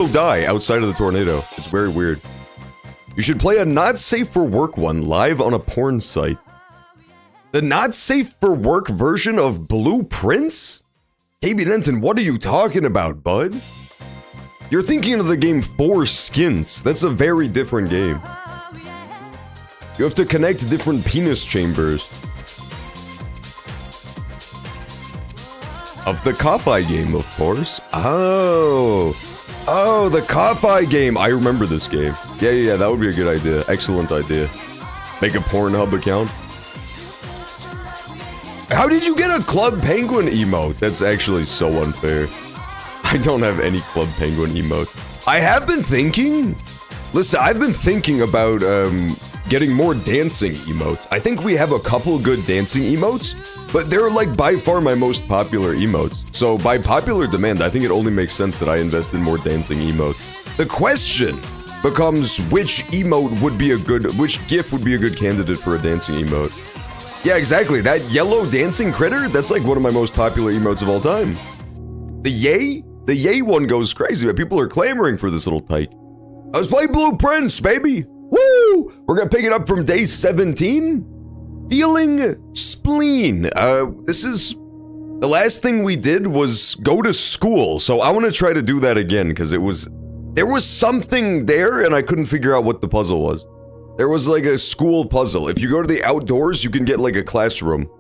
die outside of the tornado. It's very weird. You should play a not safe for work one live on a porn site. The not safe for work version of Blue Prince? KB Denton, what are you talking about, bud? You're thinking of the game Four Skins. That's a very different game. You have to connect different penis chambers. Of the Ko-Fi game, of course. Oh, the Ko-Fi game. I remember this game. Yeah, that would be a good idea. Excellent idea. Make a Pornhub account. How did you get a Club Penguin emote? That's actually so unfair. I don't have any Club Penguin emotes. I have been thinking... Listen, I've been thinking about, getting more dancing emotes. I think we have a couple good dancing emotes, but they're like by far my most popular emotes. So by popular demand, I think it only makes sense that I invest in more dancing emotes. The question becomes which emote would be a good, which GIF would be a good candidate for a dancing emote. Yeah, exactly. That yellow dancing critter, that's like one of my most popular emotes of all time. The yay one goes crazy, but people are clamoring for this little tyke. Let's play Blue Prince, baby. Woo! We're gonna pick it up from day 17. Feeling spleen. This is... The last thing we did was go to school, so I want to try to do that again, because there was something there, and I couldn't figure out what the puzzle was. There was like a school puzzle. If you go to the outdoors, you can get like a classroom.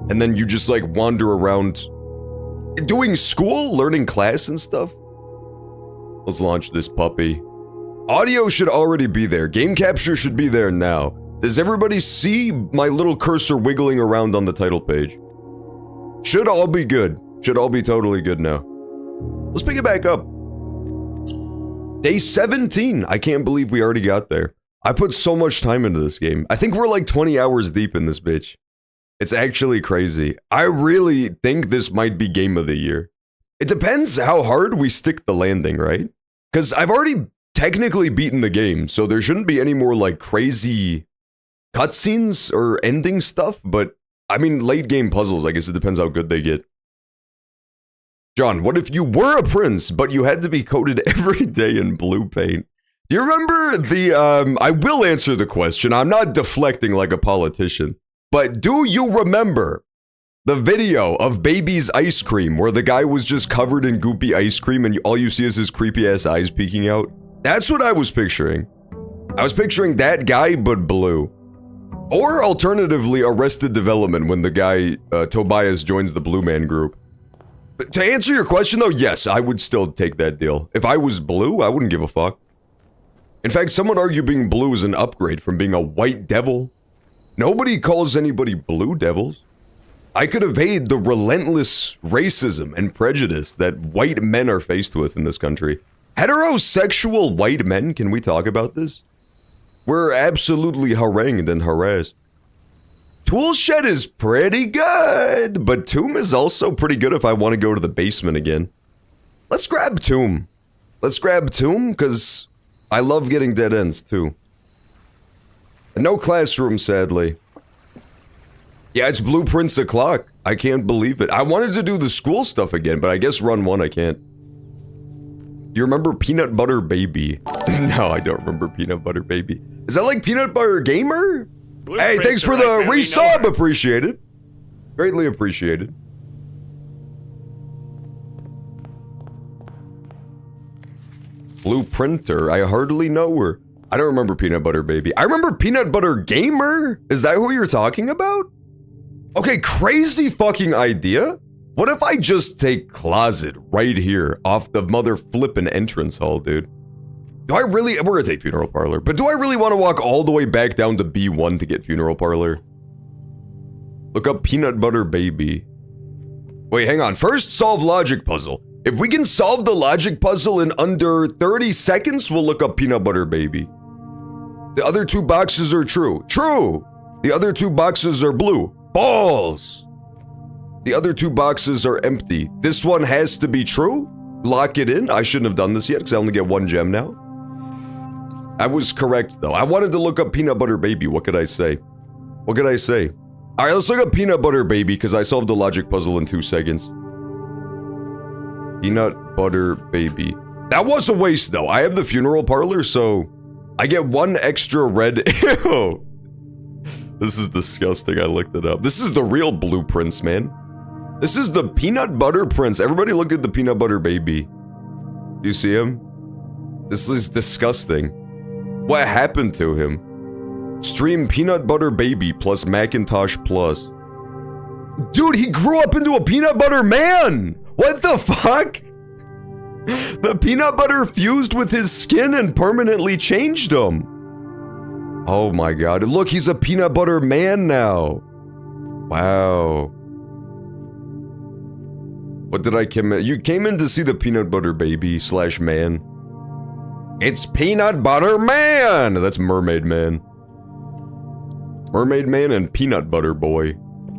And then you just like wander around doing school, learning class and stuff. Let's launch this puppy. Audio should already be there. Game capture should be there now. Does everybody see my little cursor wiggling around on the title page? Should all be good. Should all be totally good now. Let's pick it back up. Day 17. I can't believe we already got there. I put so much time into this game. I think we're like 20 hours deep in this bitch. It's actually crazy. I really think this might be game of the year. It depends how hard we stick the landing, right? Because I've already technically beaten the game, so there shouldn't be any more like crazy cutscenes or ending stuff, but I mean late game puzzles, I guess it depends how good they get. John, what if you were a prince, but you had to be coded every day in blue paint? Do you remember the, I will answer the question, I'm not deflecting like a politician, but do you remember the video of Baby's Ice Cream where the guy was just covered in goopy ice cream and all you see is his creepy ass eyes peeking out? That's what I was picturing. I was picturing that guy, but blue. Or alternatively, Arrested Development when the guy, Tobias joins the Blue Man group. But to answer your question though, yes, I would still take that deal. If I was blue, I wouldn't give a fuck. In fact, some would argue being blue is an upgrade from being a white devil. Nobody calls anybody blue devils. I could evade the relentless racism and prejudice that white men are faced with in this country. Heterosexual white men, can we talk about this? We're absolutely harangued and harassed. Toolshed is pretty good, but Tomb is also pretty good if I want to go to the basement again. Let's grab Tomb. Let's grab Tomb, because I love getting dead ends, too. And no classroom, sadly. Yeah, it's Blue Prince o'clock. I can't believe it. I wanted to do the school stuff again, but I guess run one I can't. Do you remember Peanut Butter Baby? No, I don't remember Peanut Butter Baby. Is that like Peanut Butter Gamer? Blue Hey, Prince thanks for the resub, appreciated. Greatly appreciated. Blue Printer, I hardly know her. I don't remember Peanut Butter Baby. I remember Peanut Butter Gamer? Is that who you're talking about? Okay, crazy fucking idea. What if I just take Closet right here off the mother flippin' entrance hall, dude? Do I really, we're gonna take Funeral Parlor, but do I really want to walk all the way back down to B1 to get Funeral Parlor? Look up Peanut Butter Baby. Wait, hang on. First, solve logic puzzle. If we can solve the logic puzzle in under 30 seconds, we'll look up Peanut Butter Baby. The other two boxes are true. True! The other two boxes are blue. Balls! The other two boxes are empty. This one has to be true? Lock it in? I shouldn't have done this yet because I only get one gem now. I was correct though. I wanted to look up Peanut Butter Baby. What could I say? What could I say? Alright, let's look up Peanut Butter Baby because I solved the logic puzzle in 2 seconds. Peanut Butter Baby. That was a waste, though. I have the funeral parlor, so I get 1 extra red. Ew. This is disgusting. I looked it up. This is the real Blue Prince, man. This is the peanut butter prince. Everybody look at the peanut butter baby. Do you see him? This is disgusting. What happened to him? Stream peanut butter baby plus Macintosh plus. Dude, he grew up into a peanut butter man! What the fuck? The peanut butter fused with his skin and permanently changed him. Oh my god. Look, he's a peanut butter man now. Wow. What did I come in? You came in to see the peanut butter baby / man. It's peanut butter man! That's mermaid man. Mermaid man and peanut butter boy.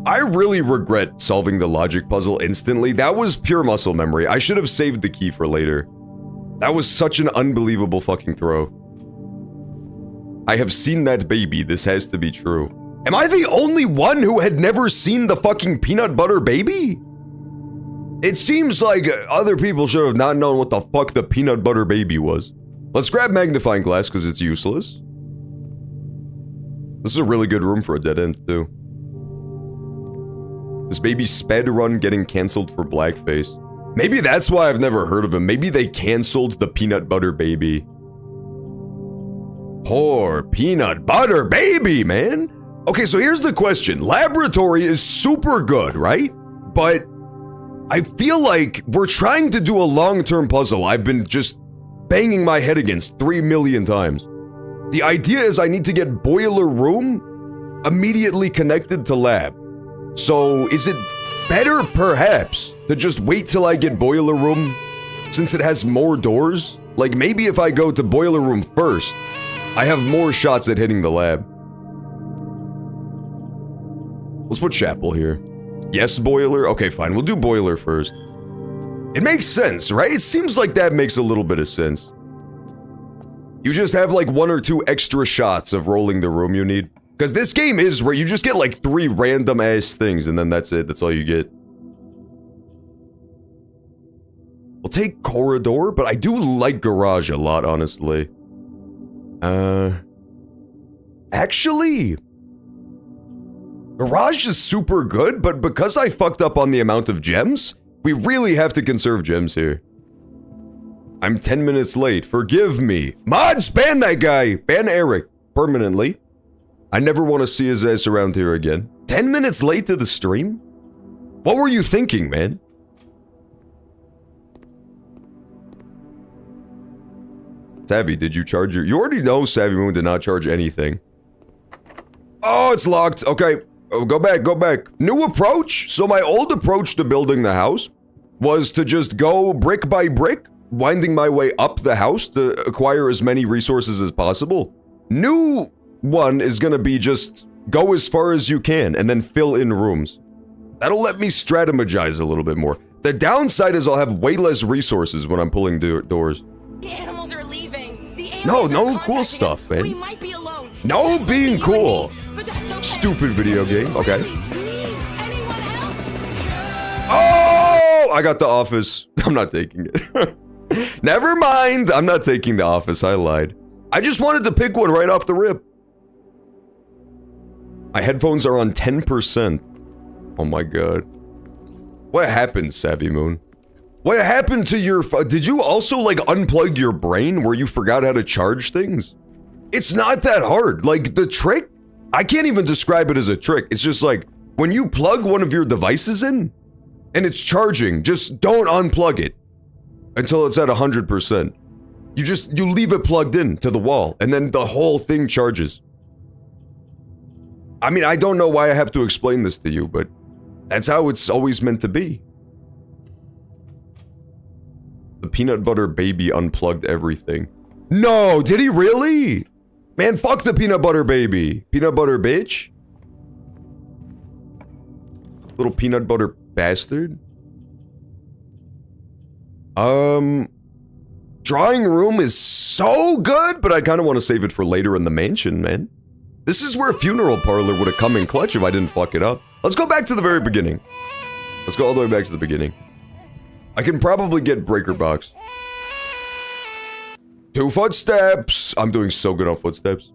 I really regret solving the logic puzzle instantly. That was pure muscle memory. I should have saved the key for later. That was such an unbelievable fucking throw. I have seen that baby. This has to be true. Am I the only one who had never seen the fucking peanut butter baby? It seems like other people should have not known what the fuck the peanut butter baby was. Let's grab magnifying glass because it's useless. This is a really good room for a dead end, too. This baby sped run getting cancelled for blackface. Maybe that's why I've never heard of him. Maybe they cancelled the peanut butter baby. Poor peanut butter baby, man. Okay, so here's the question. Laboratory is super good, right? But I feel like we're trying to do a long-term puzzle I've been just banging my head against 3 million times. The idea is I need to get boiler room immediately connected to lab. So is it better perhaps to just wait till I get boiler room since it has more doors? Like maybe if I go to boiler room first, I have more shots at hitting the lab. Let's put chapel here. Yes, boiler? Okay, fine. We'll do boiler first. It makes sense, right? It seems like that makes a little bit of sense. You just have like 1 or 2 extra shots of rolling the room you need. Because this game is where you just get like 3 random ass things and then that's it. That's all you get. We'll take corridor, but I do like garage a lot, honestly. Actually, garage is super good, but because I fucked up on the amount of gems, we really have to conserve gems here. I'm 10 minutes late. Forgive me. Mods, ban that guy. Ban Eric. Permanently. I never want to see his ass around here again. 10 minutes late to the stream? What were you thinking, man? Savvy, did you charge your... You already know Savvy Moon did not charge anything. Oh, it's locked. Okay. Oh, go back, go back. New approach? So my old approach to building the house was to just go brick by brick, winding my way up the house to acquire as many resources as possible. New one is gonna be just go as far as you can and then fill in rooms. That'll let me strategize a little bit more. The downside is I'll have way less resources when I'm pulling doors. The animals are leaving. The animals no cool stuff, man. We might be alone. No being cool. But that's okay. Stupid video game. Okay. Oh, I got the office. I'm not taking it. Never mind. I'm not taking the office. I lied. I just wanted to pick one right off the rip. My headphones are on 10%. Oh my god. What happened, Savvy Moon? What happened to your did you also like unplug your brain where you forgot how to charge things? It's not that hard. Like the trick, I can't even describe it as a trick. It's just like when you plug one of your devices in and it's charging, just don't unplug it until it's at 100%. You leave it plugged in to the wall and then the whole thing charges. I mean, I don't know why I have to explain this to you, but that's how it's always meant to be. The peanut butter baby unplugged everything. No, did he really? Man, fuck the peanut butter baby. Peanut butter bitch. Little peanut butter bastard. Drawing room is so good, but I kind of want to save it for later in the mansion, man. This is where a funeral parlor would have come in clutch if I didn't fuck it up. Let's go back to the very beginning. Let's go all the way back to the beginning. I can probably get breaker box. 2 footsteps. I'm doing so good on footsteps.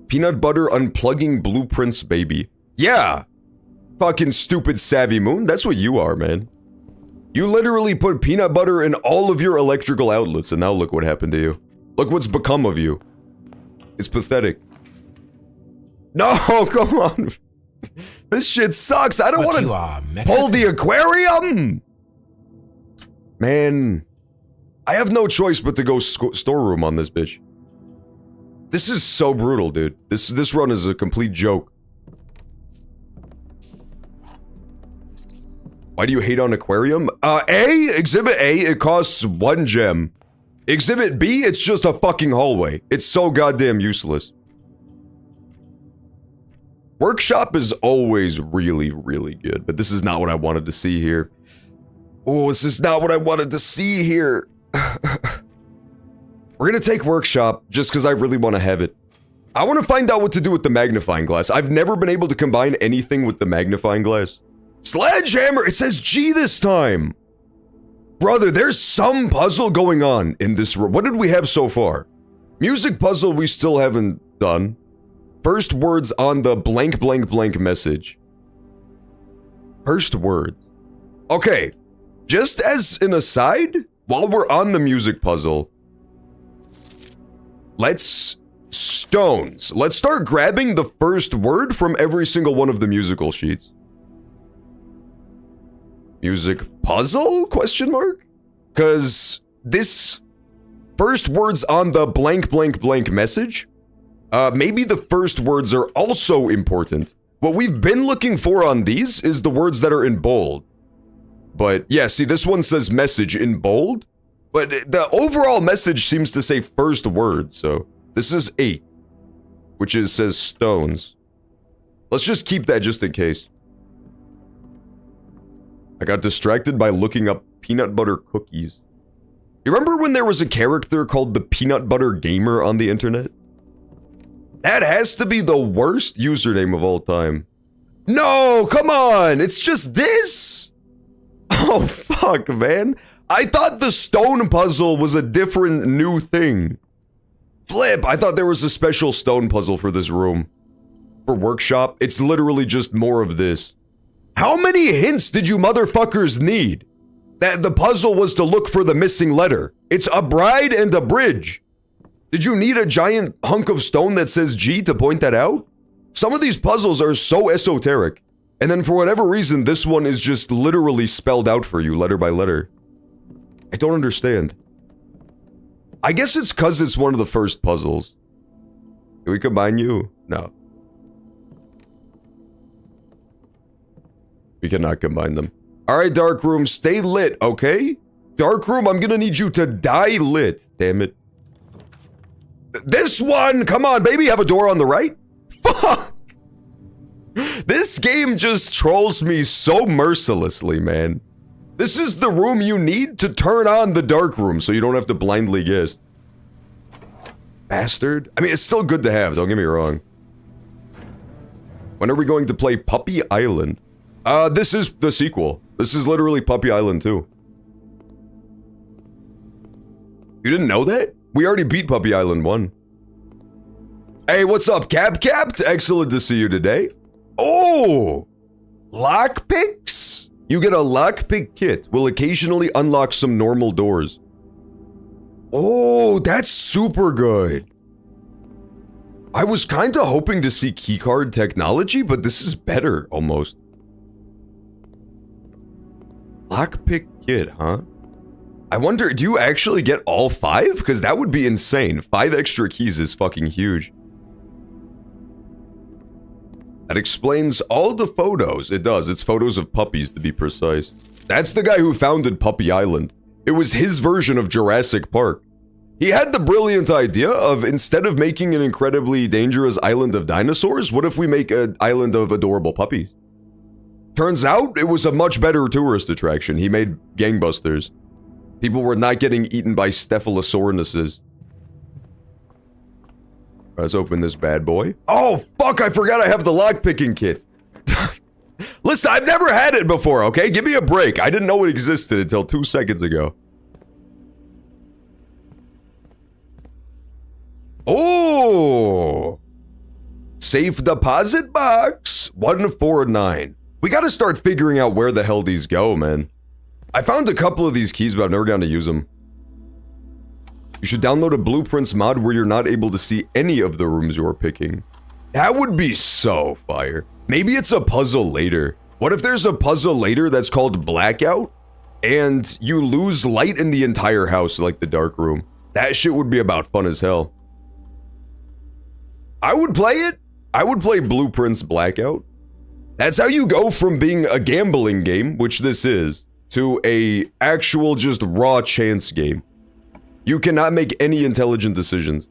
Peanut butter unplugging Blue Prince baby. Yeah. Fucking stupid savvy moon. That's what you are, man. You literally put peanut butter in all of your electrical outlets, and now look what happened to you. Look what's become of you. It's pathetic. No, come on. This shit sucks. I don't want to pull the aquarium. Man, I have no choice but to go storeroom on this bitch. This is so brutal, dude. This run is a complete joke. Why do you hate on aquarium? Exhibit A, it costs 1 gem. Exhibit B, it's just a fucking hallway. It's so goddamn useless. Workshop is always really, really good, but this is not what I wanted to see here. Oh, this is not what I wanted to see here. We're gonna take workshop just because I really want to have it. I want to find out what to do with the magnifying glass. I've never been able to combine anything with the magnifying glass. Sledgehammer! It says G this time! Brother, there's some puzzle going on in this room. What did we have so far? Music puzzle we still haven't done. First words on the blank blank blank message. First words. Okay, just as an aside, while we're on the music puzzle, let's start grabbing the first word from every single one of the musical sheets. Music puzzle? Question mark? Because this first words on the blank blank blank message, maybe the first words are also important. What we've been looking for on these is the words that are in bold. But yeah, see, this one says message in bold, but the overall message seems to say first word, so this is 8, which says stones. Let's just keep that just in case. I got distracted by looking up peanut butter cookies. You remember when there was a character called the Peanut Butter Gamer on the internet? That has to be the worst username of all time. No, come on, it's just this? Oh, fuck, man. I thought the stone puzzle was a different new thing. Flip, I thought there was a special stone puzzle for this room. For workshop, it's literally just more of this. How many hints did you motherfuckers need? That the puzzle was to look for the missing letter. It's a bride and a bridge. Did you need a giant hunk of stone that says G to point that out? Some of these puzzles are so esoteric. And then for whatever reason, this one is just literally spelled out for you, letter by letter. I don't understand. I guess it's because it's one of the first puzzles. Can we combine you? No. We cannot combine them. Alright, Dark Room, stay lit, okay? Dark Room, I'm gonna need you to die lit. Damn it. This one! Come on, baby, have a door on the right? Fuck! This game just trolls me so mercilessly, man. This is the room you need to turn on the Dark Room so you don't have to blindly guess. Bastard. I mean, it's still good to have, don't get me wrong. When are we going to play Puppy Island? This is the sequel. This is literally Puppy Island 2. You didn't know that? We already beat Puppy Island 1. Hey, what's up, Capped? Excellent to see you today. Oh! Lockpicks? You get a lockpick kit. Will occasionally unlock some normal doors. Oh, that's super good. I was kinda hoping to see keycard technology, but this is better, almost. Lockpick kit, huh? I wonder, do you actually get all 5? Because that would be insane. 5 extra keys is fucking huge. That explains all the photos. It does. It's photos of puppies, to be precise. That's the guy who founded Puppy Island. It was his version of Jurassic Park. He had the brilliant idea of, instead of making an incredibly dangerous island of dinosaurs, what if we make an island of adorable puppies? Turns out, it was a much better tourist attraction. He made gangbusters. People were not getting eaten by Stephylosauruses. Let's open this bad boy. Oh, fuck, I forgot I have the lockpicking kit. Listen, I've never had it before, okay? Give me a break. I didn't know it existed until 2 seconds ago. Oh! Safe deposit box 149. We gotta start figuring out where the hell these go, man. I found a couple of these keys, but I've never gotten to use them. You should download a Blue Prince mod where you're not able to see any of the rooms you're picking. That would be so fire. Maybe it's a puzzle later. What if there's a puzzle later that's called Blackout? And you lose light in the entire house, like the dark room. That shit would be about fun as hell. I would play it. I would play Blue Prince Blackout. That's how you go from being a gambling game, which this is, to a actual just raw chance game. You cannot make any intelligent decisions.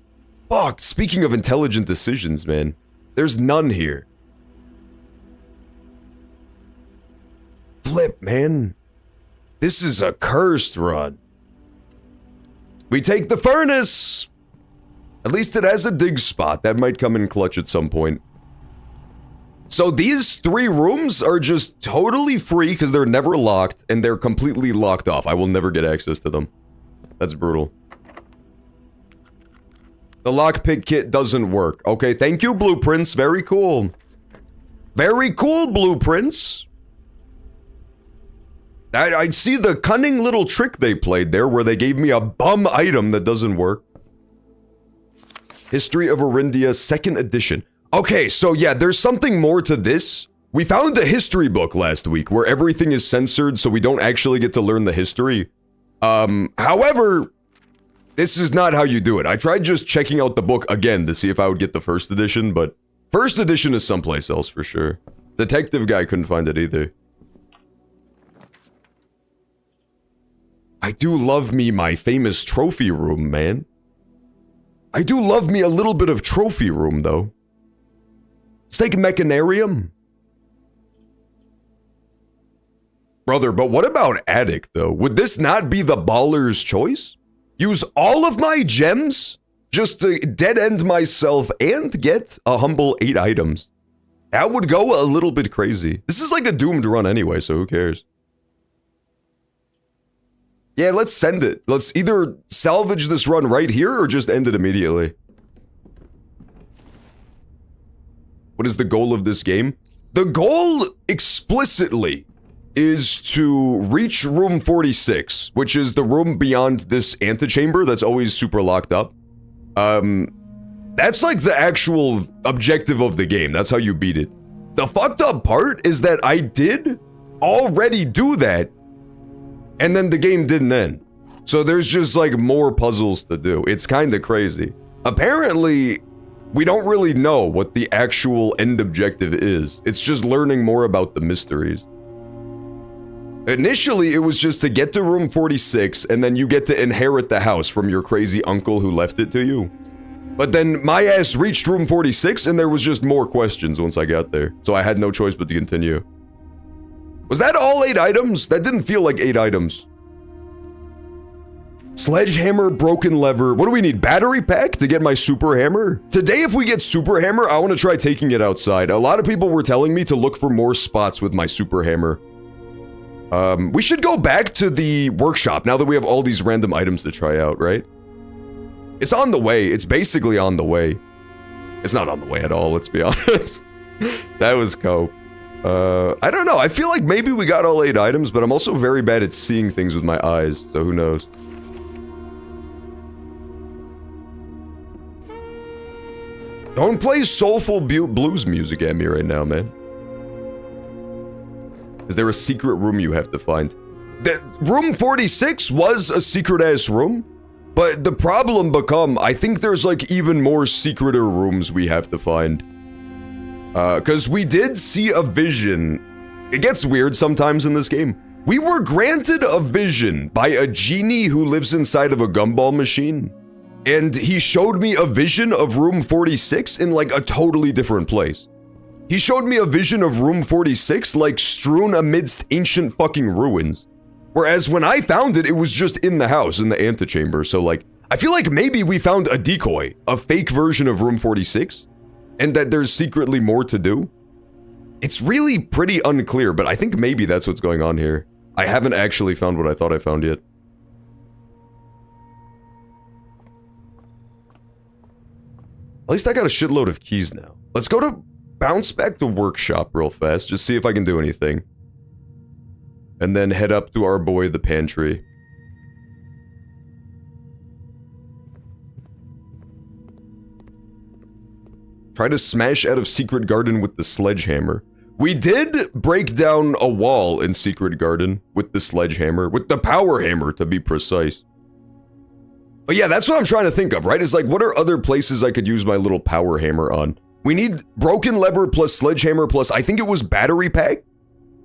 Fuck, speaking of intelligent decisions, man. There's none here. Flip, man. This is a cursed run. We take the furnace. At least it has a dig spot. That might come in clutch at some point. So these 3 rooms are just totally free because they're never locked and they're completely locked off. I will never get access to them. That's brutal. The lockpick kit doesn't work. Okay, thank you, Blue Prince. Very cool. Very cool, Blue Prince. I see the cunning little trick they played there where they gave me a bum item that doesn't work. History of Orindia, 2nd edition. Okay, so yeah, there's something more to this. We found a history book last week where everything is censored so we don't actually get to learn the history. However, this is not how you do it. I tried just checking out the book again to see if I would get the 1st edition, but 1st edition is someplace else for sure. Detective guy couldn't find it either. I do love me my famous trophy room, man. I do love me a little bit of trophy room, though. Let's take Mechanarium. Brother, but what about Attic, though? Would this not be the baller's choice? Use all of my gems just to dead-end myself and get a humble 8 items. That would go a little bit crazy. This is like a doomed run anyway, so who cares? Yeah, let's send it. Let's either salvage this run right here or just end it immediately. What is the goal of this game? The goal explicitly is to reach room 46, which is the room beyond this antechamber that's always super locked up. That's like the actual objective of the game. That's how you beat it. The fucked up part is that I did already do that, and then the game didn't end. So there's just like more puzzles to do. It's kind of crazy. Apparently, we don't really know what the actual end objective is. It's just learning more about the mysteries. Initially, it was just to get to room 46, and then you get to inherit the house from your crazy uncle who left it to you. But then my ass reached room 46, and there was just more questions once I got there. So I had no choice but to continue. Was that all 8 items? That didn't feel like 8 items. Sledgehammer, broken lever. What do we need? Battery pack to get my super hammer? Today, if we get super hammer, I want to try taking it outside. A lot of people were telling me to look for more spots with my super hammer. We should go back to the workshop now that we have all these random items to try out, right? It's on the way. It's basically on the way. It's not on the way at all, let's be honest. That was cope. I don't know. I feel like maybe we got all 8 items, but I'm also very bad at seeing things with my eyes, so who knows. Don't play soulful blues music at me right now, man. Is there a secret room you have to find? Room 46 was a secret-ass room, but the problem become, I think there's like even more secreter rooms we have to find. Cause we did see a vision. It gets weird sometimes in this game. We were granted a vision by a genie who lives inside of a gumball machine. And he showed me a vision of room 46 in like a totally different place. He showed me a vision of room 46 like strewn amidst ancient fucking ruins. Whereas when I found it, it was just in the house, in the antechamber. So like, I feel like maybe we found a decoy, a fake version of room 46. And that there's secretly more to do. It's really pretty unclear, but I think maybe that's what's going on here. I haven't actually found what I thought I found yet. At least I got a shitload of keys now. Let's go to bounce back to workshop real fast. Just see if I can do anything. And then head up to our boy, the pantry. Try to smash out of Secret Garden with the sledgehammer. We did break down a wall in Secret Garden with the sledgehammer. With the power hammer, to be precise. But yeah, that's what I'm trying to think of, right? Is like, what are other places I could use my little power hammer on? We need broken lever plus sledgehammer plus, I think it was battery pack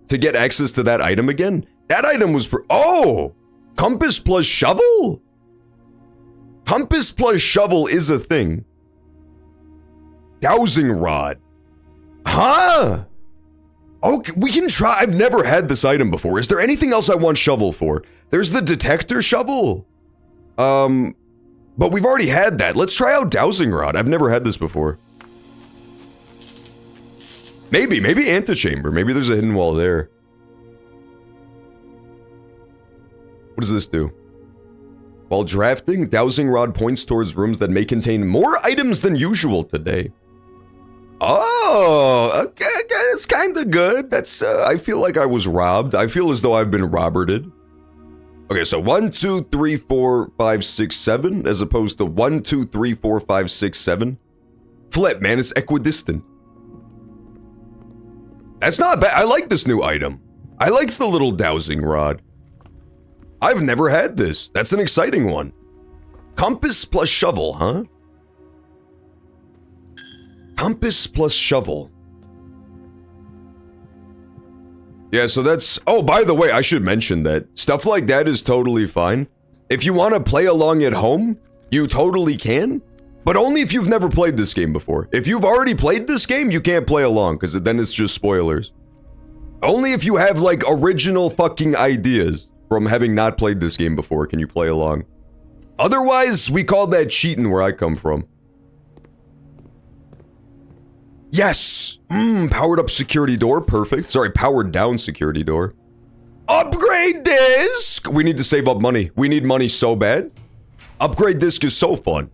to get access to that item again. That item was oh! Compass plus shovel? Compass plus shovel is a thing. Dowsing rod. Huh? Okay, we can try. I've never had this item before. Is there anything else I want shovel for? There's the detector shovel. But we've already had that. Let's try out dowsing rod. I've never had this before. Maybe antechamber. Maybe there's a hidden wall there. What does this do? While drafting, dowsing rod points towards rooms that may contain more items than usual today. Oh, okay, it's kind of good. That's, I feel like I was robbed. I feel as though I've been robberted. Okay, so 1, 2, 3, 4, 5, 6, 7, as opposed to 1, 2, 3, 4, 5, 6, 7. Flip, man, it's equidistant. That's not bad. I like this new item. I like the little dowsing rod. I've never had this. That's an exciting one. Compass plus shovel, huh? Compass plus shovel. Yeah, so that's... Oh, by the way, I should mention that stuff like that is totally fine. If you want to play along at home, you totally can. But only if you've never played this game before. If you've already played this game, you can't play along, because then it's just spoilers. Only if you have, like, original fucking ideas from having not played this game before can you play along. Otherwise, we call that cheating where I come from. Yes! Powered up security door, perfect. Sorry, powered down security door. Upgrade disc! We need to save up money. We need money so bad. Upgrade disc is so fun.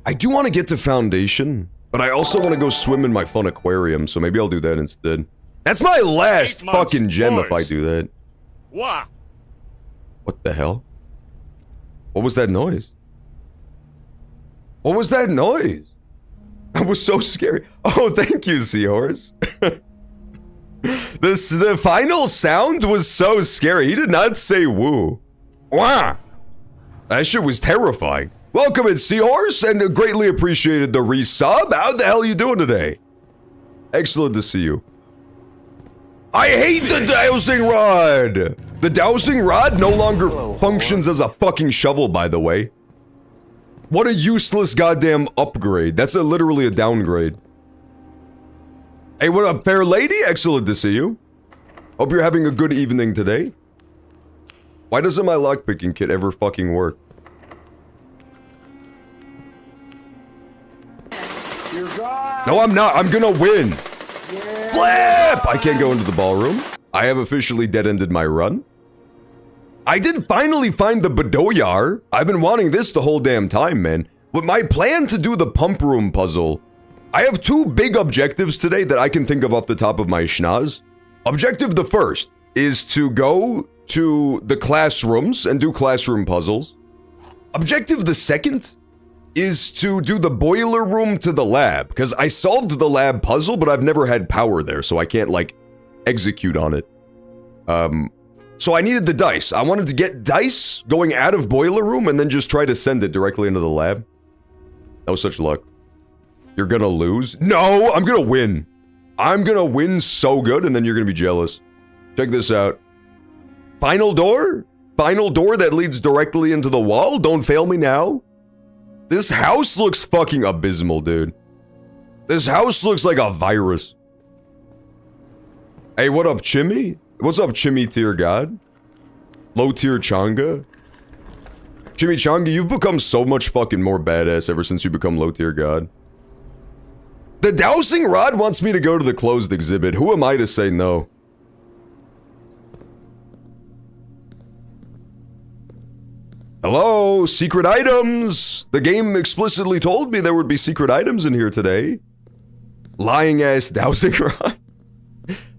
I do want to get to foundation, but I also want to go swim in my fun aquarium, so maybe I'll do that instead. That's my last fucking gem if I do that. What? What the hell? What was that noise? What was that noise? That was so scary. Oh, thank you, Seahorse. The final sound was so scary. He did not say woo. Wah! That shit was terrifying. Welcome in, Seahorse, and greatly appreciated the resub. How the hell are you doing today? Excellent to see you. I hate the dowsing rod! The dowsing rod no longer functions as a fucking shovel, by the way. What a useless goddamn upgrade. That's literally a downgrade. Hey, what up, fair lady? Excellent to see you. Hope you're having a good evening today. Why doesn't my lockpicking kit ever fucking work? No, I'm not. I'm gonna win. Flip! I can't go into the ballroom. I have officially dead-ended my run. I did finally find the Bedoyar. I've been wanting this the whole damn time, man. With my plan to do the pump room puzzle, I have two big objectives today that I can think of off the top of my schnoz. Objective the first is to go to the classrooms and do classroom puzzles. Objective the second is to do the boiler room to the lab, because I solved the lab puzzle, but I've never had power there, so I can't, like, execute on it. So I needed the dice. I wanted to get dice going out of boiler room and then just try to send it directly into the lab. That was such luck. You're gonna lose? No, I'm gonna win. I'm gonna win so good, and then you're gonna be jealous. Check this out. Final door? Final door that leads directly into the wall? Don't fail me now. This house looks fucking abysmal, dude. This house looks like a virus. Hey, what up, Chimmy? What's up, Chimmy tier god? Low tier Changa? Chimichanga, you've become so much fucking more badass ever since you become low tier god. The dowsing rod wants me to go to the closed exhibit. Who am I to say no? Hello, secret items! The game explicitly told me there would be secret items in here today. Lying ass dowsing rod.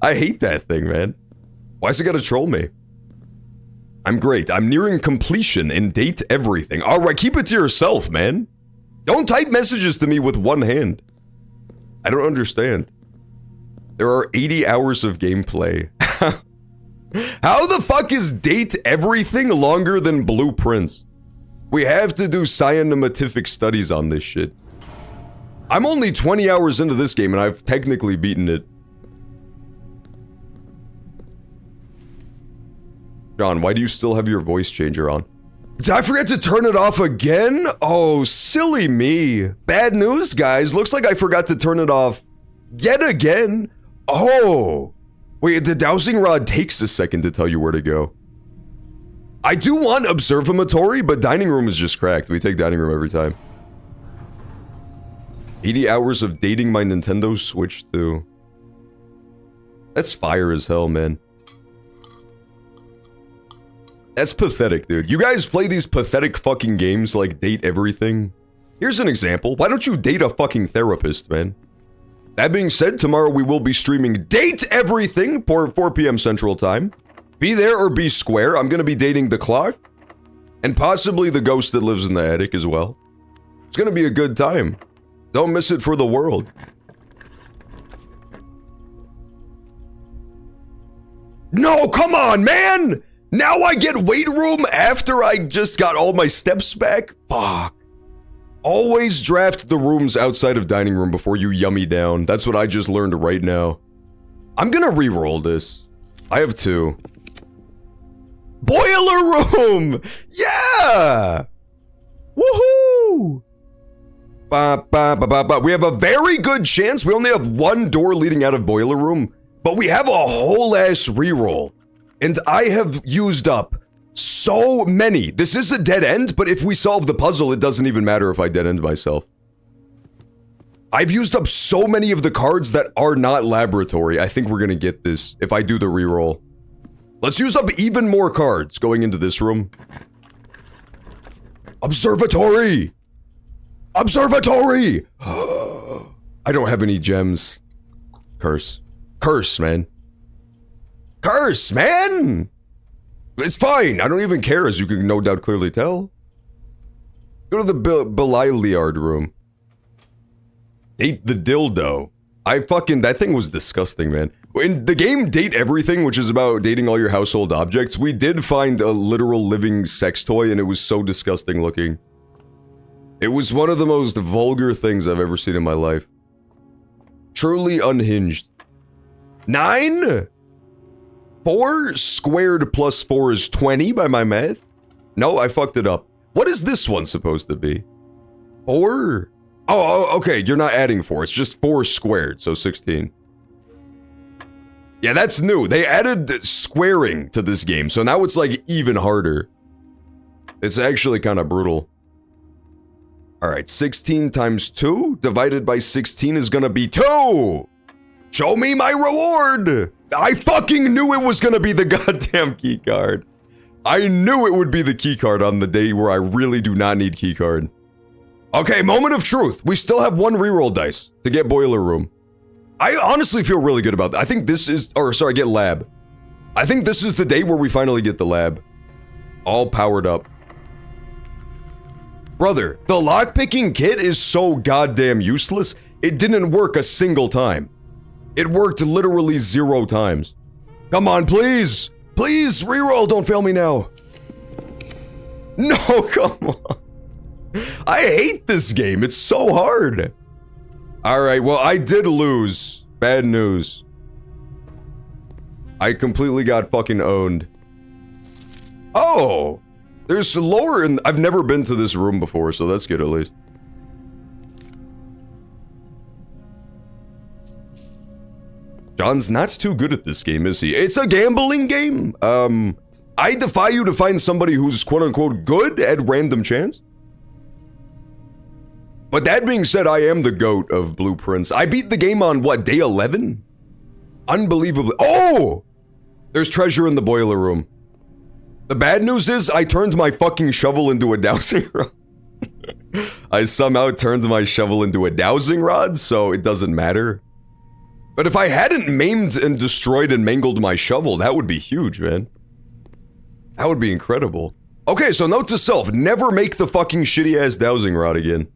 I hate that thing, man. Why's it gotta troll me? I'm great. I'm nearing completion in date everything. Alright, keep it to yourself, man. Don't type messages to me with one hand. I don't understand. There are 80 hours of gameplay. How the fuck is date everything longer than Blue Prince? We have to do scientific studies on this shit. I'm only 20 hours into this game and I've technically beaten it. John, why do you still have your voice changer on? Did I forget to turn it off again? Oh, silly me. Bad news, guys. Looks like I forgot to turn it off yet again. Oh. Wait, the dowsing rod takes a second to tell you where to go. I do want observatory, but dining room is just cracked. We take dining room every time. 80 hours of dating my Nintendo Switch too. That's fire as hell, man. That's pathetic, dude. You guys play these pathetic fucking games like date everything? Here's an example. Why don't you date a fucking therapist, man? That being said, tomorrow we will be streaming Date Everything for 4 p.m. Central Time. Be there or be square. I'm gonna be dating the clock. And possibly the ghost that lives in the attic as well. It's gonna be a good time. Don't miss it for the world. No, come on, man! Now I get weight room after I just got all my steps back? Fuck. Always draft the rooms outside of dining room before you yummy down. That's what I just learned right now. I'm gonna re-roll this. I have 2. Boiler room! Yeah! Woohoo! Ba, ba, ba, ba, ba. We have a very good chance. We only have 1 door leading out of boiler room, but we have a whole ass re-roll. And I have used up so many. This is a dead end, but if we solve the puzzle, it doesn't even matter if I dead end myself. I've used up so many of the cards that are not laboratory. I think we're gonna get this if I do the reroll. Let's use up even more cards going into this room. Observatory! Observatory! I don't have any gems. Curse. Curse, man. Curse, man! It's fine. I don't even care, as you can no doubt clearly tell. Go to the Beliliard room. Date the dildo. That thing was disgusting, man. In the game Date Everything, which is about dating all your household objects, we did find a literal living sex toy, and it was so disgusting looking. It was one of the most vulgar things I've ever seen in my life. Truly unhinged. 9? 4 squared plus 4 is 20 by my math? No, I fucked it up. What is this one supposed to be? 4? Oh, okay, you're not adding 4. It's just 4 squared, so 16. Yeah, that's new. They added squaring to this game, so now it's like even harder. It's actually kind of brutal. Alright, 16 times 2 divided by 16 is gonna be 2! Show me my reward! I fucking knew it was gonna be the goddamn keycard. I knew it would be the keycard on the day where I really do not need keycard. Okay, moment of truth. We still have 1 reroll dice to get boiler room. I honestly feel really good about that. I think this is, get lab. I think this is the day where we finally get the lab. All powered up. Brother, the lockpicking kit is so goddamn useless, it didn't work a single time. It worked literally 0 times. Come on, please! Please, reroll, don't fail me now. No, come on. I hate this game, it's so hard. Alright, well, I did lose. Bad news. I completely got fucking owned. Oh! There's lower in- I've never been to this room before, so that's good at least. John's not too good at this game, is he? It's a gambling game. I defy you to find somebody who's quote-unquote good at random chance. But that being said, I am the GOAT of Blue Prince. I beat the game on, what, day 11? Unbelievably. Oh! There's treasure in the boiler room. The bad news is I turned my fucking shovel into a dowsing rod. I somehow turned my shovel into a dowsing rod, so it doesn't matter. But if I hadn't maimed and destroyed and mangled my shovel, that would be huge, man. That would be incredible. Okay, so note to self, never make the fucking shitty-ass dowsing rod again.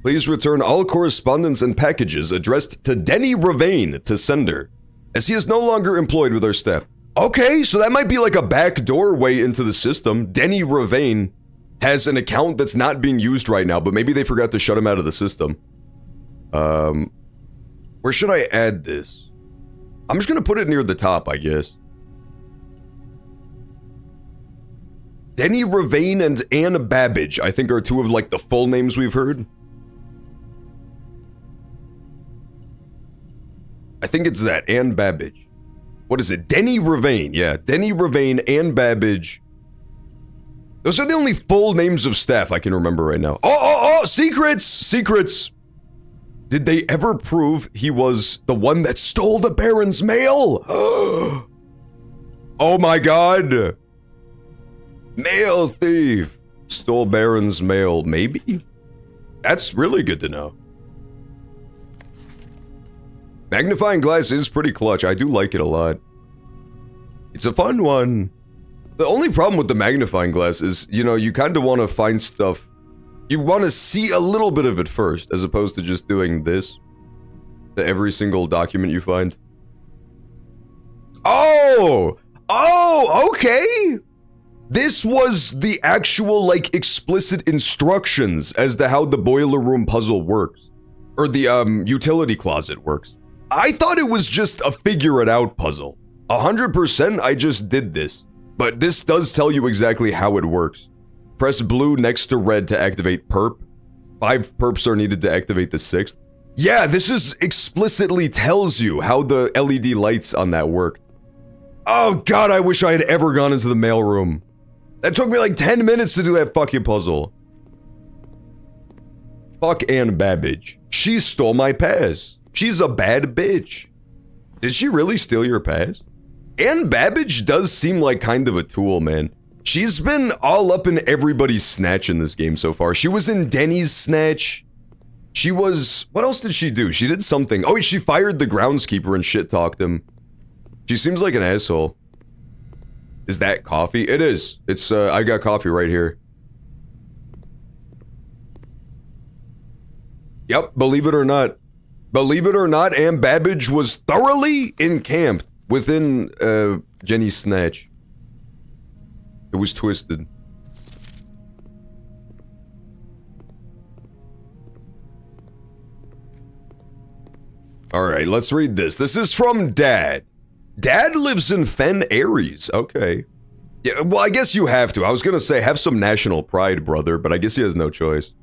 Please return all correspondence and packages addressed to Denny Ravane to sender, as he is no longer employed with our staff. Okay, so that might be like a backdoor way into the system. Denny Ravane has an account that's not being used right now, but maybe they forgot to shut him out of the system. Where should I add this? I'm just gonna put it near the top, I guess. Denny Ravane and Ann Babbage, I think, are two of like the full names we've heard. I think it's that, Ann Babbage. What is it? Denny Ravane, yeah. Denny Ravane, Ann Babbage. Those are the only full names of staff I can remember right now. Oh, secrets! Secrets! Did they ever prove he was the one that stole the Baron's mail? Oh my god! Mail thief! Stole Baron's mail, maybe? That's really good to know. Magnifying glass is pretty clutch. I do like it a lot. It's a fun one. The only problem with the magnifying glass is, you know, you kind of want to find stuff. You want to see a little bit of it first, as opposed to just doing this to every single document you find. Oh! Oh, okay! This was the actual, like, explicit instructions as to how the boiler room puzzle works. Or the, utility closet works. I thought it was just a figure it out puzzle. 100% I just did this. But this does tell you exactly how it works. Press blue next to red to activate perp. 5 perps are needed to activate the 6th. Yeah, this is explicitly tells you how the LED lights on that worked. Oh god, I wish I had ever gone into the mailroom. That took me like 10 minutes to do that fucking puzzle. Fuck Ann Babbage. She stole my pass. She's a bad bitch. Did she really steal your pass? Ann Babbage does seem like kind of a tool, man. She's been all up in everybody's snatch in this game so far. She was in Denny's snatch. She was... What else did she do? She did something. Oh, she fired the groundskeeper and shit-talked him. She seems like an asshole. Is that coffee? It is. It's, I got coffee right here. Yep, believe it or not. Believe it or not, Ann Babbage was thoroughly encamped within, Jenny's snatch. It was twisted. Alright, let's read this. This is from Dad. Dad lives in Fen Aries. Okay. Yeah, well, I guess you have to. I was gonna say, have some national pride, brother, but I guess he has no choice.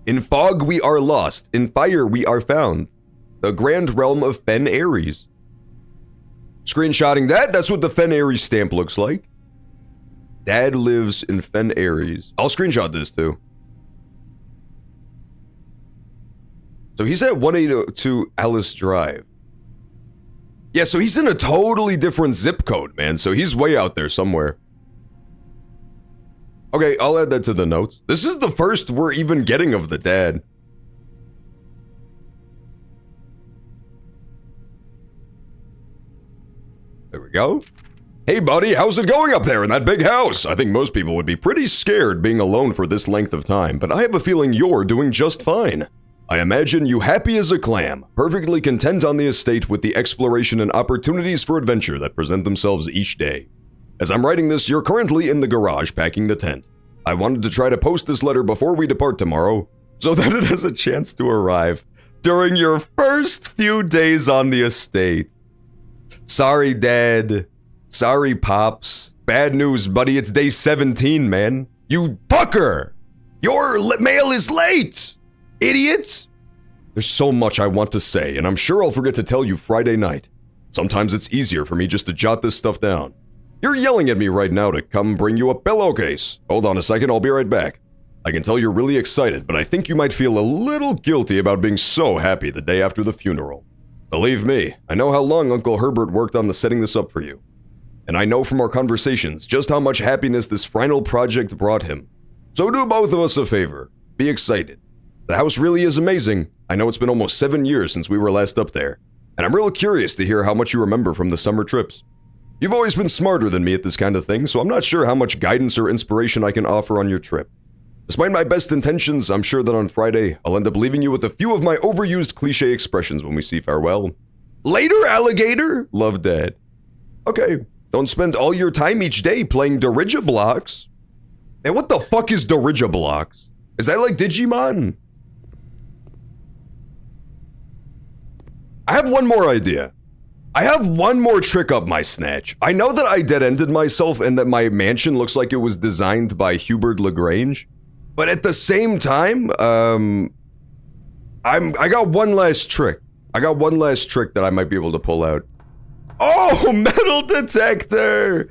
In fog we are lost. In fire we are found. The grand realm of Fen Aries. Screenshotting that, that's what the Fen Aries stamp looks like. Dad lives in Fen Aries. I'll screenshot this too. So he's at 182 Alice Drive. Yeah, so he's in a totally different zip code, man. So he's way out there somewhere. Okay, I'll add that to the notes. This is the first we're even getting of the dad. There we go. Hey buddy, how's it going up there in that big house? I think most people would be pretty scared being alone for this length of time, but I have a feeling you're doing just fine. I imagine you happy as a clam, perfectly content on the estate with the exploration and opportunities for adventure that present themselves each day. As I'm writing this, you're currently in the garage packing the tent. I wanted to try to post this letter before we depart tomorrow, so that it has a chance to arrive during your first few days on the estate. Sorry, Dad. Sorry, Pops. Bad news, buddy. It's day 17, man. You fucker! Your mail is late! Idiot! There's so much I want to say, and I'm sure I'll forget to tell you Friday night. Sometimes it's easier for me just to jot this stuff down. You're yelling at me right now to come bring you a pillowcase. Hold on a second, I'll be right back. I can tell you're really excited, but I think you might feel a little guilty about being so happy the day after the funeral. Believe me, I know how long Uncle Herbert worked on setting this up for you. and I know from our conversations just how much happiness this final project brought him. So do both of us a favor. Be excited. The house really is amazing. I know it's been almost 7 years since we were last up there, and I'm real curious to hear how much you remember from the summer trips. You've always been smarter than me at this kind of thing, so I'm not sure how much guidance or inspiration I can offer on your trip. Despite my best intentions, I'm sure that on Friday, I'll end up leaving you with a few of my overused cliche expressions when we say farewell. Later, alligator! Love, Dad. Okay, don't spend all your time each day playing Dirigiblocks. And what the fuck is Dirigiblocks? Is that like Digimon? I have one more idea. I have one more trick up my snatch. I know that I dead-ended myself and that my mansion looks like it was designed by Hubert Lagrange. But at the same time, I got one last trick. I got one last trick that I might be able to pull out. Oh, metal detector!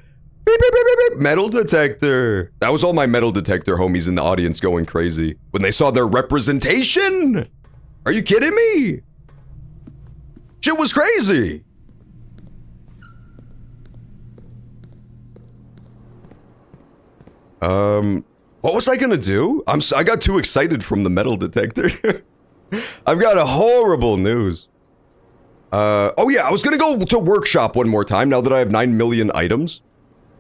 Beep, beep, beep, beep, beep. Metal detector. That was all my metal detector homies in the audience going crazy when they saw their representation. Are you kidding me? Shit was crazy. What was I gonna do? I got too excited from the metal detector. I've got a horrible news. Oh yeah, I was gonna go to workshop one more time now that I have 9 million items.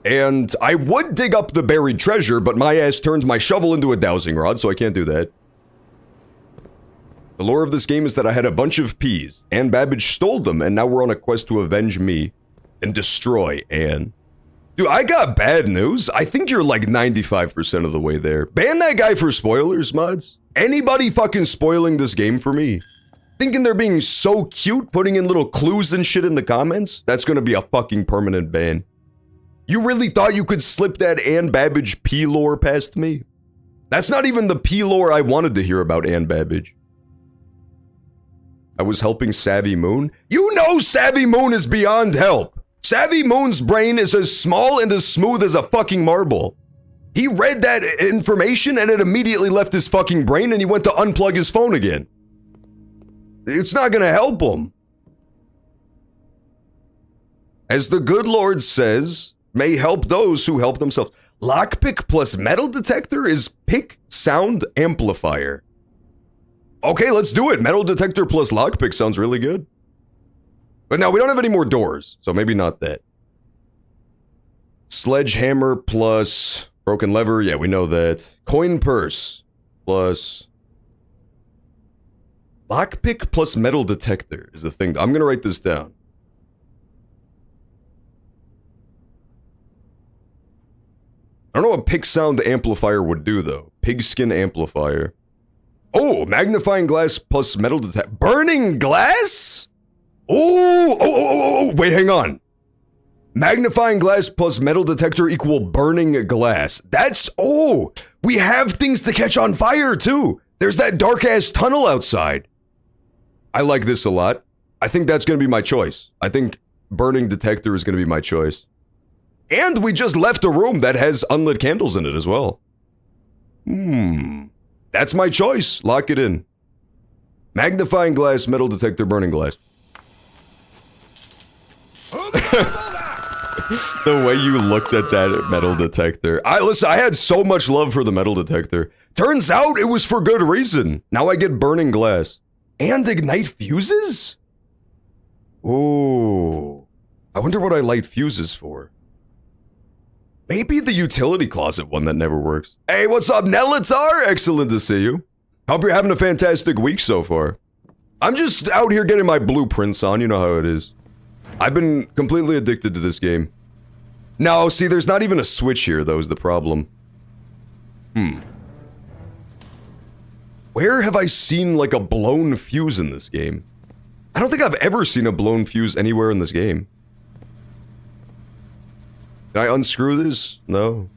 And I would dig up the buried treasure, but my ass turned my shovel into a dowsing rod, so I can't do that. The lore of this game is that I had a bunch of peas. Anne Babbage stole them, and now we're on a quest to avenge me and destroy Anne. Dude, I got bad news. I think you're like 95% of the way there. Ban that guy for spoilers, mods. Anybody fucking spoiling this game for me? Thinking they're being so cute, putting in little clues and shit in the comments? That's gonna be a fucking permanent ban. You really thought you could slip that Anne Babbage P lore past me? That's not even the P lore I wanted to hear about Anne Babbage. I was helping Savvy Moon? You know Savvy Moon is beyond help! Savvy Moon's brain is as small and as smooth as a fucking marble. He read that information and it immediately left his fucking brain and he went to unplug his phone again. It's not gonna help him. As the good Lord says, may help those who help themselves. Lockpick plus metal detector is pick sound amplifier. Okay, let's do it. Metal detector plus lockpick sounds really good. But now we don't have any more doors, so maybe not that. Sledgehammer plus broken lever, yeah, we know that. Coin purse plus lockpick plus metal detector is the thing. I'm gonna write this down. I don't know what pick sound amplifier would do though. Pigskin amplifier. Oh, magnifying glass plus metal detector. Burning glass? Oh, wait, hang on. Magnifying glass plus metal detector equal burning glass. That's, we have things to catch on fire too. There's that dark ass tunnel outside. I like this a lot. I think that's gonna be my choice. I think burning detector is gonna be my choice. And we just left a room that has unlit candles in it as well. That's my choice. Lock it in. Magnifying glass, metal detector, burning glass. The way you looked at that metal detector. Listen, I had so much love for the metal detector. Turns out it was for good reason. Now I get burning glass. And ignite fuses? Ooh. I wonder what I light fuses for. Maybe the utility closet one that never works. Hey, what's up, Nelatar? Excellent to see you. Hope you're having a fantastic week so far. I'm just out here getting my Blue Prince on, you know how it is. I've been completely addicted to this game. No, see, there's not even a switch here, though, is the problem. Where have I seen, like, a blown fuse in this game? I don't think I've ever seen a blown fuse anywhere in this game. Can I unscrew this? No.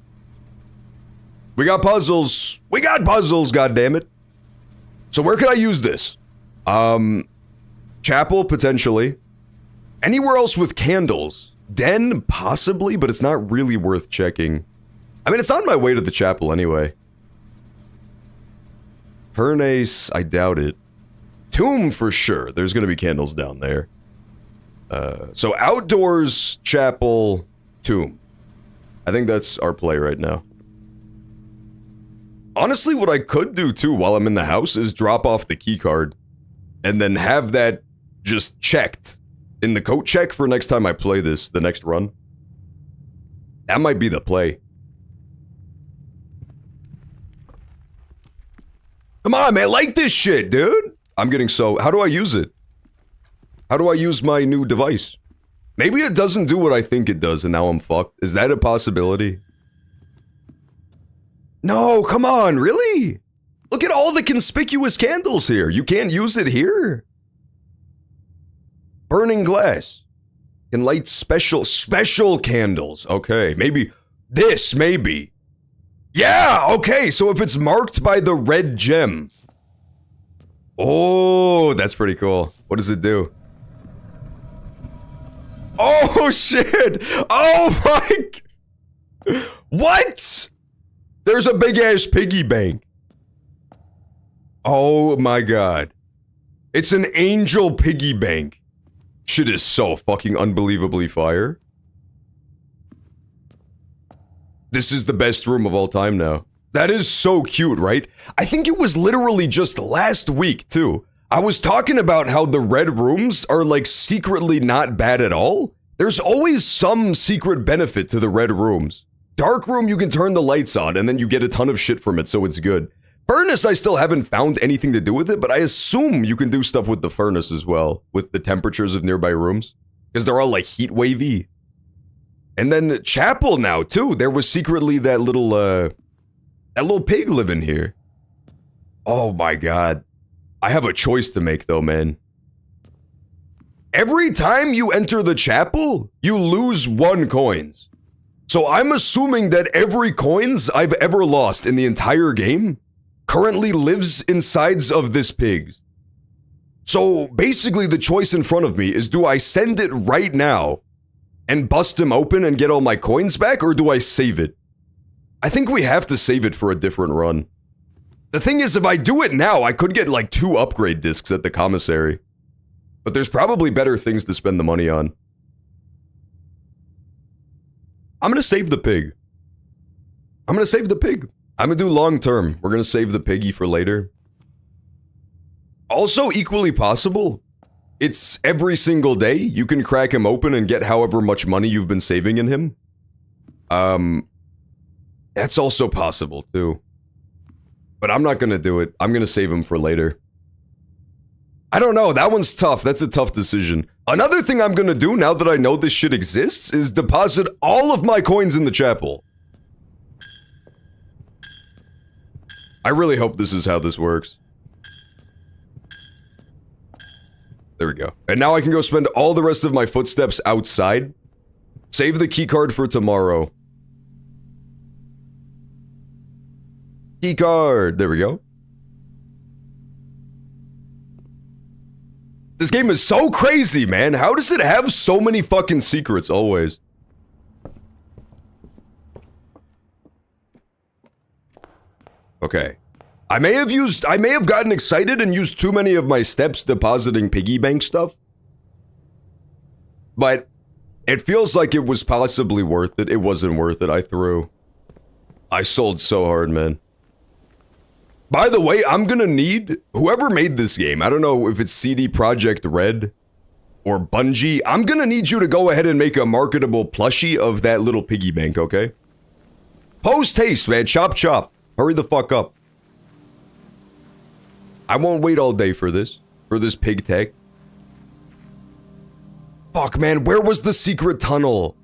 We got puzzles. We got puzzles, goddammit. So where can I use this? Chapel, potentially. Anywhere else with candles? Den, possibly, but it's not really worth checking. I mean, it's on my way to the chapel anyway. Pernace, I doubt it. Tomb, for sure. There's gonna be candles down there. So outdoors, chapel, tomb. I think that's our play right now. Honestly, what I could do too while I'm in the house is drop off the key card and then have that just checked in the coat check for next time I play this, the next run. That might be the play. Come on, man, like this shit, dude. I'm getting so... How do I use it? How do I use my new device? Maybe it doesn't do what I think it does and now I'm fucked. Is that a possibility? No, come on, really? Look at all the conspicuous candles here. You can't use it here? Burning glass. Can light special candles. Okay, maybe this, maybe. Yeah, okay, so if it's marked by the red gem. Oh, that's pretty cool. What does it do? Oh, shit! Oh, my... What? There's a big-ass piggy bank. Oh, my God. It's an angel piggy bank. Shit is so fucking unbelievably fire. This is the best room of all time now. That is so cute, right? I think it was literally just last week, too. I was talking about how the red rooms are like secretly not bad at all. There's always some secret benefit to the red rooms. Dark room, you can turn the lights on and then you get a ton of shit from it, so it's good. Furnace, I still haven't found anything to do with it, but I assume you can do stuff with the furnace as well, with the temperatures of nearby rooms. Because they're all like heat wavy. And then chapel now, too. There was secretly that little pig living here. Oh my God. I have a choice to make though, man. Every time you enter the chapel, you lose 1 coins. So I'm assuming that every coins I've ever lost in the entire game currently lives insides of this pig. So basically the choice in front of me is, do I send it right now and bust him open and get all my coins back, or do I save it? I think we have to save it for a different run. The thing is, if I do it now, I could get like 2 upgrade discs at the commissary. But there's probably better things to spend the money on. I'm gonna save the pig. I'm gonna save the pig. I'm gonna do long term. We're gonna save the piggy for later. Also equally possible, it's every single day you can crack him open and get however much money you've been saving in him. That's also possible too. But I'm not gonna do it. I'm gonna save him for later. I don't know, that one's tough. That's a tough decision. Another thing I'm gonna do now that I know this shit exists is deposit all of my coins in the chapel. I really hope this is how this works. There we go. And now I can go spend all the rest of my footsteps outside. Save the key card for tomorrow. Key card. There we go. This game is so crazy, man. How does it have so many fucking secrets always? Okay. I may have gotten excited and used too many of my steps depositing piggy bank stuff. But it feels like it was possibly worth it. It wasn't worth it. I threw. I sold so hard, man. By the way, I'm gonna need whoever made this game. I don't know if it's CD Projekt Red or Bungie. I'm gonna need you to go ahead and make a marketable plushie of that little piggy bank, okay? Post haste, man. Chop chop. Hurry the fuck up. I won't wait all day for this pig tag. Fuck, man, where was the secret tunnel?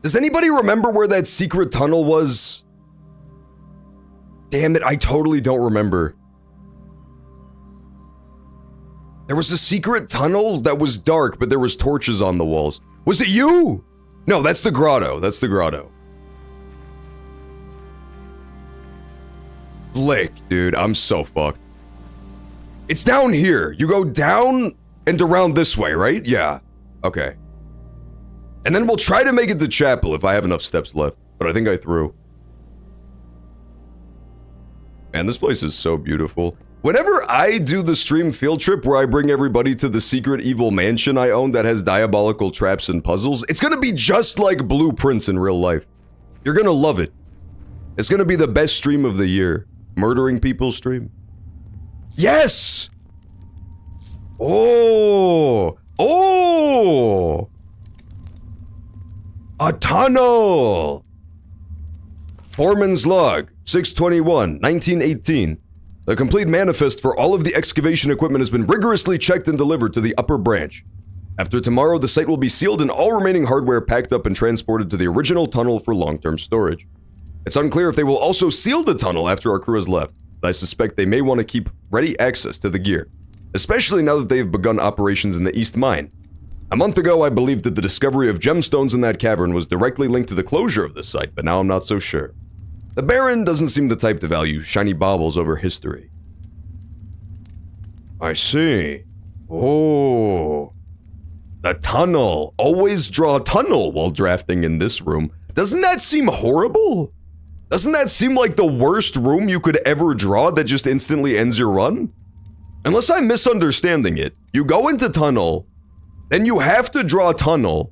Does anybody remember where that secret tunnel was? Damn it, I totally don't remember. There was a secret tunnel that was dark, but there was torches on the walls. Was it you? No, that's the grotto. That's the grotto. Flick, dude, I'm so fucked. It's down here. You go down and around this way, right? Yeah. Okay. And then we'll try to make it to chapel if I have enough steps left. But I think I threw. Man, this place is so beautiful. Whenever I do the stream field trip where I bring everybody to the secret evil mansion I own that has diabolical traps and puzzles, it's gonna be just like Blue Prince in real life. You're gonna love it. It's gonna be the best stream of the year. Murdering people stream. Yes! Oh! Oh! A tunnel! Foreman's log, 6/21, 1918. The complete manifest for all of the excavation equipment has been rigorously checked and delivered to the upper branch. After tomorrow, the site will be sealed and all remaining hardware packed up and transported to the original tunnel for long-term storage. It's unclear if they will also seal the tunnel after our crew has left, but I suspect they may want to keep ready access to the gear, especially now that they've begun operations in the East Mine. A month ago, I believed that the discovery of gemstones in that cavern was directly linked to the closure of the site, but now I'm not so sure. The Baron doesn't seem the type to value shiny baubles over history. I see. Oh. The tunnel. Always draw a tunnel while drafting in this room. Doesn't that seem horrible? Doesn't that seem like the worst room you could ever draw that just instantly ends your run? Unless I'm misunderstanding it. You go into tunnel, then you have to draw a tunnel,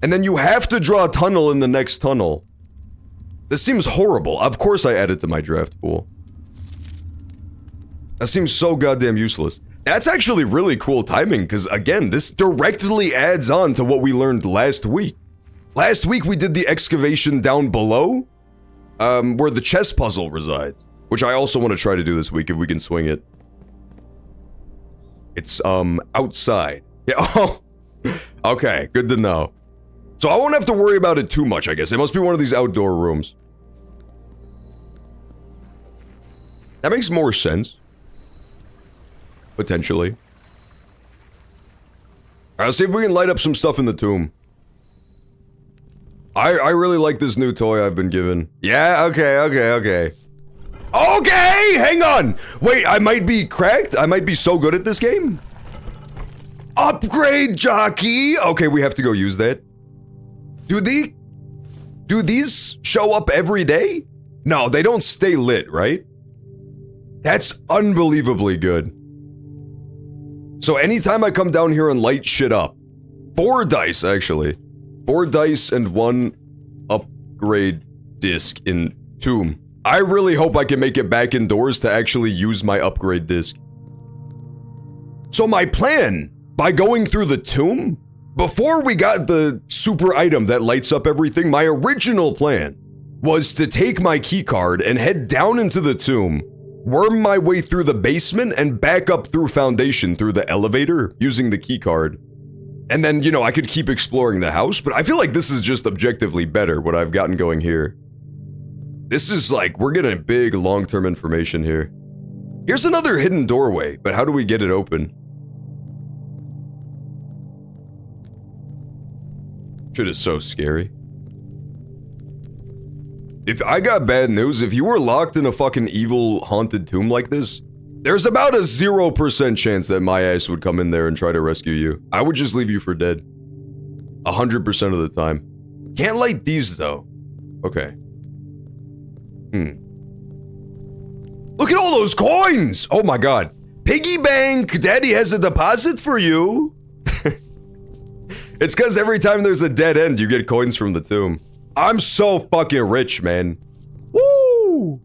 and then you have to draw a tunnel in the next tunnel. This seems horrible. Of course I added to my draft pool. That seems so goddamn useless. That's actually really cool timing, because again, this directly adds on to what we learned last week. Last week we did the excavation down below, where the chess puzzle resides, which I also want to try to do this week if we can swing it. It's, outside. Yeah, oh, okay, good to know. So I won't have to worry about it too much, I guess. It must be one of these outdoor rooms. That makes more sense. Potentially. Alright, let's see if we can light up some stuff in the tomb. I really like this new toy I've been given. Yeah, okay. Okay, hang on! Wait, I might be cracked? I might be so good at this game? Upgrade jockey! Okay, we have to go use that. Do these show up every day? No, they don't stay lit, right? That's unbelievably good. So anytime I come down here and light shit up, 4 dice actually. 4 dice and 1 upgrade disc in tomb. I really hope I can make it back indoors to actually use my upgrade disc. So my plan, by going through the tomb, before we got the super item that lights up everything, my original plan was to take my keycard and head down into the tomb, worm my way through the basement and back up through Foundation through the elevator using the keycard. And then, you know, I could keep exploring the house, but I feel like this is just objectively better, what I've gotten going here. This is like, we're getting big long-term information here. Here's another hidden doorway, but how do we get it open? Shit is so scary. If I got bad news, if you were locked in a fucking evil haunted tomb like this, there's about a 0% chance that my ass would come in there and try to rescue you. I would just leave you for dead. 100% of the time. Can't light these though. Okay. Look at all those coins! Oh my god. Piggy bank! Daddy has a deposit for you! It's because every time there's a dead end, you get coins from the tomb. I'm so fucking rich, man. Woo!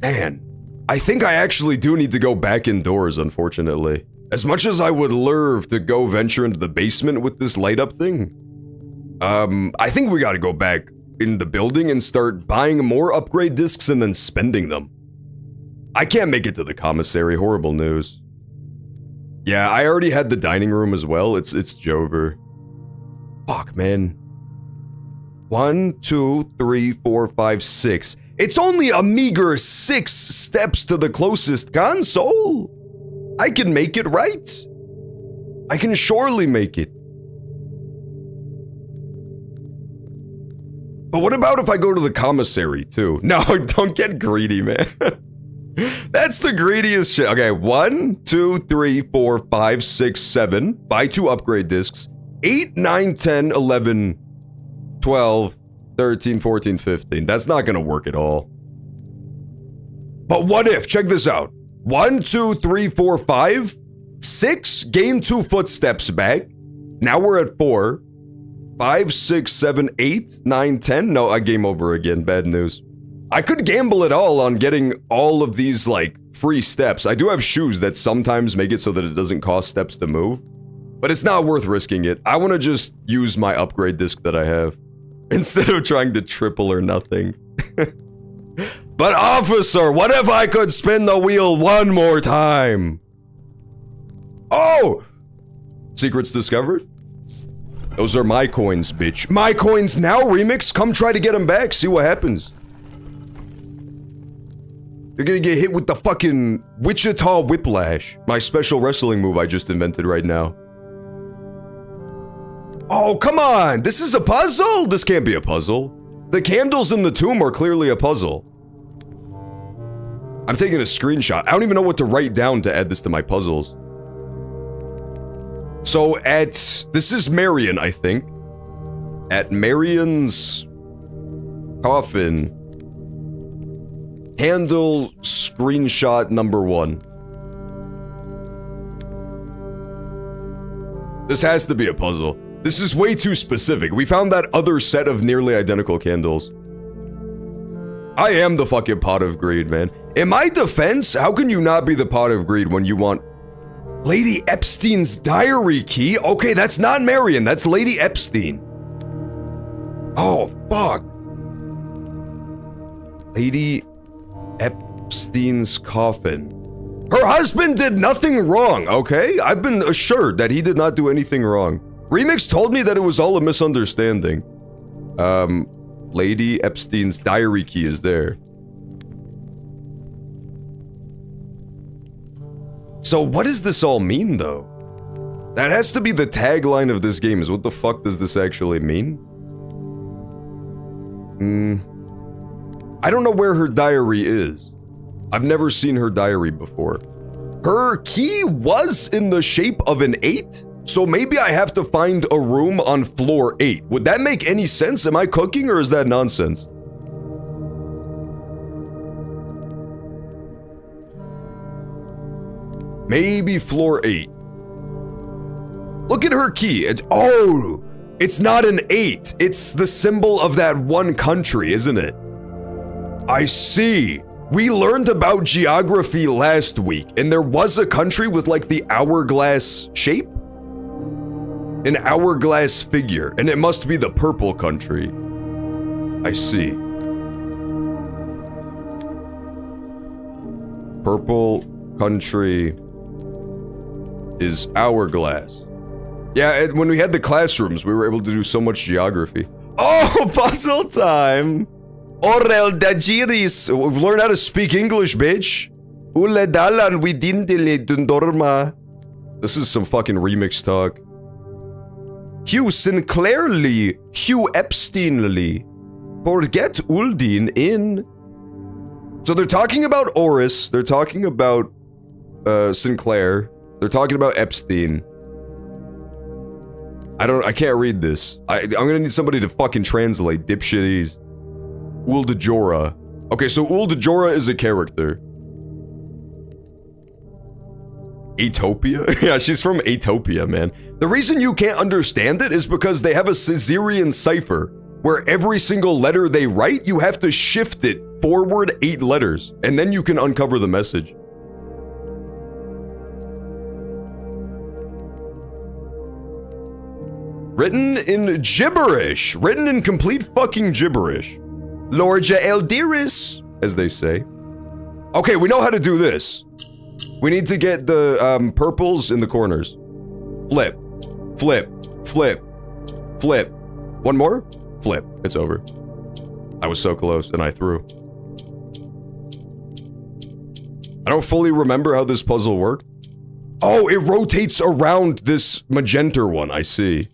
Man, I think I actually do need to go back indoors, unfortunately. As much as I would love to go venture into the basement with this light up thing, I think we gotta go back in the building and start buying more upgrade discs and then spending them. I can't make it to the commissary, horrible news. Yeah, I already had the dining room as well. It's Jover. Fuck, man. 1, 2, 3, 4, 5, 6. It's only a meager 6 steps to the closest console. I can make it right. I can surely make it. But what about if I go to the commissary too? No, don't get greedy, man. That's the greediest shit. Okay, 1, 2, 3, 4, 5, 6, 7. Buy 2 upgrade discs. 8, 9, 10, 11, 12, 13, 14, 15. That's not gonna work at all. But what if, check this out. 1, 2, 3, 4, 5, 6, gain 2 footsteps back. Now we're at 4. 5, 6, 7, 8, 9, 10. No, I game over again. Bad news. I could gamble it all on getting all of these, like, free steps. I do have shoes that sometimes make it so that it doesn't cost steps to move. But it's not worth risking it. I want to just use my upgrade disc that I have. Instead of trying to triple or nothing. But officer, what if I could spin the wheel one more time? Oh! Secrets discovered? Those are my coins, bitch. My coins now, Remix. Come try to get them back. See what happens. You're gonna get hit with the fucking Wichita Whiplash. My special wrestling move I just invented right now. Oh, come on! This is a puzzle? This can't be a puzzle. The candles in the tomb are clearly a puzzle. I'm taking a screenshot. I don't even know what to write down to add this to my puzzles. So this is Marion, I think. At Marion's coffin. Handle screenshot number 1. This has to be a puzzle. This is way too specific. We found that other set of nearly identical candles. I am the fucking pot of greed, man. In my defense, how can you not be the pot of greed when you want Lady Epstein's diary key? Okay, that's not Marion, that's Lady Epstein. Oh, fuck. Lady Epstein's coffin. Her husband did nothing wrong, okay? I've been assured that he did not do anything wrong. Remix told me that it was all a misunderstanding. Lady Epstein's diary key is there. So what does this all mean, though? That has to be the tagline of this game, is what the fuck does this actually mean? I don't know where her diary is. I've never seen her diary before. Her key was in the shape of an 8? So maybe I have to find a room on floor 8. Would that make any sense? Am I cooking or is that nonsense? Maybe floor 8. Look at her key. It's not an 8. It's the symbol of that one country, isn't it? I see. We learned about geography last week, and there was a country with like the hourglass shape? An hourglass figure, and it must be the purple country. I see. Purple country is hourglass. Yeah, when we had the classrooms, we were able to do so much geography. Oh, puzzle time! Orel dajiris. We've learned how to speak English, bitch. Ule dalan widindile dundorma. This is some fucking remix talk. Hugh Sinclairly, Hugh Epsteinly. Forget Uldin in. So they're talking about Oris. They're talking about Sinclair. They're talking about Epstein. I can't read this. I'm gonna need somebody to fucking translate, dipshitties. Uldajora. Okay, so Uldajora is a character. Atopia? Yeah, she's from Atopia, man. The reason you can't understand it is because they have a Caesarean cipher, where every single letter they write, you have to shift it forward 8 letters, and then you can uncover the message. Written in gibberish. Written in complete fucking gibberish. Lorja Eldiris, as they say. Okay, we know how to do this. We need to get the purples in the corners. Flip, flip, flip, flip. One more? Flip. It's over. I was so close, and I threw. I don't fully remember how this puzzle worked. Oh, it rotates around this magenta one, I see.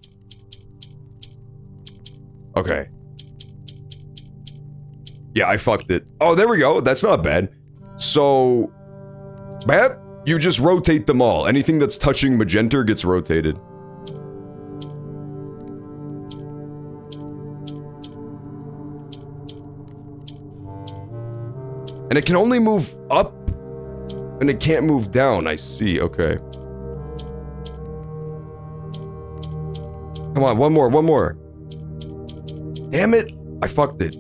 Okay. Yeah, I fucked it. Oh, there we go. That's not bad. So, Bap, you just rotate them all. Anything that's touching magenta gets rotated. And it can only move up, and it can't move down. I see, okay. Come on, one more. Damn it, I fucked it.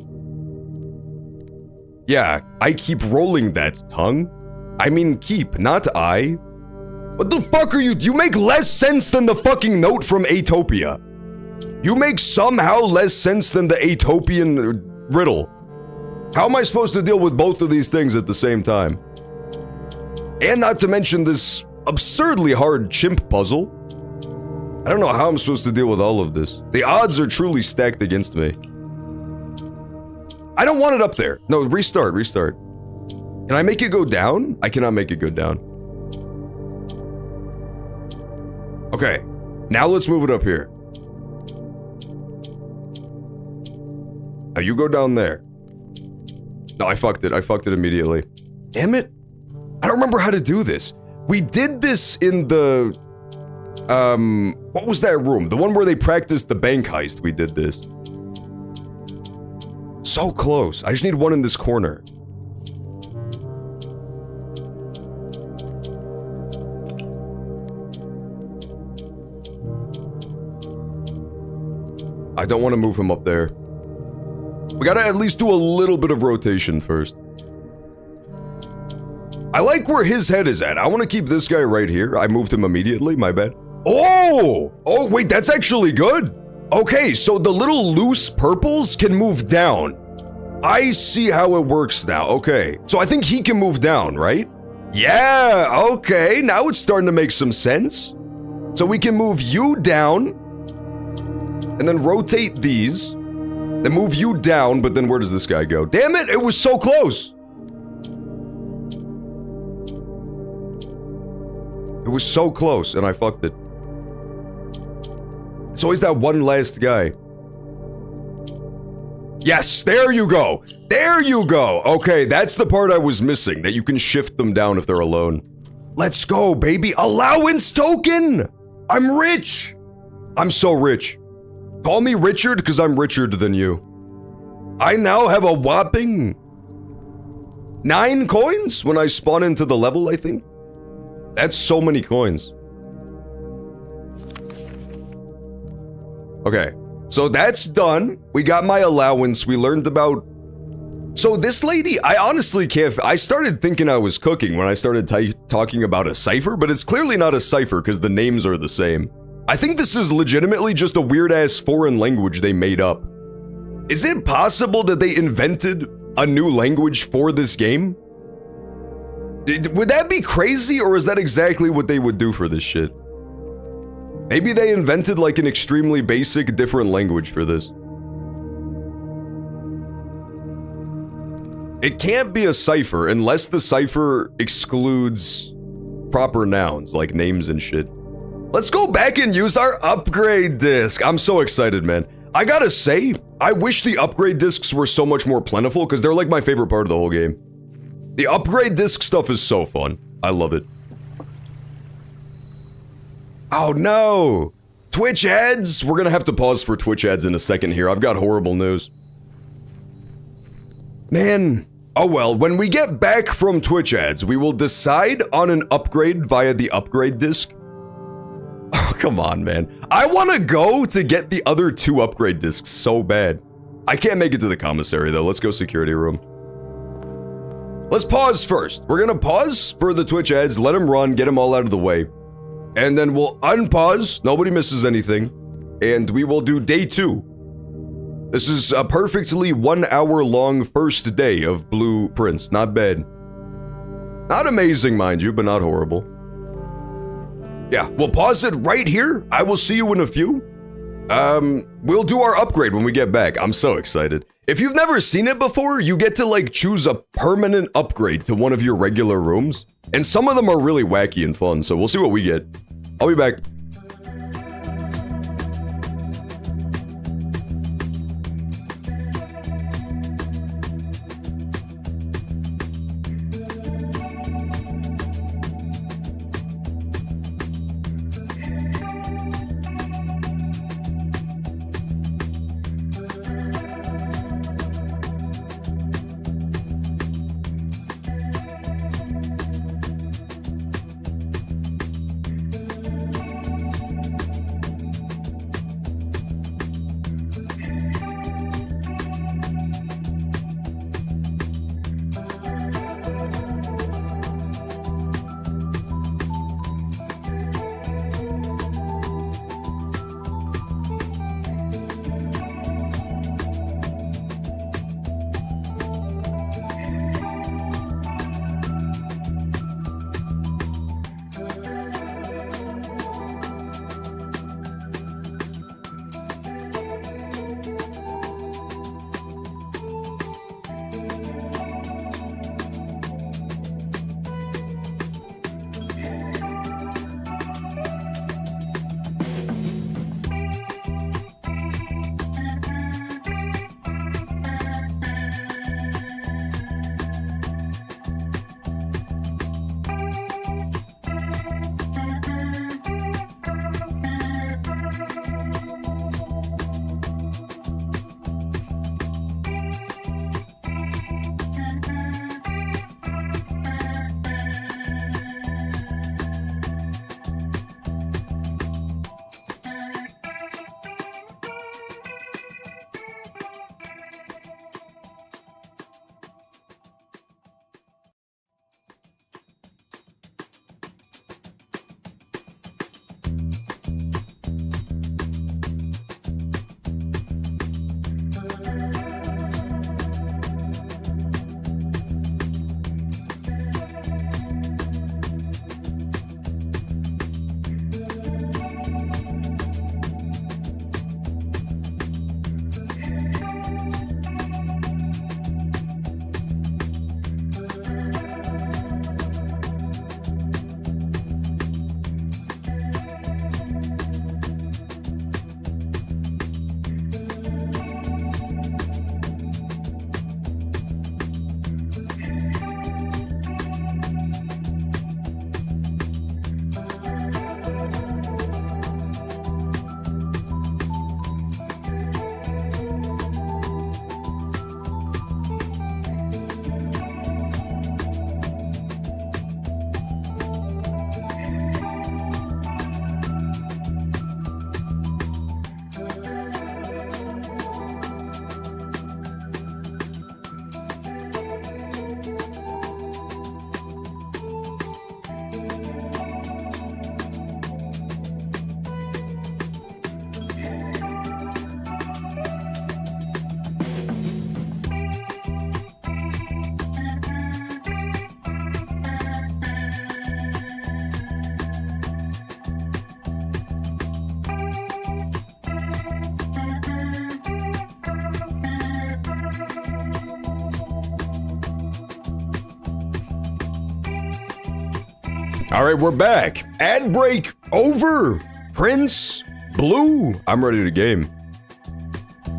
Yeah, I keep rolling that tongue. I mean keep, not I. What the fuck are you? You make less sense than the fucking note from Atopia. You make somehow less sense than the Atopian riddle. How am I supposed to deal with both of these things at the same time? And not to mention this absurdly hard chimp puzzle. I don't know how I'm supposed to deal with all of this. The odds are truly stacked against me. I don't want it up there. No, restart. Can I make it go down? I cannot make it go down. Okay, now let's move it up here. Now you go down there. No, I fucked it immediately. Damn it. I don't remember how to do this. We did this in the... what was that room? The one where they practiced the bank heist, we did this. So close. I just need one in this corner. I don't want to move him up there. We gotta at least do a little bit of rotation first. I like where his head is at. I want to keep this guy right here. I moved him immediately, my bad. Oh, wait, that's actually good. Okay, so the little loose purples can move down. I see how it works now. Okay, so I think he can move down, right? Yeah, okay, now it's starting to make some sense. So we can move you down, and then rotate these, then move you down, but then where does this guy go? Damn it, it was so close. It was so close, and I fucked it. It's always that one last guy. Yes, there you go. There you go. Okay, that's the part I was missing, that you can shift them down if they're alone. Let's go, baby. Allowance token! I'm rich. I'm so rich. Call me Richard, because I'm richer than you. I now have a whopping 9 coins when I spawn into the level, I think. That's so many coins. Okay, so that's done. We got my allowance. We learned about... So this lady, I honestly can't... I started thinking I was cooking when I started talking about a cipher, but it's clearly not a cipher because the names are the same. I think this is legitimately just a weird-ass foreign language they made up. Is it possible that they invented a new language for this game? Would that be crazy, or is that exactly what they would do for this shit? Maybe they invented like an extremely basic different language for this. It can't be a cipher unless the cipher excludes proper nouns like names and shit. Let's go back and use our upgrade disc. I'm so excited, man. I gotta say, I wish the upgrade discs were so much more plentiful because they're like my favorite part of the whole game. The upgrade disc stuff is so fun. I love it. Oh no! Twitch ads! We're gonna have to pause for Twitch ads in a second here. I've got horrible news. Man. Oh well, when we get back from Twitch ads, we will decide on an upgrade via the upgrade disc. Oh, come on, man. I want to go to get the other 2 upgrade discs so bad. I can't make it to the commissary though. Let's go security room. Let's pause first. We're gonna pause for the Twitch ads, let them run, get them all out of the way. And then we'll unpause, nobody misses anything, and we will do day 2. This is a perfectly 1 hour long first day of Blue Prince. Not bad. Not amazing, mind you, but not horrible. Yeah, we'll pause it right here. I will see you in a few. We'll do our upgrade when we get back. I'm so excited. If you've never seen it before, you get to like choose a permanent upgrade to one of your regular rooms. And some of them are really wacky and fun, so we'll see what we get. I'll be back. All right, we're back. Ad break over. Prince, Blue. I'm ready to game.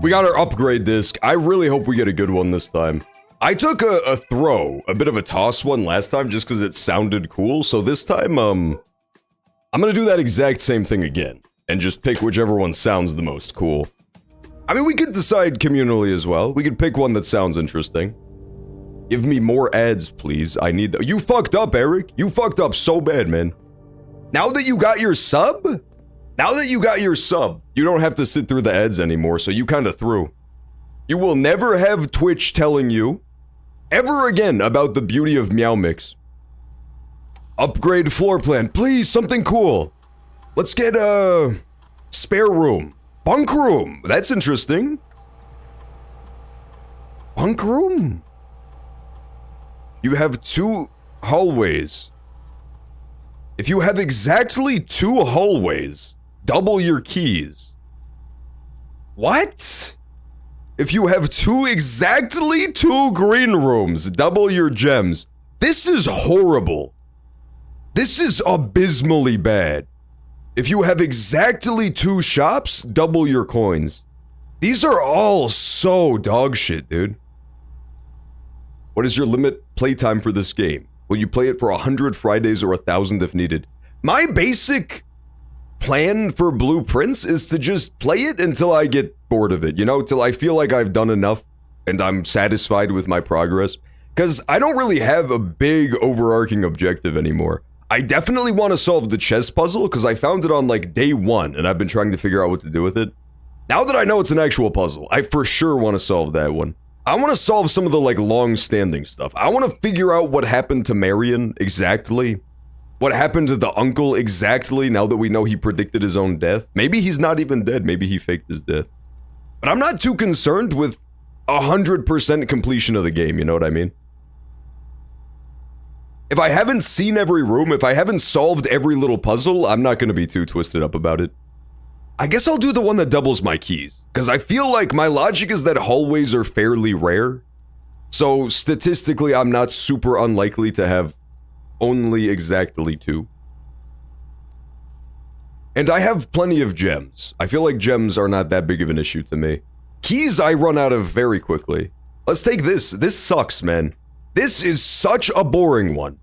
We got our upgrade disc. I really hope we get a good one this time. I took a throw, a bit of a toss one last time just because it sounded cool. So this time, I'm gonna do that exact same thing again and just pick whichever one sounds the most cool. I mean, we could decide communally as well. We could pick one that sounds interesting. Give me more ads, please. I need You fucked up, Eric. You fucked up so bad, man. Now that you got your sub, you don't have to sit through the ads anymore, so you kind of threw. You will never have Twitch telling you ever again about the beauty of Meow Mix. Upgrade floor plan. Please, something cool. Let's get a spare room. Bunk room. That's interesting. Bunk room? You have 2 hallways. If you have exactly 2 hallways, double your keys. What? If you have exactly two green rooms, double your gems. This is horrible. This is abysmally bad. If you have exactly 2 shops, double your coins. These are all so dog shit, dude. What is your limit playtime for this game? Will you play it for 100 Fridays or 1,000 if needed? My basic plan for Blue Prince is to just play it until I get bored of it, you know, till I feel like I've done enough and I'm satisfied with my progress. Because I don't really have a big overarching objective anymore. I definitely want to solve the chess puzzle because I found it on like day 1 and I've been trying to figure out what to do with it. Now that I know it's an actual puzzle, I for sure want to solve that one. I want to solve some of the like long-standing stuff. I want to figure out what happened to Marion exactly. What happened to the uncle exactly now that we know he predicted his own death. Maybe he's not even dead, maybe he faked his death. But I'm not too concerned with 100% completion of the game, you know what I mean? If I haven't seen every room, if I haven't solved every little puzzle, I'm not going to be too twisted up about it. I guess I'll do the one that doubles my keys, because I feel like my logic is that hallways are fairly rare. So statistically, I'm not super unlikely to have only exactly 2. And I have plenty of gems. I feel like gems are not that big of an issue to me. Keys I run out of very quickly. Let's take this. This sucks, man. This is such a boring one.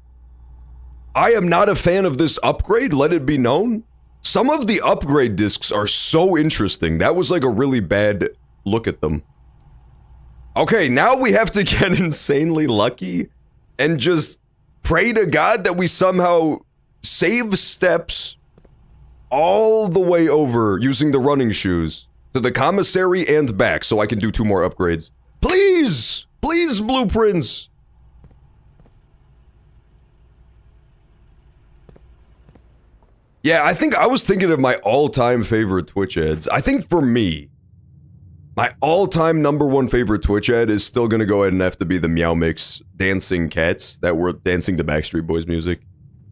I am not a fan of this upgrade, let it be known. Some of the upgrade discs are so interesting. That was like a really bad look at them. Okay, now we have to get insanely lucky and just pray to God that we somehow save steps all the way over using the running shoes to the commissary and back so I can do 2 more upgrades. Please! Please, Blue Prince! Yeah, I think I was thinking of my all-time favorite Twitch ads. I think for me, my all-time #1 favorite Twitch ad is still gonna go ahead and have to be the Meow Mix dancing cats that were dancing to Backstreet Boys music.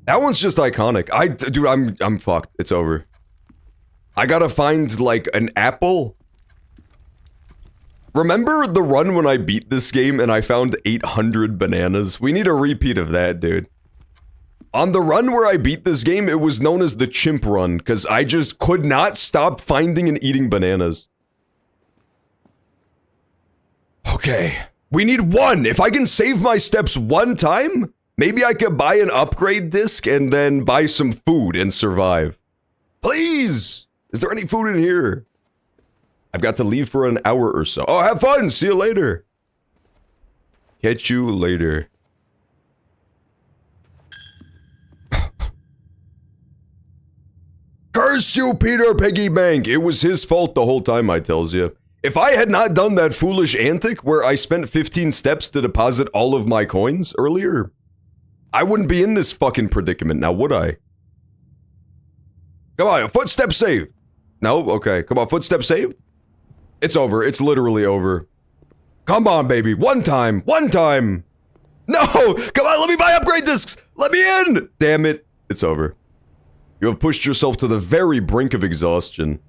That one's just iconic. Dude, I'm fucked. It's over. I gotta find, like, an apple. Remember the run when I beat this game and I found 800 bananas? We need a repeat of that, dude. On the run where I beat this game, it was known as the chimp run, because I just could not stop finding and eating bananas. Okay, we need 1. If I can save my steps 1 time, maybe I could buy an upgrade disc and then buy some food and survive. Please! Is there any food in here? I've got to leave for an hour or so. Oh, have fun! See you later! Catch you later. Curse you, Peter Piggy Bank! It was his fault the whole time, I tells you. If I had not done that foolish antic where I spent 15 steps to deposit all of my coins earlier, I wouldn't be in this fucking predicament now, would I? Come on, footstep saved! No? Okay, come on, footstep saved? It's over, it's literally over. Come on, baby, 1 time, 1 time! No! Come on, let me buy upgrade discs! Let me in! Damn it, it's over. You have pushed yourself to the very brink of exhaustion.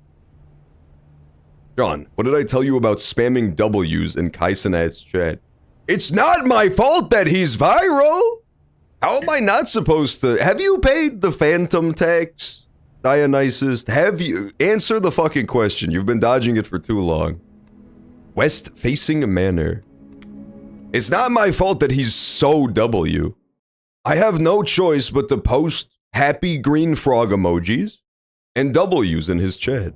John, what did I tell you about spamming W's in Kaisenat's chat? It's not my fault that he's viral! How am I not supposed to? Have you paid the phantom tax, Dionysus? Have you? Answer the fucking question. You've been dodging it for too long. West-facing manor. It's not my fault that he's so W. I have no choice but to post happy green frog emojis and W's in his chat.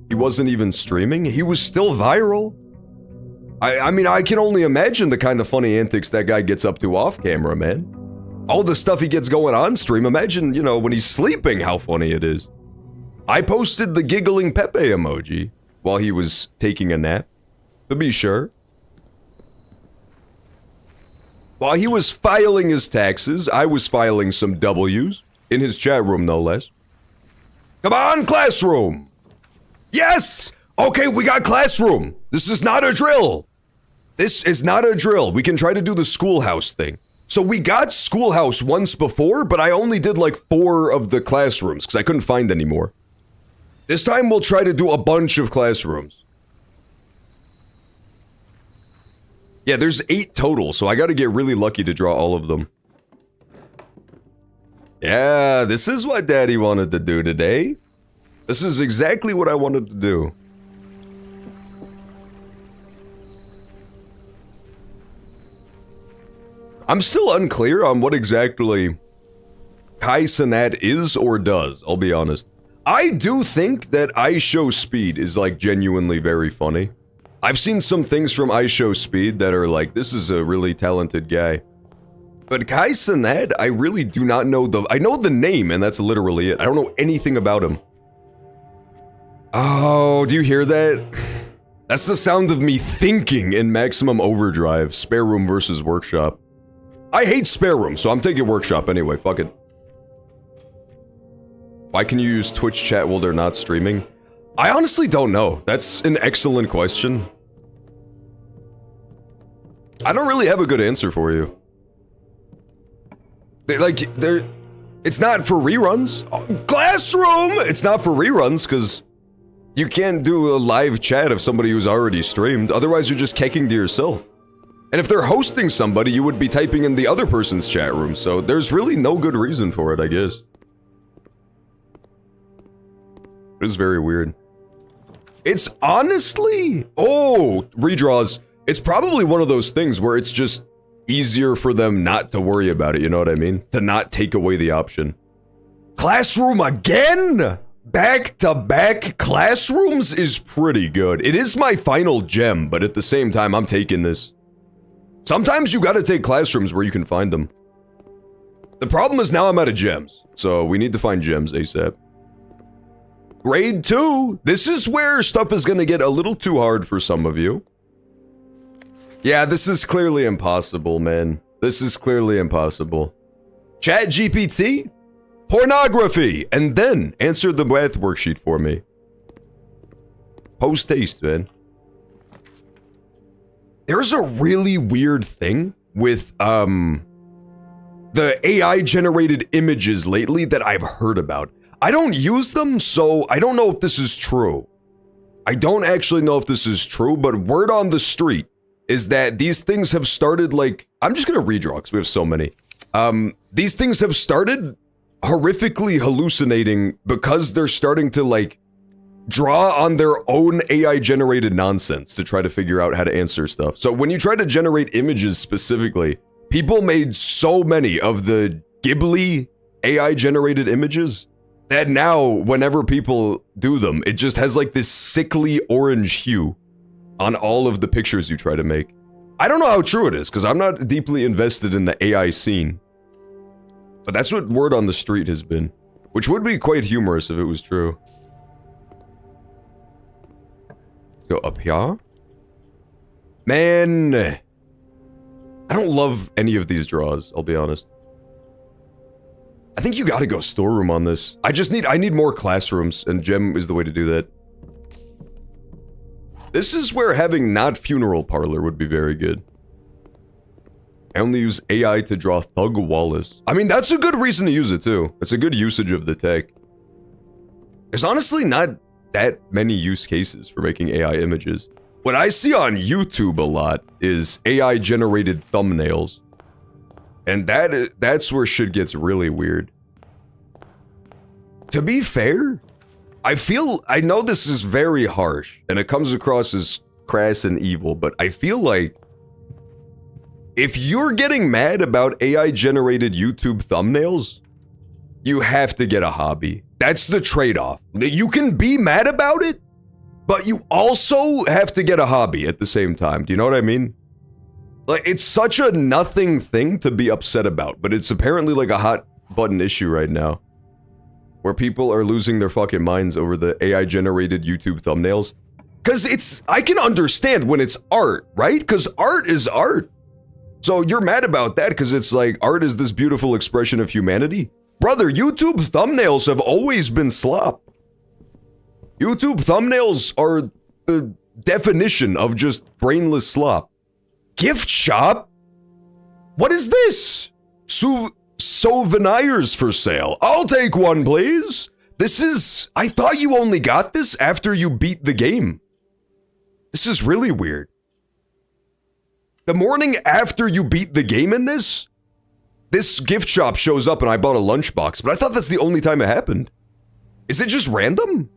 He wasn't even streaming. He was still viral. I mean, I can only imagine the kind of funny antics that guy gets up to off camera, man. All the stuff he gets going on stream. Imagine, you know, when he's sleeping, how funny it is. I posted the giggling Pepe emoji while he was taking a nap, to be sure. While he was filing his taxes, I was filing some W's in his chat room, no less. Come on, classroom! Yes! Okay, we got classroom. This is not a drill. This is not a drill. We can try to do the schoolhouse thing. So we got schoolhouse once before, but I only did like 4 of the classrooms because I couldn't find any more. This time we'll try to do a bunch of classrooms. Yeah, there's 8 total, so I gotta get really lucky to draw all of them. Yeah, this is what Daddy wanted to do today. This is exactly what I wanted to do. I'm still unclear on what exactly Kai Cenat is or does, I'll be honest. I do think that I Show Speed is like genuinely very funny. I've seen some things from I Show Speed that are like, this is a really talented guy. But Kai Cenat, I really do not know I know the name and that's literally it. I don't know anything about him. Oh, do you hear that? That's the sound of me thinking in maximum overdrive, spare room versus workshop. I hate spare room, so I'm taking workshop anyway, fuck it. Why can you use Twitch chat while they're not streaming? I honestly don't know. That's an excellent question. I don't really have a good answer for you. It's not for reruns. Classroom! It's not for reruns, because you can't do a live chat of somebody who's already streamed, otherwise you're just kecking to yourself. And if they're hosting somebody, you would be typing in the other person's chat room, so there's really no good reason for it, I guess. It is very weird. It's honestly... Oh, redraws. It's probably one of those things where it's just easier for them not to worry about it, you know what I mean? To not take away the option. Classroom again? Back-to-back classrooms is pretty good. It is my final gem, but at the same time, I'm taking this. Sometimes you gotta take classrooms where you can find them. The problem is now I'm out of gems, so we need to find gems ASAP. Grade 2! This is where stuff is gonna get a little too hard for some of you. Yeah, this is clearly impossible, man. This is clearly impossible. Chat GPT? Pornography! And then answer the math worksheet for me. Post haste, man. There's a really weird thing with, the AI-generated images lately that I've heard about. I don't use them, so I don't know if this is true. I don't actually know if this is true, but word on the street is that these things have started, like... I'm just gonna redraw, because we have so many. These things have started horrifically hallucinating because they're starting to, like, draw on their own AI-generated nonsense to try to figure out how to answer stuff. So when you try to generate images specifically, people made so many of the Ghibli AI-generated images that now, whenever people do them, it just has like this sickly orange hue on all of the pictures you try to make. I don't know how true it is, because I'm not deeply invested in the AI scene. But that's what word on the street has been. Which would be quite humorous if it was true. Go up here? Man! I don't love any of these draws, I'll be honest. I think you gotta go storeroom on this. I need more classrooms, and gem is the way to do that. This is where having not funeral parlor would be very good. I only use AI to draw Thug Wallace. I mean, that's a good reason to use it too. It's a good usage of the tech. There's honestly not that many use cases for making AI images. What I see on YouTube a lot is AI generated thumbnails. And that's where shit gets really weird. To be fair, I know this is very harsh, and it comes across as crass and evil, but I feel like if you're getting mad about AI-generated YouTube thumbnails, you have to get a hobby. That's the trade-off. You can be mad about it, but you also have to get a hobby at the same time. Do you know what I mean? Like, it's such a nothing thing to be upset about, but it's apparently like a hot button issue right now. Where people are losing their fucking minds over the AI-generated YouTube thumbnails. Cause I can understand when it's art, right? Cause art is art. So you're mad about that because it's like, art is this beautiful expression of humanity. Brother, YouTube thumbnails have always been slop. YouTube thumbnails are the definition of just brainless slop. Gift shop? What is this? Souvenirs for sale. I'll take one, please. I thought you only got this after you beat the game. This is really weird. The morning after you beat the game in this gift shop shows up and I bought a lunchbox, but I thought that's the only time it happened. Is it just random?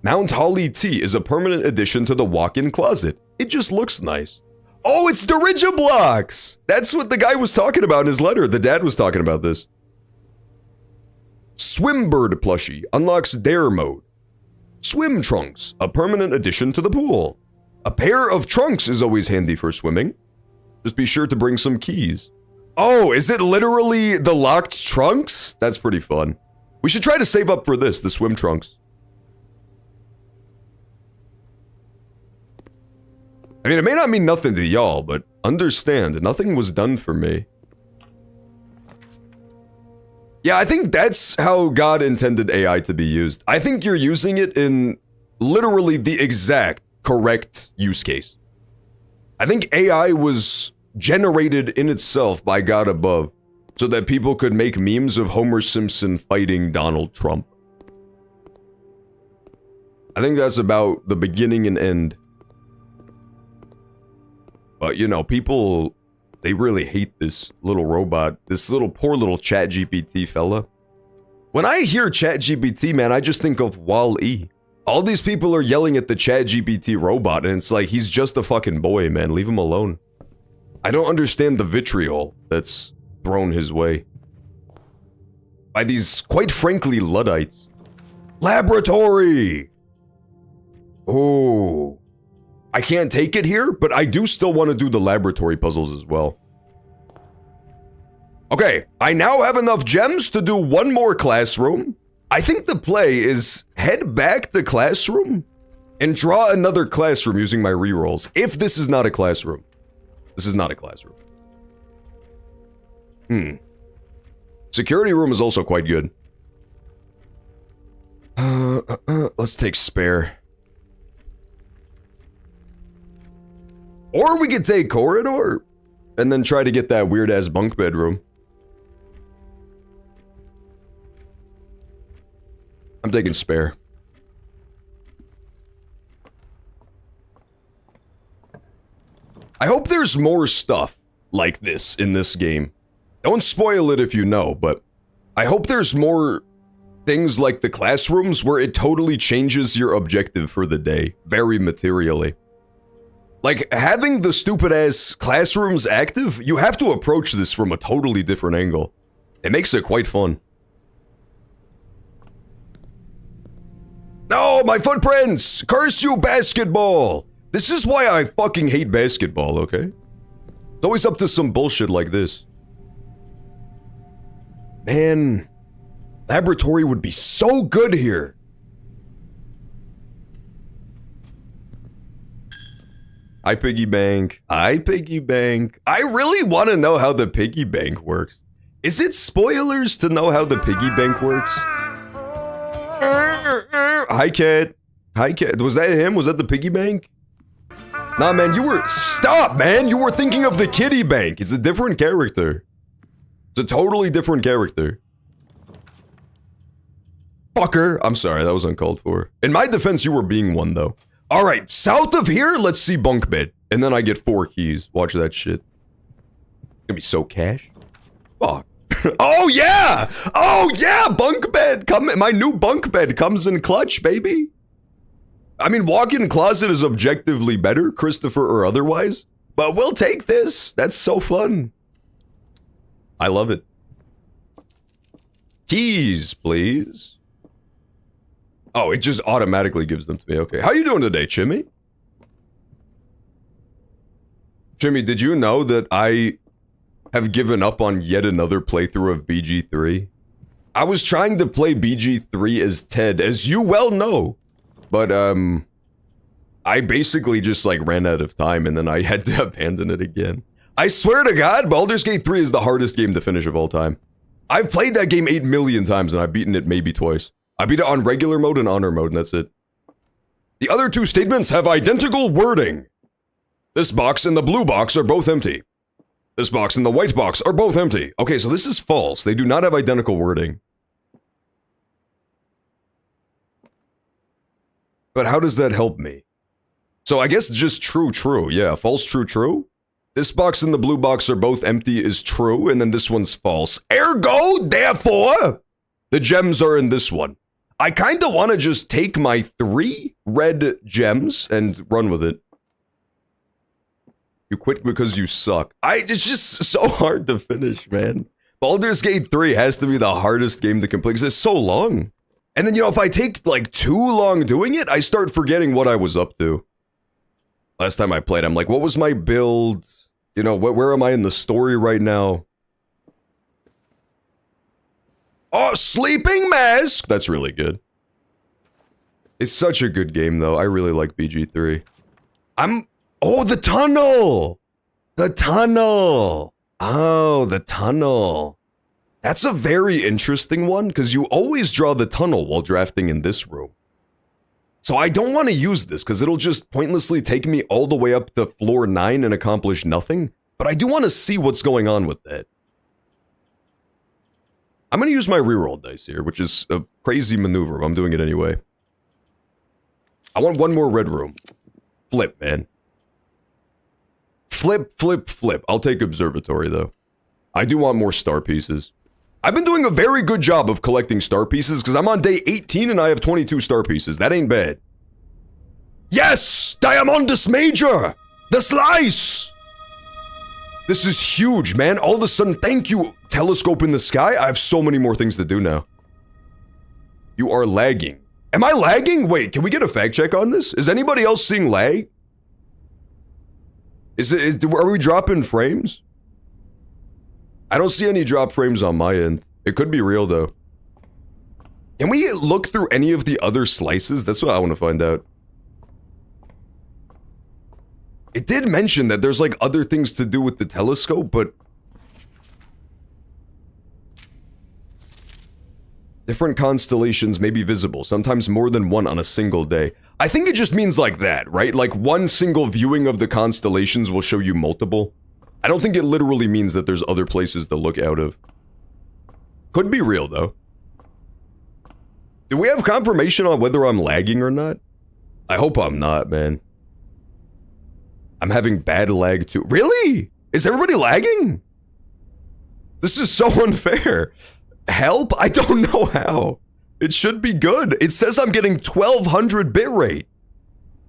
Mount Holly Tea is a permanent addition to the walk-in closet. It just looks nice. Oh, it's Dirigiblocks! That's what the guy was talking about in his letter. The dad was talking about this. Swimbird plushie unlocks Dare mode. Swim trunks, a permanent addition to the pool. A pair of trunks is always handy for swimming. Just be sure to bring some keys. Oh, is it literally the locked trunks? That's pretty fun. We should try to save up for this, the swim trunks. I mean, it may not mean nothing to y'all, but understand, nothing was done for me. Yeah, I think that's how God intended AI to be used. I think you're using it in literally the exact correct use case. I think AI was generated in itself by God above so that people could make memes of Homer Simpson fighting Donald Trump. I think that's about the beginning and end. But, you know, people, they really hate this little robot, this poor little ChatGPT fella. When I hear ChatGPT, man, I just think of Wall-E. All these people are yelling at the ChatGPT robot, and it's like, he's just a fucking boy, man. Leave him alone. I don't understand the vitriol that's thrown his way by these, quite frankly, Luddites. Laboratory! Oh. I can't take it here, but I do still want to do the laboratory puzzles as well. Okay, I now have enough gems to do one more classroom. I think the play is head back to classroom and draw another classroom using my rerolls. If this is not a classroom. This is not a classroom. Security room is also quite good. Let's take spare. Or we could take corridor and then try to get that weird ass bunk bedroom. I'm taking spare. I hope there's more stuff like this in this game. Don't spoil it if you know, but I hope there's more things like the classrooms where it totally changes your objective for the day, very materially. Like, having the stupid-ass classrooms active, you have to approach this from a totally different angle. It makes it quite fun. No, my footprints! Curse you, basketball! This is why I fucking hate basketball, okay? It's always up to some bullshit like this. Man, laboratory would be so good here. I piggy bank. I piggy bank. I really want to know how the piggy bank works. Is it spoilers to know how the piggy bank works? Hi, cat. Hi, cat. Was that him? Was that the piggy bank? Nah, man, stop, man. You were thinking of the kitty bank. It's a different character. It's a totally different character. Fucker. I'm sorry, that was uncalled for. In my defense, you were being one, though. Alright, south of here, let's see bunk bed. And then I get 4 keys. Watch that shit. gonna be so cash. Fuck. Oh yeah! Oh yeah! Bunk bed! My new bunk bed comes in clutch, baby! I mean, walk-in closet is objectively better, Christopher or otherwise. But we'll take this. That's so fun. I love it. Keys, please. Oh, it just automatically gives them to me. Okay. How you doing today, Chimmy? Jimmy, did you know that I have given up on yet another playthrough of BG3? I was trying to play BG3 as Ted, as you well know. But, I basically just, like, ran out of time and then I had to abandon it again. I swear to God, Baldur's Gate 3 is the hardest game to finish of all time. I've played that game 8 million times and I've beaten it maybe twice. I beat it on regular mode and honor mode and that's it. The other two statements have identical wording. This box and the blue box are both empty. This box and the white box are both empty. Okay, so this is false. They do not have identical wording. But how does that help me? So I guess just true, true. Yeah, false, true, true. This box and the blue box are both empty is true, and then this one's false. Ergo, therefore, the gems are in this one. I kind of want to just take my 3 red gems and run with it. You quit because you suck. It's just so hard to finish, man. Baldur's Gate 3 has to be the hardest game to complete because it's so long. And then, you know, if I take, like, too long doing it, I start forgetting what I was up to. Last time I played, I'm like, what was my build? You know, where am I in the story right now? Oh, Sleeping Mask! That's really good. It's such a good game, though. I really like BG3. Oh, the tunnel! The tunnel! Oh, the tunnel. That's a very interesting one, because you always draw the tunnel while drafting in this room. So I don't want to use this, because it'll just pointlessly take me all the way up to floor 9 and accomplish nothing, but I do want to see what's going on with that. I'm going to use my reroll dice here, which is a crazy maneuver, but I'm doing it anyway. I want one more red room. Flip, man. Flip, flip, flip. I'll take observatory, though. I do want more star pieces. I've been doing a very good job of collecting star pieces, because I'm on day 18 and I have 22 star pieces. That ain't bad. Yes! Diamondus Major! The slice! This is huge, man. All of a sudden, thank you, telescope in the sky. I have so many more things to do now. You are lagging. Am I lagging? Wait, can we get a fact check on this? Is anybody else seeing lag? Are we dropping frames? I don't see any drop frames on my end. It could be real, though. Can we look through any of the other slices? That's what I want to find out. It did mention that there's, like, other things to do with the telescope, but... different constellations may be visible, sometimes more than one on a single day. I think it just means like that, right? Like, one single viewing of the constellations will show you multiple. I don't think it literally means that there's other places to look out of. Could be real, though. Do we have confirmation on whether I'm lagging or not? I hope I'm not, man. I'm having bad lag, too. Really? Is everybody lagging? This is so unfair. Help? I don't know how. It should be good. It says I'm getting 1200 bitrate.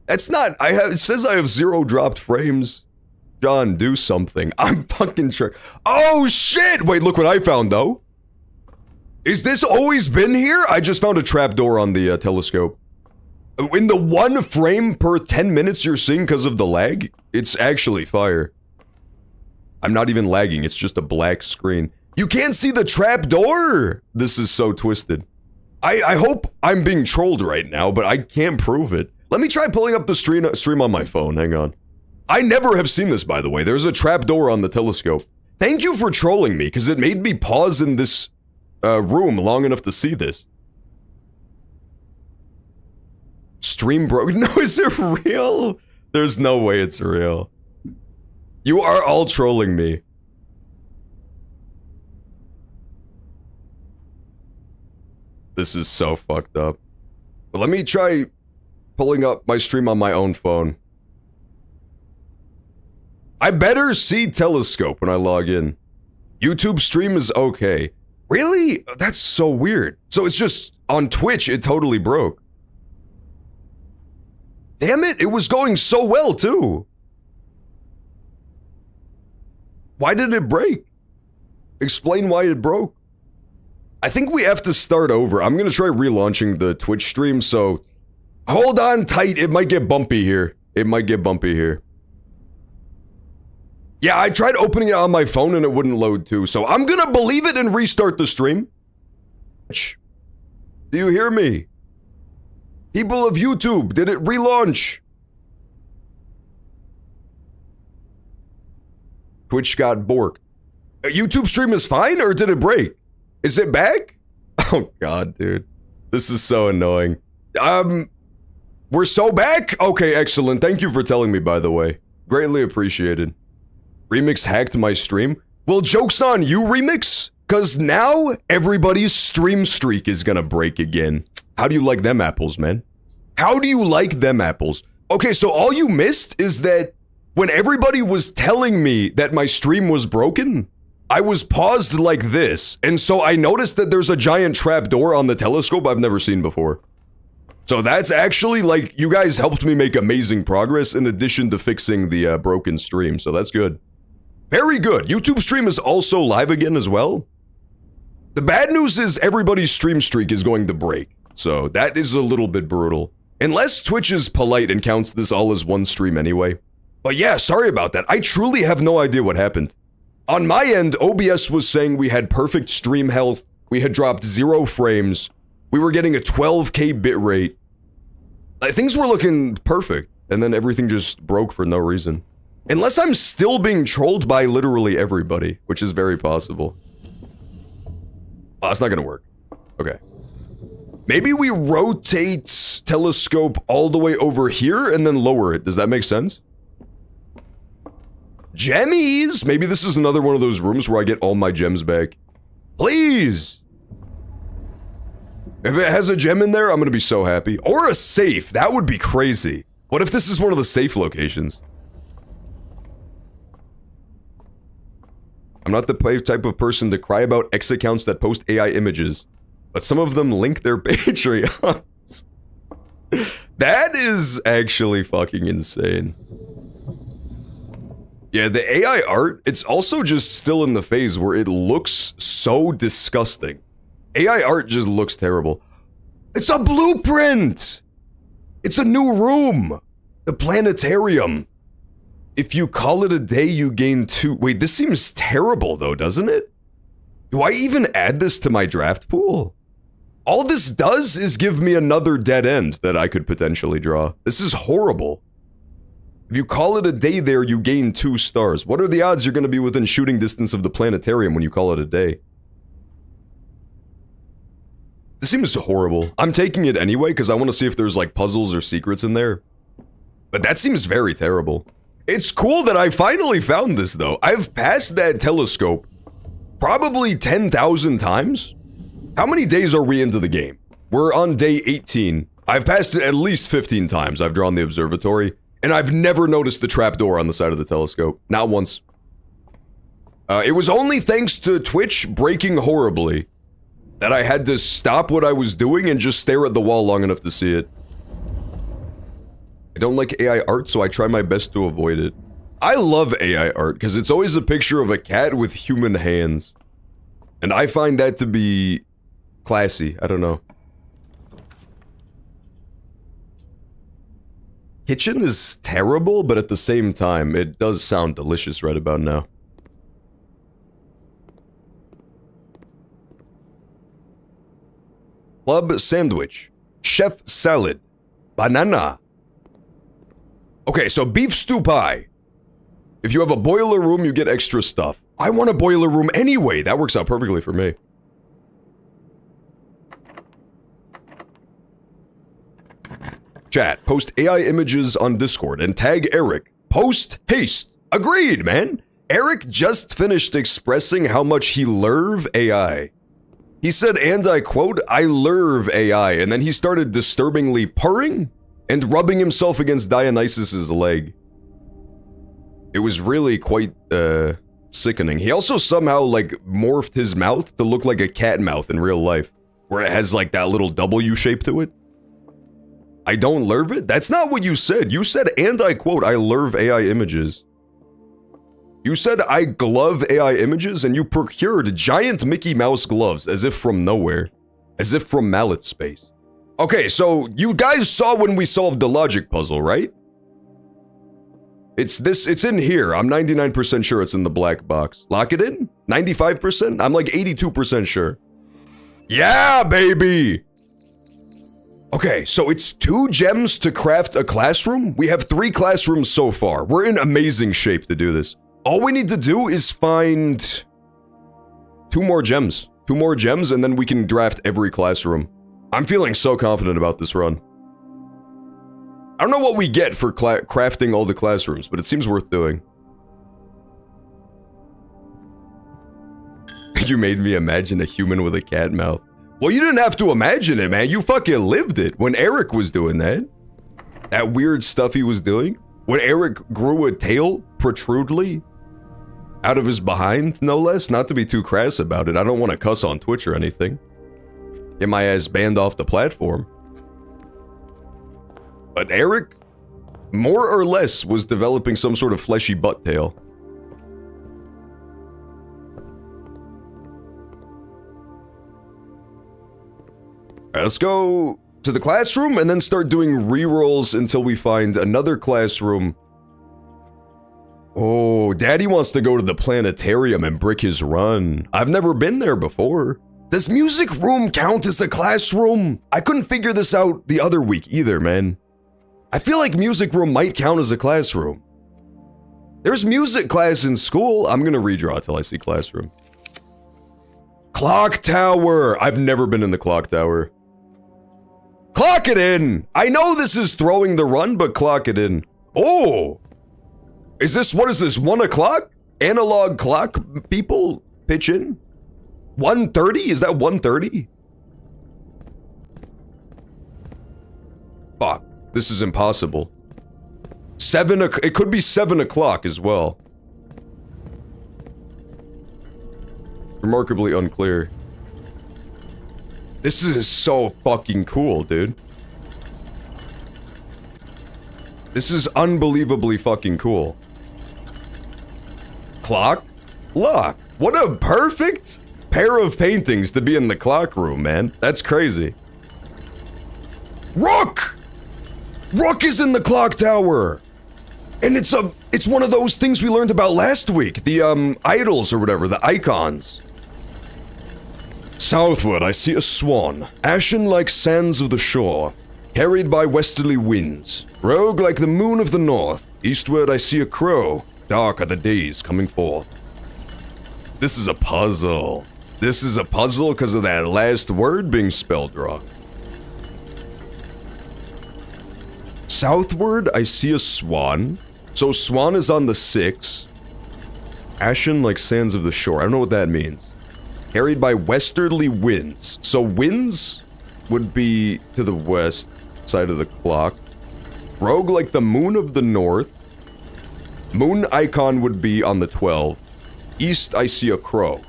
That's not... it says I have 0 dropped frames. John, do something. I'm fucking sure. Oh, shit! Wait, look what I found, though. Is this always been here? I just found a trapdoor on the telescope. In the 1 frame per 10 minutes you're seeing because of the lag, it's actually fire. I'm not even lagging, it's just a black screen. You can't see the trapdoor! This is so twisted. I hope I'm being trolled right now, but I can't prove it. Let me try pulling up the stream on my phone, hang on. I never have seen this, by the way. There's a trapdoor on the telescope. Thank you for trolling me, because it made me pause in this room long enough to see this. Stream broke. No, is it real? There's no way it's real. You are all trolling me. This is so fucked up. But let me try pulling up my stream on my own phone. I better see Telescope when I log in. YouTube stream is okay. Really? That's so weird. So it's just on Twitch, it totally broke. Damn it, it was going so well too. Why did it break? Explain why it broke. I think we have to start over. I'm gonna try relaunching the Twitch stream, so hold on tight. It might get bumpy here. It might get bumpy here. Yeah, I tried opening it on my phone and it wouldn't load too, so I'm gonna believe it and restart the stream. Do you hear me? People of YouTube, did it relaunch? Twitch got borked. A YouTube stream is fine, or did it break? Is it back? Oh god, dude. This is so annoying. We're so back? Okay, excellent. Thank you for telling me, by the way. Greatly appreciated. Remix hacked my stream? Well, joke's on you, Remix. Cause now, everybody's stream streak is gonna break again. How do you like them apples, man? How do you like them apples? Okay, so all you missed is that when everybody was telling me that my stream was broken, I was paused like this, and so I noticed that there's a giant trapdoor on the Telescope I've never seen before. So that's actually, like, you guys helped me make amazing progress in addition to fixing the broken stream, so that's good. Very good. YouTube stream is also live again as well. The bad news is everybody's stream streak is going to break, so that is a little bit brutal. Unless Twitch is polite and counts this all as one stream anyway. But yeah, sorry about that. I truly have no idea what happened. On my end, OBS was saying we had perfect stream health, we had dropped 0 frames, we were getting a 12K bitrate. Things were looking perfect, and then everything just broke for no reason. Unless I'm still being trolled by literally everybody, which is very possible. Oh, it's not gonna work. Okay. Maybe we rotate Telescope all the way over here and then lower it. Does that make sense? Gemmies! Maybe this is another one of those rooms where I get all my gems back. Please! If it has a gem in there, I'm gonna be so happy. Or a safe. That would be crazy. What if this is one of the safe locations? I'm not the type of person to cry about X accounts that post AI images, but some of them link their Patreons. That is actually fucking insane. Yeah, the AI art, it's also just still in the phase where it looks so disgusting. AI art just looks terrible. It's a blueprint! It's a new room! The planetarium. If you call it a day, you gain 2. Wait, this seems terrible though, doesn't it? Do I even add this to my draft pool? All this does is give me another dead end that I could potentially draw. This is horrible. If you call it a day there, you gain 2 stars. What are the odds you're going to be within shooting distance of the planetarium when you call it a day? This seems horrible. I'm taking it anyway because I want to see if there's like puzzles or secrets in there. But that seems very terrible. It's cool that I finally found this though. I've passed that Telescope probably 10,000 times. How many days are we into the game? We're on day 18. I've passed it at least 15 times. I've drawn the observatory. And I've never noticed the trapdoor on the side of the Telescope. Not once. It was only thanks to Twitch breaking horribly that I had to stop what I was doing and just stare at the wall long enough to see it. I don't like AI art, so I try my best to avoid it. I love AI art, because it's always a picture of a cat with human hands. And I find that to be classy. I don't know. Kitchen is terrible, but at the same time, it does sound delicious right about now. Club sandwich. Chef salad. Banana. Okay, so beef stew pie. If you have a boiler room, you get extra stuff. I want a boiler room anyway. That works out perfectly for me. Chat, post AI images on Discord and tag Eric. Post haste. Agreed, man. Eric just finished expressing how much he love AI. He said, and I quote, I love AI, and then he started disturbingly purring and rubbing himself against Dionysus's leg. It was really quite, sickening. He also somehow, like, morphed his mouth to look like a cat mouth in real life, where it has, like, that little W shape to it. I don't lurve it? That's not what you said. You said, and I quote, I lurve AI images. You said I glove AI images, and you procured giant Mickey Mouse gloves, as if from nowhere. As if from mallet space. Okay, so you guys saw when we solved the logic puzzle, right? It's in here. I'm 99% sure it's in the black box. Lock it in? 95%? I'm like 82% sure. Yeah, baby! Okay, so it's 2 gems to craft a classroom? We have 3 classrooms so far. We're in amazing shape to do this. All we need to do is find 2 more gems. 2 more gems, and then we can draft every classroom. I'm feeling so confident about this run. I don't know what we get for crafting all the classrooms, but it seems worth doing. You made me imagine a human with a cat mouth. Well, you didn't have to imagine it, man. You fucking lived it when Eric was doing that. That weird stuff he was doing. When Eric grew a tail protrudely out of his behind, no less. Not to be too crass about it. I don't want to cuss on Twitch or anything. Get my ass banned off the platform. But Eric, more or less, was developing some sort of fleshy butt tail. Alright, let's go to the classroom and then start doing rerolls until we find another classroom. Oh, Daddy wants to go to the planetarium and brick his run. I've never been there before. Does music room count as a classroom? I couldn't figure this out the other week either, man. I feel like music room might count as a classroom. There's music class in school. I'm gonna redraw till I see classroom. Clock tower. I've never been in the clock tower. Clock it in. I know this is throwing the run, but clock it in. Oh. What is this, 1 o'clock? Analog clock people pitch in? 1:30? Is that 1:30? Fuck. This is impossible. It could be 7 o'clock as well. Remarkably unclear. This is so fucking cool, dude. This is unbelievably fucking cool. Clock? Lock. What a perfect pair of paintings to be in the clock room, man. That's crazy. Rook! Rook is in the clock tower! And it's one of those things we learned about last week. The, idols or whatever, the icons. Southward I see a swan, ashen like sands of the shore, carried by westerly winds, rogue like the moon of the north. Eastward I see a crow, dark are the days coming forth. This is a puzzle. This is a puzzle because of that last word being spelled wrong. Southward, I see a swan. So swan is on the 6. Ashen like sands of the shore. I don't know what that means. Carried by westerly winds. So winds would be to the west side of the clock. Rogue like the moon of the north. Moon icon would be on the 12. East, I see a crow.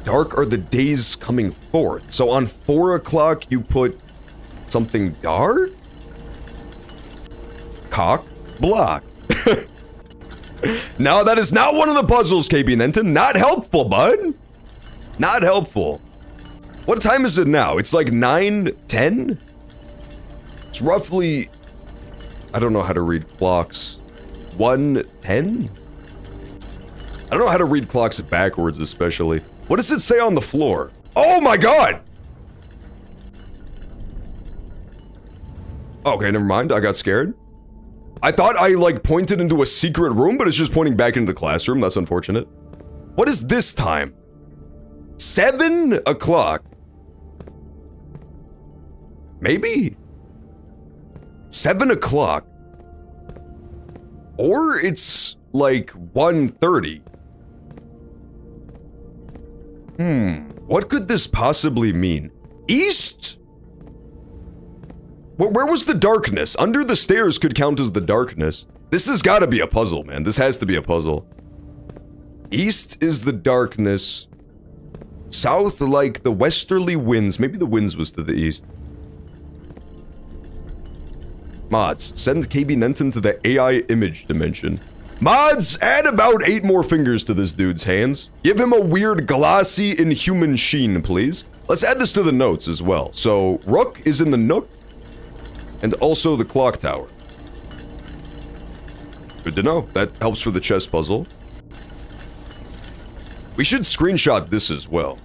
Dark are the days coming forth. So on 4 o'clock, you put something dark? Cock block. Now that is not one of the puzzles, KB Nenton. Not helpful, bud. Not helpful. What time is it now? It's like 9:10? It's roughly... I don't know how to read clocks. 1:10? I don't know how to read clocks backwards, especially. What does it say on the floor? Oh my god! Okay, never mind. I got scared. I thought I, like, pointed into a secret room, but it's just pointing back into the classroom. That's unfortunate. What is this time? 7 o'clock. Maybe? 7 o'clock. Or it's, like, 1:30. What could this possibly mean? East? Where was the darkness? Under the stairs could count as the darkness. This has got to be a puzzle, man. This has to be a puzzle. East is the darkness. South like the westerly winds. Maybe the winds was to the east. Mods, send KB Nenton to the AI image dimension. Mods, add about 8 more fingers to this dude's hands. Give him a weird glossy inhuman sheen, please. Let's add this to the notes as well. So, Rook is in the Nook, and also the clock tower. Good to know. That helps for the chess puzzle. We should screenshot this as well.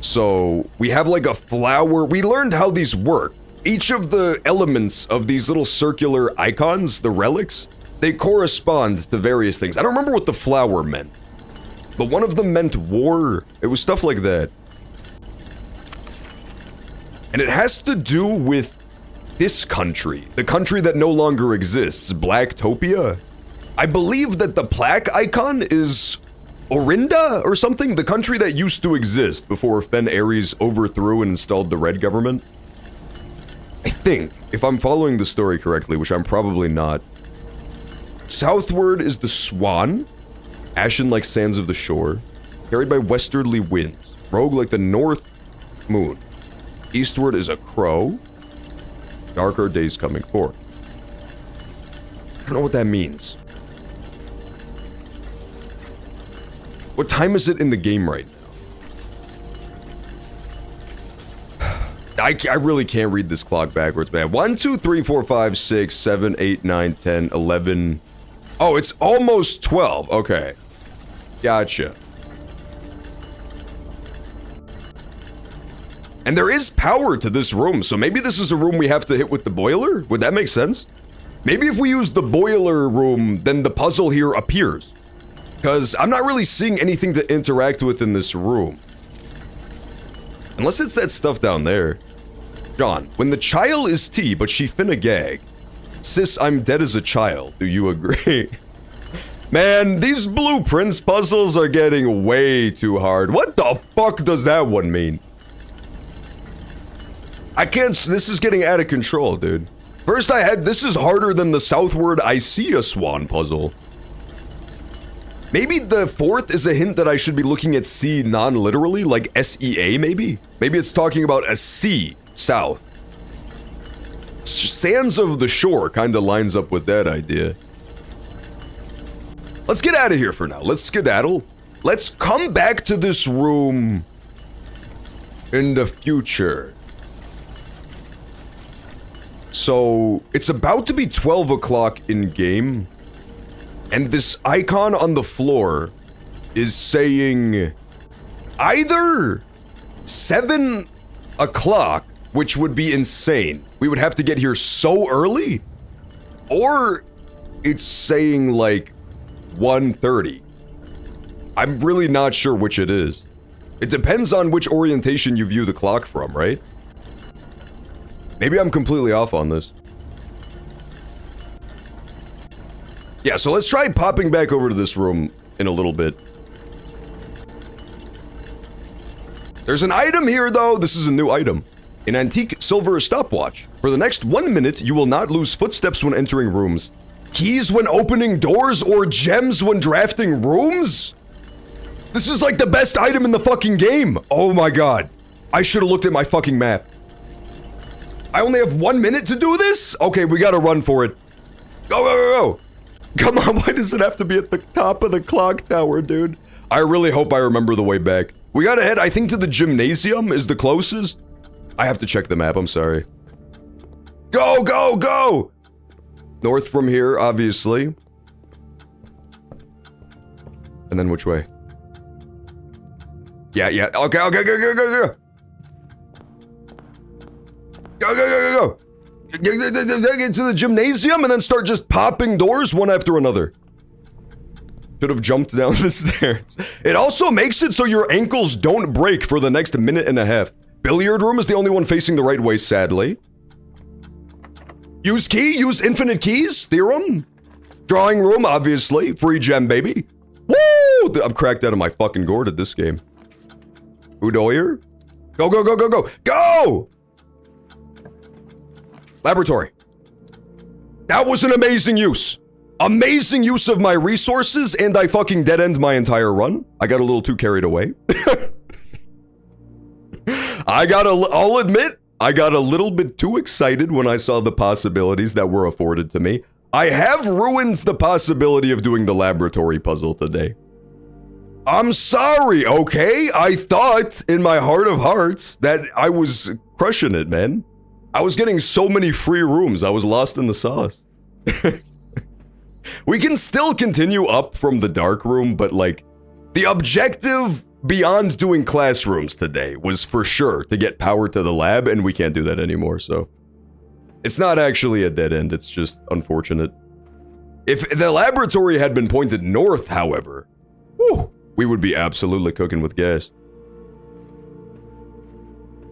So, we have like a flower. We learned how these work. Each of the elements of these little circular icons, the relics, they correspond to various things. I don't remember what the flower meant, but one of them meant war. It was stuff like that. And it has to do with this country, the country that no longer exists, Blacktopia. I believe that the plaque icon is Orinda or something, the country that used to exist before Fen Ares overthrew and installed the Red government. I think, if I'm following the story correctly, which I'm probably not. Southward is the swan, ashen like sands of the shore, carried by westerly winds, rogue like the north moon. Eastward is a crow, dark are days coming forth. I don't know what that means. What time is it in the game right now? I really can't read this clock backwards, man. 1, 2, 3, 4, 5, 6, 7, 8, 9, 10, 11. Oh, it's almost 12. Okay. Gotcha. And there is power to this room, so maybe this is a room we have to hit with the boiler? Would that make sense? Maybe if we use the boiler room, then the puzzle here appears. Because I'm not really seeing anything to interact with in this room. Unless it's that stuff down there. John, when the child is tea, but she finna gag. Sis, I'm dead as a child. Do you agree? Man, these Blue Prince puzzles are getting way too hard. What the fuck does that one mean? I can't. This is getting out of control, dude. First I had, this is harder than the southward I see a swan puzzle. Maybe the fourth is a hint that I should be looking at sea non-literally, like S-E-A maybe? Maybe it's talking about a sea, south. Sands of the shore kinda lines up with that idea. Let's get out of here for now. Let's skedaddle. Let's come back to this room in the future. So, it's about to be 12 o'clock in game. And this icon on the floor is saying either 7 o'clock, which would be insane. We would have to get here so early, or it's saying like 1:30. I'm really not sure which it is. It depends on which orientation you view the clock from, right? Maybe I'm completely off on this. Yeah, so let's try popping back over to this room in a little bit. There's an item here, though. This is a new item. An antique silver stopwatch. For the next 1 minute, you will not lose footsteps when entering rooms. Keys when opening doors or gems when drafting rooms? This is like the best item in the fucking game. Oh my god. I should have looked at my fucking map. I only have 1 minute to do this? Okay, we gotta run for it. Go, go, go, go. Come on, why does it have to be at the top of the clock tower, dude? I really hope I remember the way back. We gotta head, I think, to the gymnasium is the closest. I have to check the map, I'm sorry. Go, go, go! North from here, obviously. And then which way? Yeah, yeah, okay, okay, go, go, go, go! Go, go, go, go, go! Get to the gymnasium and then start just popping doors one after another. Should have jumped down the stairs. It also makes it so your ankles don't break for the next minute and a half. Billiard room is the only one facing the right way, sadly. Use key, use infinite keys, theorem. Drawing room, obviously. Free gem, baby. Woo! I'm cracked out of my fucking gourd at this game. Boudoir? Go, go, go, go, go, go! Laboratory. That was an amazing use. Amazing use of my resources, and I fucking dead-end my entire run. I got a little too carried away. I'll admit, I got a little bit too excited when I saw the possibilities that were afforded to me. I have ruined the possibility of doing the laboratory puzzle today. I'm sorry, okay? I thought in my heart of hearts that I was crushing it, man. I was getting so many free rooms, I was lost in the sauce. We can still continue up from the dark room, but like, the objective beyond doing classrooms today was for sure to get power to the lab, and we can't do that anymore, so. It's not actually a dead end, it's just unfortunate. If the laboratory had been pointed north, however, whew, we would be absolutely cooking with gas.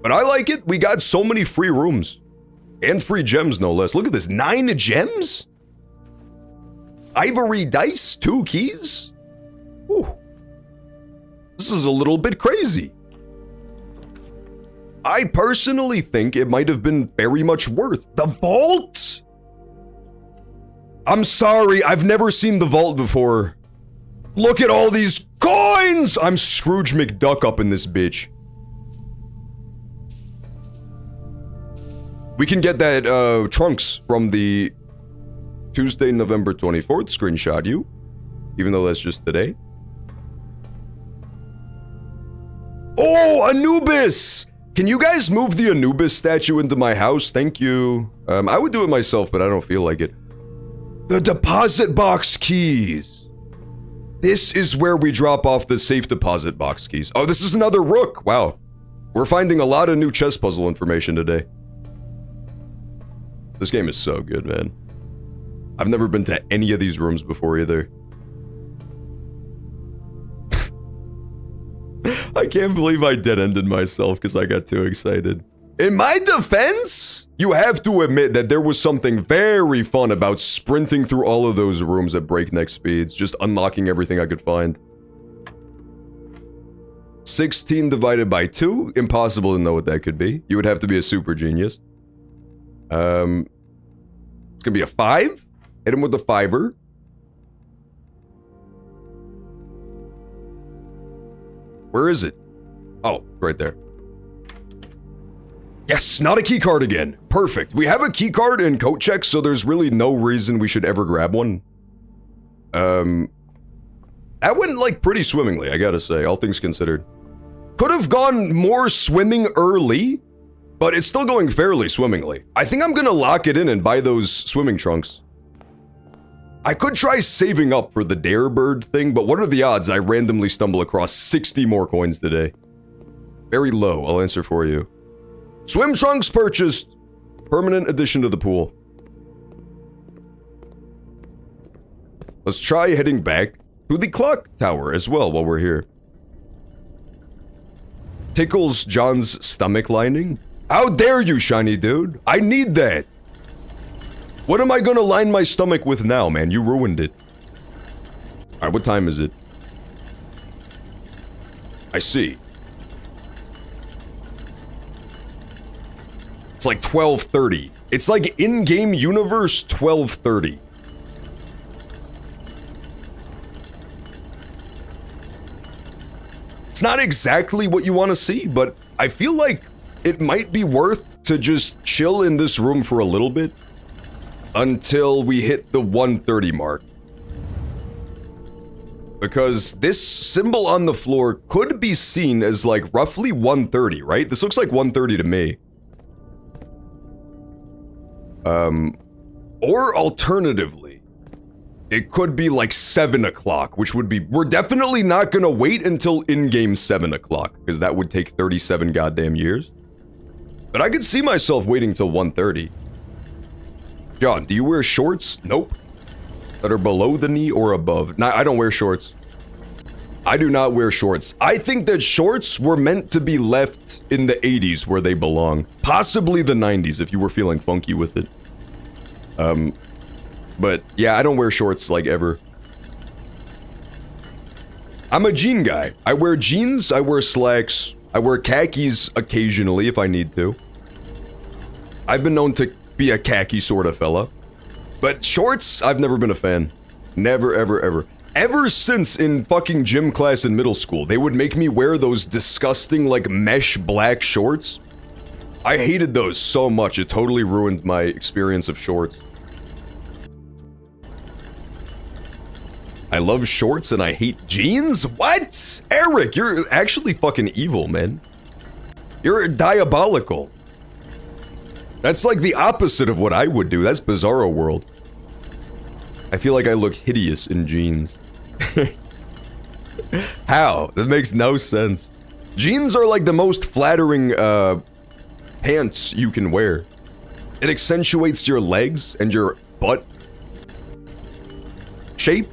But I like it, we got so many free rooms. And free gems, no less. Look at this, 9 gems? Ivory dice, 2 keys? Whew. This is a little bit crazy. I personally think it might have been very much worth. The vault? I'm sorry, I've never seen the vault before. Look at all these coins! I'm Scrooge McDuck up in this bitch. We can get that, trunks from the Tuesday, November 24th screenshot you. Even though that's just today. Oh, Anubis! Can you guys move the Anubis statue into my house? Thank you. I would do it myself, but I don't feel like it. The deposit box keys. This is where we drop off the safe deposit box keys. Oh, this is another rook. Wow. We're finding a lot of new chess puzzle information today. This game is so good, man. I've never been to any of these rooms before either. I can't believe I dead-ended myself because I got too excited. In my defense, you have to admit that there was something very fun about sprinting through all of those rooms at breakneck speeds, just unlocking everything I could find. 16 divided by 2, impossible to know what that could be. You would have to be a super genius. It's gonna be a 5. Hit him with the 5-er. Where is it? Oh, right there. Yes, not a key card again. Perfect. We have a key card in coat check, so there's really no reason we should ever grab one. That went like pretty swimmingly, I gotta say, all things considered. Could have gone more swimming early, but it's still going fairly swimmingly. I think I'm gonna lock it in and buy those swimming trunks. I could try saving up for the Dare Bird thing, but what are the odds I randomly stumble across 60 more coins today? Very low, I'll answer for you. Swim trunks purchased! Permanent addition to the pool. Let's try heading back to the clock tower as well while we're here. Tickles John's stomach lining? How dare you, shiny dude? I need that! What am I gonna line my stomach with now, man? You ruined it. Alright, what time is it? I see. It's like 12:30. It's like in-game universe 12:30. It's not exactly what you want to see, but I feel like it might be worth to just chill in this room for a little bit until we hit the 1:30 mark. Because this symbol on the floor could be seen as like roughly 1:30, right? This looks like 1:30 to me. Or alternatively, it could be like 7 o'clock, which would be, we're definitely not gonna wait until in-game 7 o'clock, because that would take 37 goddamn years. But I could see myself waiting till 1:30. John, do you wear shorts? Nope. That are below the knee or above? Nah, I don't wear shorts. I do not wear shorts. I think that shorts were meant to be left in the 80s where they belong. Possibly the 90s if you were feeling funky with it. But yeah, I don't wear shorts like ever. I'm a jean guy. I wear jeans, I wear slacks, I wear khakis occasionally if I need to. I've been known to be a khaki sort of fella. But shorts, I've never been a fan. Never, ever, ever. Ever since in fucking gym class in middle school, they would make me wear those disgusting, like, mesh black shorts. I hated those so much, it totally ruined my experience of shorts. I love shorts and I hate jeans? What? Eric, you're actually fucking evil, man. You're diabolical. That's like the opposite of what I would do. That's Bizarro World. I feel like I look hideous in jeans. How? That makes no sense. Jeans are like the most flattering, pants you can wear. It accentuates your legs and your butt shape.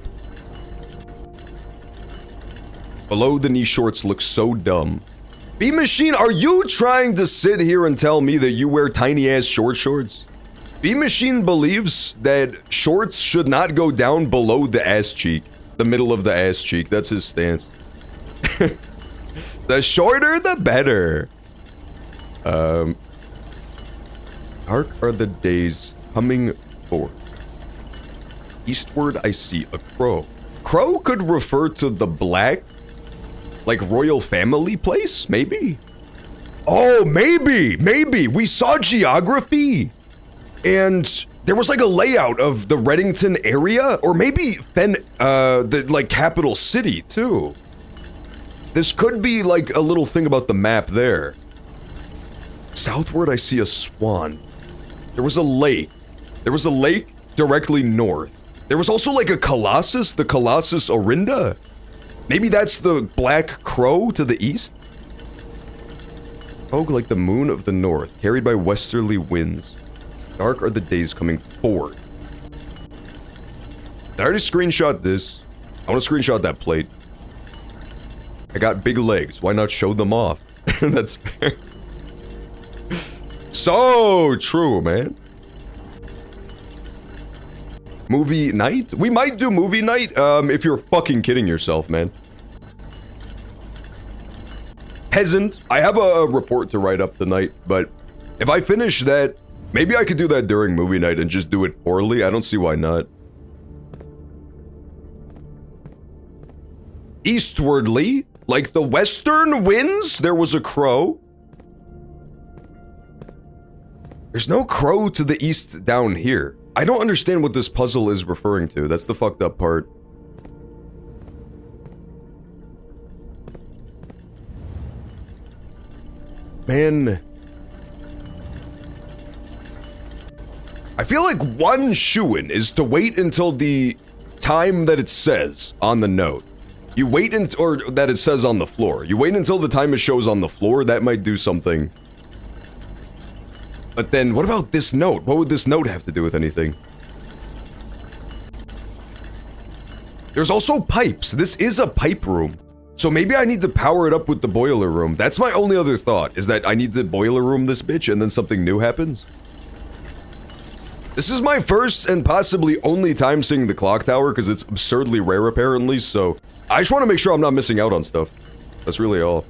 Below the knee shorts look so dumb. B-Machine, are you trying to sit here and tell me that you wear tiny-ass shorts? B-Machine believes that shorts should not go down below the ass cheek. The middle of the ass cheek. That's his stance. The shorter, the better. Dark are the days coming forth. Eastward, I see a crow. Crow could refer to the black, like, royal family place, maybe? Oh, maybe. We saw geography, and there was, like, a layout of the Reddington area, or maybe the, like, capital city, too. This could be, like, a little thing about the map there. Southward, I see a swan. There was a lake. There was a lake directly north. There was also, like, a colossus, the Colossus Orinda. Maybe that's the black crow to the east? Oh, like the moon of the north, carried by westerly winds. Dark are the days coming forward. Did I already screenshot this? I want to screenshot that plate. I got big legs, why not show them off? That's fair. So true, man. Movie night? We might do movie night, if you're fucking kidding yourself, man. Peasant, I have a report to write up tonight, but if I finish that, maybe I could do that during movie night and just do it poorly. I don't see why not. Eastwardly, like the western winds, there was a crow. There's no crow to the east down here. I don't understand what this puzzle is referring to. That's the fucked up part. Man. I feel like one shoo-in is to wait until the time that it says on the note. You wait until, or that it says on the floor. You wait until the time it shows on the floor. That might do something. But then, what about this note? What would this note have to do with anything? There's also pipes. This is a pipe room. So maybe I need to power it up with the boiler room. That's my only other thought, is that I need to boiler room this bitch and then something new happens. This is my first and possibly only time seeing the clock tower, because it's absurdly rare apparently, so I just want to make sure I'm not missing out on stuff. That's really all.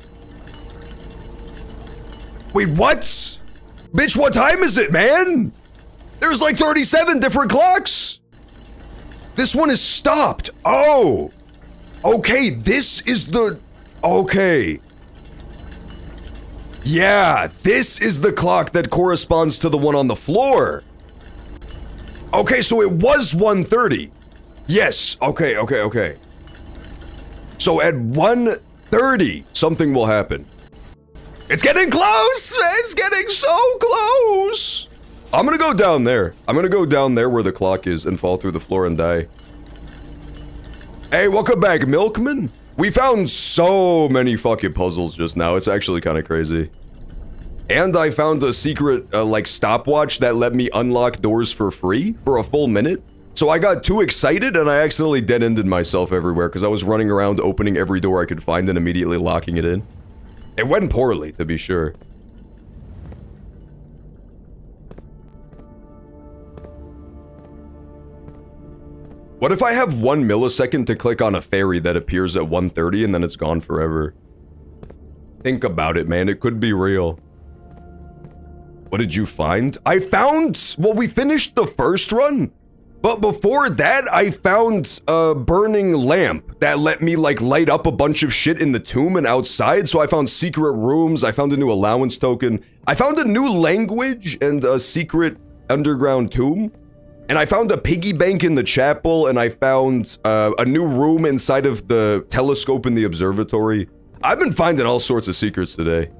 Wait, what? Bitch, what time is it, man? There's like 37 different clocks. This one is stopped. Oh. Okay, this is the... Okay. Yeah, this is the clock that corresponds to the one on the floor. Okay, so it was 1:30. Yes, okay. So at 1:30, something will happen. It's getting close! It's getting so close! I'm gonna go down there. I'm gonna go down there where the clock is and fall through the floor and die. Hey, welcome back, Milkman. We found so many fucking puzzles just now. It's actually kind of crazy. And I found a secret, like, stopwatch that let me unlock doors for free for a full minute. So I got too excited and I accidentally dead-ended myself everywhere because I was running around opening every door I could find and immediately locking it in. It went poorly, to be sure. What if I have 1 millisecond to click on a fairy that appears at 1:30 and then it's gone forever? Think about it, man. It could be real. What did you find? I found... Well, we finished the first run. But before that, I found a burning lamp that let me like light up a bunch of shit in the tomb and outside. So I found secret rooms. I found a new allowance token. I found a new language and a secret underground tomb. And I found a piggy bank in the chapel. And I found a new room inside of the telescope in the observatory. I've been finding all sorts of secrets today.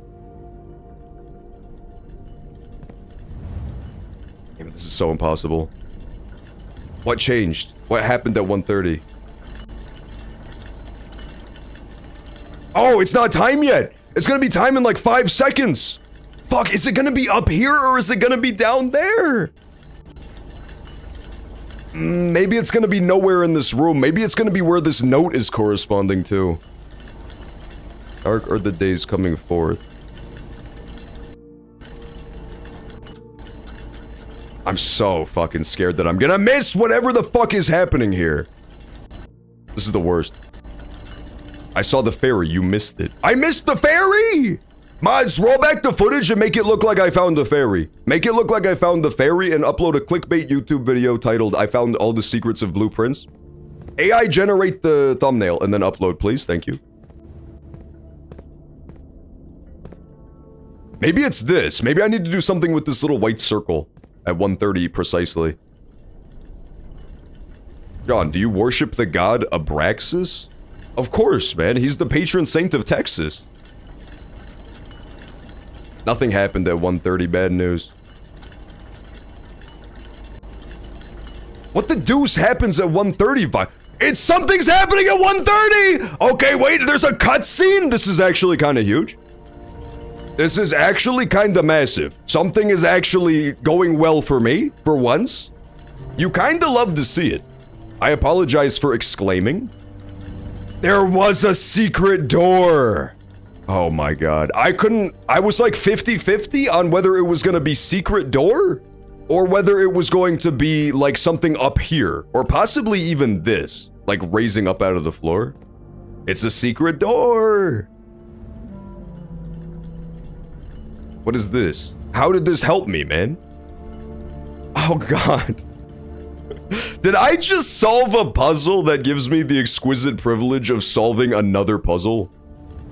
Damn, this is so impossible. What changed? What happened at 1:30? Oh, it's not time yet! It's gonna be time in like 5 seconds! Fuck, is it gonna be up here or is it gonna be down there? Maybe it's gonna be nowhere in this room. Maybe it's gonna be where this note is corresponding to. Dark are the days coming forth. I'm so fucking scared that I'm gonna miss whatever the fuck is happening here. This is the worst. I saw the fairy, you missed it. I missed the fairy! Mods, roll back the footage and make it look like I found the fairy. Make it look like I found the fairy and upload a clickbait YouTube video titled, I found all the secrets of Blue Prince. AI generate the thumbnail and then upload, please, thank you. Maybe it's this. Maybe I need to do something with this little white circle. At 1:30 precisely. John, do you worship the god Abraxas? Of course, man. He's the patron saint of Texas. Nothing happened at 1:30. Bad news. What the deuce happens at 1:30? It's something's happening at 1:30! Okay, wait, there's a cutscene? This is actually kind of huge. This is actually kinda massive. Something is actually going well for me, for once. You kinda love to see it. I apologize for exclaiming. There was a secret door! Oh my god. I was like 50-50 on whether it was gonna be secret door, or whether it was going to be like something up here, or possibly even this, like raising up out of the floor. It's a secret door! What is this? How did this help me, man? Oh god. Did I just solve a puzzle that gives me the exquisite privilege of solving another puzzle?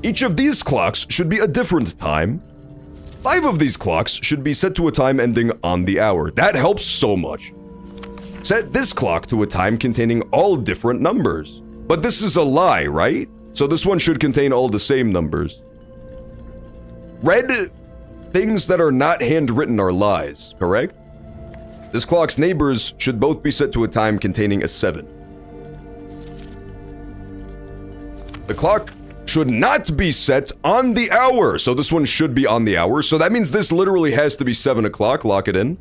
Each of these clocks should be a different time. 5 of these clocks should be set to a time ending on the hour. That helps so much. Set this clock to a time containing all different numbers. But this is a lie, right? So this one should contain all the same numbers. Red things that are not handwritten are lies, correct? This clock's neighbors should both be set to a time containing a 7. The clock should not be set on the hour, so this one should be on the hour, so that means this literally has to be 7 o'clock, lock it in.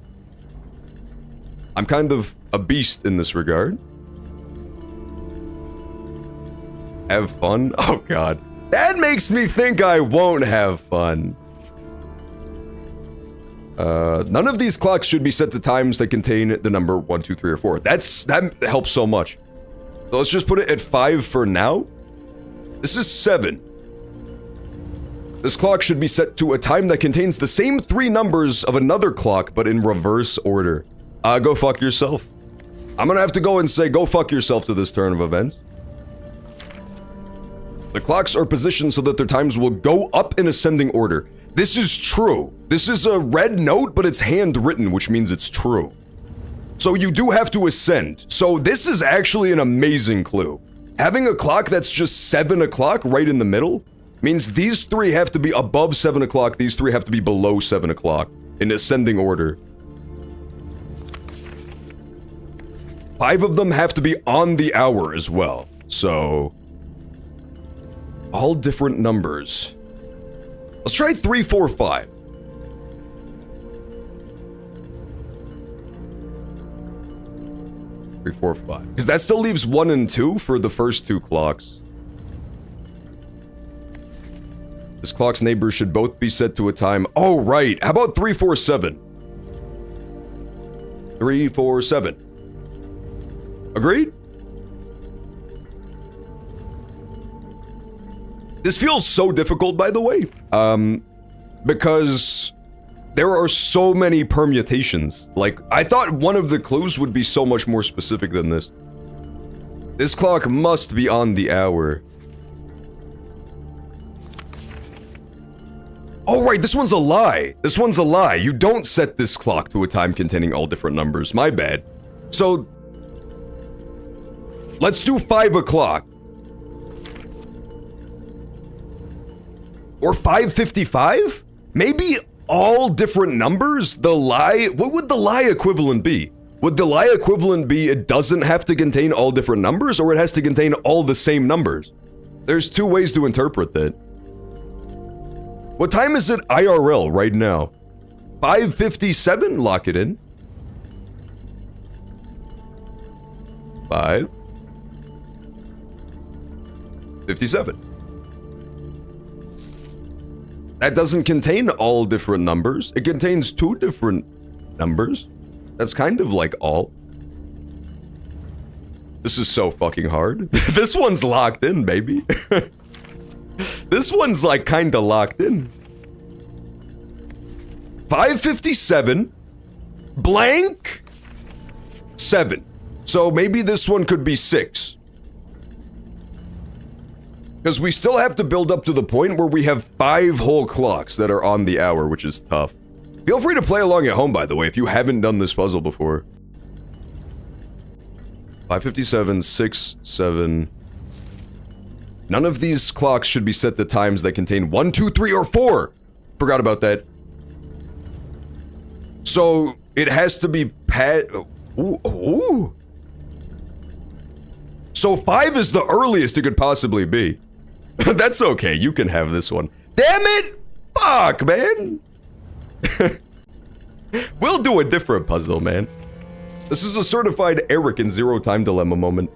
I'm kind of a beast in this regard. Have fun? Oh god. That makes me think I won't have fun. None of these clocks should be set to times that contain the number 1, 2, 3, or 4. That helps so much. So let's just put it at 5 for now. This is 7. This clock should be set to a time that contains the same 3 numbers of another clock, but in reverse order. Go fuck yourself. I'm gonna have to go and say go fuck yourself to this turn of events. The clocks are positioned so that their times will go up in ascending order. This is true. This is a red note, but it's handwritten, which means it's true. So you do have to ascend. So this is actually an amazing clue. Having a clock that's just 7 o'clock right in the middle means these 3 have to be above 7 o'clock, these 3 have to be below 7 o'clock in ascending order. 5 of them have to be on the hour as well. So all different numbers. Let's try 3, 4, 5. Three, 4, 5. Because that still leaves 1 and 2 for the first 2 clocks. This clock's neighbors should both be set to a time. Oh, right. How about 3, 4, 7? 3, 4, 7. Agreed? This feels so difficult, by the way. Because there are so many permutations. Like, I thought one of the clues would be so much more specific than this. This clock must be on the hour. Oh, right, this one's a lie. This one's a lie. You don't set this clock to a time containing all different numbers. My bad. So, let's do 5 o'clock. Or 5:55? Maybe all different numbers? The lie? What would the lie equivalent be? Would the lie equivalent be it doesn't have to contain all different numbers, or it has to contain all the same numbers? There's 2 ways to interpret that. What time is it IRL right now? 5:57? Lock it in. 5:57. That doesn't contain all different numbers. It contains 2 different numbers. That's kind of like all. This is so fucking hard. This one's locked in, baby. This one's like kinda locked in. 5:57 blank 7. So maybe this one could be 6. Because we still have to build up to the point where we have 5 whole clocks that are on the hour, which is tough. Feel free to play along at home, by the way, if you haven't done this puzzle before. 5:57, 6, 7... None of these clocks should be set to times that contain 1, 2, 3, or 4! Forgot about that. So, it has to be ooh. So 5 is the earliest it could possibly be. That's okay, you can have this one. Damn it! Fuck, man! We'll do a different puzzle, man. This is a certified Eric in Zero Time Dilemma moment.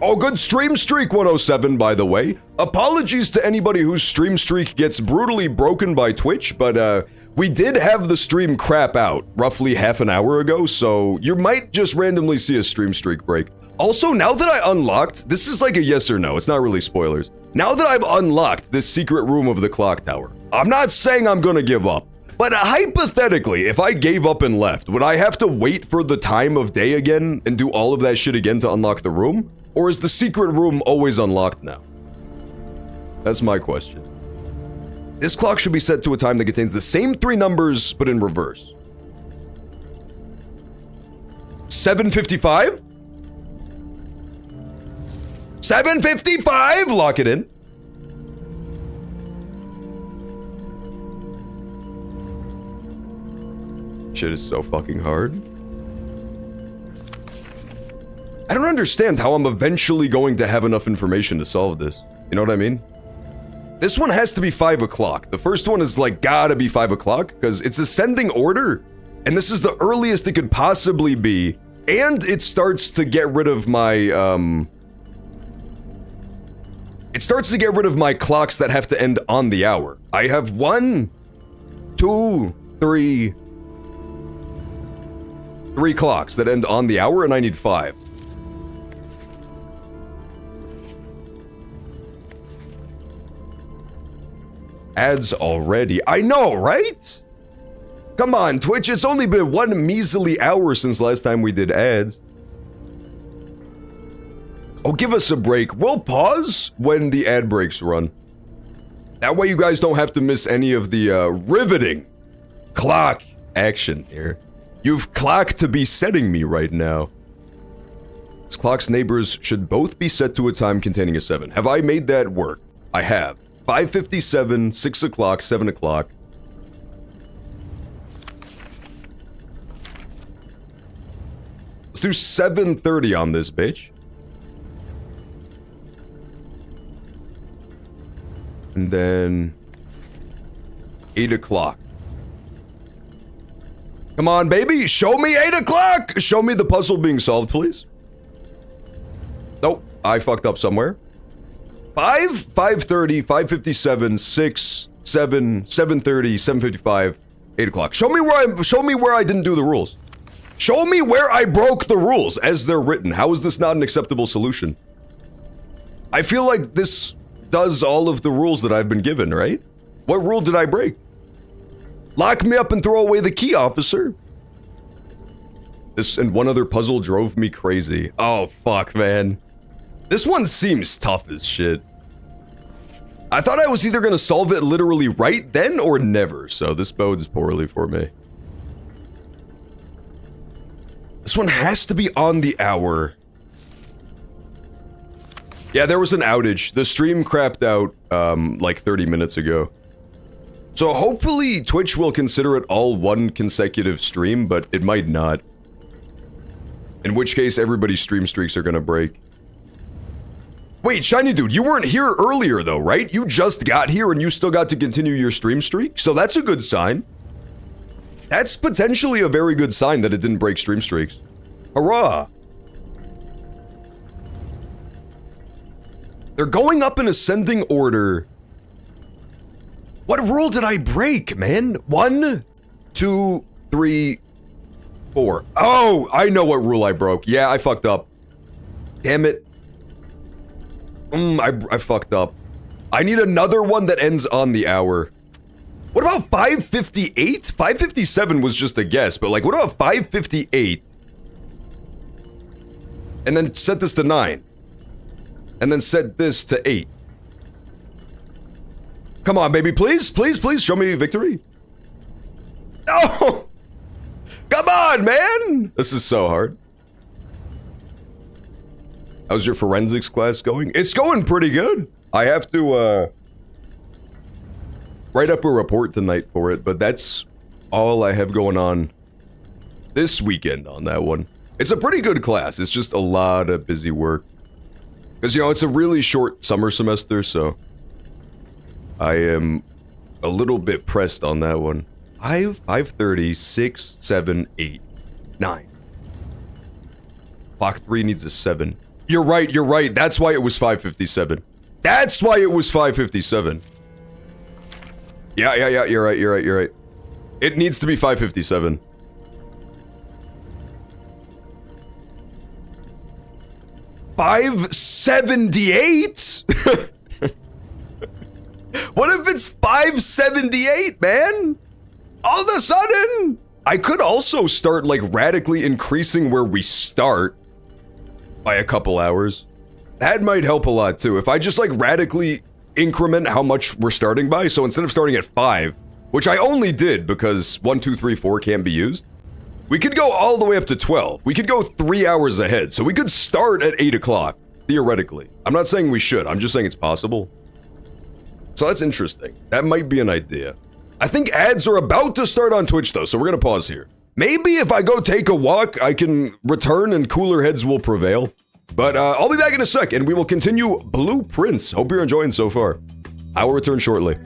Oh, good stream streak 107, by the way. Apologies to anybody whose stream streak gets brutally broken by Twitch, but we did have the stream crap out roughly half an hour ago, so you might just randomly see a stream streak break. Also, now that I unlocked, this is like a yes or no, it's not really spoilers. Now that I've unlocked this secret room of the clock tower, I'm not saying I'm gonna give up, but hypothetically, if I gave up and left, would I have to wait for the time of day again and do all of that shit again to unlock the room? Or is the secret room always unlocked now? That's my question. This clock should be set to a time that contains the same 3 numbers, but in reverse. 7:55? 7:55! Lock it in. Shit is so fucking hard. I don't understand how I'm eventually going to have enough information to solve this. You know what I mean? This one has to be 5 o'clock. The first one is like gotta be 5 o'clock because it's ascending order. And this is the earliest it could possibly be. And it starts to get rid of my, It starts to get rid of my clocks that have to end on the hour. I have 1, 2, 3 clocks that end on the hour and I need 5. Ads already. I know, right? Come on, Twitch, it's only been 1 measly hour since last time we did ads. Oh, give us a break. We'll pause when the ad breaks run. That way you guys don't have to miss any of the riveting clock action here. You've clocked to be setting me right now. This clock's neighbors should both be set to a time containing a 7. Have I made that work? I have. 5:57, 6 o'clock, 7 o'clock. Let's do 7:30 on this bitch. And then 8 o'clock. Come on, baby, show me 8 o'clock! Show me the puzzle being solved, please. Nope, I fucked up somewhere. 5, 5:30, 5:57, 6, 7, 7:30, 7:55, 8 o'clock. Show me where I didn't do the rules. Show me where I broke the rules as they're written. How is this not an acceptable solution? I feel like this does all of the rules that I've been given, right? What rule did I break? Lock me up and throw away the key, officer. This and one other puzzle drove me crazy. Oh, fuck, man. This one seems tough as shit. I thought I was either gonna solve it literally right then or never, so this bodes poorly for me. This one has to be on the hour. Yeah, there was an outage. The stream crapped out, like 30 minutes ago. So hopefully Twitch will consider it all one consecutive stream, but it might not. In which case, everybody's stream streaks are gonna break. Wait, Shiny Dude, you weren't here earlier though, right? You just got here and you still got to continue your stream streak? So that's a good sign. That's potentially a very good sign that it didn't break stream streaks. Hurrah! They're going up in ascending order. What rule did I break, man? 1, 2, 3, 4. Oh, I know what rule I broke. Yeah, I fucked up. Damn it. I fucked up. I need another one that ends on the hour. What about 5:58? 5:57 was just a guess, but like, what about 5:58? And then set this to 9. And then set this to 8. Come on, baby, please, please, please show me victory. Oh! Come on, man! This is so hard. How's your forensics class going? It's going pretty good. I have to, write up a report tonight for it, but that's all I have going on this weekend on that one. It's a pretty good class. It's just a lot of busy work. Because, you know, it's a really short summer semester, so I am a little bit pressed on that one. 5:30, 6, 7, 8, 9. Clock 3 needs a 7. You're right, you're right. That's why it was 5:57. That's why it was 5:57. Yeah, you're right, you're right, you're right. It needs to be 5:57. $5.78? What if it's 5:78, man? All of a sudden, I could also start like radically increasing where we start by a couple hours. That might help a lot too. If I just like radically increment how much we're starting by, so instead of starting at 5, which I only did because 1, 2, 3, 4 can't be used, we could go all the way up to 12. We could go 3 hours ahead, so we could start at 8 o'clock, theoretically. I'm not saying we should, I'm just saying it's possible. So that's interesting. That might be an idea. I think ads are about to start on Twitch though, so we're gonna pause here. Maybe if I go take a walk, I can return and cooler heads will prevail. But I'll be back in a sec and we will continue Blue Prince. Hope you're enjoying so far. I will return shortly.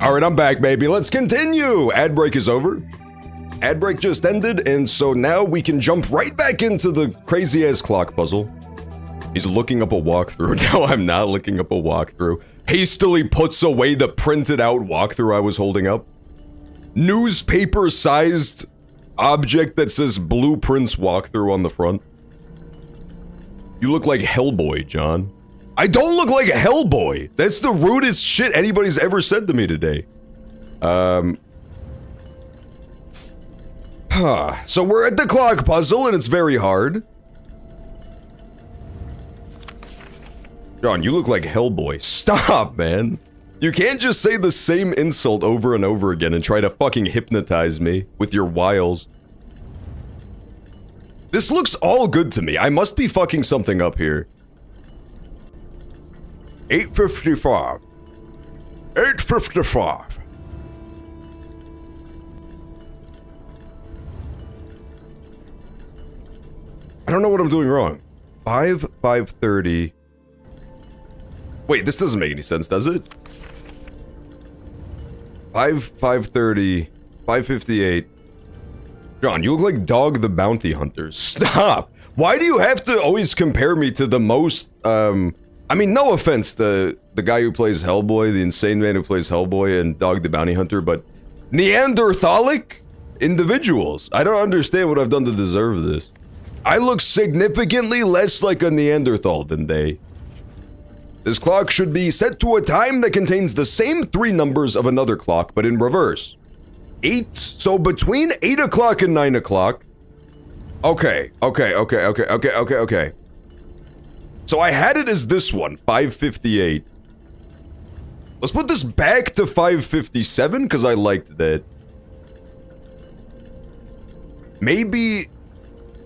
All right, I'm back, baby. Let's continue. Ad break is over. Ad break just ended, and so now we can jump right back into the crazy-ass clock puzzle. He's looking up a walkthrough. No, I'm not looking up a walkthrough. Hastily puts away the printed-out walkthrough I was holding up. Newspaper-sized object that says Blue Prince walkthrough on the front. You look like Hellboy, John. I don't look like Hellboy! That's the rudest shit anybody's ever said to me today. So we're at the clock puzzle, and it's very hard. John, you look like Hellboy. Stop, man. You can't just say the same insult over and over again and try to fucking hypnotize me with your wiles. This looks all good to me. I must be fucking something up here. 8:55. 8:55. I don't know what I'm doing wrong. 5:30. Wait, this doesn't make any sense, does it? 5:30. 5:58. John, you look like Dog the Bounty Hunter. Stop! Why do you have to always compare me to the most, I mean, no offense to the guy who plays Hellboy, the insane man who plays Hellboy, and Dog the Bounty Hunter, but Neanderthalic individuals. I don't understand what I've done to deserve this. I look significantly less like a Neanderthal than they. This clock should be set to a time that contains the same 3 numbers of another clock, but in reverse. 8, so between 8 o'clock and 9 o'clock. Okay. So I had it as this one, 5:58. Let's put this back to 5:57, because I liked that. Maybe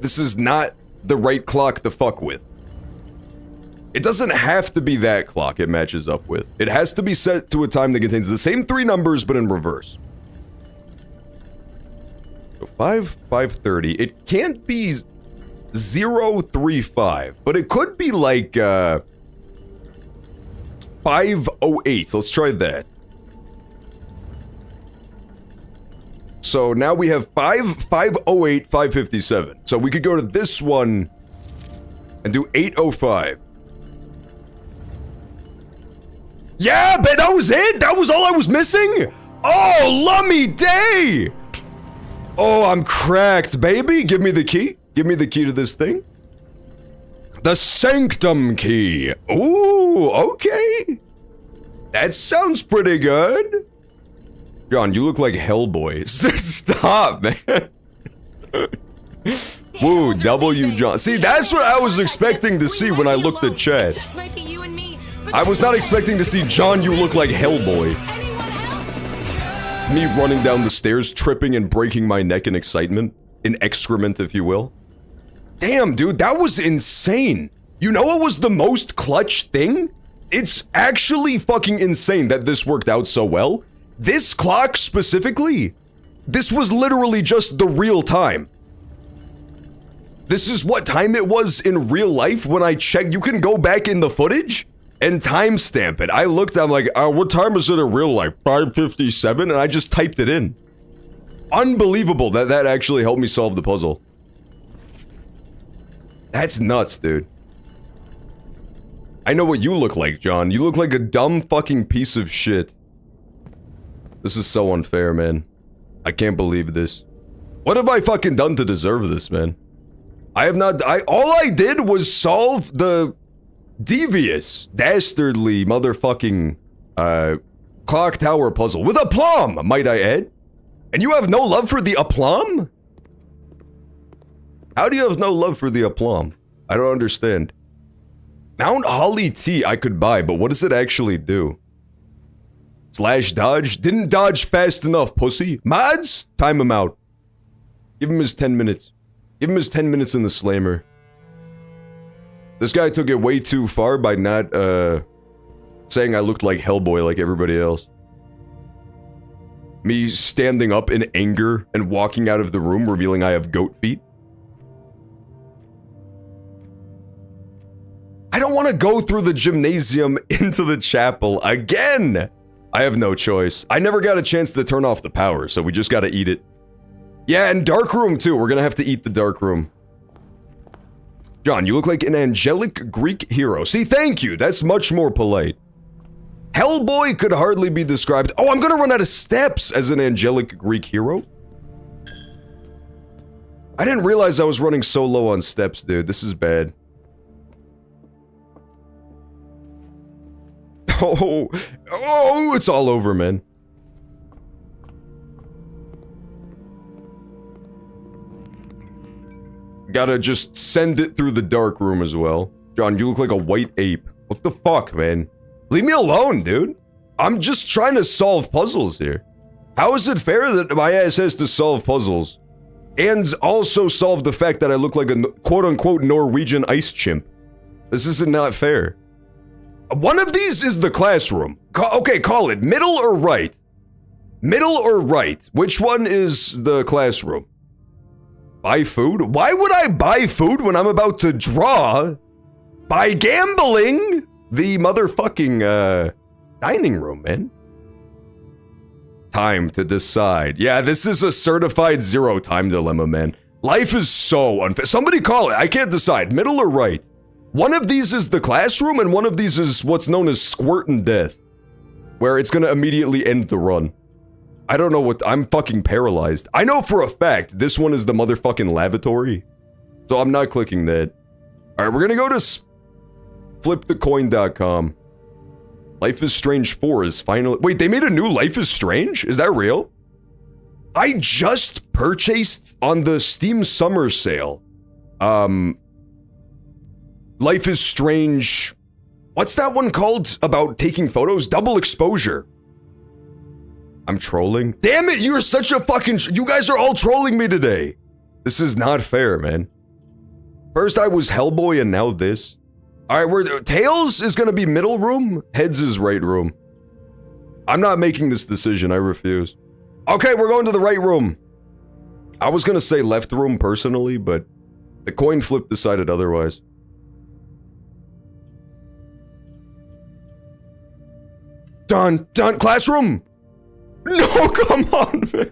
this is not the right clock to fuck with. It doesn't have to be that clock it matches up with. It has to be set to a time that contains the same 3 numbers, but in reverse. So 5:30. It can't be 035, but it could be like 5:08. Let's try that. So now we have 5:08, 5:57. So we could go to this one and do 8:05. Yeah, but that was it? That was all I was missing? Oh, lummy day! Oh, I'm cracked, baby. Give me the key. Give me the key to this thing. The Sanctum key. Ooh, okay. That sounds pretty good. John, you look like Hellboy. Stop, man. Woo, W John. See, that's what I was expecting to see when I looked at chat. I was not expecting to see John, you look like Hellboy. Me running down the stairs, tripping and breaking my neck in excitement. In excrement, if you will. Damn, dude, that was insane. You know what was the most clutch thing? It's actually fucking insane that this worked out so well. This clock specifically, this was literally just the real time. This is what time it was in real life when I checked. You can go back in the footage and timestamp it. I looked, I'm like, what time is it in real life? 5:57? And I just typed it in. Unbelievable that that actually helped me solve the puzzle. That's nuts, dude. I know what you look like, John. You look like a dumb fucking piece of shit. This is so unfair, man. I can't believe this. What have I fucking done to deserve this, man? I have not- all I did was solve the devious, dastardly motherfucking, clock tower puzzle. With aplomb, might I add? And you have no love for the aplomb? How do you have no love for the aplomb? I don't understand. Mount Holly T I could buy, but what does it actually do? Slash dodge? Didn't dodge fast enough, pussy. Mods? Time him out. Give him his 10 minutes. Give him his 10 minutes in the slammer. This guy took it way too far by not, saying I looked like Hellboy like everybody else. Me standing up in anger and walking out of the room revealing I have goat feet. I don't want to go through the gymnasium into the chapel again! I have no choice. I never got a chance to turn off the power, so we just gotta eat it. Yeah, and dark room too. We're gonna have to eat the dark room. John, you look like an angelic Greek hero. See, thank you. That's much more polite. Hellboy could hardly be described. Oh, I'm gonna run out of steps as an angelic Greek hero. I didn't realize I was running so low on steps, dude. This is bad. Oh, it's all over, man. Gotta just send it through the dark room as well. John, you look like a white ape. What the fuck, man? Leave me alone, dude. I'm just trying to solve puzzles here. How is it fair that my ass has to solve puzzles? And also solve the fact that I look like a quote-unquote Norwegian ice chimp. This isn't not fair. One of these is the classroom. Okay, call it. Middle or right? Middle or right? Which one is the classroom? Buy food? Why would I buy food when I'm about to draw? By gambling the motherfucking, dining room, man. Time to decide. Yeah, this is a certified zero time dilemma, man. Life is so unfair. Somebody call it. I can't decide. Middle or right? One of these is the classroom, and one of these is what's known as squirt and death. Where it's gonna immediately end the run. I don't know what- I'm fucking paralyzed. I know for a fact this one is the motherfucking lavatory. So I'm not clicking that. Alright, we're gonna go to flipthecoin.com. Life is Strange 4 is finally- Wait, they made a new Life is Strange? Is that real? I just purchased on the Steam Summer Sale. Life is Strange... What's that one called? About taking photos? Double Exposure. I'm trolling? Damn it, you're such a fucking... You guys are all trolling me today. This is not fair, man. First I was Hellboy and now this. Alright, Tails is gonna be middle room, Heads is right room. I'm not making this decision, I refuse. Okay, we're going to the right room. I was gonna say left room personally, but the coin flip decided otherwise. Done, classroom! No, come on, man.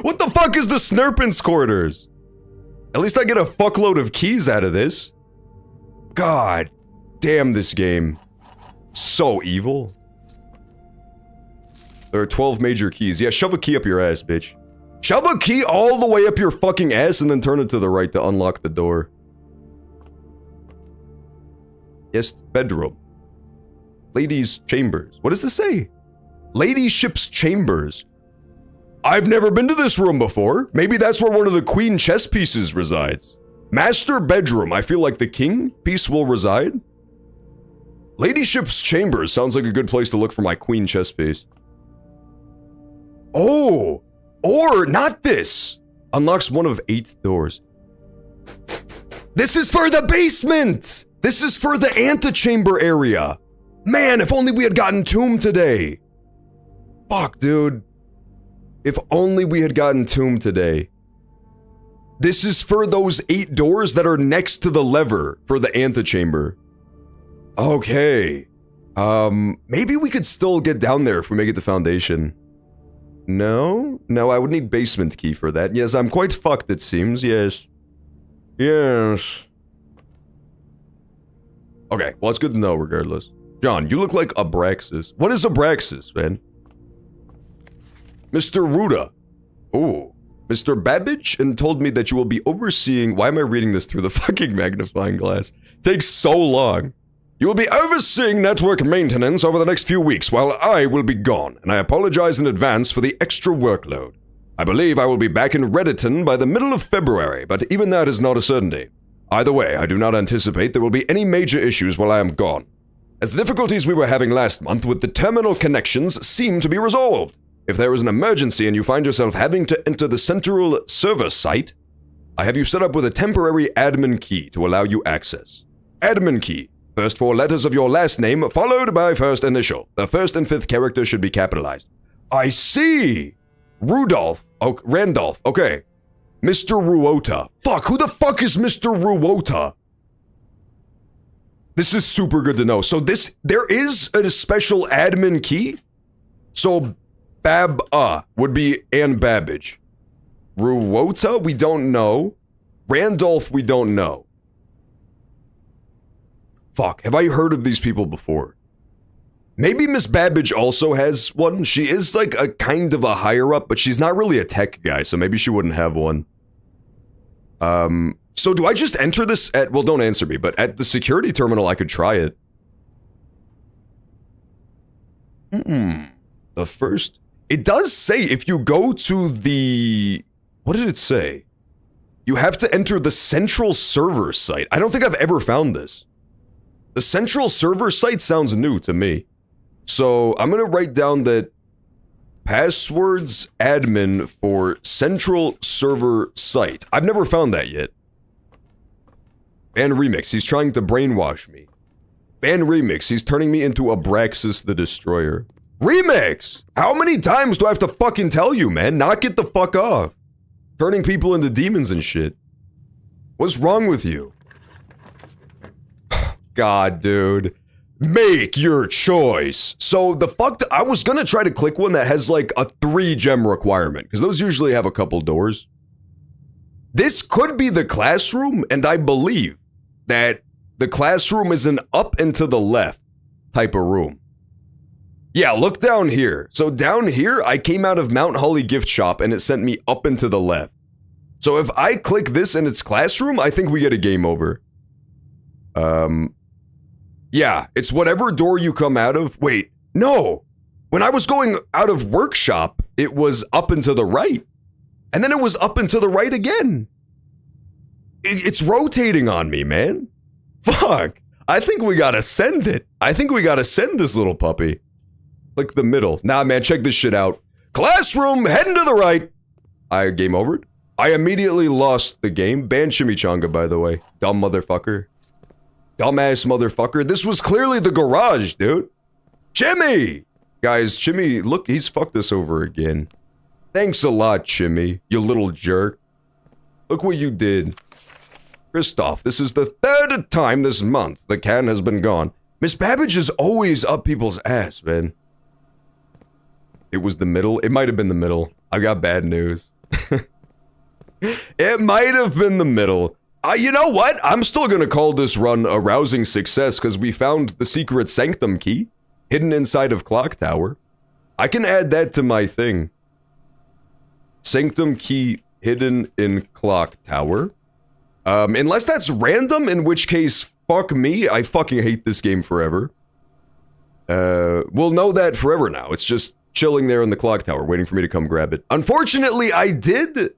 What the fuck is the Snurpins quarters? At least I get a fuckload of keys out of this. God damn this game. So evil. There are 12 major keys. Yeah, shove a key up your ass, bitch. Shove a key all the way up your fucking ass and then turn it to the right to unlock the door. Yes, bedroom. Ladies' chambers. What does this say? Ladyship's chambers. I've never been to this room before. Maybe that's where one of the queen chess pieces resides. Master bedroom. I feel like the king piece will reside. Ladyship's chambers sounds like a good place to look for my queen chess piece. Oh, or not this. Unlocks one of 8 doors. This is for the basement. This is for the antechamber area. Man, if only we had gotten Tomb today. Fuck, dude. If only we had gotten Tomb today. This is for those 8 doors that are next to the lever for the antechamber. Okay. Maybe we could still get down there if we make it the foundation. No? No, I would need basement key for that. Yes, I'm quite fucked, it seems. Yes. Yes. Okay, well, it's good to know regardless. John, you look like Abraxas. What is Abraxas, man? Mr. Ruda. Ooh. Mr. Babbage, and told me that you will be overseeing... Why am I reading this through the fucking magnifying glass? Takes so long. You will be overseeing network maintenance over the next few weeks while I will be gone, and I apologize in advance for the extra workload. I believe I will be back in Redditon by the middle of February, but even that is not a certainty. Either way, I do not anticipate there will be any major issues while I am gone, as the difficulties we were having last month with the terminal connections seem to be resolved. If there is an emergency and you find yourself having to enter the central server site, I have you set up with a temporary admin key to allow you access. Admin key. First 4 letters of your last name, followed by first initial. The first and 5th character should be capitalized. I see! Rudolph. Oh, Randolph. Okay. Mr. Ruota. Fuck, who the fuck is Mr. Ruota? This is super good to know. So there is a special admin key So, would be Ann Babbage. Ruota, we don't know. Randolph, we don't know. Fuck, have I heard of these people before? Maybe Miss Babbage also has one. She is like a kind of a higher up, but she's not really a tech guy, so maybe she wouldn't have one. So do I just enter this at, well, don't answer me, but at the security terminal, I could try it. The first, it does say if you go to the, what did it say? You have to enter the central server site. I don't think I've ever found this. The central server site sounds new to me. So I'm going to write down that passwords admin for central server site. I've never found that yet. Ban Remix, he's trying to brainwash me. Ban Remix, he's turning me into Abraxas the Destroyer. Remix! How many times do I have to fucking tell you, man? Knock it the fuck off. Turning people into demons and shit. What's wrong with you? God, dude. Make your choice. So the fuck, I was gonna try to click one that has like a 3 gem requirement, because those usually have a couple doors. This could be the classroom, and I believe that the classroom is an up and to the left type of room. Yeah, look down here. So down here, I came out of Mount Holly gift shop and it sent me up and to the left. So if I click this in its classroom, I think we get a game over. Yeah, it's whatever door you come out of. Wait, no. When I was going out of workshop, it was up and to the right. And then it was up and to the right again. It's rotating on me, man. Fuck. I think we gotta send it. I think we gotta send this little puppy. Like the middle. Nah, man, check this shit out. Classroom, heading to the right. I game over. I immediately lost the game. Ban Chimichanga, by the way. Dumb motherfucker. Dumbass motherfucker. This was clearly the garage, dude. Chimmy! Guys, Chimmy, look, he's fucked us over again. Thanks a lot, Chimmy, you little jerk. Look what you did. Christoph, this is the 3rd time this month the can has been gone. Miss Babbage is always up people's ass, man. It was the middle. It might have been the middle. I got bad news. It might have been the middle. You know what? I'm still gonna call this run a rousing success because we found the secret sanctum key hidden inside of Clock Tower. I can add that to my thing. Sanctum key hidden in Clock Tower. Unless that's random, in which case, fuck me. I fucking hate this game forever. We'll know that forever now. It's just chilling there in the Clock Tower, waiting for me to come grab it. Unfortunately, I did,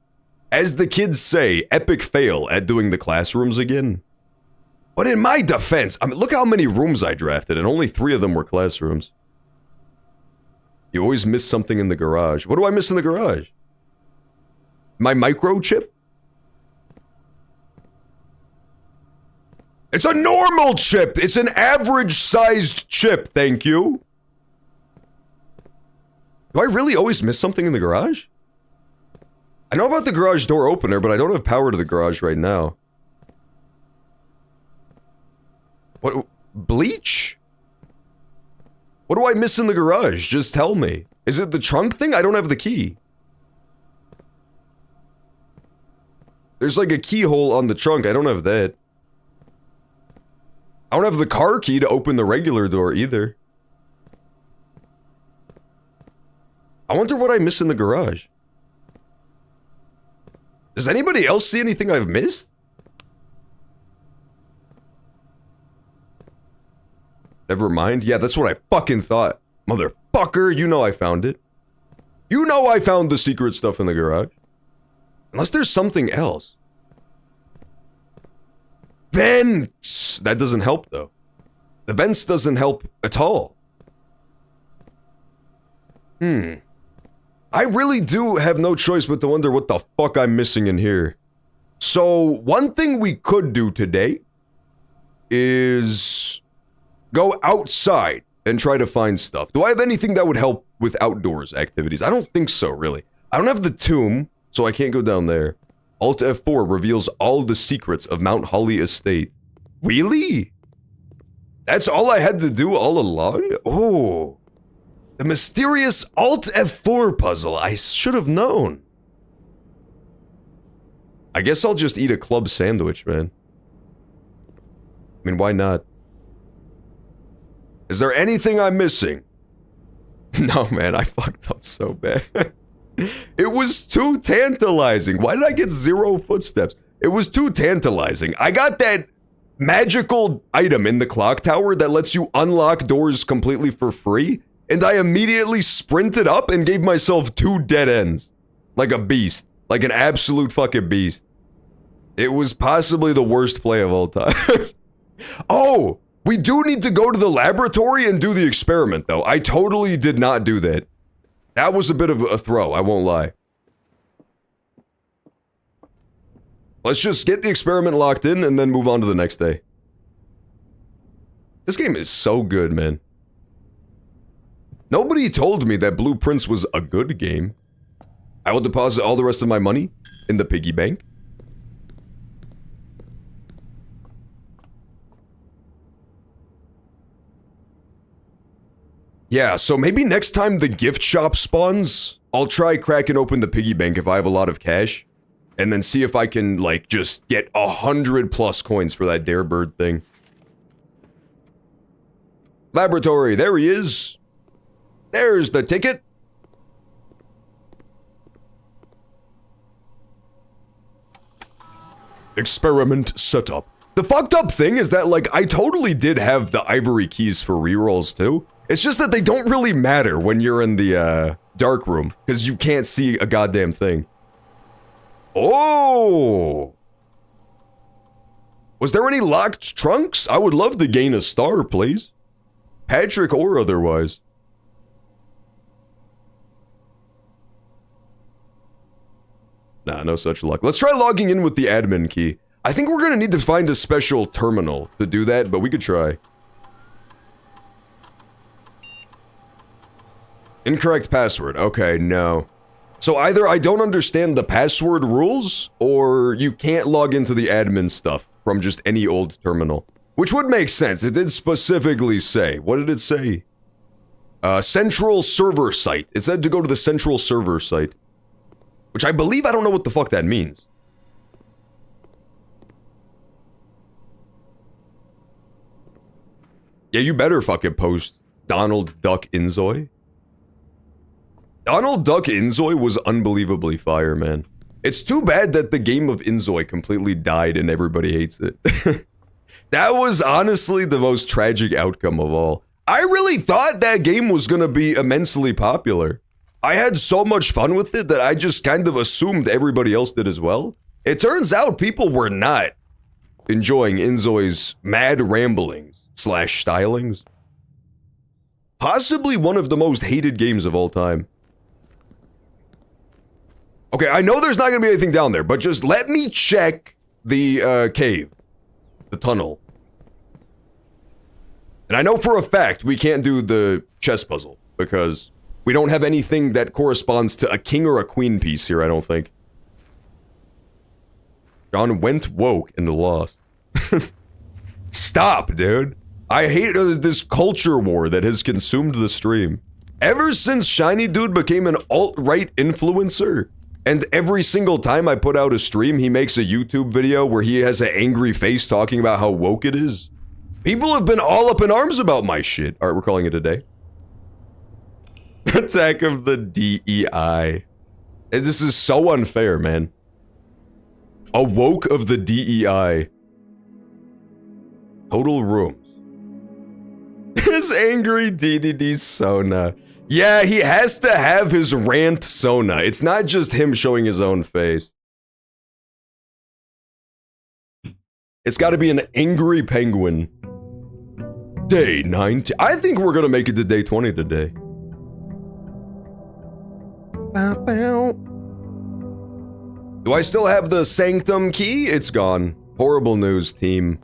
as the kids say, epic fail at doing the classrooms again. But in my defense, I mean, look how many rooms I drafted, and only 3 of them were classrooms. You always miss something in the garage. What do I miss in the garage? My microchip? It's a normal chip! It's an average-sized chip, thank you. Do I really always miss something in the garage? I know about the garage door opener, but I don't have power to the garage right now. What? Bleach? What do I miss in the garage? Just tell me. Is it the trunk thing? I don't have the key. There's like a keyhole on the trunk. I don't have that. I don't have the car key to open the regular door either. I wonder what I miss in the garage. Does anybody else see anything I've missed? Never mind. Yeah, that's what I fucking thought. Motherfucker, you know I found it. You know I found the secret stuff in the garage. Unless there's something else. Vents! That doesn't help, though. The vents doesn't help at all. I really do have no choice but to wonder what the fuck I'm missing in here. So, one thing we could do today is go outside and try to find stuff. Do I have anything that would help with outdoors activities? I don't think so, really. I don't have the tomb, so I can't go down there. Alt F4 reveals all the secrets of Mount Holly Estate. Really? That's all I had to do all along? Oh. The mysterious Alt F4 puzzle. I should have known. I guess I'll just eat a club sandwich, man. I mean, why not? Is there anything I'm missing? No, man, I fucked up so bad. It was too tantalizing. Why did I get 0 footsteps? It was too tantalizing. I got that magical item in the clock tower that lets you unlock doors completely for free, and I immediately sprinted up and gave myself 2 dead ends. Like a beast. Like an absolute fucking beast. It was possibly the worst play of all time. Oh! We do need to go to the laboratory and do the experiment, though. I totally did not do that. That was a bit of a throw, I won't lie. Let's just get the experiment locked in and then move on to the next day. This game is so good, man. Nobody told me that Blue Prince was a good game. I will deposit all the rest of my money in the piggy bank. Yeah, so maybe next time the gift shop spawns, I'll try cracking open the piggy bank if I have a lot of cash. And then see if I can, like, just get 100+ coins for that dare bird thing. Laboratory, there he is. There's the ticket. Experiment setup. The fucked up thing is that, like, I totally did have the ivory keys for rerolls too. It's just that they don't really matter when you're in the, dark room, because you can't see a goddamn thing. Oh! Was there any locked trunks? I would love to gain a star, please. Patrick or otherwise. Nah, no such luck. Let's try logging in with the admin key. I think we're gonna need to find a special terminal to do that, but we could try. Incorrect password. Okay, no. So either I don't understand the password rules, or you can't log into the admin stuff from just any old terminal. Which would make sense. It did specifically say. What did it say? Central server site. It said to go to the central server site. Which I believe I don't know what the fuck that means. Yeah, you better fucking post Donald Duck Inzoy. Donald Duck Inzoy was unbelievably fire, man. It's too bad that the game of Inzoy completely died and everybody hates it. That was honestly the most tragic outcome of all. I really thought that game was gonna be immensely popular. I had so much fun with it that I just kind of assumed everybody else did as well. It turns out people were not enjoying Inzoy's mad ramblings / stylings. Possibly one of the most hated games of all time. Okay, I know there's not gonna be anything down there, but just let me check the, cave. The tunnel. And I know for a fact we can't do the chess puzzle, because we don't have anything that corresponds to a king or a queen piece here, I don't think. John went woke and lost. Stop, dude. I hate this culture war that has consumed the stream. Ever since Shiny Dude became an alt-right influencer, and every single time I put out a stream, he makes a YouTube video where he has an angry face talking about how woke it is. People have been all up in arms about my shit. Alright, we're calling it a day. Attack of the DEI. And this is so unfair, man. A woke of the DEI. Total rooms. His angry DDD Sona. Yeah, he has to have his rant Sona. It's not just him showing his own face. It's gotta be an angry penguin. Day 19. I think we're gonna make it to day 20 today. Bow, bow. Do I still have the Sanctum key? It's gone. Horrible news, team.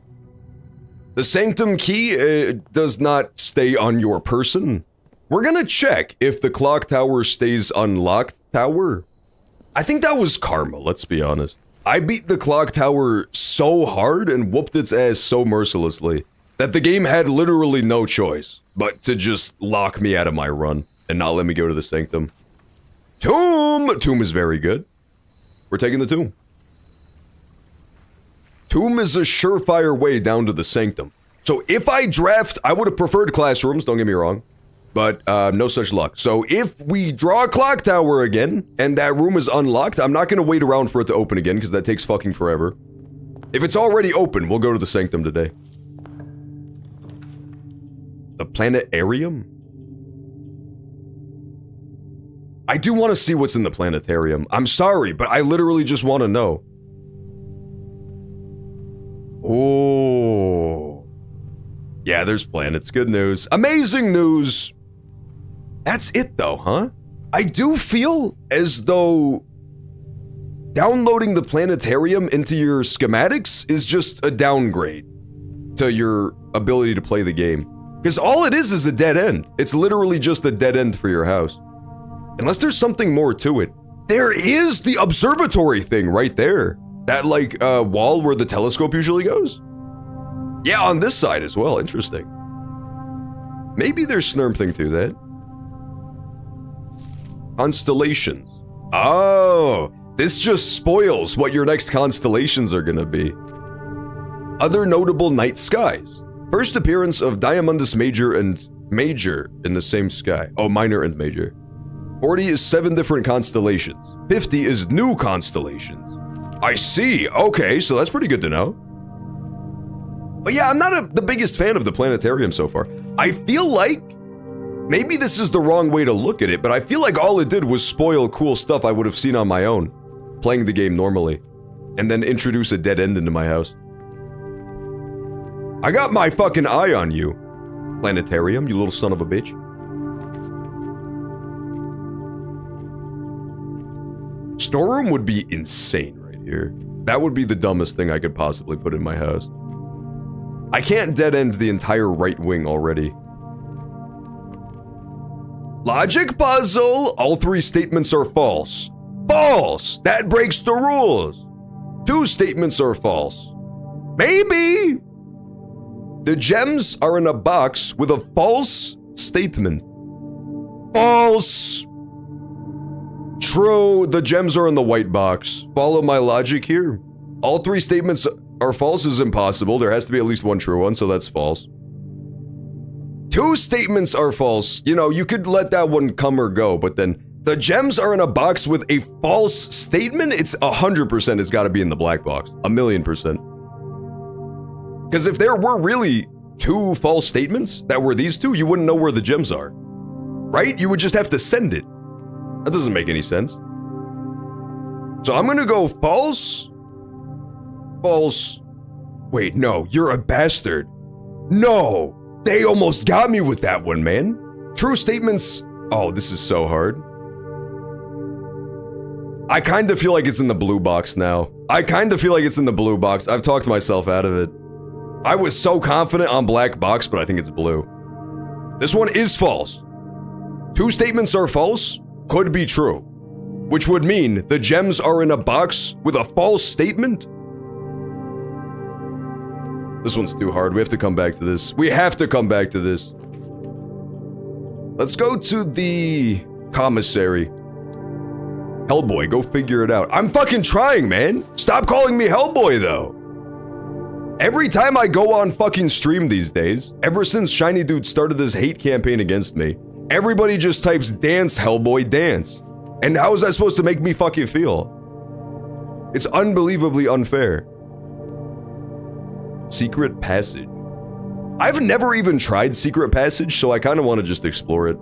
The Sanctum key does not stay on your person. We're gonna check if the clock tower stays unlocked tower. I think that was karma, let's be honest. I beat the clock tower so hard and whooped its ass so mercilessly that the game had literally no choice but to just lock me out of my run. and not let me go to the sanctum. Tomb! Tomb is very good. We're taking the tomb. Tomb is a surefire way down to the sanctum. So if I draft, I would have preferred classrooms, don't get me wrong. But no such luck. So if we draw a clock tower again, and that room is unlocked, I'm not going to wait around for it to open again, because that takes fucking forever. If it's already open, we'll go to the sanctum today. The planetarium? I do want to see what's in the planetarium. I'm sorry, but I literally just want to know. Oh. Yeah, there's planets. Good news. Amazing news! That's it though, huh? I do feel as though downloading the planetarium into your schematics is just a downgrade to your ability to play the game. Because all it is a dead end. It's literally just a dead end for your house. Unless there's something more to it. There is the observatory thing right there. That like wall where the telescope usually goes. Yeah, on this side as well. Interesting. Maybe there's something to that. Constellations. Oh, this just spoils what your next constellations are gonna be. Other notable night skies. First appearance of Diamondus Major and Major in the same sky. Oh, Minor and Major. 40 is 7 different constellations. 50 is new constellations. I see. Okay, so that's pretty good to know. But yeah, I'm not the biggest fan of the planetarium so far. I feel like maybe this is the wrong way to look at it, but I feel like all it did was spoil cool stuff I would have seen on my own, playing the game normally, and then introduce a dead end into my house. I got my fucking eye on you, planetarium, you little son of a bitch. Storeroom would be insane right here. That would be the dumbest thing I could possibly put in my house. I can't dead end the entire right wing already. Logic puzzle! All 3 statements are false. False! That breaks the rules. 2 statements are false. Maybe! The gems are in a box with a false statement. False! True, the gems are in the white box. Follow my logic here. All 3 statements are false is impossible. There has to be at least one true one, so that's false. 2 statements are false. You know, you could let that one come or go, but then the gems are in a box with a false statement? It's 100% it's gotta be in the black box. 1,000,000%. Because if there were really 2 false statements that were these 2, you wouldn't know where the gems are. Right? You would just have to send it. That doesn't make any sense. So I'm gonna go false. False. Wait, no, you're a bastard. No! They almost got me with that one, man. True statements. Oh, this is so hard. I kind of feel like it's in the blue box now. I've talked myself out of it. I was so confident on black box, but I think it's blue. This one is false. 2 statements are false, could be true. Which would mean the gems are in a box with a false statement? This one's too hard. We have to come back to this. Let's go to the commissary. Hellboy, go figure it out. I'm fucking trying, man. Stop calling me Hellboy, though. Every time I go on fucking stream these days, ever since Shiny Dude started this hate campaign against me, everybody just types dance, Hellboy, dance. And how is that supposed to make me fucking feel? It's unbelievably unfair. Secret Passage. I've never even tried Secret Passage, so I kind of want to just explore it.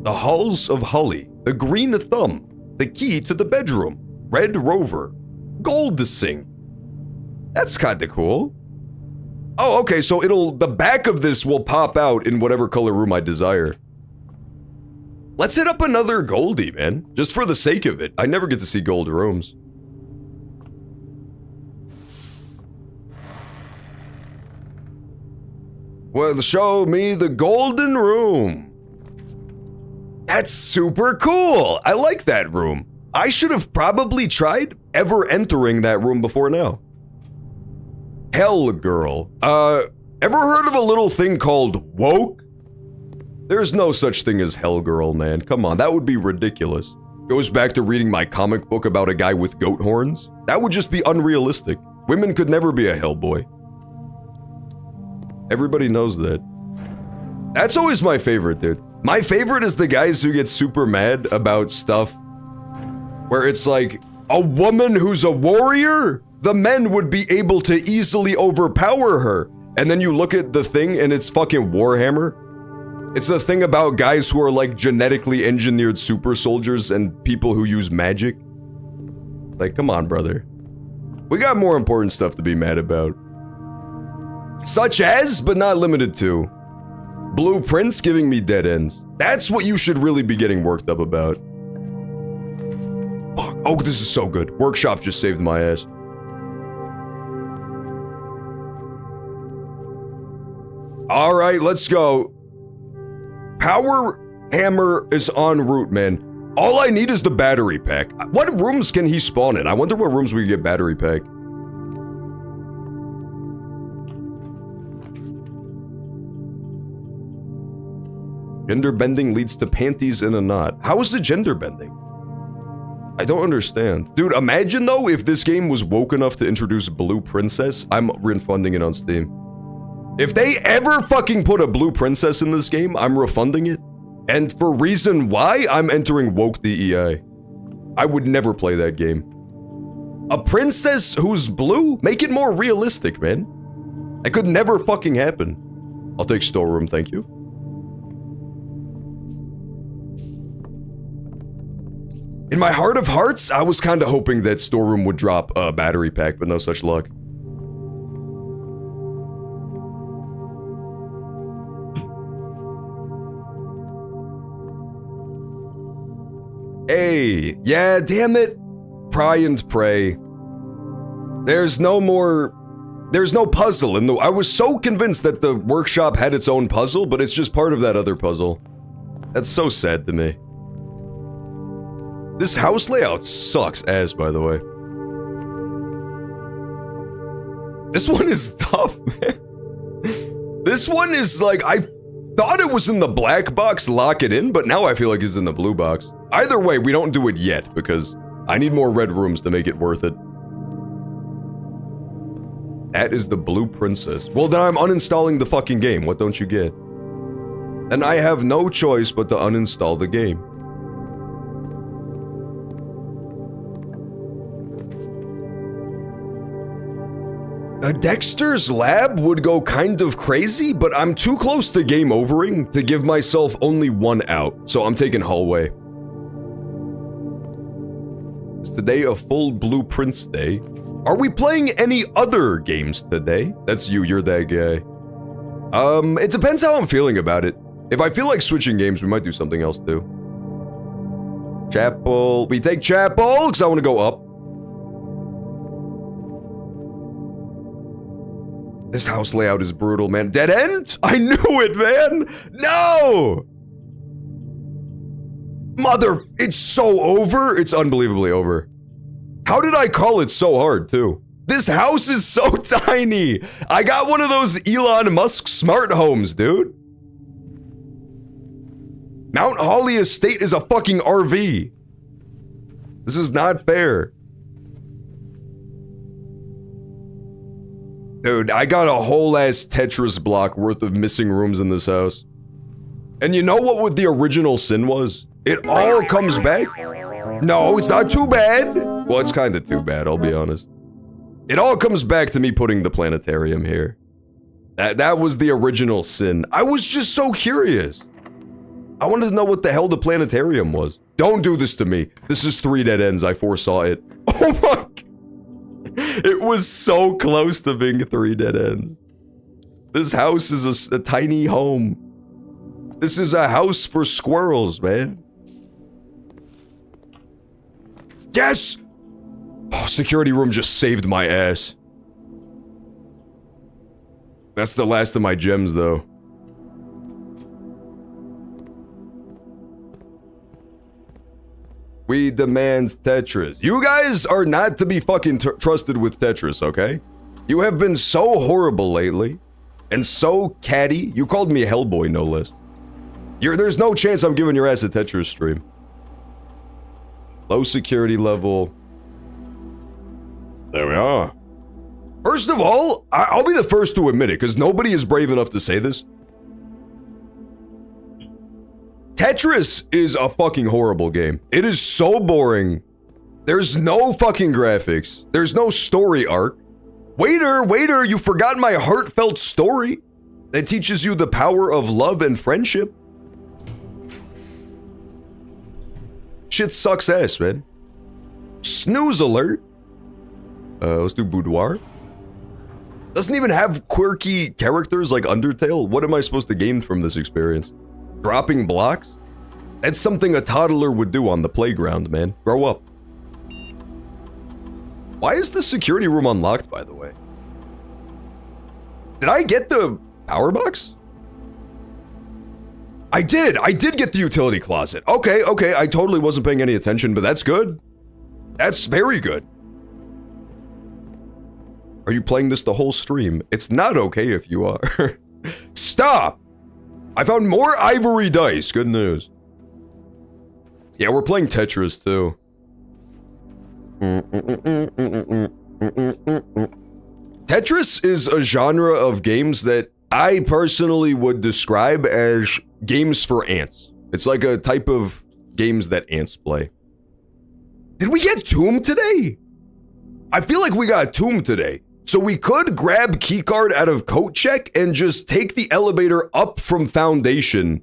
The Halls of Hully. The Green Thumb. The Key to the Bedroom. Red Rover. Gold to Sing. That's kinda cool. Oh, okay, so the back of this will pop out in whatever color room I desire. Let's hit up another Goldie, man. Just for the sake of it. I never get to see gold rooms. Well, show me the golden room. That's super cool. I like that room. I should have probably tried ever entering that room before now. Hell Girl. Ever heard of a little thing called woke? There's no such thing as Hellgirl, man. Come on, that would be ridiculous. Goes back to reading my comic book about a guy with goat horns. That would just be unrealistic. Women could never be a Hellboy. Everybody knows that. That's always my favorite, dude. My favorite is the guys who get super mad about stuff where it's like, a woman who's a warrior? The men would be able to easily overpower her. And then you look at the thing and it's fucking Warhammer. It's a thing about guys who are like genetically engineered super soldiers and people who use magic. Like, come on, brother. We got more important stuff to be mad about. Such as, but not limited to, Blue Prince giving me dead ends. That's what you should really be getting worked up about. Fuck. Oh, this is so good. Workshop just saved my ass. Alright, let's go. Power hammer is en route, man. All I need is the battery pack. What rooms can he spawn in? I wonder what rooms we can get battery pack. Gender bending leads to panties in a knot. How is it gender bending? I don't understand. Dude, imagine though if this game was woke enough to introduce Blue Princess. I'm refunding it on Steam. If they ever fucking put a Blue Princess in this game, I'm refunding it. And for reason why, I'm entering woke DEI. I would never play that game. A princess who's blue? Make it more realistic, man. That could never fucking happen. I'll take storeroom, thank you. In my heart of hearts, I was kinda hoping that storeroom would drop a battery pack, but no such luck. Hey, yeah, damn it. Pry and pray. There's no puzzle in the- I was so convinced that the workshop had its own puzzle, but it's just part of that other puzzle. That's so sad to me. This house layout sucks ass, by the way. This one is tough, man. This one is like, I thought it was in the black box, lock it in, but now I feel like it's in the blue box. Either way, we don't do it yet, because I need more red rooms to make it worth it. That is the Blue Princess. Well, then I'm uninstalling the fucking game, what don't you get? And I have no choice but to uninstall the game. A Dexter's Lab would go kind of crazy, but I'm too close to game overing to give myself only one out, so I'm taking hallway. Is today a full Blue Prince day? Are we playing any other games today? That's you, you're that guy. It depends how I'm feeling about it. If I feel like switching games, we might do something else too. Chapel, we take chapel, because I want to go up. This house layout is brutal, man. Dead end? I knew it, man! No! Mother, it's so over. It's unbelievably over. How did I call it so hard, too? This house is so tiny. I got one of those Elon Musk smart homes, dude. Mount Holly Estate is a fucking RV. This is not fair. Dude, I got a whole ass Tetris block worth of missing rooms in this house. And you know what the original sin was? It all comes back. No, it's not too bad. Well, it's kind of too bad, I'll be honest. It all comes back to me putting the planetarium here. That was the original sin. I was just so curious. I wanted to know what the hell the planetarium was. Don't do this to me. This is 3 dead ends, I foresaw it. Oh my god. It was so close to being 3 dead ends. This house is a tiny home. This is a house for squirrels, man. Yes! Oh, security room just saved my ass. That's the last of my gems, though. We demand Tetris. You guys are not to be fucking trusted with Tetris, okay? You have been so horrible lately. And so catty, you called me Hellboy, no less. There's no chance I'm giving your ass a Tetris stream. Low security level. There we are. First of all, I'll be the first to admit it, because nobody is brave enough to say this. Tetris is a fucking horrible game. It is so boring. There's no fucking graphics. There's no story arc. Waiter, you forgot my heartfelt story that teaches you the power of love and friendship. Shit sucks ass, man. Snooze alert. Let's do boudoir. Doesn't even have quirky characters like Undertale. What am I supposed to gain from this experience? Dropping blocks? That's something a toddler would do on the playground, man. Grow up. Why is the security room unlocked, by the way? Did I get the power box? I did get the utility closet. Okay, I totally wasn't paying any attention, but that's good. That's very good. Are you playing this the whole stream? It's not okay if you are. Stop! I found more ivory dice. Good news. Yeah, we're playing Tetris too. Tetris is a genre of games that I personally would describe as games for ants. It's like a type of games that ants play. Did we get Tomb today? I feel like we got Tomb today. So we could grab keycard out of coat check and just take the elevator up from foundation.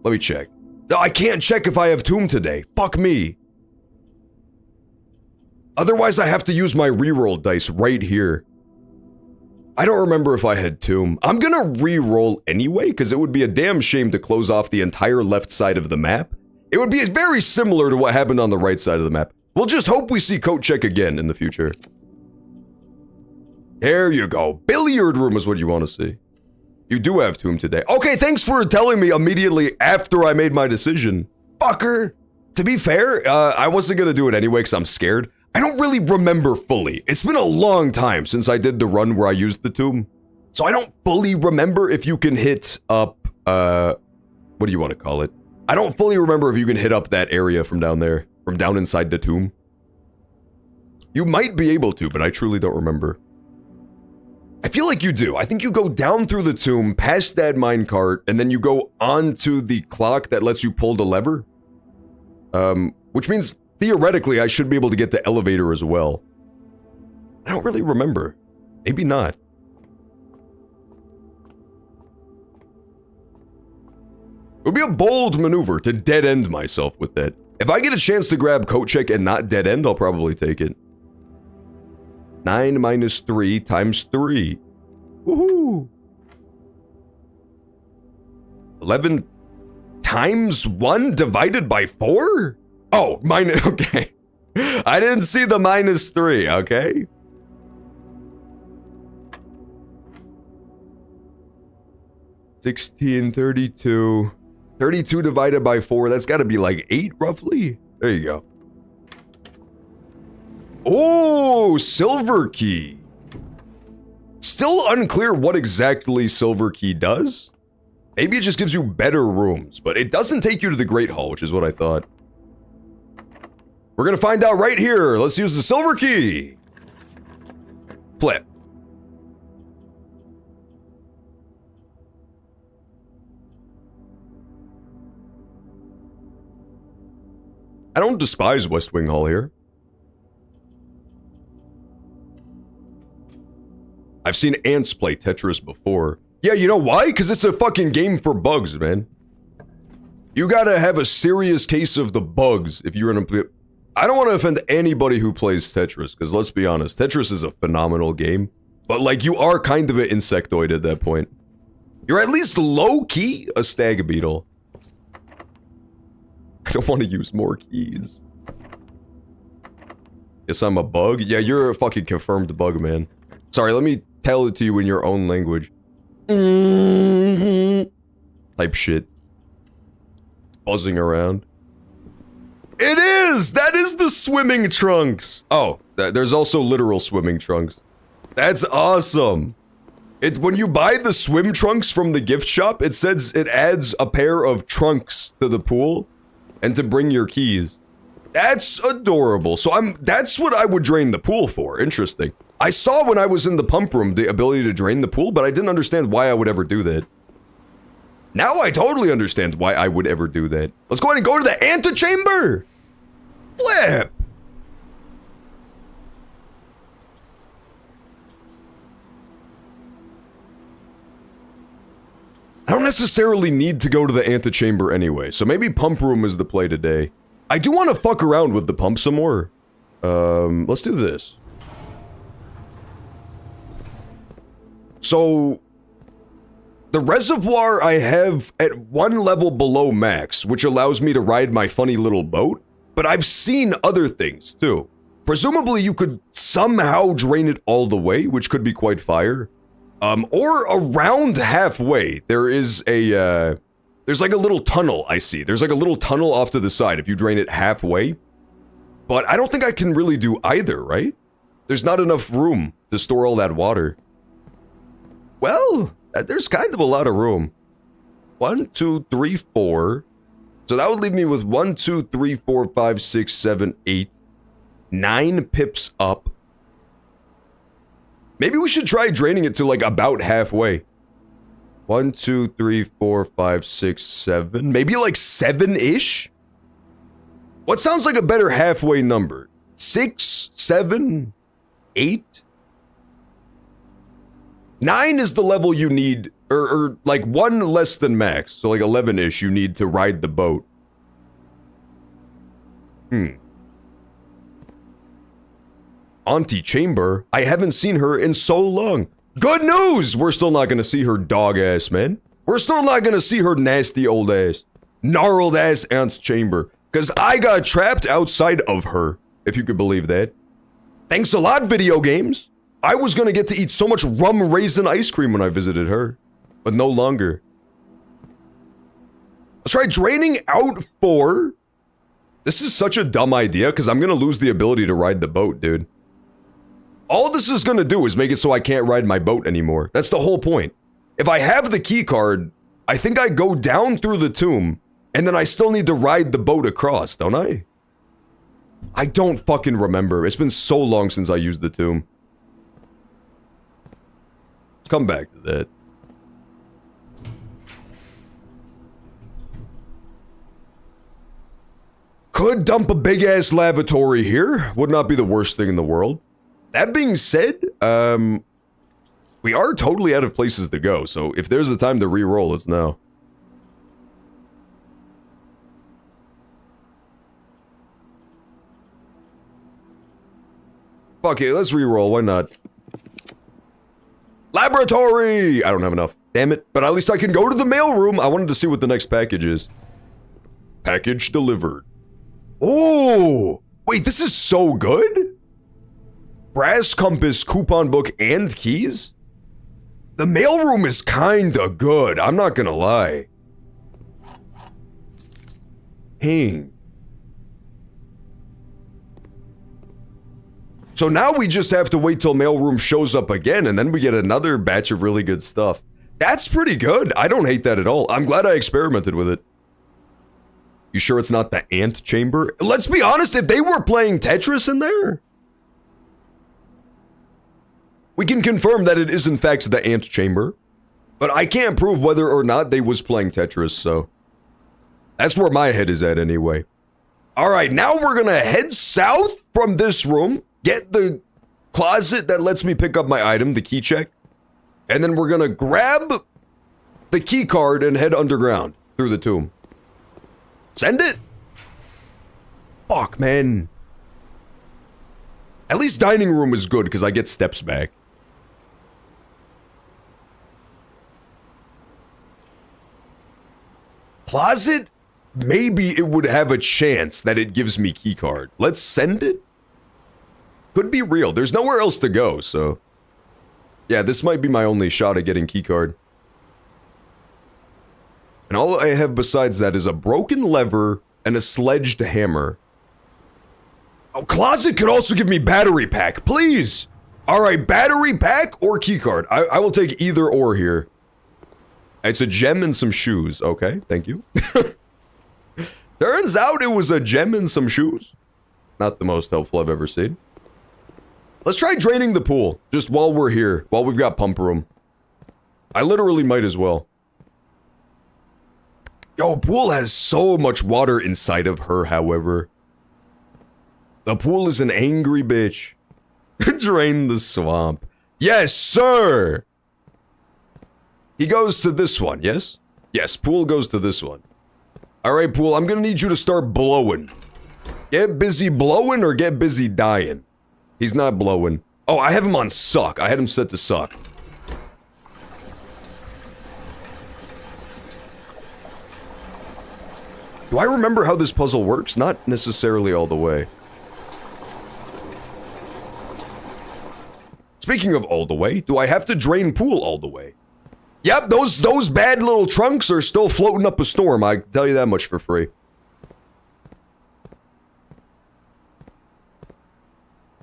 Let me check. No, I can't check if I have Tomb today. Fuck me. Otherwise, I have to use my reroll dice right here. I don't remember if I had Tomb. I'm gonna reroll anyway, because it would be a damn shame to close off the entire left side of the map. It would be very similar to what happened on the right side of the map. We'll just hope we see coat check again in the future. There you go. Billiard room is what you want to see. You do have Tomb today. Okay, thanks for telling me immediately after I made my decision. Fucker. To be fair, I wasn't gonna do it anyway because I'm scared. I don't really remember fully. It's been a long time since I did the run where I used the Tomb. So I don't fully remember if you can hit up, what do you want to call it? I don't fully remember if you can hit up that area from down there, from down inside the Tomb. You might be able to, but I truly don't remember. I feel like you do. I think you go down through the Tomb, past that minecart, and then you go onto the clock that lets you pull the lever. Which means, theoretically, I should be able to get the elevator as well. I don't really remember. Maybe not. It would be a bold maneuver to dead-end myself with that. If I get a chance to grab coat check and not dead-end, I'll probably take it. 9 minus 3 times 3. Woohoo! 11 times 1 divided by 4? Oh, okay. I didn't see the minus 3, okay? $16, 32. 32 divided by 4, that's gotta be like 8, roughly? There you go. Oh, silver key. Still unclear what exactly silver key does. Maybe it just gives you better rooms, but it doesn't take you to the Great Hall, which is what I thought. We're gonna find out right here. Let's use the silver key. Flip. I don't despise West Wing Hall here. I've seen ants play Tetris before. Yeah, you know why? Because it's a fucking game for bugs, man. You gotta have a serious case of the bugs if you're gonna play. I don't want to offend anybody who plays Tetris, because let's be honest, Tetris is a phenomenal game. But like, you are kind of an insectoid at that point. You're at least low-key a stag beetle. I don't want to use more keys. Guess I'm a bug? Yeah, you're a fucking confirmed bug, man. Sorry, let me tell it to you in your own language. Type shit. Buzzing around. It is! That is the swimming trunks! Oh, there's also literal swimming trunks. That's awesome! It's when you buy the swim trunks from the gift shop, it says it adds a pair of trunks to the pool and to bring your keys. That's adorable. So that's what I would drain the pool for. Interesting. I saw when I was in the pump room the ability to drain the pool, but I didn't understand why I would ever do that. Now I totally understand why I would ever do that. Let's go ahead and go to the antechamber. Flip. I don't necessarily need to go to the antechamber anyway, so maybe pump room is the play today. I do want to fuck around with the pump some more. Let's do this. So, the reservoir I have at one level below max, which allows me to ride my funny little boat, but I've seen other things too. Presumably you could somehow drain it all the way, which could be quite fire. Or around halfway, there is a, there's like a little tunnel I see. There's like a little tunnel off to the side if you drain it halfway. But I don't think I can really do either, right? There's not enough room to store all that water. Well, there's kind of a lot of room. 1, 2, 3, 4. So that would leave me with 1, 2, 3, 4, 5, 6, 7, 8. 9 pips up. Maybe we should try draining it to like about halfway. 1, 2, 3, 4, 5, 6, 7. Maybe like 7-ish? What sounds like a better halfway number? 6, 7, 8? 9 is the level you need, or like 1 less than max, so like 11-ish you need to ride the boat. Auntie Chamber? I haven't seen her in so long. Good news! We're still not gonna see her dog ass, man. We're still not gonna see her nasty old ass. Gnarled ass Aunt Chamber. Cause I got trapped outside of her, if you could believe that. Thanks a lot, video games. I was gonna get to eat so much rum raisin ice cream when I visited her, but no longer. Let's try draining out 4. This is such a dumb idea because I'm gonna lose the ability to ride the boat, dude. All this is gonna do is make it so I can't ride my boat anymore. That's the whole point. If I have the key card, I think I go down through the tomb, and then I still need to ride the boat across, don't I? I don't fucking remember. It's been so long since I used the tomb. Let's come back to that. Could dump a big-ass lavatory here. Would not be the worst thing in the world. That being said, we are totally out of places to go, so if there's a time to re-roll, it's now. Fuck it, let's re-roll, why not? Laboratory! I don't have enough. Damn it, but at least I can go to the mailroom. I wanted to see what the next package is. Package delivered. Oh! Wait, this is so good? Brass compass, coupon book, and keys? The mailroom is kinda good, I'm not gonna lie. Hang. So now we just have to wait till mailroom shows up again, and then we get another batch of really good stuff. That's pretty good. I don't hate that at all. I'm glad I experimented with it. You sure it's not the ant chamber? Let's be honest, if they were playing Tetris in there, we can confirm that it is in fact the ant chamber. But I can't prove whether or not they was playing Tetris, so that's where my head is at anyway. Alright, now we're gonna head south from this room. Get the closet that lets me pick up my item, the key check. And then we're gonna grab the key card and head underground through the tomb. Send it! Fuck, man. At least dining room is good because I get steps back. Closet? Maybe it would have a chance that it gives me key card. Let's send it? Could be real. There's nowhere else to go, so... yeah, this might be my only shot at getting keycard. And all I have besides that is a broken lever and a sledged hammer. Oh, closet could also give me battery pack, please! Alright, battery pack or keycard? I will take either or here. It's a gem and some shoes. Okay, thank you. Turns out it was a gem and some shoes. Not the most helpful I've ever seen. Let's try draining the pool, just while we're here, while we've got pump room. I literally might as well. Yo, pool has so much water inside of her, however. The pool is an angry bitch. Drain the swamp. Yes, sir! He goes to this one, yes? Yes, pool goes to this one. Alright, pool, I'm gonna need you to start blowing. Get busy blowing or get busy dying. He's not blowing. Oh, I have him on suck. I had him set to suck. Do I remember how this puzzle works? Not necessarily all the way. Speaking of all the way, do I have to drain pool all the way? Yep, those bad little trunks are still floating up a storm, I tell you that much for free.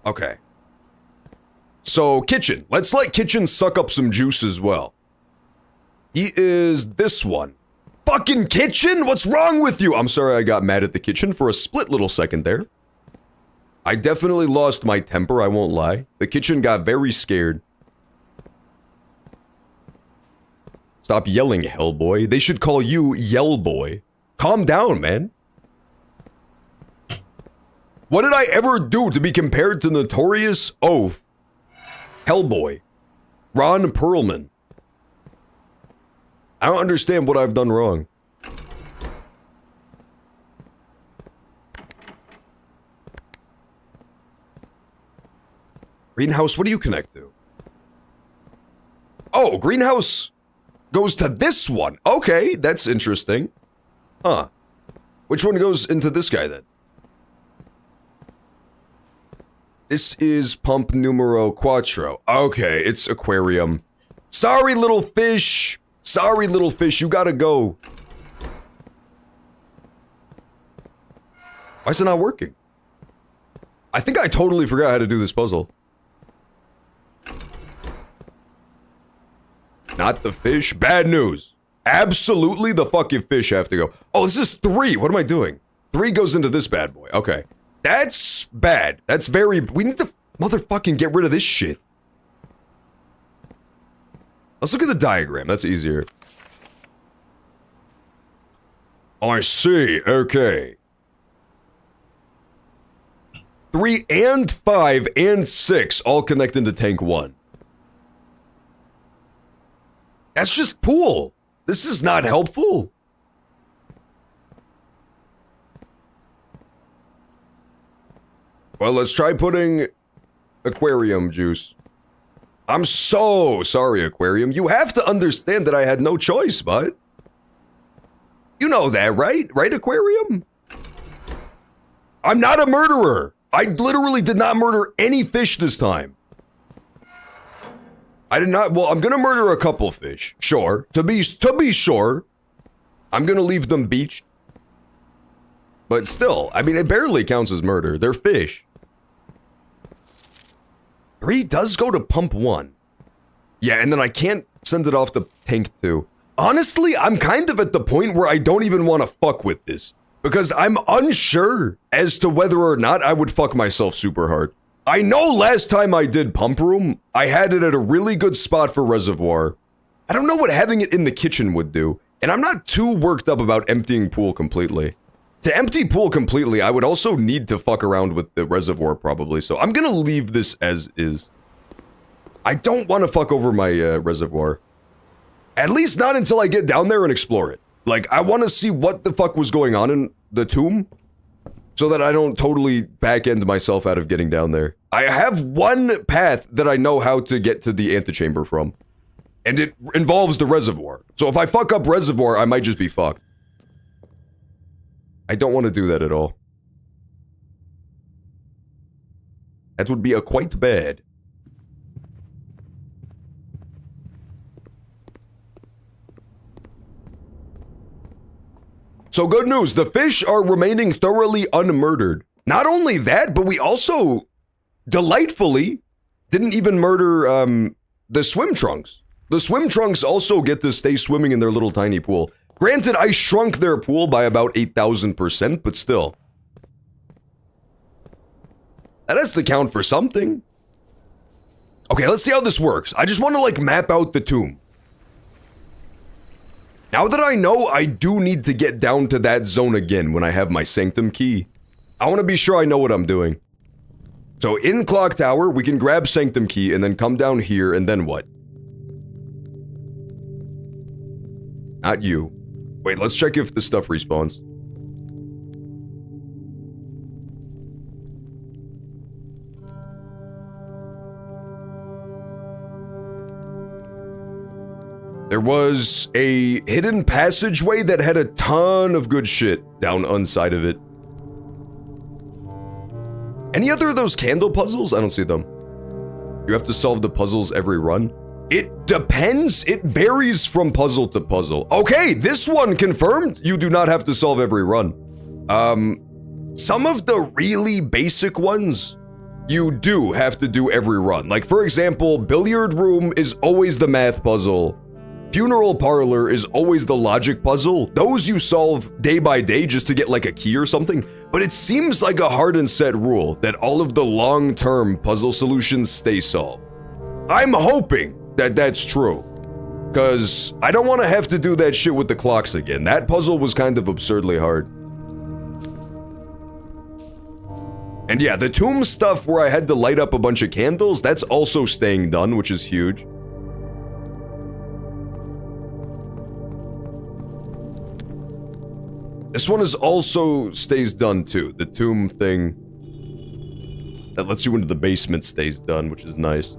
Okay. So, Kitchen. Let's let Kitchen suck up some juice as well. He is this one. Fucking Kitchen? What's wrong with you? I'm sorry I got mad at the Kitchen for a split little second there. I definitely lost my temper, I won't lie. The Kitchen got very scared. Stop yelling, Hellboy. They should call you Yellboy. Calm down, man. What did I ever do to be compared to Notorious Oaf, Hellboy, Ron Perlman? I don't understand what I've done wrong. Greenhouse, what do you connect to? Oh, greenhouse goes to this one. Okay, that's interesting. Huh. Which one goes into this guy then? This is pump numero cuatro. Okay, it's aquarium. Sorry, little fish. Sorry, little fish, you gotta go. Why is it not working? I think I totally forgot how to do this puzzle. Not the fish. Bad news. Absolutely the fucking fish have to go. Oh, this is 3. What am I doing? 3 goes into this bad boy. Okay. That's bad. That's very... We need to motherfucking get rid of this shit. Let's look at the diagram. That's easier. I see. Okay. 3 and 5 and 6 all connect into tank 1. That's just pool. This is not helpful. Well, let's try putting aquarium juice. I'm so sorry, aquarium. You have to understand that I had no choice, bud. You know that, right? Right, aquarium? I'm not a murderer. I literally did not murder any fish this time. I did not. Well, I'm gonna murder a couple fish. Sure. To be sure. I'm gonna leave them beached. But still, I mean, it barely counts as murder. They're fish. 3 does go to pump 1. Yeah, and then I can't send it off to tank 2. Honestly, I'm kind of at the point where I don't even want to fuck with this. Because I'm unsure as to whether or not I would fuck myself super hard. I know last time I did pump room, I had it at a really good spot for reservoir. I don't know what having it in the kitchen would do, and I'm not too worked up about emptying pool completely. To empty pool completely, I would also need to fuck around with the reservoir probably, so I'm gonna leave this as is. I don't want to fuck over my reservoir. At least not until I get down there and explore it. Like, I want to see what the fuck was going on in the tomb, so that I don't totally back-end myself out of getting down there. I have one path that I know how to get to the antechamber from. And it involves the reservoir. So if I fuck up reservoir, I might just be fucked. I don't want to do that at all. That would be a quite bad. So good news, the fish are remaining thoroughly unmurdered. Not only that, but we also, delightfully, didn't even murder the swim trunks. The swim trunks also get to stay swimming in their little tiny pool. Granted, I shrunk their pool by about 8,000%, but still. That has to count for something. Okay, let's see how this works. I just want to, like, map out the tomb. Now that I know I do need to get down to that zone again when I have my sanctum key, I want to be sure I know what I'm doing. So in Clock Tower, we can grab sanctum key and then come down here and then what? Not you. Wait, let's check if this stuff respawns. There was a hidden passageway that had a ton of good shit down inside of it. Any other of those candle puzzles? I don't see them. You have to solve the puzzles every run? It depends. It varies from puzzle to puzzle. Okay, this one confirmed. You do not have to solve every run. Some of the really basic ones, you do have to do every run. Like, for example, billiard room is always the math puzzle. Funeral parlor is always the logic puzzle. Those you solve day by day just to get like a key or something. But it seems like a hard and set rule that all of the long-term puzzle solutions stay solved. I'm hoping that that's true. Because I don't want to have to do that shit with the clocks again. That puzzle was kind of absurdly hard. And yeah, the tomb stuff where I had to light up a bunch of candles, that's also staying done, which is huge. This one is also stays done too. The tomb thing that lets you into the basement stays done, which is nice.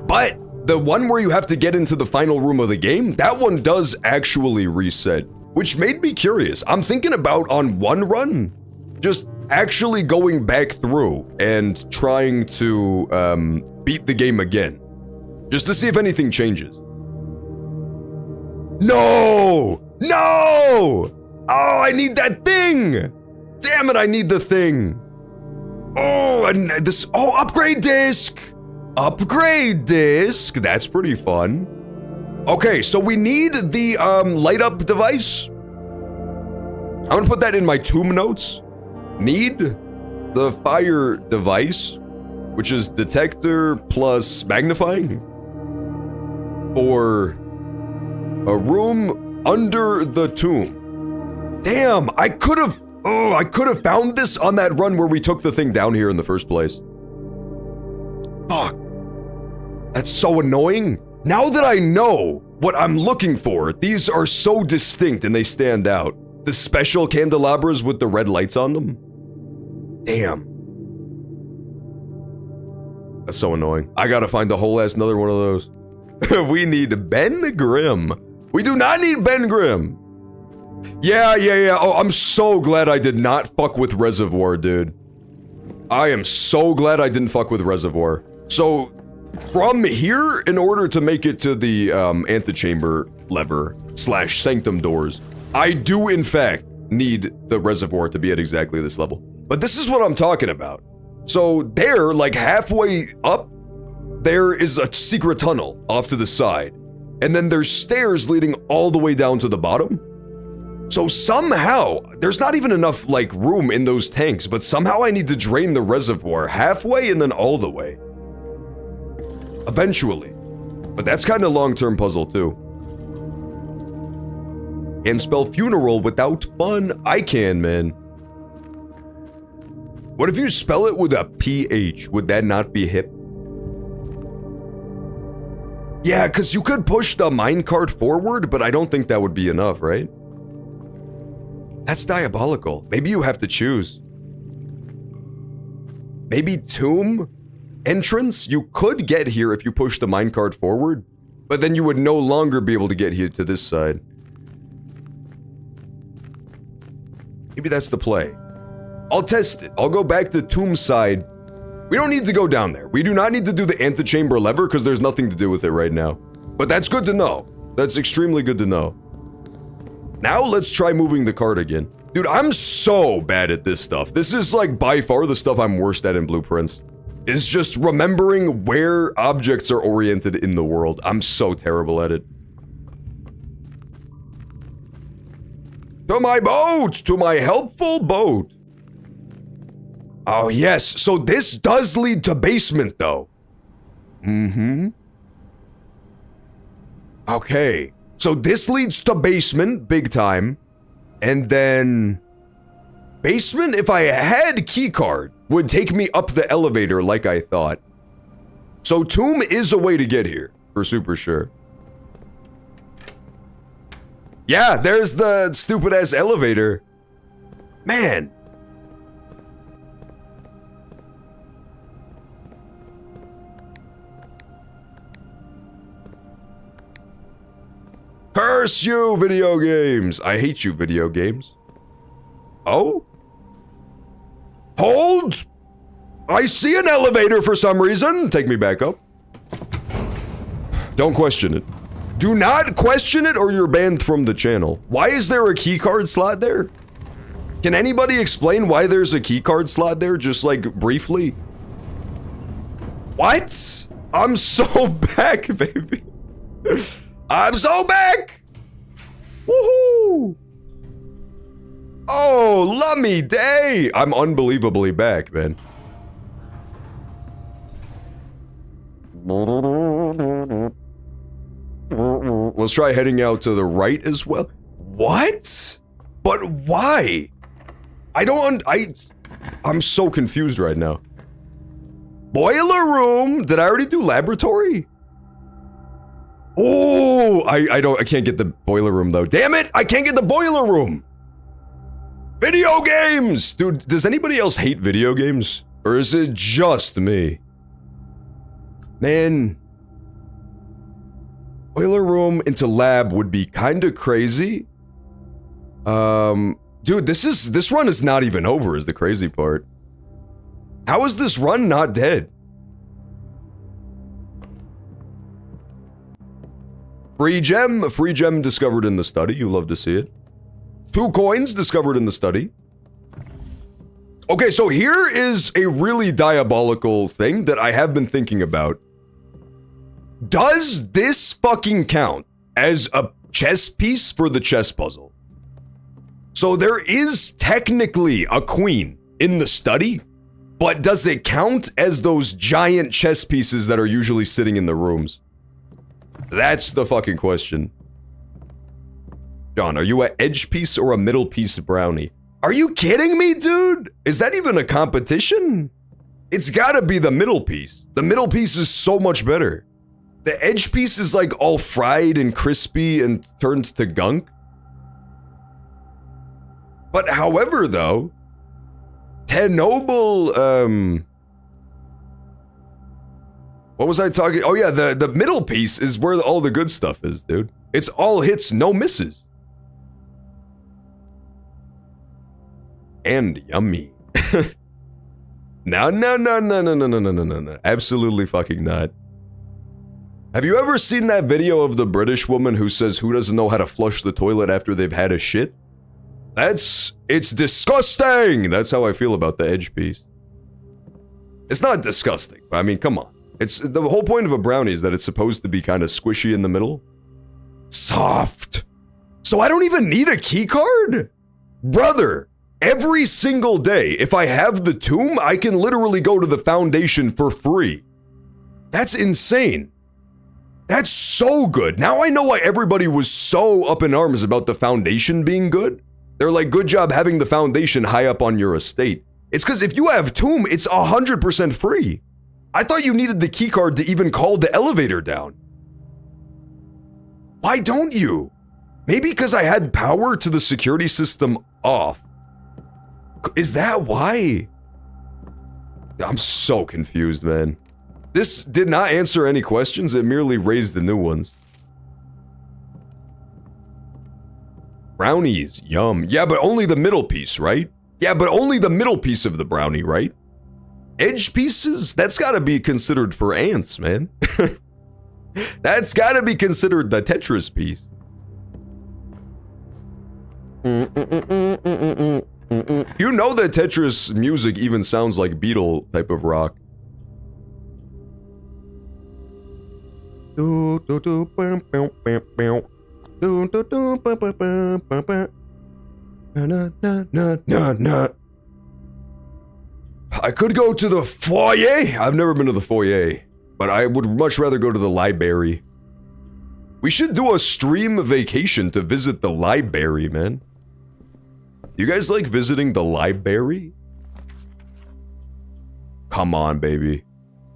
But the one where you have to get into the final room of the game, that one does actually reset, which made me curious. I'm thinking about on one run, just actually going back through and trying to beat the game again, just to see if anything changes. No! No! Oh, I need that thing! Damn it, I need the thing. Oh, and this, oh, upgrade disc! Upgrade disc, that's pretty fun. Okay, so we need the light up device. I'm gonna put that in my tomb notes. Need the fire device, which is detector plus magnifying, for a room under the tomb. Damn, I could have found this on that run where we took the thing down here in the first place. Fuck. That's so annoying. Now that I know what I'm looking for, these are so distinct and they stand out. The special candelabras with the red lights on them. Damn. That's so annoying. I gotta find a whole ass another one of those. We need Ben Grimm. We do not need Ben Grimm. Yeah. Oh, I'm so glad I did not fuck with Reservoir, dude. I am so glad I didn't fuck with Reservoir. So, from here, in order to make it to the antechamber lever / sanctum doors, I do in fact need the Reservoir to be at exactly this level. But this is what I'm talking about. So there, like halfway up, there is a secret tunnel off to the side. And then there's stairs leading all the way down to the bottom. So somehow, there's not even enough like room in those tanks, but somehow I need to drain the reservoir halfway and then all the way. Eventually. But that's kind of long-term puzzle too. And spell funeral without fun? I can, man. What if you spell it with a PH? Would that not be hip? Yeah, because you could push the minecart forward, but I don't think that would be enough, right? That's diabolical. Maybe you have to choose. Maybe tomb entrance? You could get here if you push the minecart forward, but then you would no longer be able to get here to this side. Maybe that's the play. I'll test it. I'll go back to tomb side. We don't need to go down there. We do not need to do the antechamber lever because there's nothing to do with it right now. But that's good to know. That's extremely good to know. Now let's try moving the cart again. Dude, I'm so bad at this stuff. This is like by far the stuff I'm worst at in Blue Prince. Is just remembering where objects are oriented in the world. I'm so terrible at it. To my boat! To my helpful boat! Oh yes, so this does lead to basement though. Mm-hmm. Okay, so this leads to basement, big time. And then... basement, if I had keycard, would take me up the elevator like I thought. So tomb is a way to get here, for super sure. Yeah, there's the stupid-ass elevator. Man. Curse you, video games! I hate you, video games. Oh? Hold! I see an elevator for some reason. Take me back up. Don't question it. Do not question it or you're banned from the channel. Why is there a keycard slot there? Can anybody explain why there's a keycard slot there, just like briefly? What? I'm so back, baby. I'm so back! Woohoo! Oh, lummy day! I'm unbelievably back, man. Let's try heading out to the right as well. What? But why? I'm so confused right now. Boiler room? Did I already do laboratory? Oh, I can't get the boiler room though. Damn it, I can't get the boiler room. Video games! Dude, does anybody else hate video games? Or is it just me? Man. Boiler room into lab would be kinda crazy. Dude, this run is not even over is the crazy part. How is this run not dead? Free gem discovered in the study, you love to see it. 2 coins discovered in the study. Okay, so here is a really diabolical thing that I have been thinking about. Does this fucking count as a chess piece for the chess puzzle? So there is technically a queen in the study, but does it count as those giant chess pieces that are usually sitting in the rooms? That's the fucking question. John, are you an edge piece or a middle piece brownie? Are you kidding me, dude? Is that even a competition? It's gotta be the middle piece. The middle piece is so much better. The edge piece is like all fried and crispy and turned to gunk. But however though, Tenoble, what was I talking? Oh yeah, the middle piece is where all the good stuff is, dude. It's all hits, no misses. And yummy. No. Absolutely fucking not. Have you ever seen that video of the British woman who says who doesn't know how to flush the toilet after they've had a shit? It's disgusting! That's how I feel about the edge piece. It's not disgusting, but I mean, come on. It's the whole point of a brownie is that it's supposed to be kind of squishy in the middle. Soft. So I don't even need a key card? Brother, every single day, if I have the tomb, I can literally go to the foundation for free. That's insane. That's so good. Now I know why everybody was so up in arms about the foundation being good. They're like, good job having the foundation high up on your estate. It's because if you have tomb, it's 100% free. I thought you needed the keycard to even call the elevator down. Why don't you? Maybe because I had power to the security system off. Is that why? I'm so confused, man. This did not answer any questions, it merely raised the new ones. Brownies, yum. Yeah, but only the middle piece, right? Yeah, but only the middle piece of the brownie, right? Edge pieces? That's gotta be considered for ants, man. That's gotta be considered the Tetris piece. You know that Tetris music even sounds like Beatle type of rock. I could go to the foyer. I've never been to the foyer, but I would much rather go to the library. We should do a stream vacation to visit the library, man. You guys like visiting the library? Come on, baby.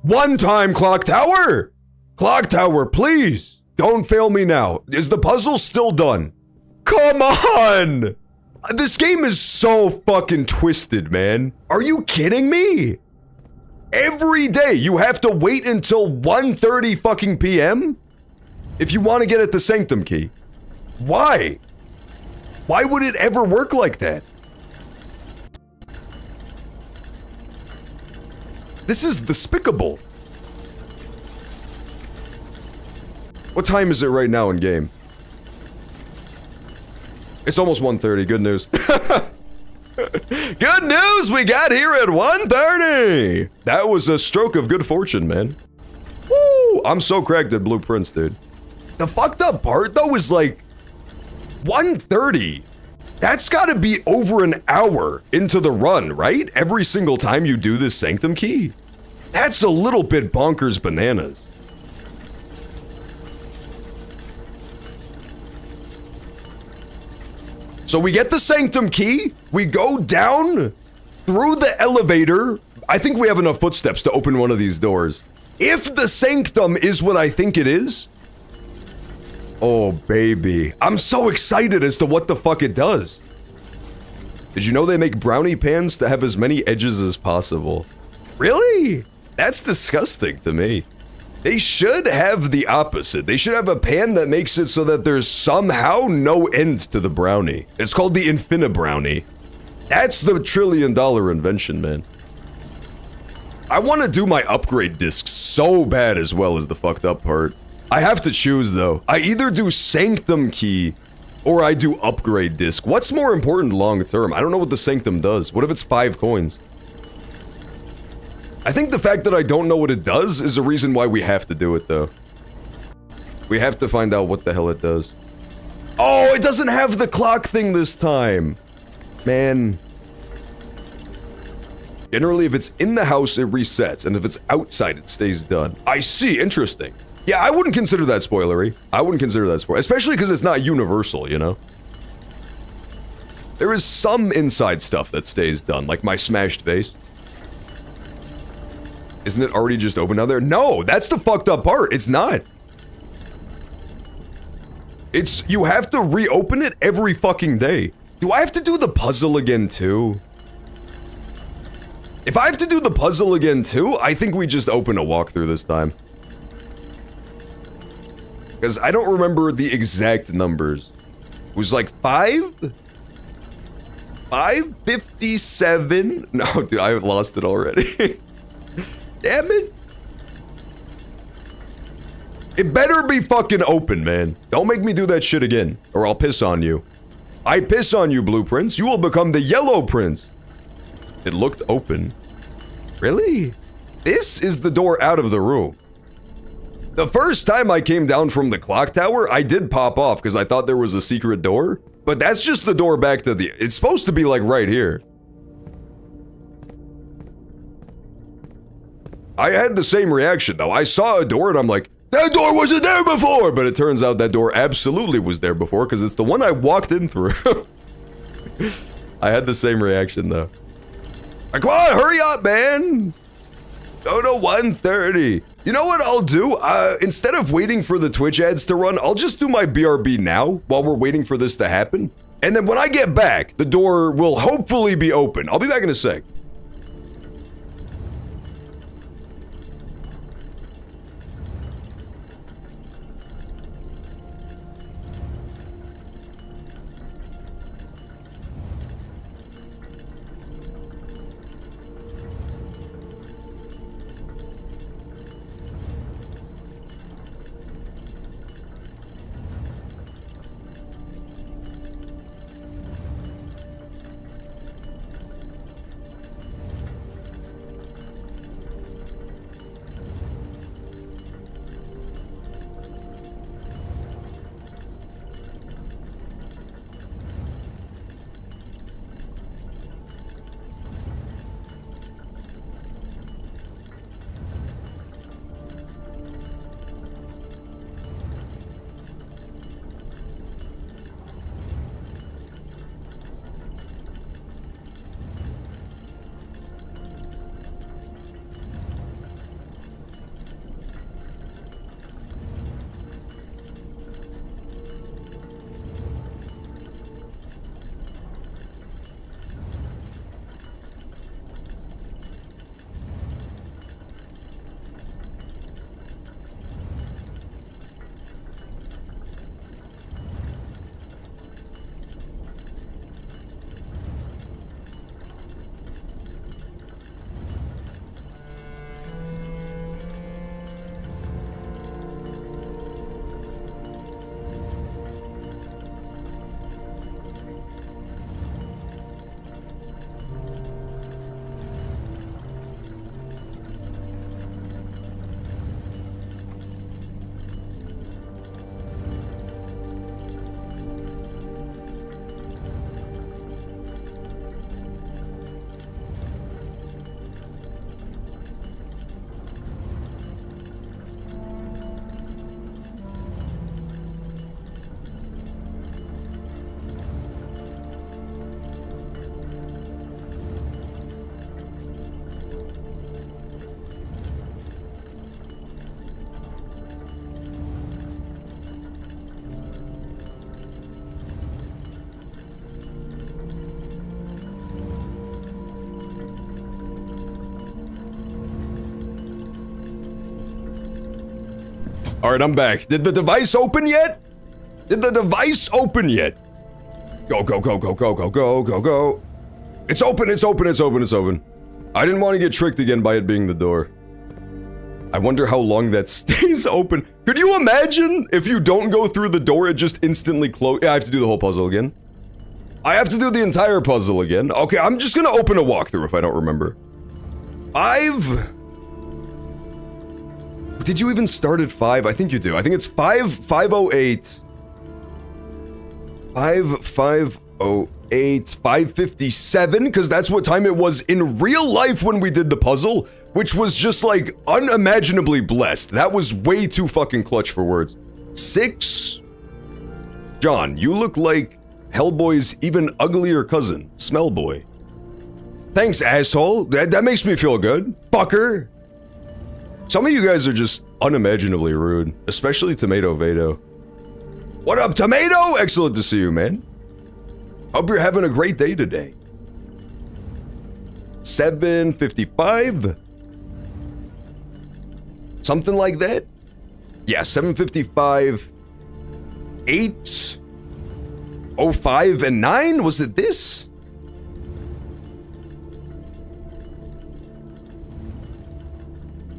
One time, Clock Tower! Clock Tower, please! Don't fail me now. Is the puzzle still done? Come on! This game is so fucking twisted, man. Are you kidding me? Every day you have to wait until 1:30 fucking PM? If you want to get at the Sanctum Key. Why? Why would it ever work like that? This is despicable. What time is it right now in game? It's almost 1:30, good news. Good news, we got here at 1:30! That was a stroke of good fortune, man. Woo! I'm so cracked at Blue Prince, dude. The fucked up part, though, is like 1:30. That's gotta be over an hour into the run, right? Every single time you do this Sanctum Key. That's a little bit bonkers bananas. So we get the Sanctum Key, we go down through the elevator. I think we have enough footsteps to open one of these doors. If the Sanctum is what I think it is, oh, baby. I'm so excited as to what the fuck it does. Did you know they make brownie pans to have as many edges as possible? Really? That's disgusting to me. They should have the opposite. They should have a pan that makes it so that there's somehow no end to the brownie. It's called the Infini-Brownie. That's the $1 trillion invention, man. I want to do my upgrade disc so bad as well as the fucked up part. I have to choose, though. I either do Sanctum Key, or I do Upgrade Disc. What's more important long term? I don't know what the Sanctum does. What if it's 5 coins? I think the fact that I don't know what it does is a reason why we have to do it, though. We have to find out what the hell it does. Oh, it doesn't have the clock thing this time! Man. Generally, if it's in the house, it resets, and if it's outside, it stays done. I see, interesting. Yeah, I wouldn't consider that spoilery. I wouldn't consider that spoilery, especially because it's not universal, you know? There is some inside stuff that stays done, like my smashed vase. Isn't it already just open down there? No, that's the fucked up part. It's not. It's, you have to reopen it every fucking day. Do I have to do the puzzle again too? If I have to do the puzzle again too, I think we just open a walkthrough this time. Because I don't remember the exact numbers. It was like 557? No, dude, I lost it already. Damn it. It better be fucking open, man. Don't make me do that shit again, or I'll piss on you. I piss on you, Blue Prince. You will become the Yellow Prince. It looked open. Really? This is the door out of the room. The first time I came down from the clock tower, I did pop off because I thought there was a secret door. But that's just the door back to the... It's supposed to be like right here. I had the same reaction though. I saw a door and I'm like, that door wasn't there before! But it turns out that door absolutely was there before because it's the one I walked in through. I had the same reaction though. Like, come on, hurry up, man! Go to 1:30. You know what I'll do? Instead of waiting for the Twitch ads to run, I'll just do my BRB now while we're waiting for this to happen. And then when I get back, the door will hopefully be open. I'll be back in a sec. All right, I'm back. Did the device open yet? Did the device open yet? Go, go, go, go, go, go, go, go, go. It's open, it's open, it's open, it's open. I didn't want to get tricked again by it being the door. I wonder how long that stays open. Could you imagine if you don't go through the door, it just instantly closes? Yeah, I have to do the whole puzzle again. I have to do the entire puzzle again. Okay, I'm just gonna open a walkthrough if I don't remember. 5. Did you even start at 5? I think you do. I think it's 5:08. 5:08, 5:57, because that's what time it was in real life when we did the puzzle, which was just like unimaginably blessed. That was way too fucking clutch for words. 6. John, you look like Hellboy's even uglier cousin, Smellboy. Thanks, asshole. That makes me feel good. Fucker. Some of you guys are just unimaginably rude, especially Tomato Vado. What up, Tomato? Excellent to see you, man. Hope you're having a great day today. 7:55? Something like that? Yeah, 7:55. 8:05 and 9? Was it this?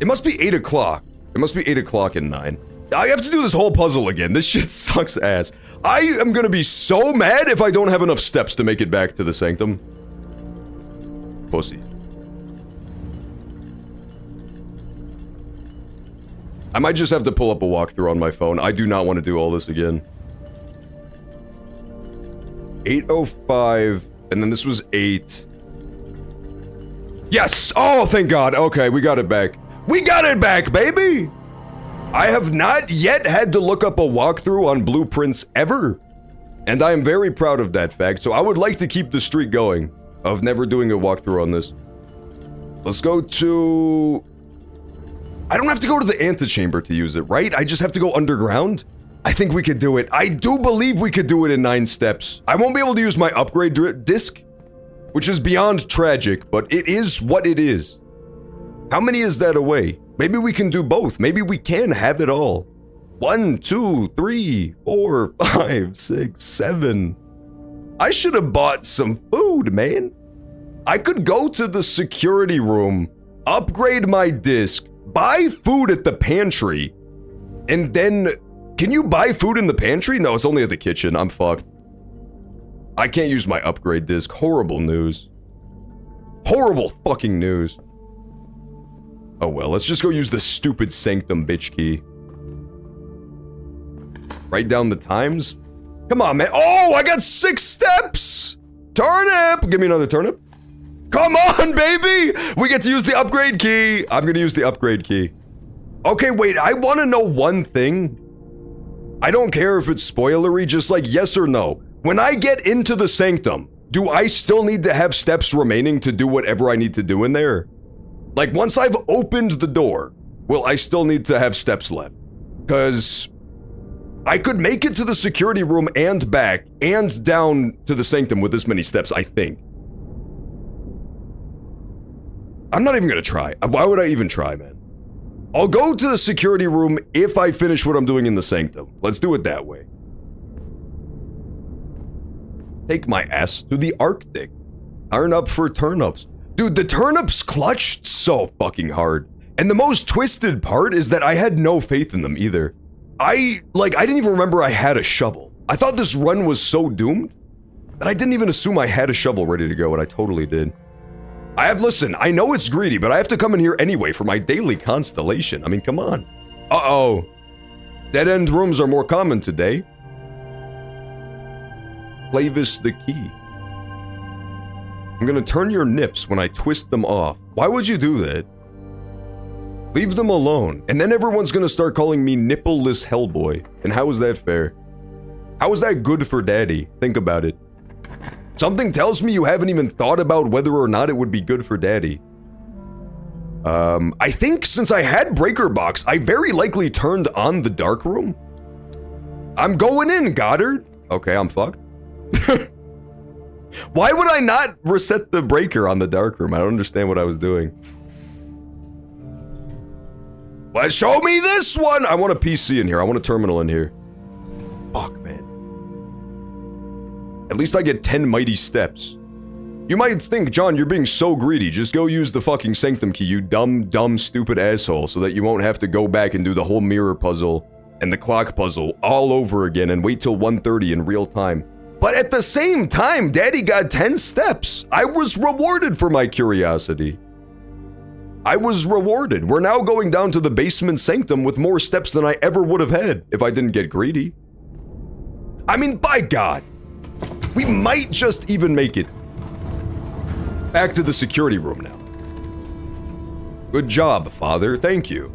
It must be 8 o'clock. It must be 8 o'clock and 9. I have to do this whole puzzle again. This shit sucks ass. I am gonna be so mad if I don't have enough steps to make it back to the sanctum. Pussy. I might just have to pull up a walkthrough on my phone. I do not want to do all this again. 8:05, and then this was 8. Yes! Oh, thank God. Okay, we got it back. We got it back, baby! I have not yet had to look up a walkthrough on Blue Prince ever. And I am very proud of that fact, so I would like to keep the streak going of never doing a walkthrough on this. Let's go to... I don't have to go to the antechamber to use it, right? I just have to go underground? I think we could do it. I do believe we could do it in 9 steps. I won't be able to use my upgrade disc, which is beyond tragic, but it is what it is. How many is that away? Maybe we can do both. Maybe we can have it all. 1, 2, 3, 4, 5, 6, 7. I should have bought some food, man. I could go to the security room, upgrade my disc, buy food at the pantry, and then... Can you buy food in the pantry? No, it's only at the kitchen. I'm fucked. I can't use my upgrade disc. Horrible news. Horrible fucking news. Oh well, let's just go use the stupid sanctum bitch key. Write down the times? Come on, man. Oh, I got 6 steps! Turnip! Give me another turnip. Come on, baby! We get to use the upgrade key. I'm gonna use the upgrade key. Okay, wait, I wanna know one thing. I don't care if it's spoilery, just like yes or no. When I get into the sanctum, do I still need to have steps remaining to do whatever I need to do in there? Like, once I've opened the door, will I still need to have steps left? Because I could make it to the security room and back and down to the sanctum with this many steps, I think. I'm not even gonna try. Why would I even try, man? I'll go to the security room if I finish what I'm doing in the sanctum. Let's do it that way. Take my ass to the Arctic. Turn up for turnips. Dude, the turnips clutched so fucking hard. And the most twisted part is that I had no faith in them either. I didn't even remember I had a shovel. I thought this run was so doomed that I didn't even assume I had a shovel ready to go, and I totally did. Listen, I know it's greedy, but I have to come in here anyway for my daily constellation. I mean, come on. Uh-oh. Dead-end rooms are more common today. Clavis the key. I'm gonna turn your nips when I twist them off. Why would you do that? Leave them alone, and then everyone's gonna start calling me nippleless Hellboy. And how is that fair? How is that good for daddy? Think about it. Something tells me you haven't even thought about whether or not it would be good for daddy. I think since I had Breaker Box, I very likely turned on the dark room. I'm going in, Goddard. Okay, I'm fucked. Why would I not reset the breaker on the dark room? I don't understand what I was doing. Well, show me this one! I want a PC in here. I want a terminal in here. Fuck, man. At least I get 10 mighty steps. You might think, John, you're being so greedy. Just go use the fucking sanctum key, you dumb, stupid asshole, so that you won't have to go back and do the whole mirror puzzle and the clock puzzle all over again and wait till 1:30 in real time. But at the same time, Daddy got 10 steps. I was rewarded for my curiosity. I was rewarded. We're now going down to the basement sanctum with more steps than I ever would have had if I didn't get greedy. I mean, by God, we might just even make it. Back to the security room now. Good job, Father. Thank you.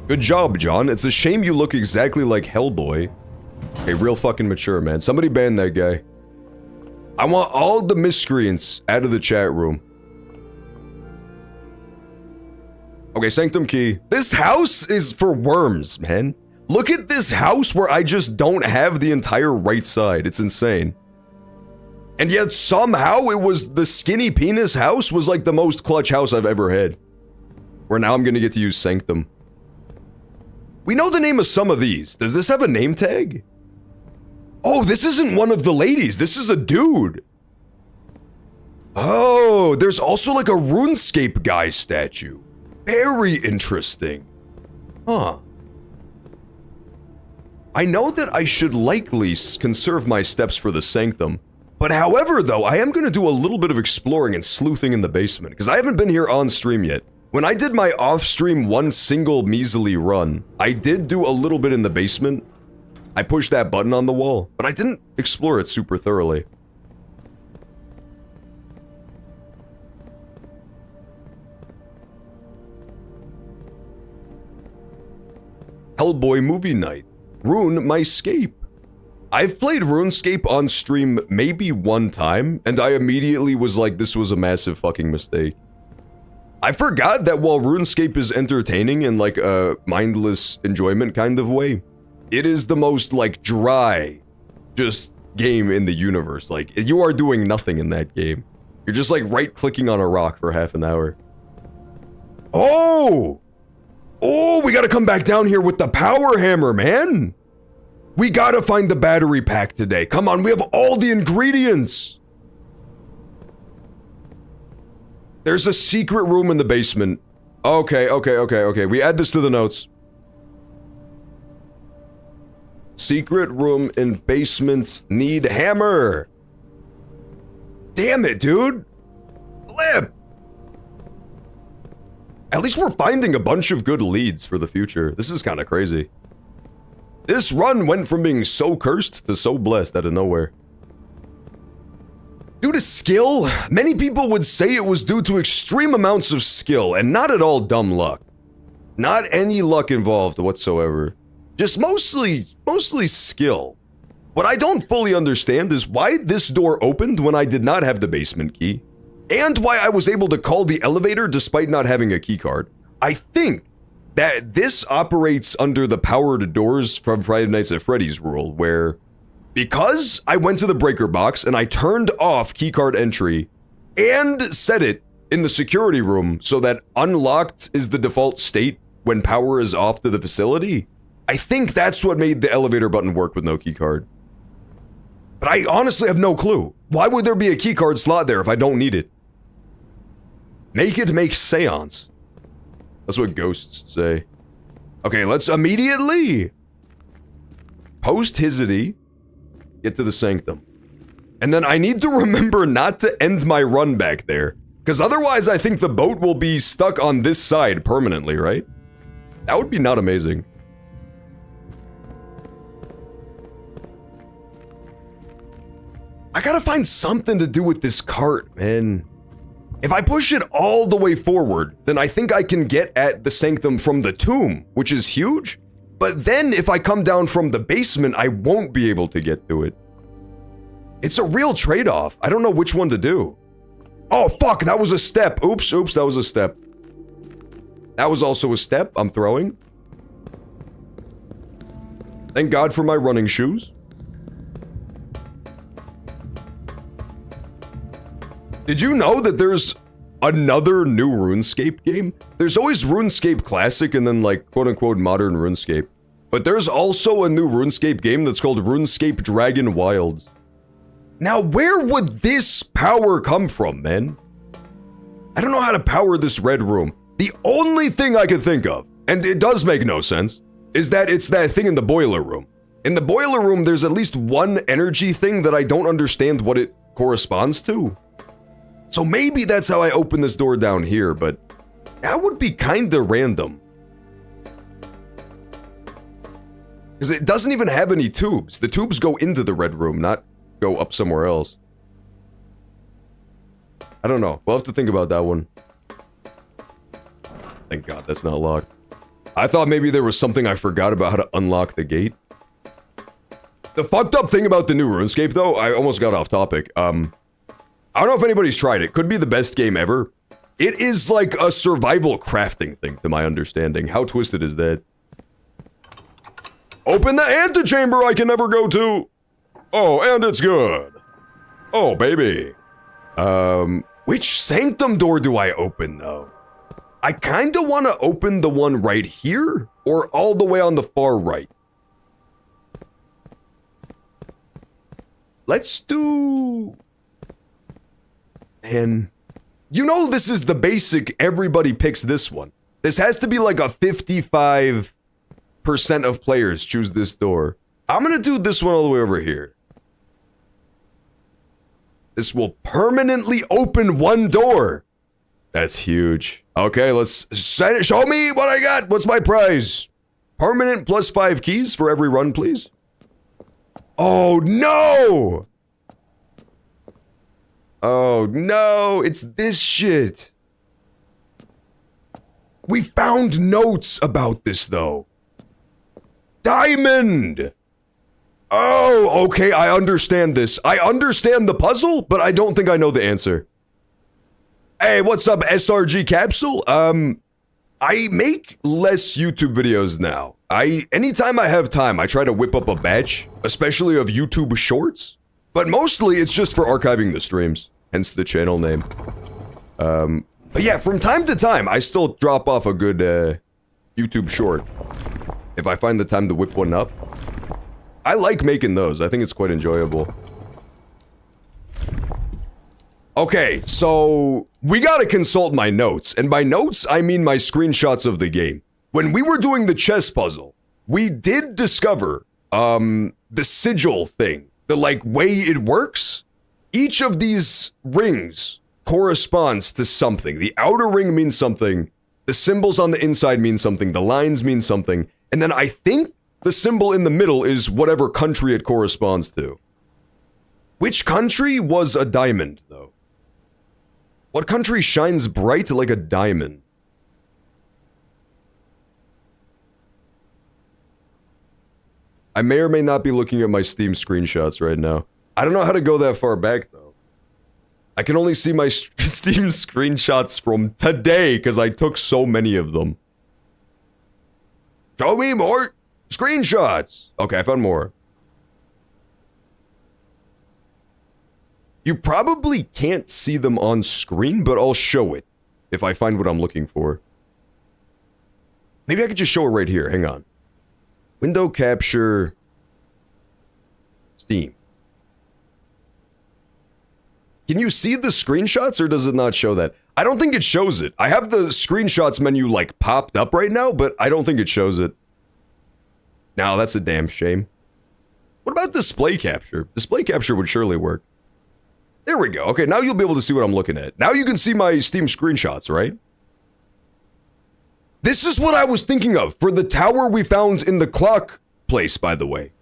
Good job, John. It's a shame you look exactly like Hellboy. Okay, real fucking mature, man. Somebody ban that guy. I want all the miscreants out of the chat room. Okay, sanctum key. This house is for worms, man. Look at this house where I just don't have the entire right side. It's insane. And yet somehow it was the skinny penis house was like the most clutch house I've ever had. Where now I'm gonna get to use sanctum. We know the name of some of these. Does this have a name tag? Oh, this isn't one of the ladies. This is a dude. Oh, there's also like a RuneScape guy statue. Very interesting. Huh. I know that I should likely conserve my steps for the sanctum. But however, though, I am going to do a little bit of exploring and sleuthing in the basement, because I haven't been here on stream yet. When I did my off-stream one single measly run, I did do a little bit in the basement. I pushed that button on the wall, but I didn't explore it super thoroughly. Hellboy movie night. Rune my scape. I've played RuneScape on stream maybe one time, and I immediately was like, this was a massive fucking mistake. I forgot that while RuneScape is entertaining in like a mindless enjoyment kind of way, it is the most like dry, just game in the universe. Like, you are doing nothing in that game. You're just like right-clicking on a rock for half an hour. Oh! Oh, we gotta come back down here with the power hammer, man! We gotta find the battery pack today. Come on, we have all the ingredients. There's a secret room in the basement. Okay. We add this to the notes. Secret room in basement. Need hammer. Damn it, dude. Flip. At least we're finding a bunch of good leads for the future. This is kind of crazy. This run went from being so cursed to so blessed out of nowhere. Due to skill, many people would say it was due to extreme amounts of skill and not at all dumb luck. Not any luck involved whatsoever. Just mostly skill. What I don't fully understand is why this door opened when I did not have the basement key, and why I was able to call the elevator despite not having a keycard. I think that this operates under the power to doors from Friday Nights at Freddy's rule, where because I went to the breaker box and I turned off keycard entry and set it in the security room so that unlocked is the default state when power is off to the facility, I think that's what made the elevator button work with no keycard. But I honestly have no clue. Why would there be a keycard slot there if I don't need it? Make it make seance. That's what ghosts say. Okay, let's immediately post-hizity get to the sanctum. And then I need to remember not to end my run back there, because otherwise I think the boat will be stuck on this side permanently, right? That would be not amazing. I gotta find something to do with this cart, man. If I push it all the way forward, then I think I can get at the sanctum from the tomb, which is huge. But then if I come down from the basement, I won't be able to get to it. It's a real trade-off. I don't know which one to do. Oh, fuck, that was a step. Oops, that was a step. That was also a step I'm throwing. Thank God for my running shoes. Did you know that there's another new RuneScape game. There's always RuneScape Classic and then like quote-unquote modern RuneScape. But there's also a new RuneScape game that's called RuneScape Dragon Wilds. Now, where would this power come from, man? I don't know how to power this red room. The only thing I can think of, and it does make no sense, is that it's that thing in the boiler room. In the boiler room, there's at least one energy thing that I don't understand what it corresponds to. So maybe that's how I open this door down here, but that would be kinda random. Because it doesn't even have any tubes. The tubes go into the red room, not go up somewhere else. I don't know. We'll have to think about that one. Thank God that's not locked. I thought maybe there was something I forgot about how to unlock the gate. The fucked up thing about the new RuneScape, though, I almost got off topic. I don't know if anybody's tried it. Could be the best game ever. It is like a survival crafting thing, to my understanding. How twisted is that? Open the antechamber I can never go to! Oh, and it's good. Oh, baby. Which sanctum door do I open, though? I kinda wanna open the one right here, or all the way on the far right. Let's do... Man... You know this is the basic, everybody picks this one. This has to be like a 55% of players choose this door. I'm gonna do this one all the way over here. This will permanently open one door. That's huge. Okay, let's show me what I got. What's my prize? Permanent plus 5 keys for every run, please. Oh, no! Oh, no, it's this shit. We found notes about this, though. Diamond! Oh, okay, I understand this. I understand the puzzle, but I don't think I know the answer. Hey, what's up, SRG Capsule? I make less YouTube videos now. Anytime I have time, I try to whip up a batch, especially of YouTube shorts. But mostly, it's just for archiving the streams, hence the channel name. But yeah, from time to time, I still drop off a good, YouTube short. If I find the time to whip one up. I like making those. I think it's quite enjoyable. Okay, so we gotta consult my notes. And by notes, I mean my screenshots of the game. When we were doing the chess puzzle, we did discover, the sigil thing. The, like, way it works. Each of these rings corresponds to something. The outer ring means something. The symbols on the inside mean something. The lines mean something. And then I think the symbol in the middle is whatever country it corresponds to. Which country was a diamond, though? What country shines bright like a diamond? I may or may not be looking at my Steam screenshots right now. I don't know how to go that far back, though. I can only see my Steam screenshots from today, because I took so many of them. Show me more screenshots! Okay, I found more. You probably can't see them on screen, but I'll show it if I find what I'm looking for. Maybe I could just show it right here. Hang on. Window capture. Steam. Can you see the screenshots or does it not show that? I don't think it shows it. I have the screenshots menu like popped up right now, but I don't think it shows it. Now that's a damn shame. What about display capture? Display capture would surely work. There we go. Okay, now you'll be able to see what I'm looking at. Now you can see my Steam screenshots, right? This is what I was thinking of for the tower we found in the clock place, by the way.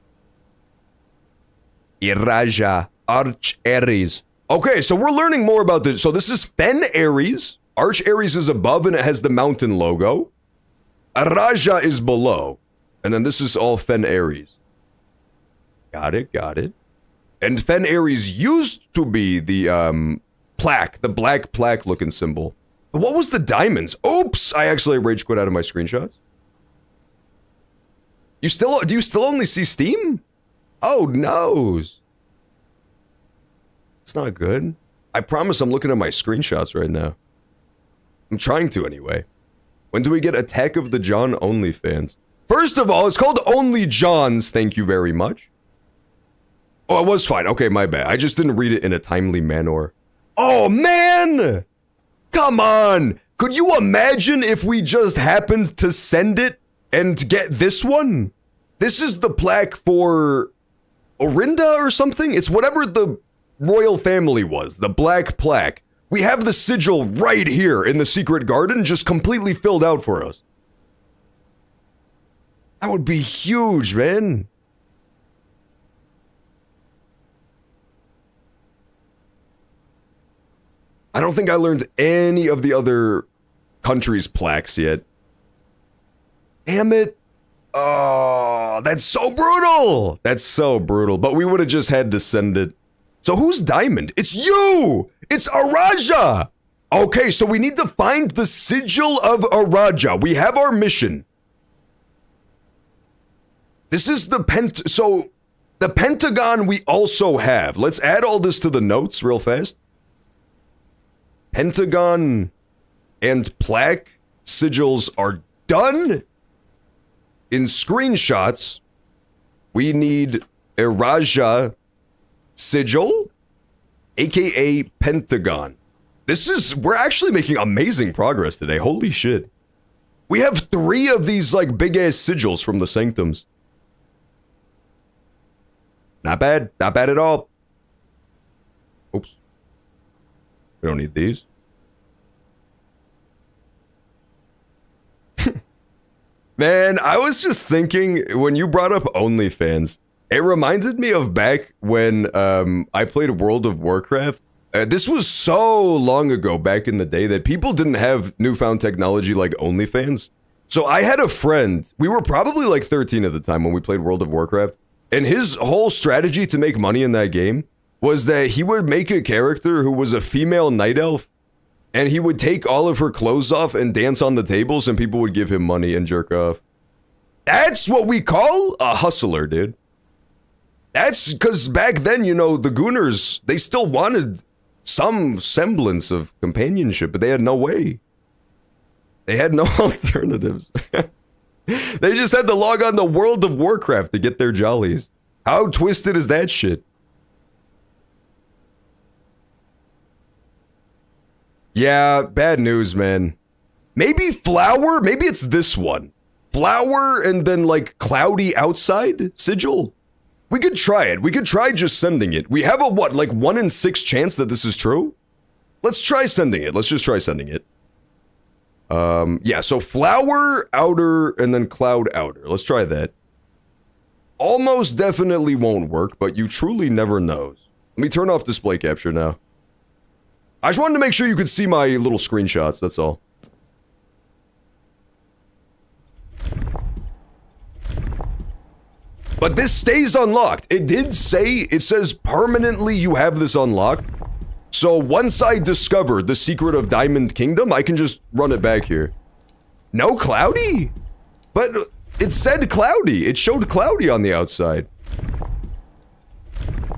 Iraja Arch Ares. Okay, so we're learning more about this. So this is Fen Ares. Arch Ares is above and it has the mountain logo. Araja is below. And then this is all Fen Ares. Got it, got it. And Fen Ares used to be the plaque, the black plaque looking symbol. But what was the diamonds? Oops! I actually rage quit out of my screenshots. Do you still only see Steam? Oh, noes. It's not good. I promise I'm looking at my screenshots right now. I'm trying to anyway. When do we get Attack of the John OnlyFans? First of all, it's called Only Johns, thank you very much. Oh, it was fine. Okay, my bad. I just didn't read it in a timely manner. Oh, man! Come on! Could you imagine if we just happened to send it and get this one? This is the plaque for Orinda or something? It's whatever the royal family was, the black plaque. We have the sigil right here in the secret garden, just completely filled out for us. That would be huge, man. I don't think I learned any of the other countries' plaques yet. Damn it. Oh, that's so brutal. That's so brutal. But we would have just had to send it. So who's Diamond? It's you! It's Araja! Okay, so we need to find the sigil of Araja. We have our mission. This is the so the Pentagon we also have. Let's add all this to the notes real fast. Pentagon and plaque sigils are done. In screenshots, we need Araja sigil, aka Pentagon. We're actually making amazing progress today. Holy shit. We have 3 of these like big ass sigils from the sanctums. Not bad at all. Oops. We don't need these. Man, I was just thinking, when you brought up OnlyFans, it reminded me of back when I played World of Warcraft. This was so long ago, back in the day, that people didn't have newfound technology like OnlyFans. So I had a friend, we were probably like 13 at the time when we played World of Warcraft, and his whole strategy to make money in that game was that he would make a character who was a female night elf, and he would take all of her clothes off and dance on the tables, and people would give him money and jerk off. That's what we call a hustler, dude. That's because back then, you know, the Gooners, they still wanted some semblance of companionship, but they had no way. They had no alternatives. They just had to log on to World of Warcraft to get their jollies. How twisted is that shit? Yeah, bad news, man. Maybe flower? Maybe it's this one. Flower and then like cloudy outside sigil? We could try it. We could try just sending it. We have a what, like 1 in 6 chance that this is true? Let's try sending it. Let's just try sending it. Yeah, so flower outer and then cloud outer. Let's try that. Almost definitely won't work, but you truly never knows. Let me turn off display capture now. I just wanted to make sure you could see my little screenshots, that's all. But this stays unlocked. It did say, it says permanently you have this unlocked. So once I discover the secret of Diamond Kingdom, I can just run it back here. No cloudy? But it said cloudy. It showed cloudy on the outside.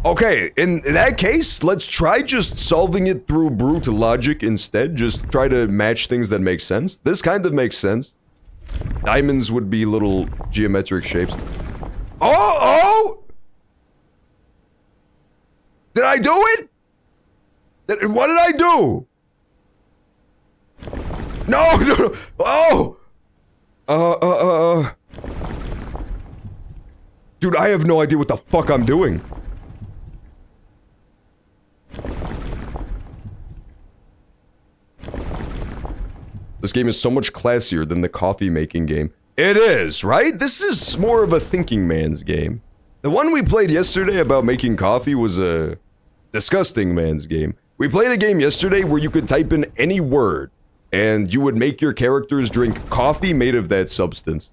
Okay, in that case, let's try just solving it through brute logic instead. Just try to match things that make sense. This kind of makes sense. Diamonds would be little geometric shapes. Oh! Did I do it? What did I do? No! Oh! Dude, I have no idea what the fuck I'm doing. This game is so much classier than the coffee making game. It is, right? This is more of a thinking man's game. The one we played yesterday about making coffee was a disgusting man's game. We played a game yesterday where you could type in any word, and you would make your characters drink coffee made of that substance.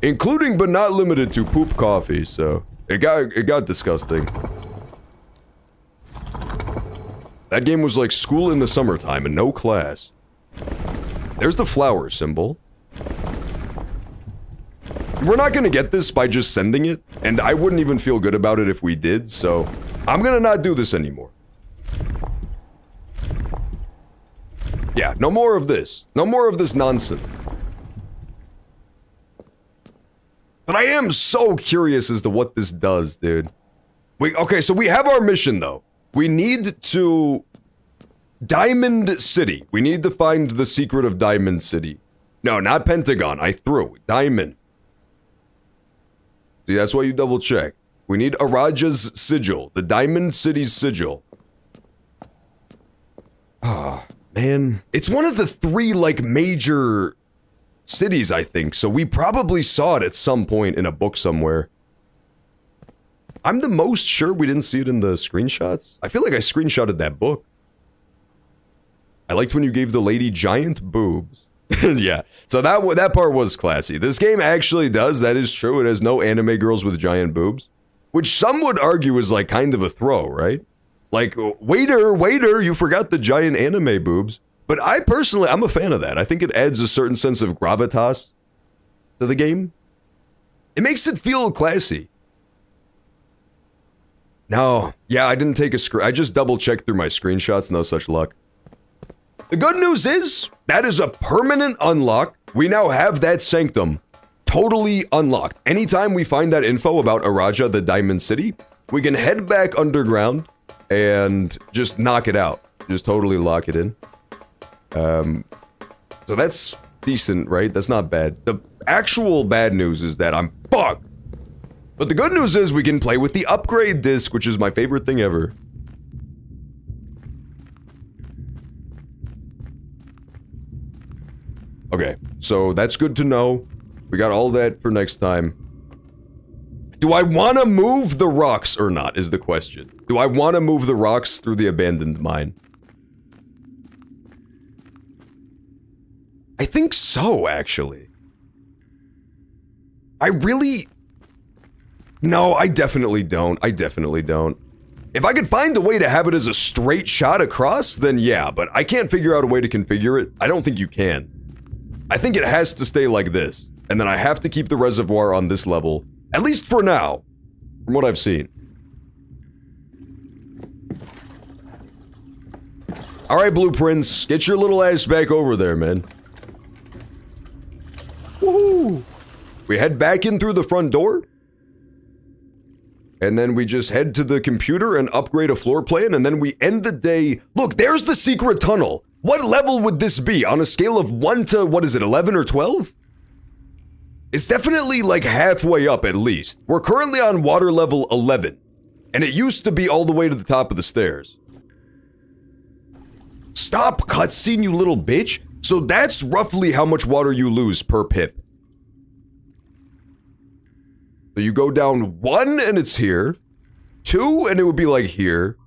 Including but not limited to poop coffee, so it got disgusting. That game was like school in the summertime and no class. There's the flower symbol. We're not gonna get this by just sending it, and I wouldn't even feel good about it if we did, so I'm gonna not do this anymore. Yeah, no more of this. No more of this nonsense. But I am so curious as to what this does, dude. Okay, so we have our mission, though. We need to... Diamond City. We need to find the secret of Diamond City. No, not Pentagon. I threw. Diamond. See, that's why you double check. We need Araja's sigil. The Diamond City's sigil. Ah, man. It's one of the 3, like, major... cities, I think, so we probably saw it at some point in a book somewhere. I'm the most sure we didn't see it in the screenshots. I feel like I screenshotted that book. I liked when you gave the lady giant boobs. Yeah, so that part was classy. This game actually does, that is true, it has no anime girls with giant boobs. Which some would argue is like kind of a throw, right? Like, waiter, you forgot the giant anime boobs. But I personally, I'm a fan of that. I think it adds a certain sense of gravitas to the game. It makes it feel classy. No, yeah, I didn't take a I just double-checked through my screenshots, no such luck. The good news is, that is a permanent unlock. We now have that sanctum totally unlocked. Anytime we find that info about Araja, the Diamond City, we can head back underground and just knock it out. Just totally lock it in. So that's decent, right? That's not bad. The actual bad news is that I'm fucked. But the good news is we can play with the upgrade disc, which is my favorite thing ever. Okay, so that's good to know. We got all that for next time. Do I want to move the rocks or not, is the question. Do I want to move the rocks through the abandoned mine? I think so, actually. I really... No, I definitely don't. I definitely don't. If I could find a way to have it as a straight shot across, then yeah, but I can't figure out a way to configure it. I don't think you can. I think it has to stay like this, and then I have to keep the reservoir on this level, at least for now, from what I've seen. Alright, Blue Prince, get your little ass back over there, man. Woohoo! We head back in through the front door. And then we just head to the computer and upgrade a floor plan, and then we end the day... Look, there's the secret tunnel! What level would this be? On a scale of 1 to, what is it, 11 or 12? It's definitely like halfway up at least. We're currently on water level 11. And it used to be all the way to the top of the stairs. Stop, cutscene, you little bitch! So that's roughly how much water you lose per pip. So you go down 1 and it's here. 2 and it would be like here.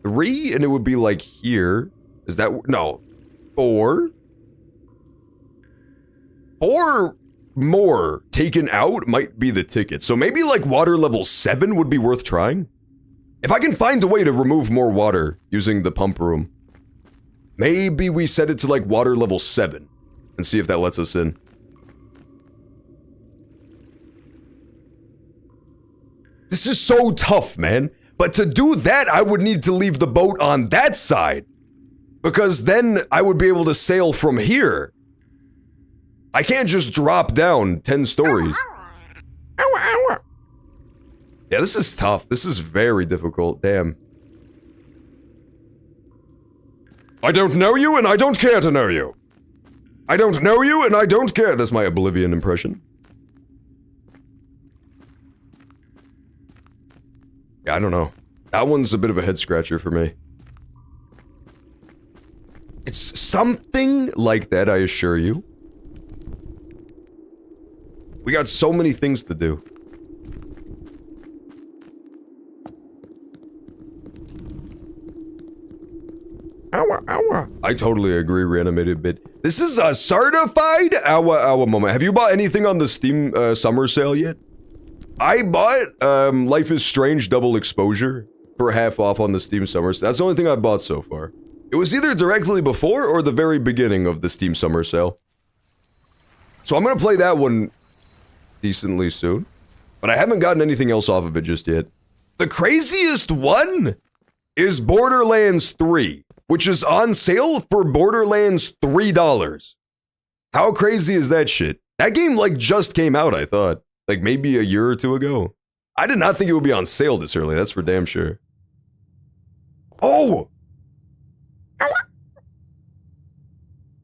3 and it would be like here. Is that... no. 4? 4 more taken out might be the ticket. So maybe like water level 7 would be worth trying. If I can find a way to remove more water using the pump room. Maybe we set it to like water level 7 and see if that lets us in. This is so tough, man. But to do that, I would need to leave the boat on that side. Because then I would be able to sail from here. I can't just drop down 10 stories. Yeah, this is tough. This is very difficult. Damn. I don't know you and I don't care to know you. I don't know you and I don't care. That's my Oblivion impression. Yeah, I don't know. That one's a bit of a head scratcher for me. It's something like that, I assure you. We got so many things to do. Owa, owa. I totally agree, reanimated bit. This is a certified owa owa moment. Have you bought anything on the Steam summer sale yet? I bought Life is Strange Double Exposure for half off on the Steam summer sale. That's the only thing I bought so far. It was either directly before or the very beginning of the Steam summer sale. So I'm gonna play that one decently soon. But I haven't gotten anything else off of it just yet. The craziest one is Borderlands 3. which is on sale for Borderlands $3. How crazy is that shit? That game like just came out, I thought. Like maybe a year or two ago. I did not think it would be on sale this early, that's for damn sure. Oh!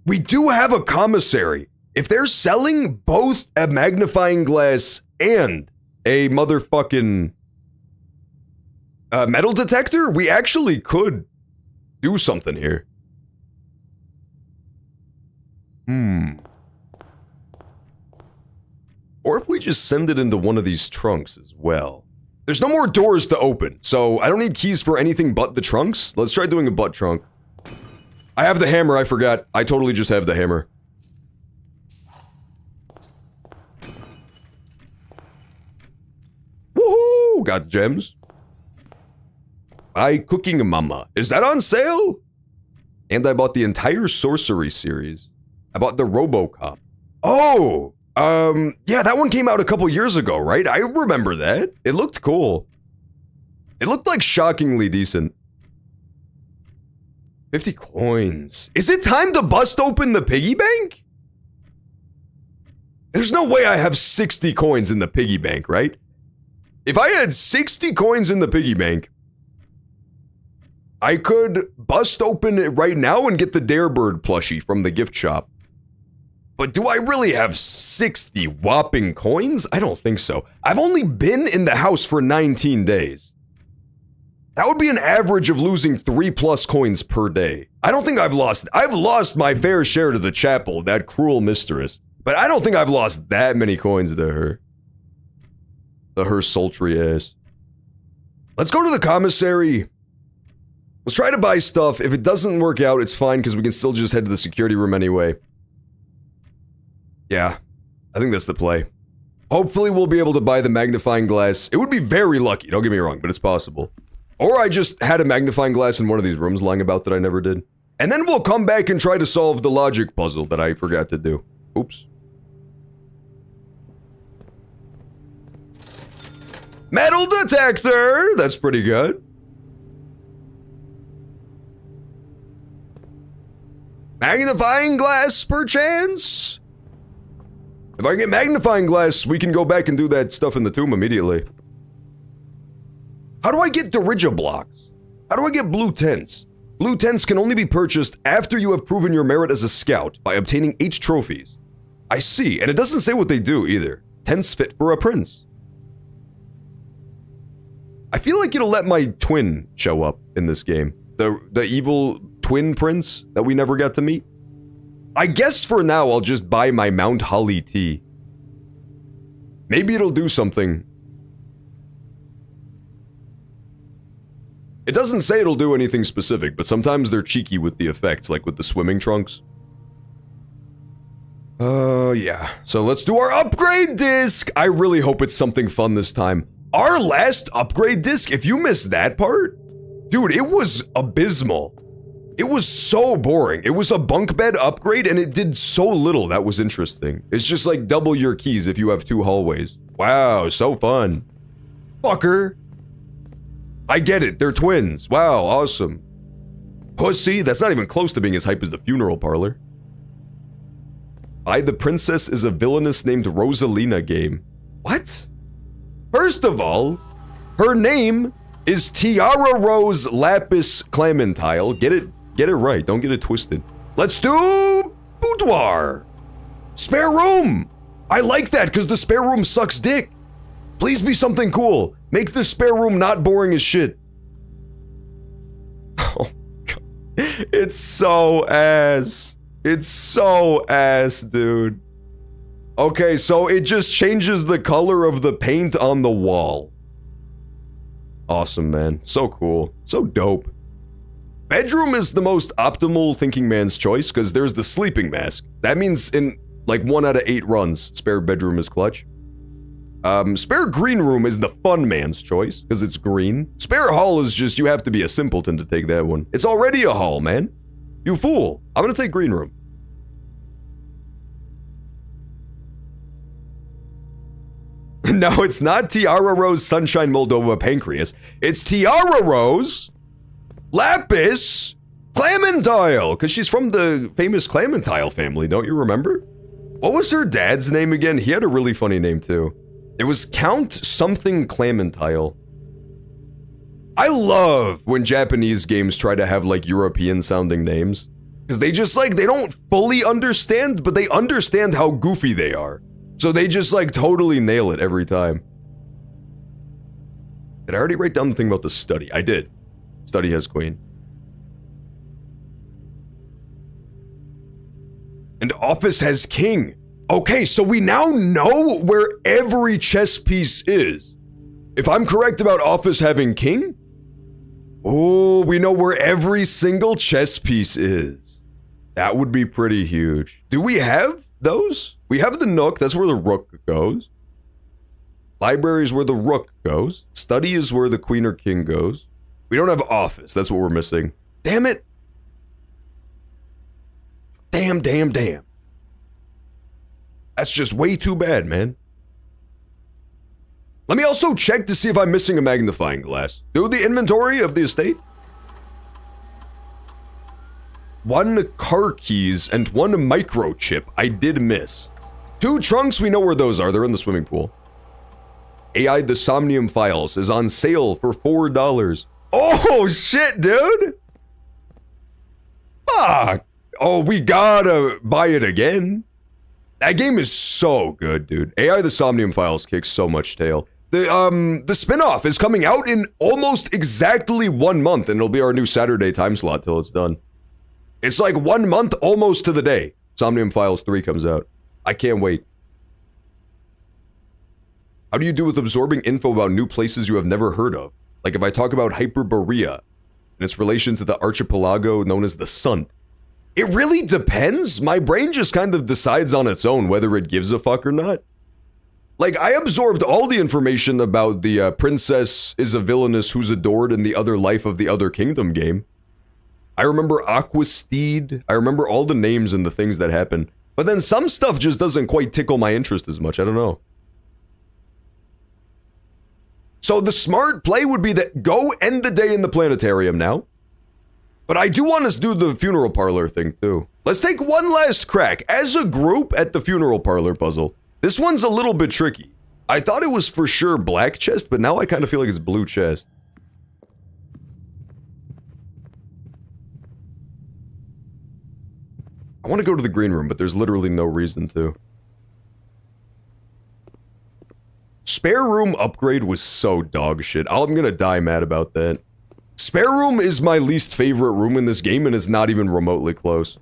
We do have a commissary. If they're selling both a magnifying glass and a motherfucking metal detector, we actually could do something here. Or if we just send it into one of these trunks as well. There's no more doors to open, so I don't need keys for anything but the trunks. Let's try doing a butt trunk. I have the hammer, I forgot. I totally just have the hammer. Woohoo! Got gems. Buy Cooking Mama. Is that on sale? And I bought the entire Sorcery series. I bought the RoboCop. Oh! Yeah, that one came out a couple years ago, right? I remember that. It looked cool. It looked like shockingly decent. 50 coins. Is it time to bust open the piggy bank? There's no way I have 60 coins in the piggy bank, right? If I had 60 coins in the piggy bank, I could bust open it right now and get the Darebird plushie from the gift shop. But do I really have 60 whopping coins? I don't think so. I've only been in the house for 19 days. That would be an average of losing 3+ coins per day. I don't think I've lost my fair share to the chapel, that cruel mistress. But I don't think I've lost that many coins to her. To her sultry ass. Let's go to the commissary. Let's try to buy stuff. If it doesn't work out, it's fine because we can still just head to the security room anyway. Yeah, I think that's the play. Hopefully we'll be able to buy the magnifying glass. It would be very lucky, don't get me wrong, but it's possible. Or I just had a magnifying glass in one of these rooms lying about that I never did. And then we'll come back and try to solve the logic puzzle that I forgot to do. Oops. Metal detector! That's pretty good. Magnifying glass, perchance? If I get magnifying glass, we can go back and do that stuff in the tomb immediately. How do I get Dirigiblocks? How do I get blue tents? Blue tents can only be purchased after you have proven your merit as a scout by obtaining 8 trophies. I see, and it doesn't say what they do either. Tents fit for a prince. I feel like it'll let my twin show up in this game. The evil twin prince that we never got to meet. I guess for now I'll just buy my Mount Holly tea. Maybe it'll do something. It doesn't say it'll do anything specific, but sometimes they're cheeky with the effects, like with the swimming trunks. Yeah. So let's do our upgrade disc! I really hope it's something fun this time. Our last upgrade disc, if you missed that part, dude, it was abysmal. It was so boring. It was a bunk bed upgrade and it did so little that was interesting. It's just like double your keys if you have 2 hallways. Wow, so fun. Fucker. I get it, they're twins. Wow, awesome. Pussy, that's not even close to being as hype as the funeral parlor. The Princess is a Villainous Named Rosalina game. What? First of all, her name is Tiara Rose Lapis Clementile. Get it right, don't get it twisted. Let's do boudoir. Spare room. I like that because the spare room sucks dick. Please be something cool. Make the spare room not boring as shit. Oh god. It's so ass. It's so ass, dude. Okay, so it just changes the color of the paint on the wall. Awesome, man. So cool. So dope. Bedroom is the most optimal thinking man's choice because there's the sleeping mask. That means in like 1 out of 8 runs, spare bedroom is clutch. Spare green room is the fun man's choice because it's green. Spare hall is just you have to be a simpleton to take that one. It's already a hall, man. You fool. I'm gonna take green room. No, it's not Tiara Rose Sunshine Moldova Pancreas. It's Tiara Rose Lapis Clementine, because she's from the famous Clementine family, don't you remember? What was her dad's name again? He had a really funny name too. It was Count something Clementine. I love when Japanese games try to have like European sounding names. Because they just like, they don't fully understand, but they understand how goofy they are. So they just like totally nail it every time. Did I already write down the thing about the study? I did. Study has queen. And office has king. Okay, so we now know where every chess piece is. If I'm correct about office having king, oh, we know where every single chess piece is. That would be pretty huge. Do we have those? We have the nook, that's where the rook goes. Library is where the rook goes. Study is where the queen or king goes. We don't have office, that's what we're missing. Damn it. Damn. That's just way too bad, man. Let me also check to see if I'm missing a magnifying glass. Do the inventory of the estate. 1 car keys and 1 microchip I did miss. 2 trunks, we know where those are. They're in the swimming pool. AI The Somnium Files is on sale for $4. Oh, shit, dude. Fuck. Oh, we gotta buy it again. That game is so good, dude. AI The Somnium Files kicks so much tail. The spin-off is coming out in almost exactly 1 month, and it'll be our new Saturday time slot till it's done. It's like 1 month almost to the day. Somnium Files 3 comes out. I can't wait. How do you do with absorbing info about new places you have never heard of? Like if I talk about Hyperborea and its relation to the archipelago known as the Sun. It really depends. My brain just kind of decides on its own whether it gives a fuck or not. Like, I absorbed all the information about the princess is a villainess who's adored in the Other Life of the Other Kingdom game. I remember Aquasteed. I remember all the names and the things that happen. But then some stuff just doesn't quite tickle my interest as much. I don't know. So the smart play would be that go end the day in the planetarium now. But I do want us to do the funeral parlor thing too. Let's take one last crack as a group at the funeral parlor puzzle. This one's a little bit tricky. I thought it was for sure black chest, but now I kind of feel like it's blue chest. I want to go to the green room, but there's literally no reason to. Spare room upgrade was so dog shit. I'm gonna die mad about that. Spare room is my least favorite room in this game, and it's not even remotely close.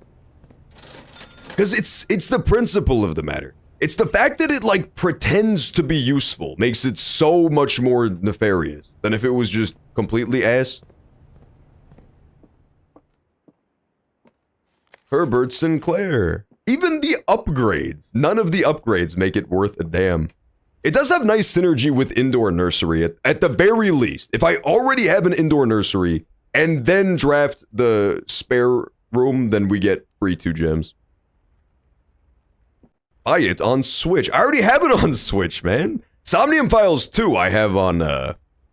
Because it's the principle of the matter. It's the fact that it, like, pretends to be useful makes it so much more nefarious than if it was just completely ass. Herbert Sinclair. Even the upgrades. None of the upgrades make it worth a damn. It does have nice synergy with indoor nursery at the very least. If I already have an indoor nursery and then draft the spare room, then we get free 2 gems. Buy it on Switch. I already have it on Switch, man. Somnium Files 2 I have on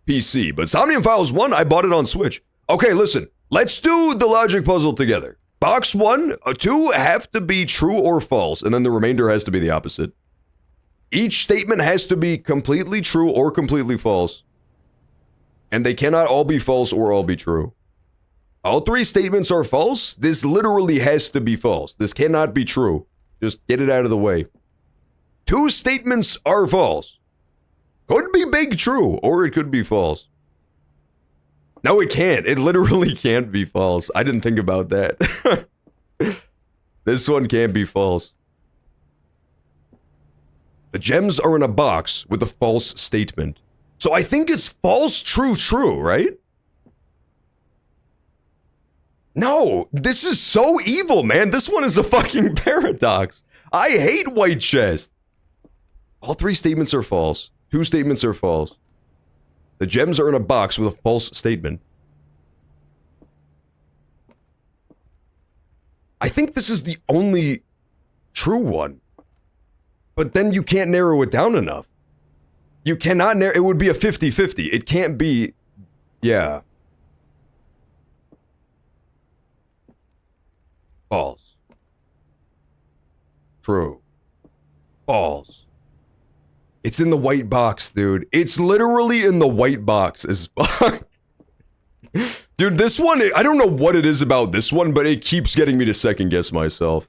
PC, but Somnium Files 1 I bought it on Switch. Okay, listen. Let's do the logic puzzle together. Box 1, 2 have to be true or false, and then the remainder has to be the opposite. Each statement has to be completely true or completely false. And they cannot all be false or all be true. All 3 statements are false. This literally has to be false. This cannot be true. Just get it out of the way. 2 statements are false. Could be big true, or it could be false. No, it can't. It literally can't be false. I didn't think about that. This one can't be false. The gems are in a box with a false statement. So I think it's false, true, true, right? No, this is so evil, man. This one is a fucking paradox. I hate white chest. All 3 statements are false. 2 statements are false. The gems are in a box with a false statement. I think this is the only true one. But then you can't narrow it down enough. You cannot narrow... It would be a 50-50. It can't be... Yeah. False. True. False. It's in the white box, dude. It's literally in the white box as fuck. Dude, this one, I don't know what it is about this one, but it keeps getting me to second guess myself.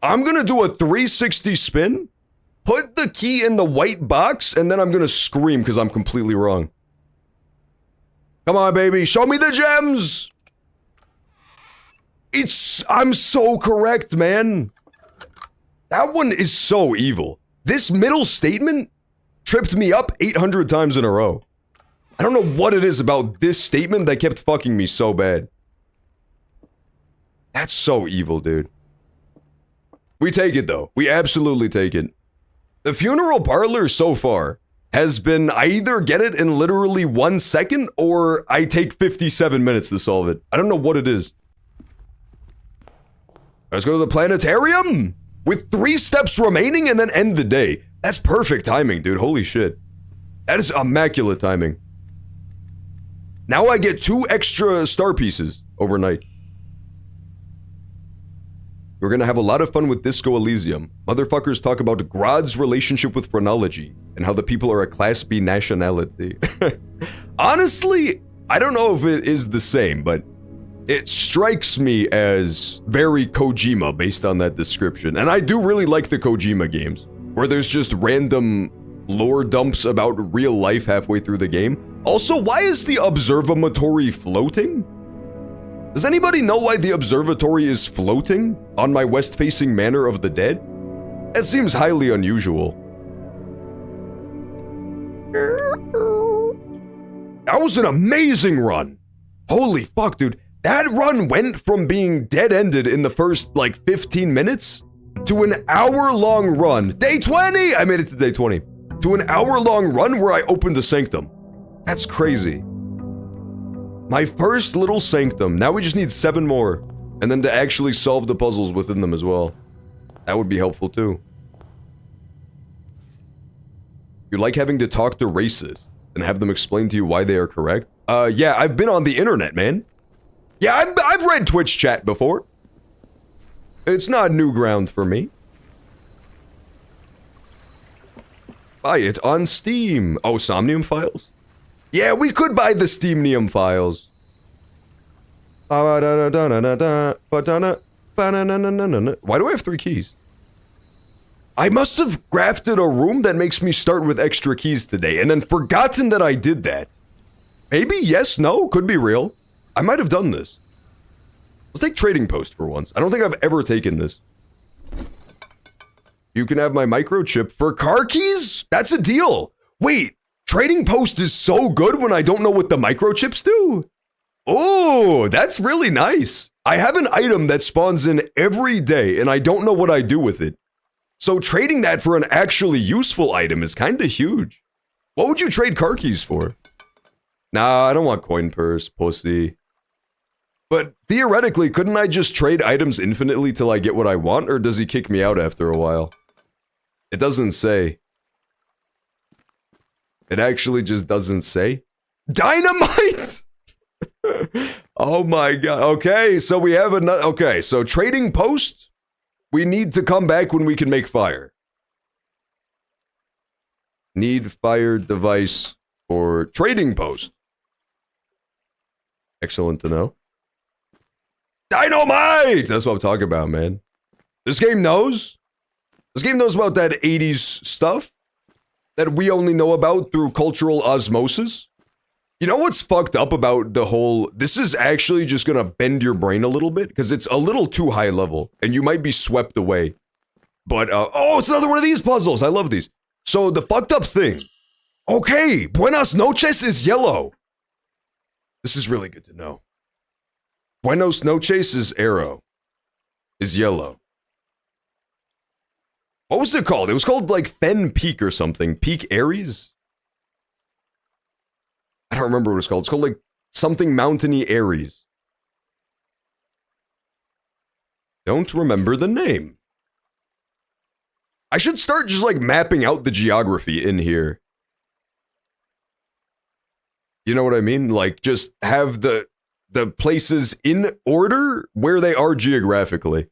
I'm gonna do a 360 spin, put the key in the white box, and then I'm gonna scream because I'm completely wrong. Come on, baby, show me the gems! I'm so correct, man. That one is so evil. This middle statement tripped me up 800 times in a row. I don't know what it is about this statement that kept fucking me so bad. That's so evil, dude. We take it, though. We absolutely take it. The funeral parlor so far has been I either get it in literally 1 second or I take 57 minutes to solve it. I don't know what it is. Let's go to the planetarium with 3 steps remaining and then end the day. That's perfect timing, dude. Holy shit. That is immaculate timing. Now I get 2 extra star pieces overnight. We're gonna have a lot of fun with Disco Elysium. Motherfuckers talk about Grodd's relationship with phrenology and how the people are a Class B nationality. Honestly, I don't know if it is the same, but it strikes me as very Kojima based on that description. And I do really like the Kojima games, where there's just random lore dumps about real life halfway through the game. Also, why is the observatory floating? Does anybody know why the observatory is floating on my west-facing Manor of the Dead? That seems highly unusual. That was an amazing run. Holy fuck, dude. That run went from being dead-ended in the first, 15 minutes to an hour-long run. Day 20! I made it to day 20. To an hour-long run where I opened a sanctum. That's crazy. My first little sanctum. Now we just need 7 more. And then to actually solve the puzzles within them as well. That would be helpful too. You like having to talk to racists and have them explain to you why they are correct? Yeah, I've been on the internet, man. Yeah, I've read Twitch chat before. It's not new ground for me. Buy it on Steam. Oh, Somnium files? Yeah, we could buy the Steamnium files. Why do I have 3 keys? I must have crafted a room that makes me start with extra keys today and then forgotten that I did that. Maybe, yes, no, could be real. I might have done this. Let's take Trading Post for once. I don't think I've ever taken this. You can have my microchip for car keys? That's a deal. Wait, Trading Post is so good when I don't know what the microchips do? Oh, that's really nice. I have an item that spawns in every day and I don't know what I do with it. So trading that for an actually useful item is kinda huge. What would you trade car keys for? Nah, I don't want coin purse, pussy. But theoretically, couldn't I just trade items infinitely till I get what I want, or does he kick me out after a while? It doesn't say. It actually just doesn't say. Dynamite! Oh my god. Okay, so we have another. Okay, so Trading Post. We need to come back when we can make fire. Need fire device for Trading Post. Excellent to know. Dynamite! That's what I'm talking about, man. This game knows. This game knows about that 80s stuff that we only know about through cultural osmosis. You know what's fucked up about the whole... This is actually just gonna bend your brain a little bit, because it's a little too high level, and you might be swept away. But, oh, it's another one of these puzzles! I love these. So, the fucked up thing. Okay, Buenas noches is yellow. This is really good to know. Buenos noches is arrow. Is yellow. What was it called? It was called, Fen Peak or something. Peak Aries? I don't remember what it's called. It's called, something mountainy Aries. Don't remember the name. I should start just, mapping out the geography in here. You know what I mean? Just have the... the places in order where they are geographically.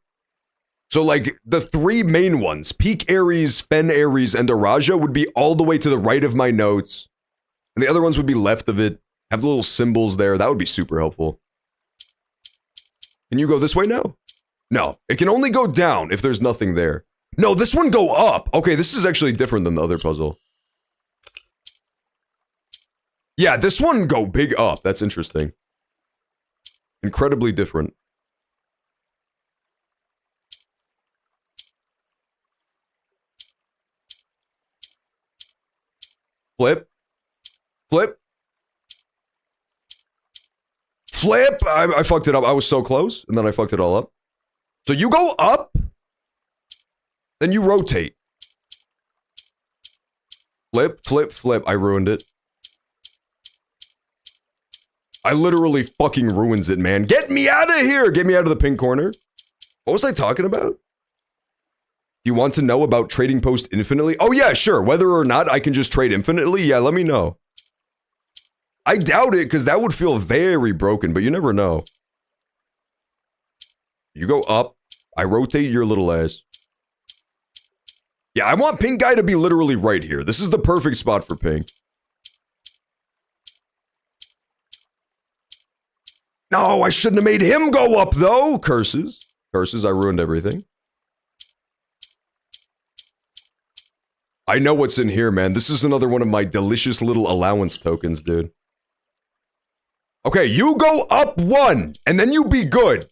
So like the three main ones, Peak Ares, Fen Ares, and Araja would be all the way to the right of my notes. And the other ones would be left of it. Have the little symbols there. That would be super helpful. Can you go this way now? No. It can only go down if there's nothing there. No, this one go up. Okay, this is actually different than the other puzzle. Yeah, this one go big up. That's interesting. Incredibly different. Flip. Flip. Flip! I fucked it up. I was so close, and then I fucked it all up. So you go up, then you rotate. Flip, flip, flip. I ruined it. I literally fucking ruins it, man. Get me out of here! Get me out of the pink corner. What was I talking about? You want to know about trading post infinitely? Oh yeah, sure. Whether or not I can just trade infinitely, yeah, let me know. I doubt it, because that would feel very broken, but you never know. You go up, I rotate your little ass. Yeah, I want pink guy to be literally right here. This is the perfect spot for pink. No, I shouldn't have made him go up, though! Curses. Curses, I ruined everything. I know what's in here, man. This is another one of my delicious little allowance tokens, dude. Okay, you go up one, and then you be good.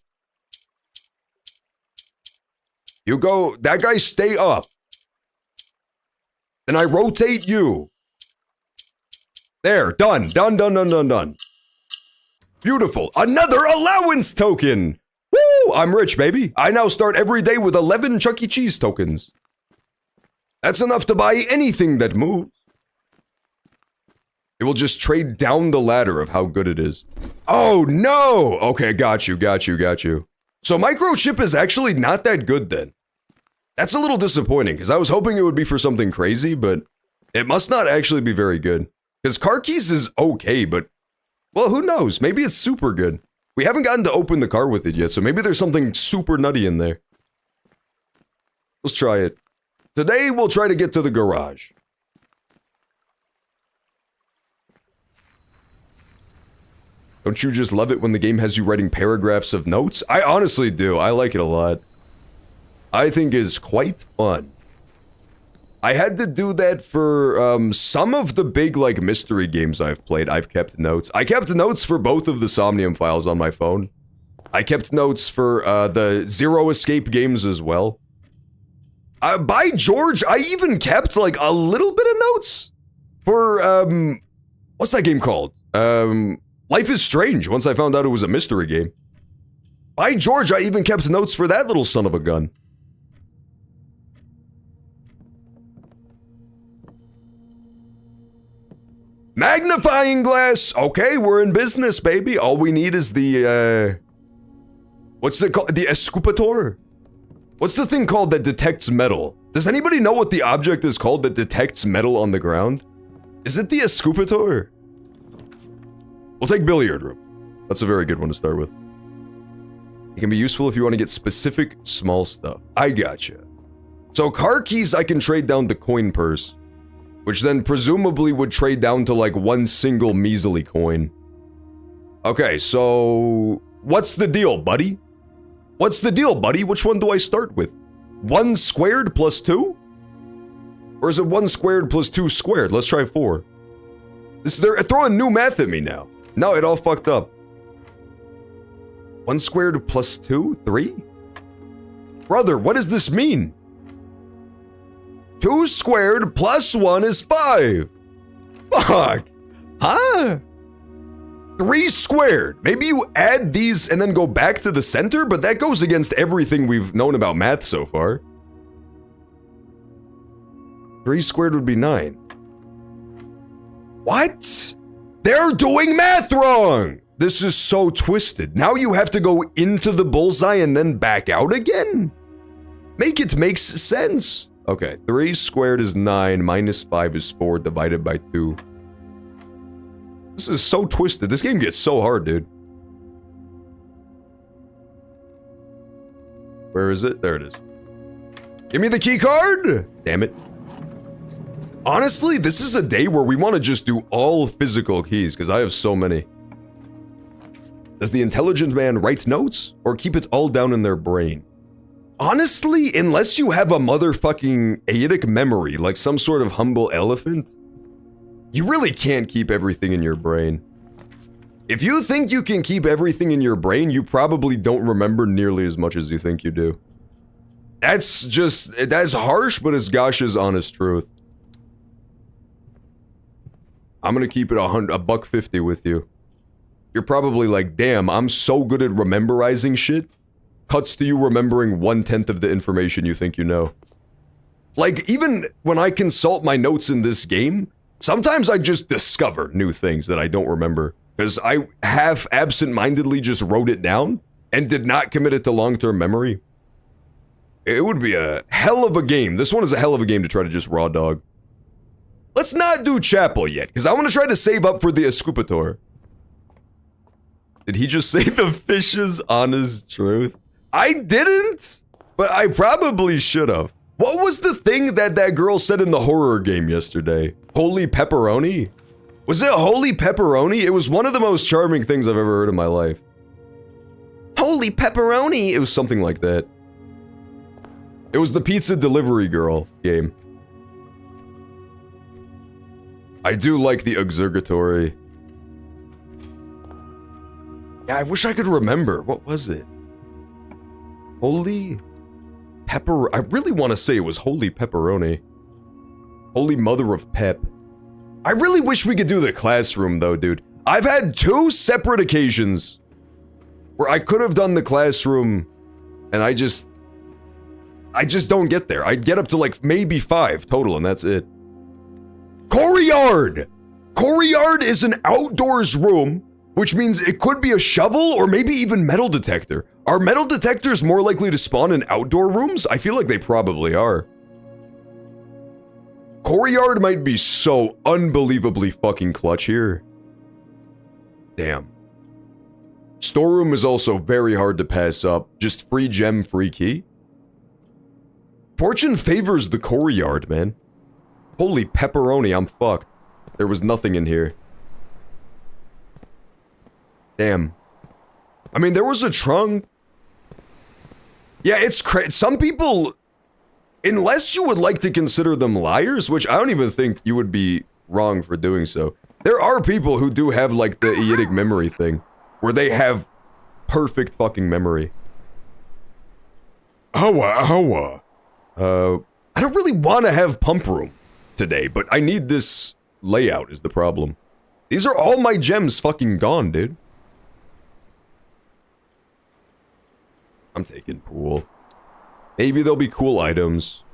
You go, that guy stay up. Then I rotate you. There, done, done, done, done, done, done. Beautiful, another allowance token. Woo, I'm rich, baby. I now start every day with 11 Chuck E. Cheese tokens. That's enough to buy anything that moves. It will just trade down the ladder of how good it is. Oh, no! Okay, got you, got you, got you. So microchip is actually not that good then. That's a little disappointing, because I was hoping it would be for something crazy, but it must not actually be very good. Because car keys is okay, but, well, who knows? Maybe it's super good. We haven't gotten to open the car with it yet, so maybe there's something super nutty in there. Let's try it. Today, we'll try to get to the garage. Don't you just love it when the game has you writing paragraphs of notes? I honestly do. I like it a lot. I think it's quite fun. I had to do that for some of the big like mystery games I've played. I've kept notes. I kept notes for both of the Somnium files on my phone. I kept notes for the Zero Escape games as well. By George, I even kept like a little bit of notes for what's that game called? Life is Strange, once I found out it was a mystery game. By George, I even kept notes for that little son of a gun. Magnifying glass! Okay, we're in business, baby. All we need is the, what's it called? The escupator? What's the thing called that detects metal? Does anybody know what the object is called that detects metal on the ground? Is it the escupator? We'll take billiard room. That's a very good one to start with. It can be useful if you want to get specific small stuff. I gotcha. So car keys I can trade down to coin purse, which then presumably would trade down to like one single measly coin. Okay, so what's the deal, buddy? What's the deal, buddy? Which one do I start with? 1 squared plus 2? Or is it 1 squared plus 2 squared? Let's try 4. They're throwing new math at me now. No, it all fucked up. 1 squared plus 2? 3? Brother, what does this mean? 2 squared plus 1 is 5. Fuck. Huh? 3 squared. Maybe you add these and then go back to the center, but that goes against everything we've known about math so far. 3 squared would be 9. What? They're doing math wrong! This is so twisted. Now you have to go into the bullseye and then back out again? Make it makes sense. Okay, 3 squared is 9, minus 5 is 4, divided by 2. This is so twisted. This game gets so hard, dude. Where is it? There it is. Give me the key card! Damn it. Honestly, this is a day where we want to just do all physical keys, because I have so many. Does the intelligent man write notes, or keep it all down in their brain? Honestly, unless you have a motherfucking eidetic memory, like some sort of humble elephant, you really can't keep everything in your brain. If you think you can keep everything in your brain, you probably don't remember nearly as much as you think you do. That's harsh, but it's Gash's honest truth. I'm gonna keep it $150 with you. You're probably like, damn, I'm so good at memorizing shit. Cuts to you remembering 1/10 of the information you think you know. Like, even when I consult my notes in this game, sometimes I just discover new things that I don't remember. Because I half absent-mindedly just wrote it down and did not commit it to long-term memory. It would be a hell of a game. This one is a hell of a game to try to just raw dog. Let's not do Chapel yet, because I want to try to save up for the Escupator. Did he just say the fish's honest truth? I didn't, but I probably should have. What was the thing that girl said in the horror game yesterday? Holy pepperoni? Was it holy pepperoni? It was one of the most charming things I've ever heard in my life. Holy pepperoni! It was something like that. It was the pizza delivery girl game. I do like the Exurgatory. Yeah, I wish I could remember. What was it? Holy Pepper... I really want to say it was Holy Pepperoni. Holy Mother of Pep. I really wish we could do the classroom, though, dude. I've had 2 separate occasions where I could have done the classroom, and I just don't get there. I get up to, like, maybe 5 total, and that's it. Courtyard! Courtyard is an outdoors room, which means it could be a shovel or maybe even metal detector. Are metal detectors more likely to spawn in outdoor rooms? I feel like they probably are. Courtyard might be so unbelievably fucking clutch here. Damn. Storeroom is also very hard to pass up. Just free gem, free key. Fortune favors the courtyard, man. Holy pepperoni, I'm fucked. There was nothing in here. Damn. I mean, there was a trunk. Yeah, it's some people, unless you would like to consider them liars, which I don't even think you would be wrong for doing so. There are people who do have, like, the eidetic memory thing, where they have perfect fucking memory. I don't really want to have pump room today, but I need this layout is the problem. These are all my gems fucking gone, dude. I'm taking pool. Maybe there'll be cool items.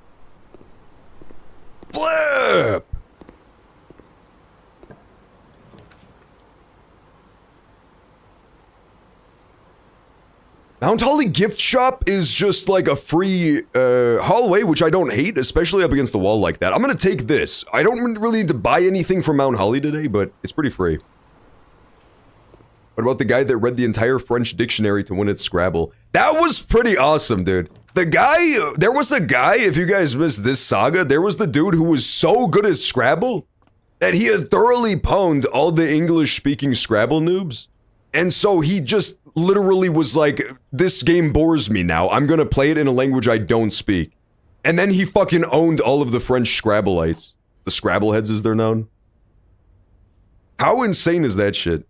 Flip! Mount Holly gift shop is just like a free hallway, which I don't hate, especially up against the wall like that. I'm gonna take this. I don't really need to buy anything from Mount Holly today, but it's pretty free. What about the guy that read the entire French dictionary to win at Scrabble? That was pretty awesome, dude. The guy, there was a guy, if you guys missed this saga, there was the dude who was so good at Scrabble that he had thoroughly pwned all the English-speaking Scrabble noobs. And so he just literally was like, this game bores me now. I'm gonna play it in a language I don't speak. And then he fucking owned all of the French Scrabblites. The Scrabbleheads as they're known. How insane is that shit?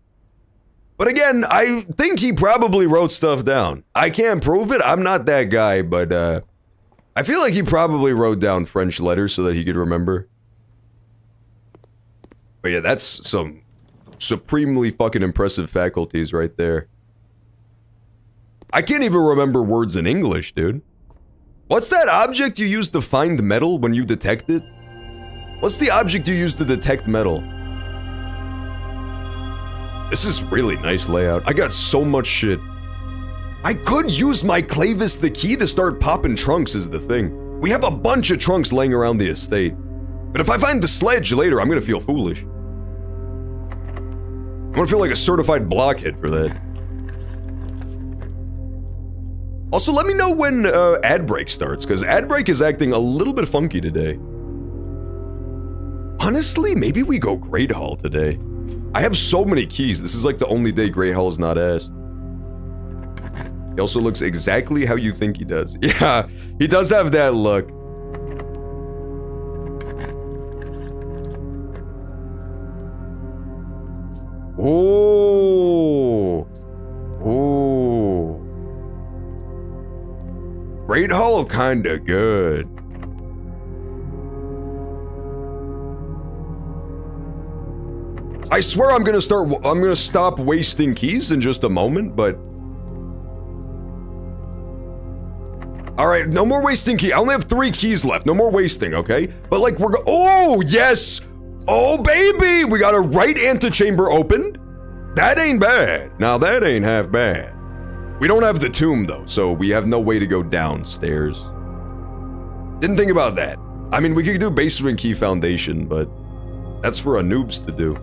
But again, I think he probably wrote stuff down. I can't prove it, I'm not that guy, but I feel like he probably wrote down French letters so that he could remember. But yeah, that's some supremely fucking impressive faculties right there. I can't even remember words in English, dude. What's that object you use to find metal when you detect it? What's the object you use to detect metal? This is really nice layout. I got so much shit. I could use my Clavis the key to start popping trunks is the thing. We have a bunch of trunks laying around the estate. But if I find the sledge later, I'm gonna feel foolish. I'm gonna feel like a certified blockhead for that. Also, let me know when ad break starts, because ad break is acting a little bit funky today. Honestly, maybe we go Great Hall today. I have so many keys. This is like the only day Great Hall is not ass. He also looks exactly how you think he does. Yeah, he does have that look. Oh. Oh. Great Hall kinda good. I swear I'm gonna stop wasting keys in just a moment, but... Alright, no more wasting key. I only have 3 keys left. No more wasting, okay? But like, oh, yes! Oh, baby! We got a right antechamber opened. That ain't bad. Now, that ain't half bad. We don't have the tomb, though, so we have no way to go downstairs. Didn't think about that. I mean, we could do basement key foundation, but that's for noobs to do.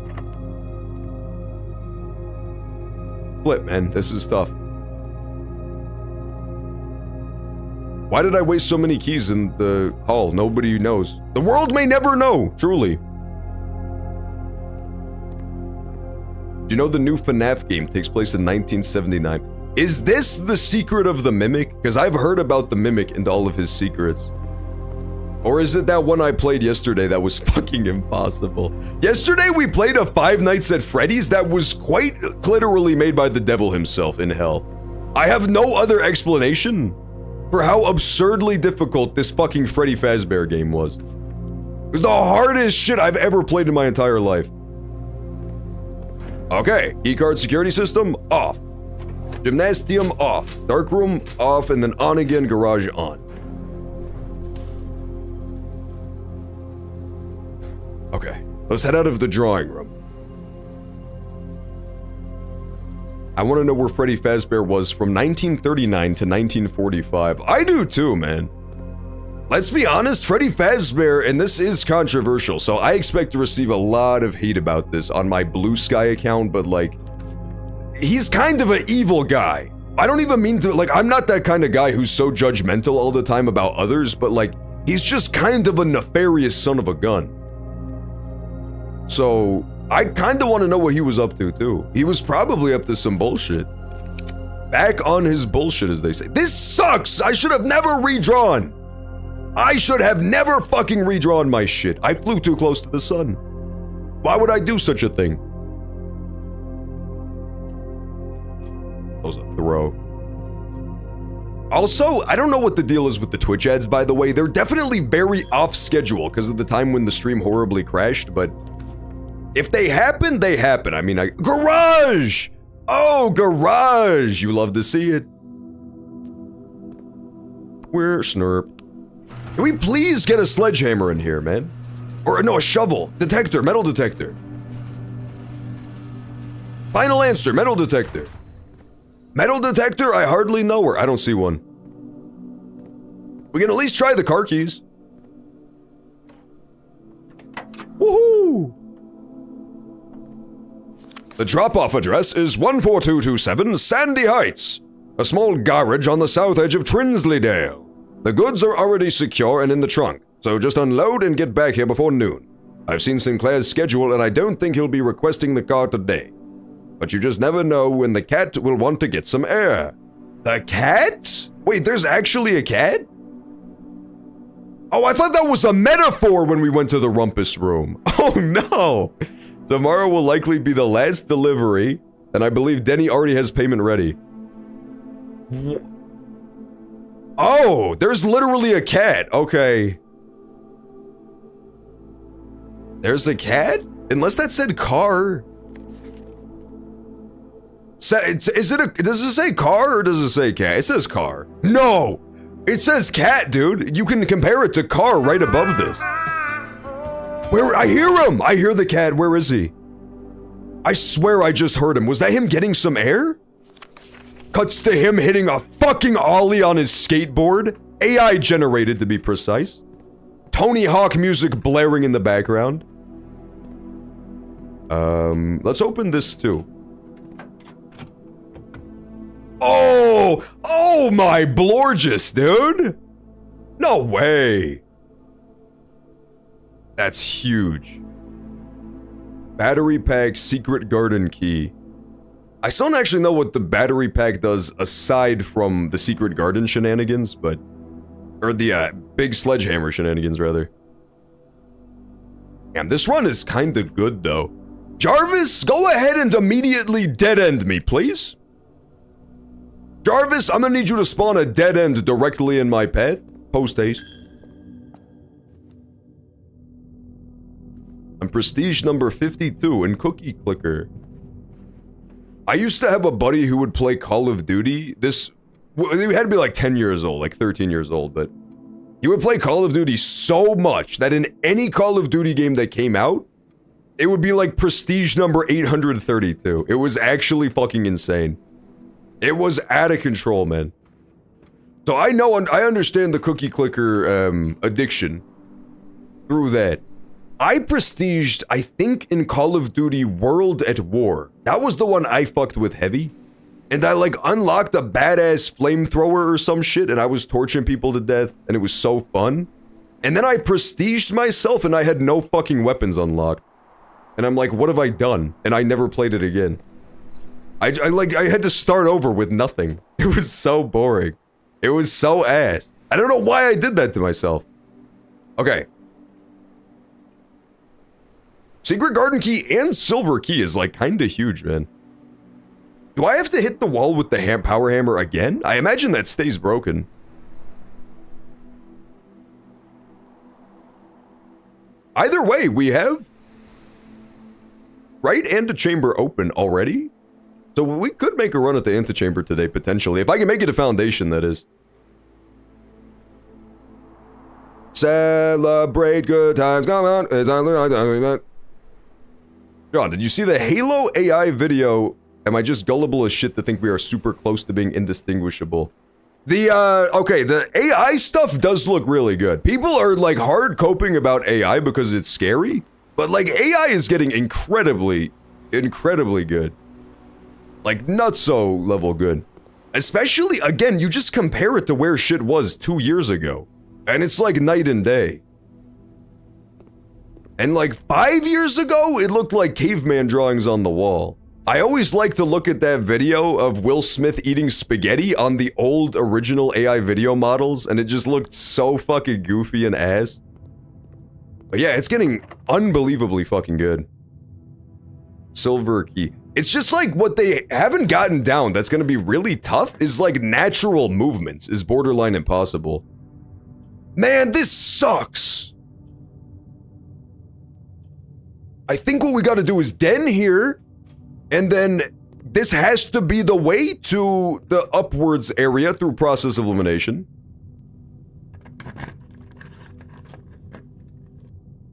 Flip, man. This is tough. Why did I waste so many keys in the hall? Nobody knows. The world may never know, truly. Do you know the new FNAF game takes place in 1979? Is this the secret of the Mimic? Because I've heard about the Mimic and all of his secrets. Or is it that one I played yesterday that was fucking impossible? Yesterday we played a Five Nights at Freddy's that was quite literally made by the devil himself in hell. I have no other explanation for how absurdly difficult this fucking Freddy Fazbear game was. It was the hardest shit I've ever played in my entire life. Okay, keycard security system, off. Gymnasium, off. Dark room, off, and then on again, garage on. Okay, let's head out of the drawing room. I want to know where Freddy Fazbear was from 1939 to 1945. I do too, man. Let's be honest, Freddy Fazbear, and this is controversial, so I expect to receive a lot of hate about this on my Blue Sky account, but like, he's kind of an evil guy. I don't even mean to, like, I'm not that kind of guy who's so judgmental all the time about others, but like, he's just kind of a nefarious son of a gun. So, I kind of want to know what he was up to, too. He was probably up to some bullshit. Back on his bullshit, as they say. This sucks! I should have never redrawn! I should have never fucking redrawn my shit. I flew too close to the sun. Why would I do such a thing? That was a throw. Also, I don't know what the deal is with the Twitch ads, by the way. They're definitely very off schedule because of the time when the stream horribly crashed, but if they happen, they happen. I mean, Garage! Oh, Garage! You love to see it. We're Snurp. Can we please get a sledgehammer in here, man? Or no, a shovel. Detector, metal detector. Final answer, metal detector. Metal detector? I hardly know her. I don't see one. We can at least try the car keys. Woohoo! The drop-off address is 14227 Sandy Heights, a small garage on the south edge of Trinsley-Dale. The goods are already secure and in the trunk, so just unload and get back here before noon. I've seen Sinclair's schedule and I don't think he'll be requesting the car today. But you just never know when the cat will want to get some air. The cat? Wait, there's actually a cat? Oh, I thought that was a metaphor when we went to the rumpus room. Oh no! Tomorrow will likely be the last delivery, and I believe Denny already has payment ready. Oh, there's literally a cat. Okay. There's a cat? Unless that said car. Does it say car or does it say cat? It says car. No! It says cat, dude. You can compare it to car right above this. Where? I hear him! I hear the cat. Where is he? I swear I just heard him. Was that him getting some air? Cuts to him hitting a fucking ollie on his skateboard. AI generated, to be precise. Tony Hawk music blaring in the background. Let's open this too. Oh! Oh my blorgeous, dude! No way! That's huge. Battery pack, secret garden key. I still don't actually know what the battery pack does aside from the secret garden shenanigans, but... Or the, big sledgehammer shenanigans, rather. Damn, this run is kinda good, though. Jarvis, go ahead and immediately dead-end me, please. Jarvis, I'm gonna need you to spawn a dead-end directly in my path. Post-haste. I'm prestige number 52 in Cookie Clicker. I used to have a buddy who would play Call of Duty. He had to be like 10 years old, like 13 years old, but he would play Call of Duty so much that in any Call of Duty game that came out, it would be like prestige number 832. It was actually fucking insane. It was out of control, man. So I understand the Cookie Clicker addiction through that. I prestiged, I think, in Call of Duty World at War. That was the one I fucked with heavy. And I, like, unlocked a badass flamethrower or some shit, and I was torching people to death, and it was so fun. And then I prestiged myself, and I had no fucking weapons unlocked. And I'm like, what have I done? And I never played it again. I had to start over with nothing. It was so boring. It was so ass. I don't know why I did that to myself. Okay. Secret Garden Key and Silver Key is, like, kinda huge, man. Do I have to hit the wall with the power hammer again? I imagine that stays broken. Either way, we have... right antechamber open already. So we could make a run at the antechamber today, potentially. If I can make it a foundation, that is. Celebrate good times, come on. John, did you see the Halo AI video? Am I just gullible as shit to think we are super close to being indistinguishable? Okay, the AI stuff does look really good. People are, like, hard coping about AI because it's scary. But, like, AI is getting incredibly good. Like, nutso level good. Especially, again, you just compare it to where shit was 2 years ago. And it's like night and day. And like 5 years ago, it looked like caveman drawings on the wall. I always like to look at that video of Will Smith eating spaghetti on the old original AI video models, and it just looked so fucking goofy and ass. But yeah, it's getting unbelievably fucking good. Silver key. It's just like what they haven't gotten down that's gonna be really tough is like natural movements is borderline impossible. Man, this sucks! I think what we gotta do is den here, and then this has to be the way to the upwards area through process of elimination.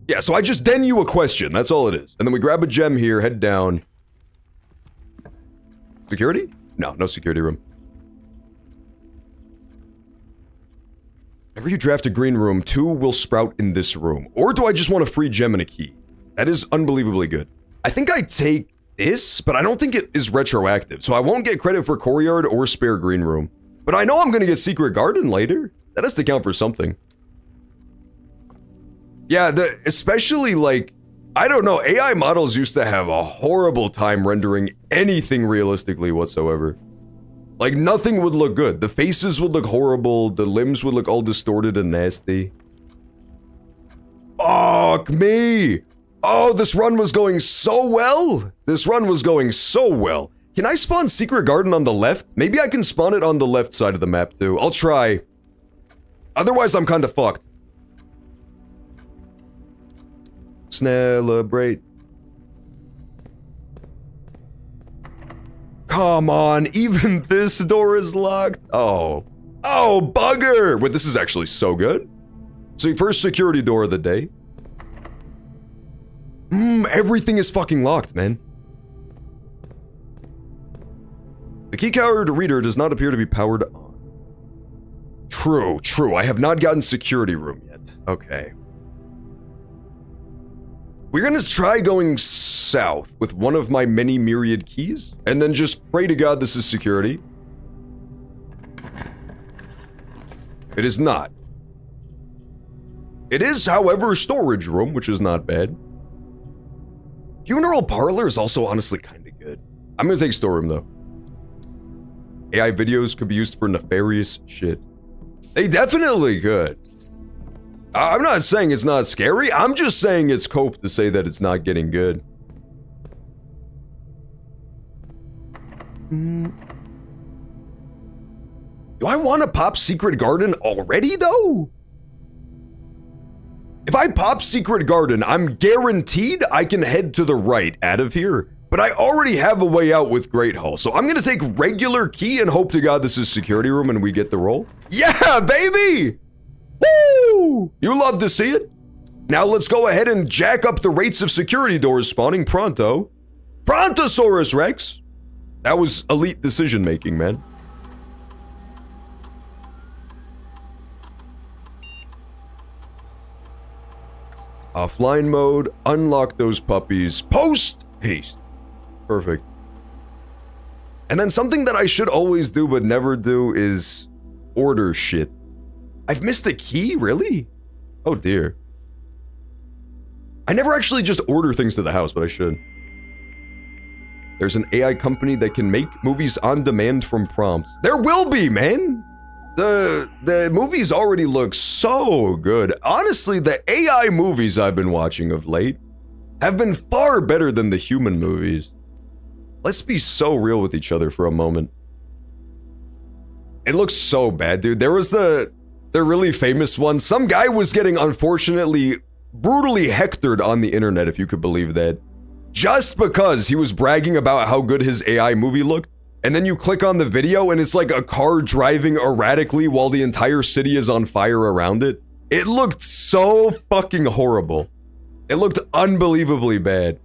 Yeah, so I just den you a question, that's all it is. And then we grab a gem here, head down. Security? No, no security room. Whenever you draft a green room, 2 will sprout in this room. Or do I just want a free gem and a key? That is unbelievably good. I think I take this, but I don't think it is retroactive, so I won't get credit for courtyard or spare green room. But I know I'm gonna get secret garden later. That has to count for something. Yeah, especially like, I don't know, AI models used to have a horrible time rendering anything realistically whatsoever. Like, nothing would look good. The faces would look horrible, the limbs would look all distorted and nasty. Fuck me! Oh, this run was going so well! This run was going so well. Can I spawn secret garden on the left? Maybe I can spawn it on the left side of the map too. I'll try. Otherwise, I'm kinda fucked. Celebrate. Come on, even this door is locked. Oh. Oh, bugger! Wait, this is actually so good. So first security door of the day. Everything is fucking locked, man. The keycard reader does not appear to be powered on. True, true. I have not gotten security room yet. Okay. We're gonna try going south with one of my many myriad keys, and then just pray to God this is security. It is not. It is, however, a storage room, which is not bad. Funeral parlor is also honestly kind of good. I'm gonna take storeroom though. AI videos could be used for nefarious shit. They definitely could. I'm not saying it's not scary. I'm just saying it's cope to say that it's not getting good. Do I want to pop Secret Garden already though? If I pop Secret Garden, I'm guaranteed I can head to the right out of here. But I already have a way out with Great Hall, so I'm gonna take regular key and hope to God this is security room and we get the roll. Yeah, baby! Woo! You love to see it. Now let's go ahead and jack up the rates of security doors spawning pronto. Brontosaurus Rex! That was elite decision making, man. Offline mode, unlock those puppies, post haste. Perfect. And then something that I should always do but never do is order shit. I've missed a key, really? Oh dear. I never actually just order things to the house, but I should. There's an AI company that can make movies on demand from prompts. There will be, man! The movies already look so good. Honestly, the AI movies I've been watching of late have been far better than the human movies. Let's be so real with each other for a moment. It looks so bad, dude. There was the really famous one. Some guy was getting, unfortunately, brutally hectored on the internet, if you could believe that. Just because he was bragging about how good his AI movie looked. And then you click on the video and it's like a car driving erratically while the entire city is on fire around it. It looked so fucking horrible. It looked unbelievably bad.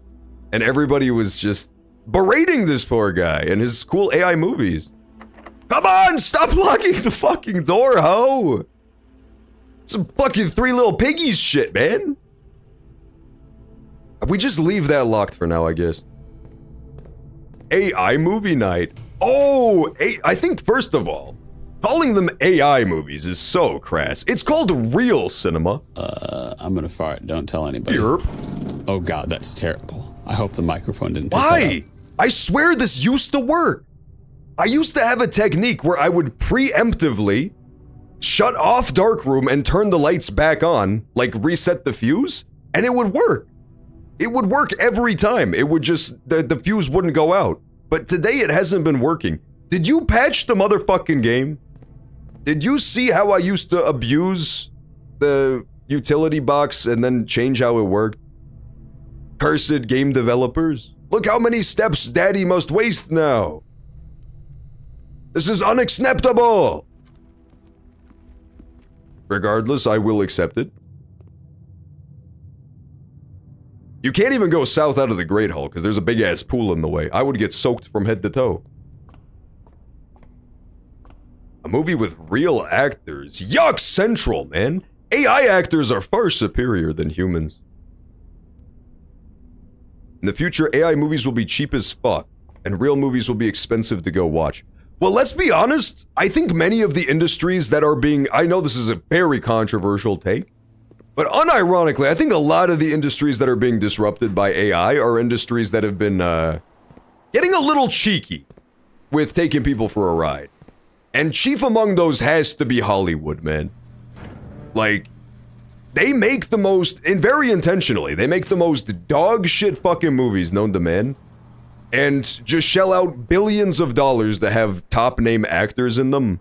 And everybody was just berating this poor guy and his cool AI movies. Come on, stop locking the fucking door, ho! Some fucking Three Little Piggies shit, man. We just leave that locked for now, I guess. AI movie night. Oh, I think first of all, calling them AI movies is so crass. It's called real cinema. I'm gonna fart. Don't tell anybody. Yerp. Oh God, that's terrible. I hope the microphone didn't pick that Why? up. I swear this used to work. I used to have a technique where I would preemptively shut off darkroom and turn the lights back on, like reset the fuse, and it would work. It would work every time. It would just, the fuse wouldn't go out. But today it hasn't been working. Did you patch the motherfucking game? Did you see how I used to abuse the utility box and then change how it worked? Cursed game developers. Look how many steps daddy must waste now. This is unacceptable. Regardless, I will accept it. You can't even go south out of the Great Hall because there's a big ass pool in the way. I would get soaked from head to toe. A movie with real actors. Yuck Central, man. AI actors are far superior than humans. In the future, AI movies will be cheap as fuck, and real movies will be expensive to go watch. Well, let's be honest. I think many of the industries that are being... I know this is a very controversial take, but unironically, I think a lot of the industries that are being disrupted by AI are industries that have been getting a little cheeky with taking people for a ride. And chief among those has to be Hollywood, man. Like, they make the most, and very intentionally, they make the most dog shit fucking movies known to man. And just shell out billions of dollars to have top name actors in them.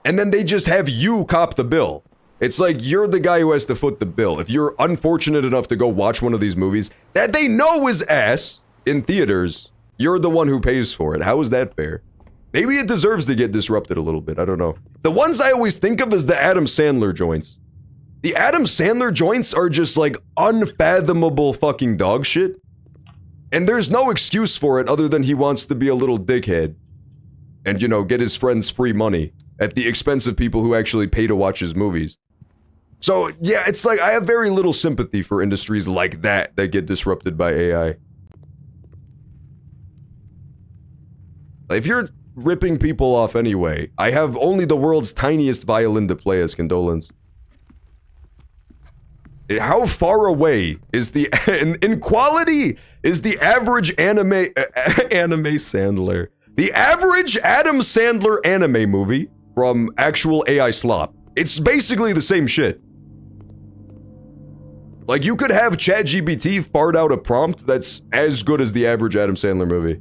And then they just have you cop the bill. It's like you're the guy who has to foot the bill. If you're unfortunate enough to go watch one of these movies that they know is ass in theaters, you're the one who pays for it. How is that fair? Maybe it deserves to get disrupted a little bit. I don't know. The ones I always think of is the Adam Sandler joints. The Adam Sandler joints are just like unfathomable fucking dog shit. And there's no excuse for it other than he wants to be a little dickhead. And, you know, get his friends free money at the expense of people who actually pay to watch his movies. So, yeah, it's like I have very little sympathy for industries like that get disrupted by AI. If you're ripping people off anyway. I have only the world's tiniest violin to play as condolence. How far away is the in quality is the average anime Sandler? The average Adam Sandler anime movie from actual AI slop. It's basically the same shit. Like, you could have ChatGPT fart out a prompt that's as good as the average Adam Sandler movie.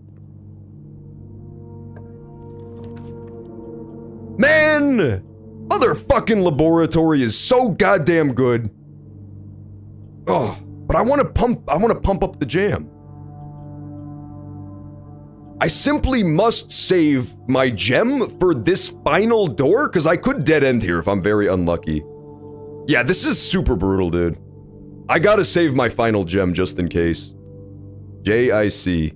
Man! Motherfucking Laboratory is so goddamn good. Oh, but I want to pump up the jam. I simply must save my gem for this final door, because I could dead end here if I'm very unlucky. Yeah, this is super brutal, dude. I gotta save my final gem just in case. JIC.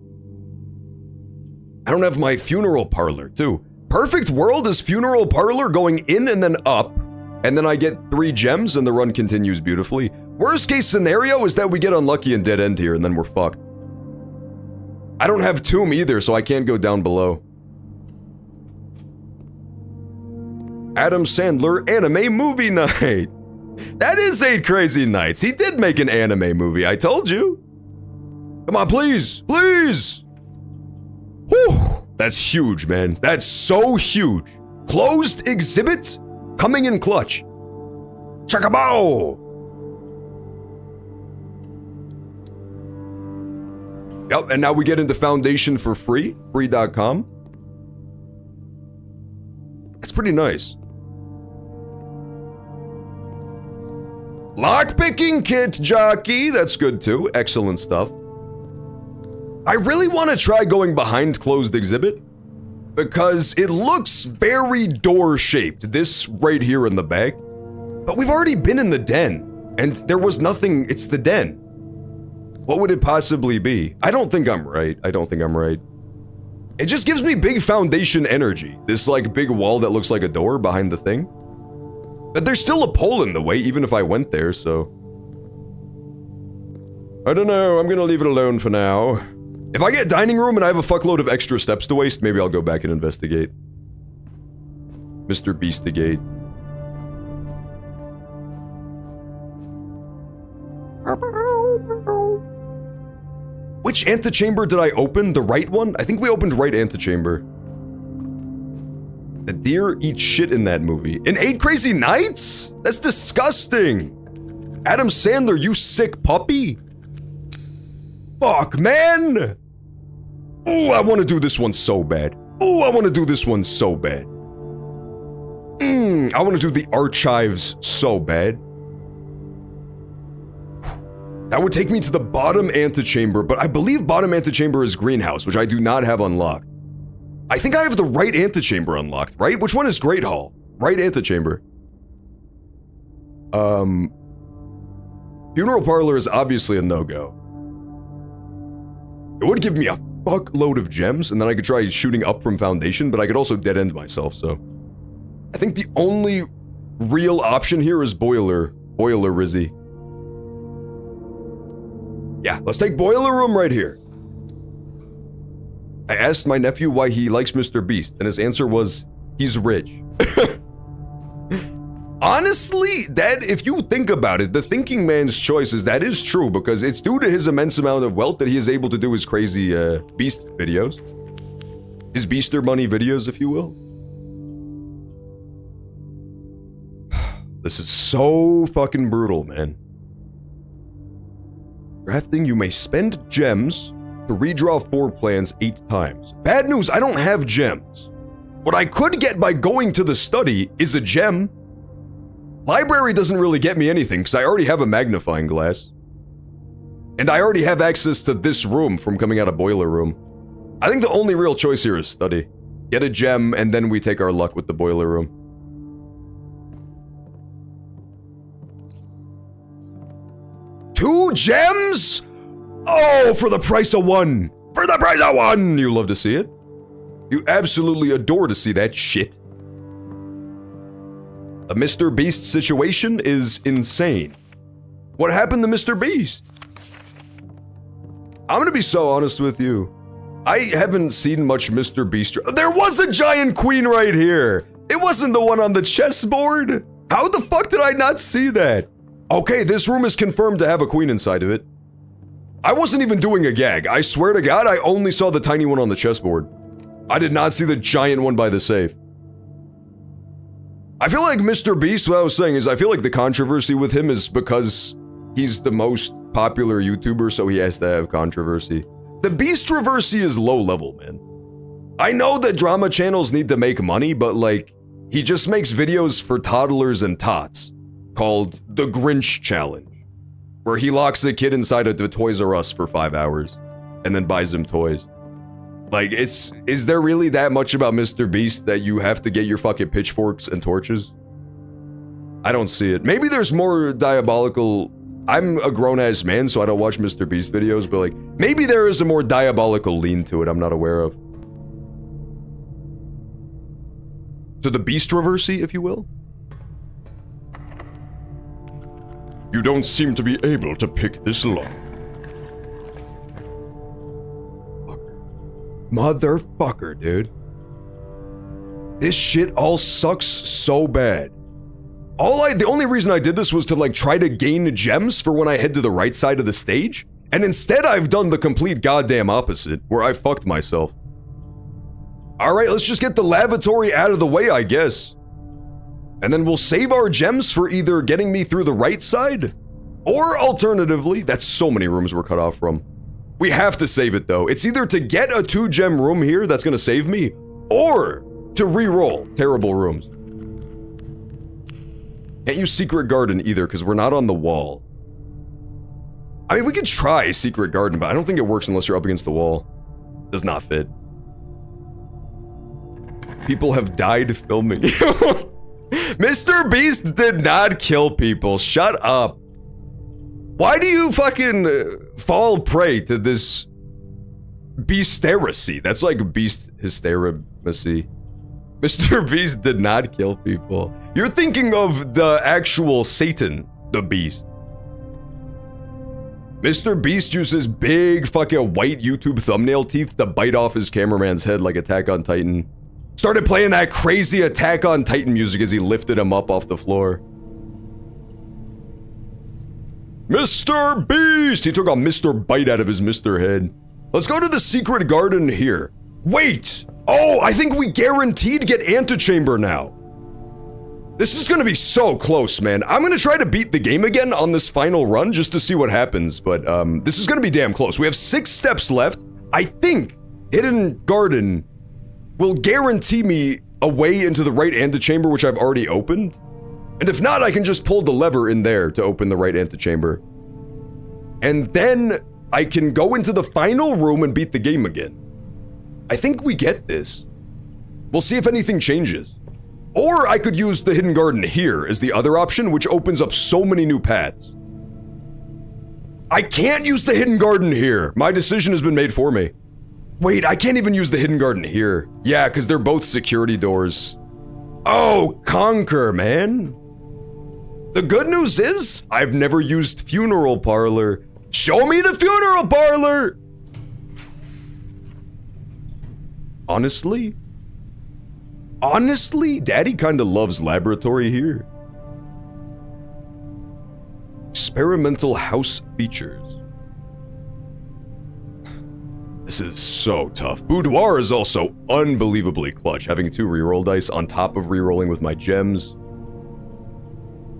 I don't have my funeral parlor, too. Perfect world is funeral parlor going in and then up, and then I get 3 gems and the run continues beautifully. Worst case scenario is that we get unlucky and dead end here and then we're fucked. I don't have tomb either, so I can't go down below. Adam Sandler anime movie night. That is 8 Crazy Nights. He did make an anime movie, I told you. Come on, please, please. Whew, that's huge, man. That's so huge. Closed exhibit coming in clutch. Chakabow. Yep, and now we get into Foundation for free, free.com. That's pretty nice. Lockpicking kit jockey, that's good too, excellent stuff. I really want to try going behind closed exhibit because it looks very door shaped, this right here in the back. But we've already been in the den and there was nothing, it's the den. What would it possibly be? I don't think I'm right. I don't think I'm right. It just gives me big foundation energy. This like big wall that looks like a door behind the thing. But there's still a pole in the way even if I went there, so. I don't know, I'm gonna leave it alone for now. If I get dining room and I have a fuckload of extra steps to waste, maybe I'll go back and investigate. Mr. Beastigate. Which antechamber did I open? The right one? I think we opened right antechamber. The deer eat shit in that movie. In 8 Crazy Nights? That's disgusting. Adam Sandler, you sick puppy. Fuck, man. Ooh, I want to do this one so bad. Ooh, I want to do this one so bad. I want to do the archives so bad. That would take me to the bottom antechamber, but I believe bottom antechamber is greenhouse, which I do not have unlocked. I think I have the right antechamber unlocked, right? Which one is Great Hall? Right antechamber. Funeral parlor is obviously a no-go. It would give me a fuckload of gems, and then I could try shooting up from foundation, but I could also dead-end myself, so. I think the only real option here is boiler. Boiler Rizzy. Yeah, let's take boiler room right here. I asked my nephew why he likes Mr. Beast, and his answer was, he's rich. Honestly, that, if you think about it, the thinking man's choices, that is true, because it's due to his immense amount of wealth that he is able to do his crazy, Beast videos. His Beaster money videos, if you will. This is so fucking brutal, man. Drafting, you may spend gems to redraw 4 plans 8 times. Bad news, I don't have gems. What I could get by going to the study is a gem. Library doesn't really get me anything because I already have a magnifying glass. And I already have access to this room from coming out of boiler room. I think the only real choice here is study. Get a gem and then we take our luck with the boiler room. Two gems? Oh, for the price of 1. For the price of 1! You love to see it. You absolutely adore to see that shit. The Mr. Beast situation is insane. What happened to Mr. Beast? I'm gonna be so honest with you. I haven't seen much Mr. Beast. There was a giant queen right here. It wasn't the one on the chessboard. How the fuck did I not see that? Okay, this room is confirmed to have a queen inside of it. I wasn't even doing a gag. I swear to God, I only saw the tiny one on the chessboard. I did not see the giant one by the safe. I feel like Mr. Beast, what I was saying is, I feel like the controversy with him is because he's the most popular YouTuber, so he has to have controversy. The Beast-troversy is low level, man. I know that drama channels need to make money, but like, he just makes videos for toddlers and tots called The Grinch Challenge, where he locks a kid inside of the Toys R Us for 5 hours and then buys him toys. Like, is there really that much about Mr. Beast that you have to get your fucking pitchforks and torches? I don't see it. Maybe there's more diabolical... I'm a grown-ass man, so I don't watch Mr. Beast videos, but like, maybe there is a more diabolical lean to it I'm not aware of. So the Beast-troversy, if you will? You don't seem to be able to pick this lock. Motherfucker, dude. This shit all sucks so bad. The only reason I did this was to like try to gain gems for when I head to the right side of the stage, and instead I've done the complete goddamn opposite, where I fucked myself. Alright, let's just get the lavatory out of the way, I guess. And then we'll save our gems for either getting me through the right side, or alternatively, that's so many rooms we're cut off from. We have to save it though. It's either to get a 2-gem room here that's gonna save me, or to re-roll terrible rooms. Can't use Secret Garden either, because we're not on the wall. I mean, we could try Secret Garden, but I don't think it works unless you're up against the wall. Does not fit. People have died filming. Mr. Beast did not kill people. Shut up. Why do you fucking fall prey to this beasteracy? That's like beast hysteracy. Mr. Beast did not kill people. You're thinking of the actual Satan, the Beast. Mr. Beast uses big fucking white YouTube thumbnail teeth to bite off his cameraman's head like Attack on Titan. Started playing that crazy Attack on Titan music as he lifted him up off the floor. Mr. Beast! He took a Mr. Bite out of his Mr. Head. Let's go to the Secret Garden here. Wait! Oh, I think we guaranteed get Antechamber now. This is gonna be so close, man. I'm gonna try to beat the game again on this final run just to see what happens, but this is gonna be damn close. We have 6 steps left. I think Hidden Garden will guarantee me a way into the right antechamber, which I've already opened. And if not, I can just pull the lever in there to open the right antechamber. And then I can go into the final room and beat the game again. I think we get this. We'll see if anything changes. Or I could use the Hidden Garden here as the other option, which opens up so many new paths. I can't use the Hidden Garden here. My decision has been made for me. Wait, I can't even use the Hidden Garden here. Yeah, because they're both security doors. Oh, conquer, man. The good news is, I've never used Funeral Parlor. Show me the Funeral Parlor! Honestly, Daddy kinda loves Laboratory here. Experimental house features. This is so tough. Boudoir is also unbelievably clutch, having 2 reroll dice on top of rerolling with my gems.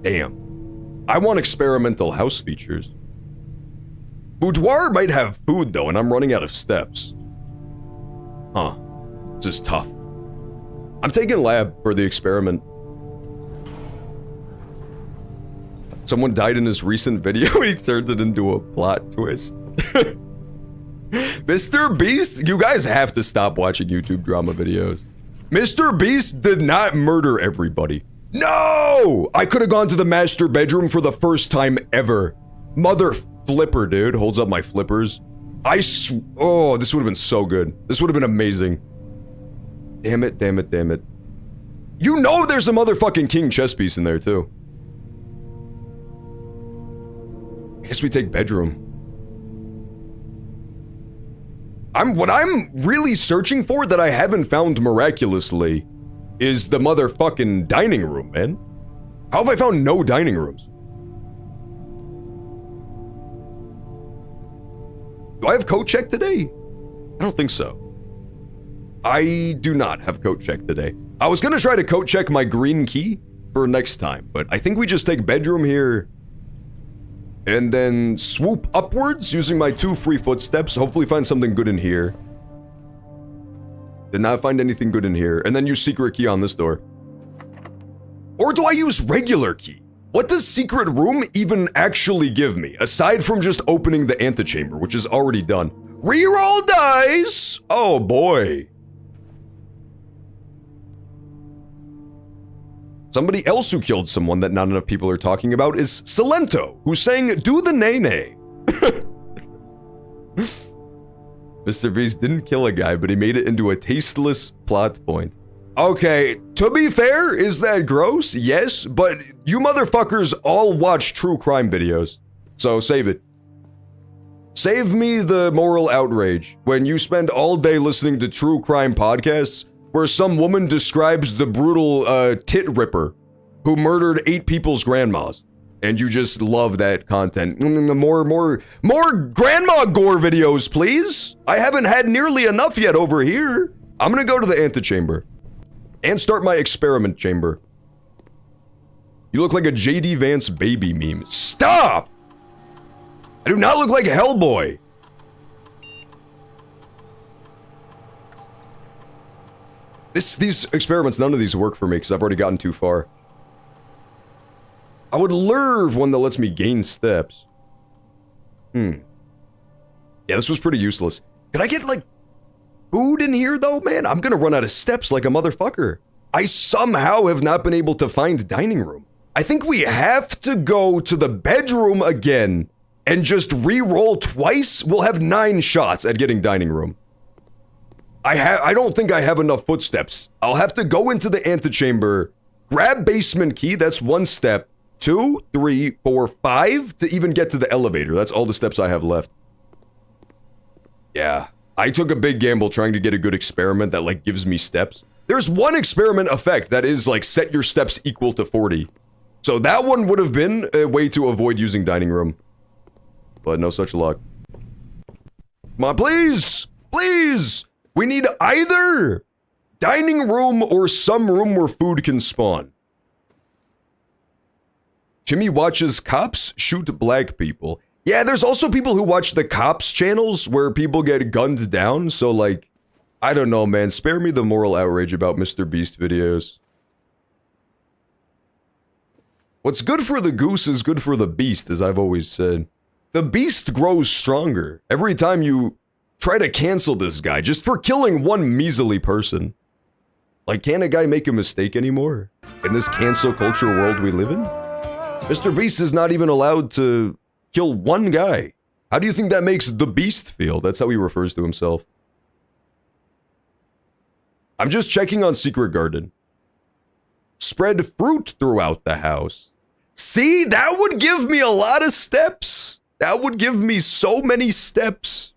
Damn. I want experimental house features. Boudoir might have food though, and I'm running out of steps. Huh. This is tough. I'm taking lab for the experiment. Someone died in his recent video, he turned it into a plot twist. Mr. Beast, you guys have to stop watching YouTube drama videos. Mr. Beast did not murder everybody. No! I could have gone to the master bedroom for the first time ever. Mother flipper, dude. Holds up my flippers. Oh, this would have been so good. This would have been amazing. Damn it, damn it, damn it. You know there's a motherfucking king chess piece in there, too. I guess we take bedroom. What I'm really searching for that I haven't found miraculously is the motherfucking dining room, man. How have I found no dining rooms? Do I have coat check today? I don't think so. I do not have coat check today. I was gonna try to coat check my green key for next time, but I think we just take bedroom here and then swoop upwards using my 2 free footsteps. Hopefully find something good in here. Did not find anything good in here. And then use secret key on this door. Or do I use regular key? What does secret room even actually give me? Aside from just opening the antechamber, which is already done. Reroll dice! Oh boy. Somebody else who killed someone that not enough people are talking about is Silento, who sang Do the Nay-Nay. Mr. Beast didn't kill a guy, but he made it into a tasteless plot point. Okay, to be fair, is that gross? Yes, but you motherfuckers all watch true crime videos. So save it. Save me the moral outrage when you spend all day listening to true crime podcasts where some woman describes the brutal tit ripper who murdered 8 people's grandmas. And you just love that content. More grandma gore videos, please. I haven't had nearly enough yet over here. I'm gonna go to the antechamber and start my experiment chamber. You look like a JD Vance baby meme. Stop! I do not look like Hellboy. These experiments, none of these work for me because I've already gotten too far. I would love one that lets me gain steps. Yeah, this was pretty useless. Can I get, like, food in here, though, man? I'm gonna run out of steps like a motherfucker. I somehow have not been able to find dining room. I think we have to go to the bedroom again and just re-roll twice. We'll have 9 shots at getting dining room. I don't think I have enough footsteps. I'll have to go into the antechamber, grab basement key, that's 1 step, 2, 3, 4, 5 to even get to the elevator. That's all the steps I have left. Yeah, I took a big gamble trying to get a good experiment that like gives me steps. There's one experiment effect that is like set your steps equal to 40. So that one would have been a way to avoid using dining room. But no such luck. Come on, please! Please! We need either dining room or some room where food can spawn. Jimmy watches cops shoot black people. Yeah, there's also people who watch the cops channels where people get gunned down, so like, I don't know, man, spare me the moral outrage about Mr. Beast videos. What's good for the goose is good for the beast, as I've always said. The beast grows stronger every time you try to cancel this guy just for killing one measly person. Like, can a guy make a mistake anymore? In this cancel culture world we live in? Mr. Beast is not even allowed to kill one guy. How do you think that makes the Beast feel? That's how he refers to himself. I'm just checking on Secret Garden. Spread fruit throughout the house. See, that would give me a lot of steps. That would give me so many steps.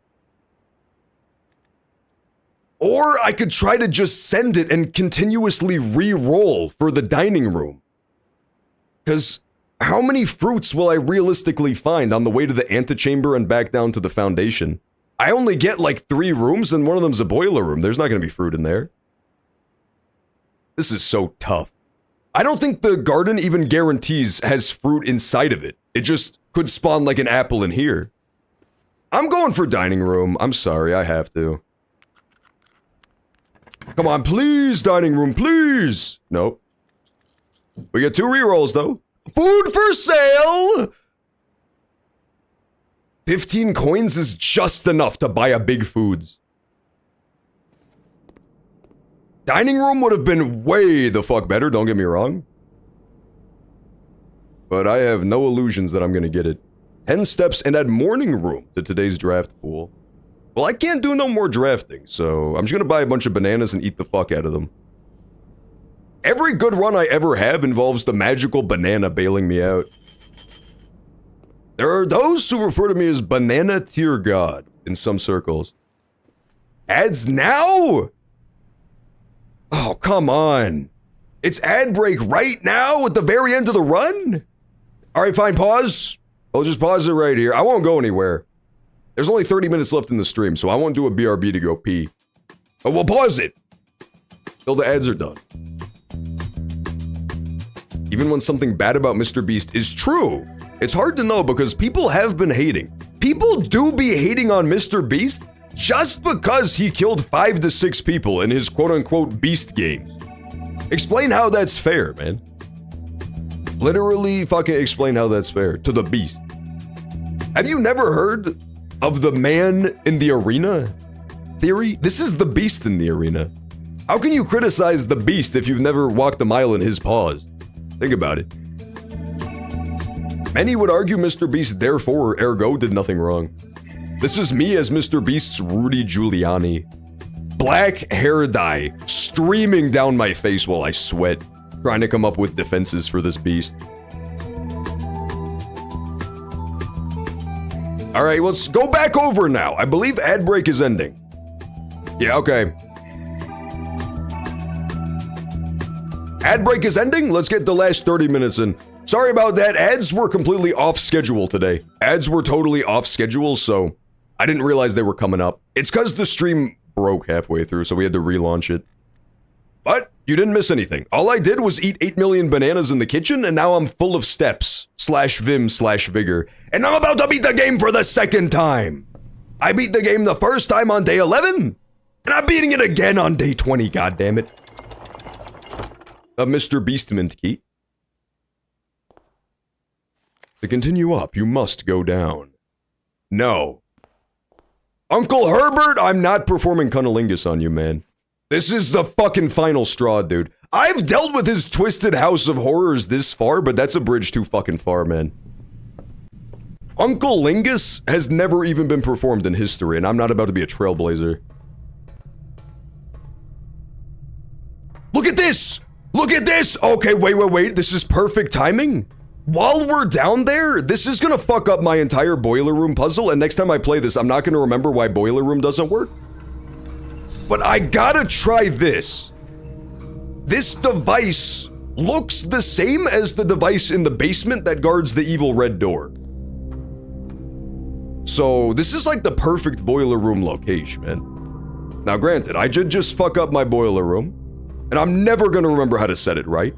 Or I could try to just send it and continuously re-roll for the dining room. Because how many fruits will I realistically find on the way to the antechamber and back down to the foundation? I only get like 3 rooms and one of them's a boiler room. There's not going to be fruit in there. This is so tough. I don't think the garden even guarantees has fruit inside of it. It just could spawn like an apple in here. I'm going for dining room. I'm sorry, I have to. Come on, please, dining room, please. Nope. We get 2 rerolls, though. Food for sale! 15 coins is just enough to buy a Big Foods. Dining room would have been way the fuck better, don't get me wrong. But I have no illusions that I'm gonna get it. 10 steps and add morning room to today's draft pool. Well, I can't do no more drafting, so I'm just gonna buy a bunch of bananas and eat the fuck out of them. Every good run I ever have involves the magical banana bailing me out. There are those who refer to me as Banana Tier God in some circles. Ads now? Oh, come on. It's ad break right now at the very end of the run? All right, fine, pause. I'll just pause it right here. I won't go anywhere. There's only 30 minutes left in the stream, so I won't do a BRB to go pee. But we'll pause it till the ads are done. Even when something bad about Mr. Beast is true, it's hard to know because people have been hating. People do be hating on Mr. Beast just because he killed 5 to 6 people in his quote-unquote Beast game. Explain how that's fair, man. Literally fucking explain how that's fair to the Beast. Have you never heard of the man in the arena theory? This is the Beast in the arena. How can you criticize the Beast if you've never walked a mile in his paws? Think about it. Many would argue Mr. Beast therefore, ergo, did nothing wrong. This is me as Mr. Beast's Rudy Giuliani. Black hair dye streaming down my face while I sweat, trying to come up with defenses for this beast. Alright, let's go back over now. I believe ad break is ending. Yeah, okay. Ad break is ending. Let's get the last 30 minutes in. Sorry about that. Ads were completely off schedule today. Ads were totally off schedule, so I didn't realize they were coming up. It's because the stream broke halfway through, so we had to relaunch it. But you didn't miss anything. All I did was eat 8 million bananas in the kitchen, and now I'm full of steps, /vim/vigor. And I'm about to beat the game for the second time. I beat the game the first time on day 11, and I'm beating it again on day 20, goddammit. A Mr. Beastman key. To continue up, you must go down. No. Uncle Herbert, I'm not performing cunnilingus on you, man. This is the fucking final straw, dude. I've dealt with his twisted house of horrors this far, but that's a bridge too fucking far, man. Uncle Lingus has never even been performed in history, and I'm not about to be a trailblazer. Look at this! Look at this! Okay, wait. This is perfect timing. While we're down there, this is gonna fuck up my entire boiler room puzzle, and next time I play this, I'm not gonna remember why boiler room doesn't work. But I gotta try this. This device looks the same as the device in the basement that guards the evil red door. So this is like the perfect boiler room location, man. Now granted, I did just fuck up my boiler room, and I'm never gonna remember how to set it right.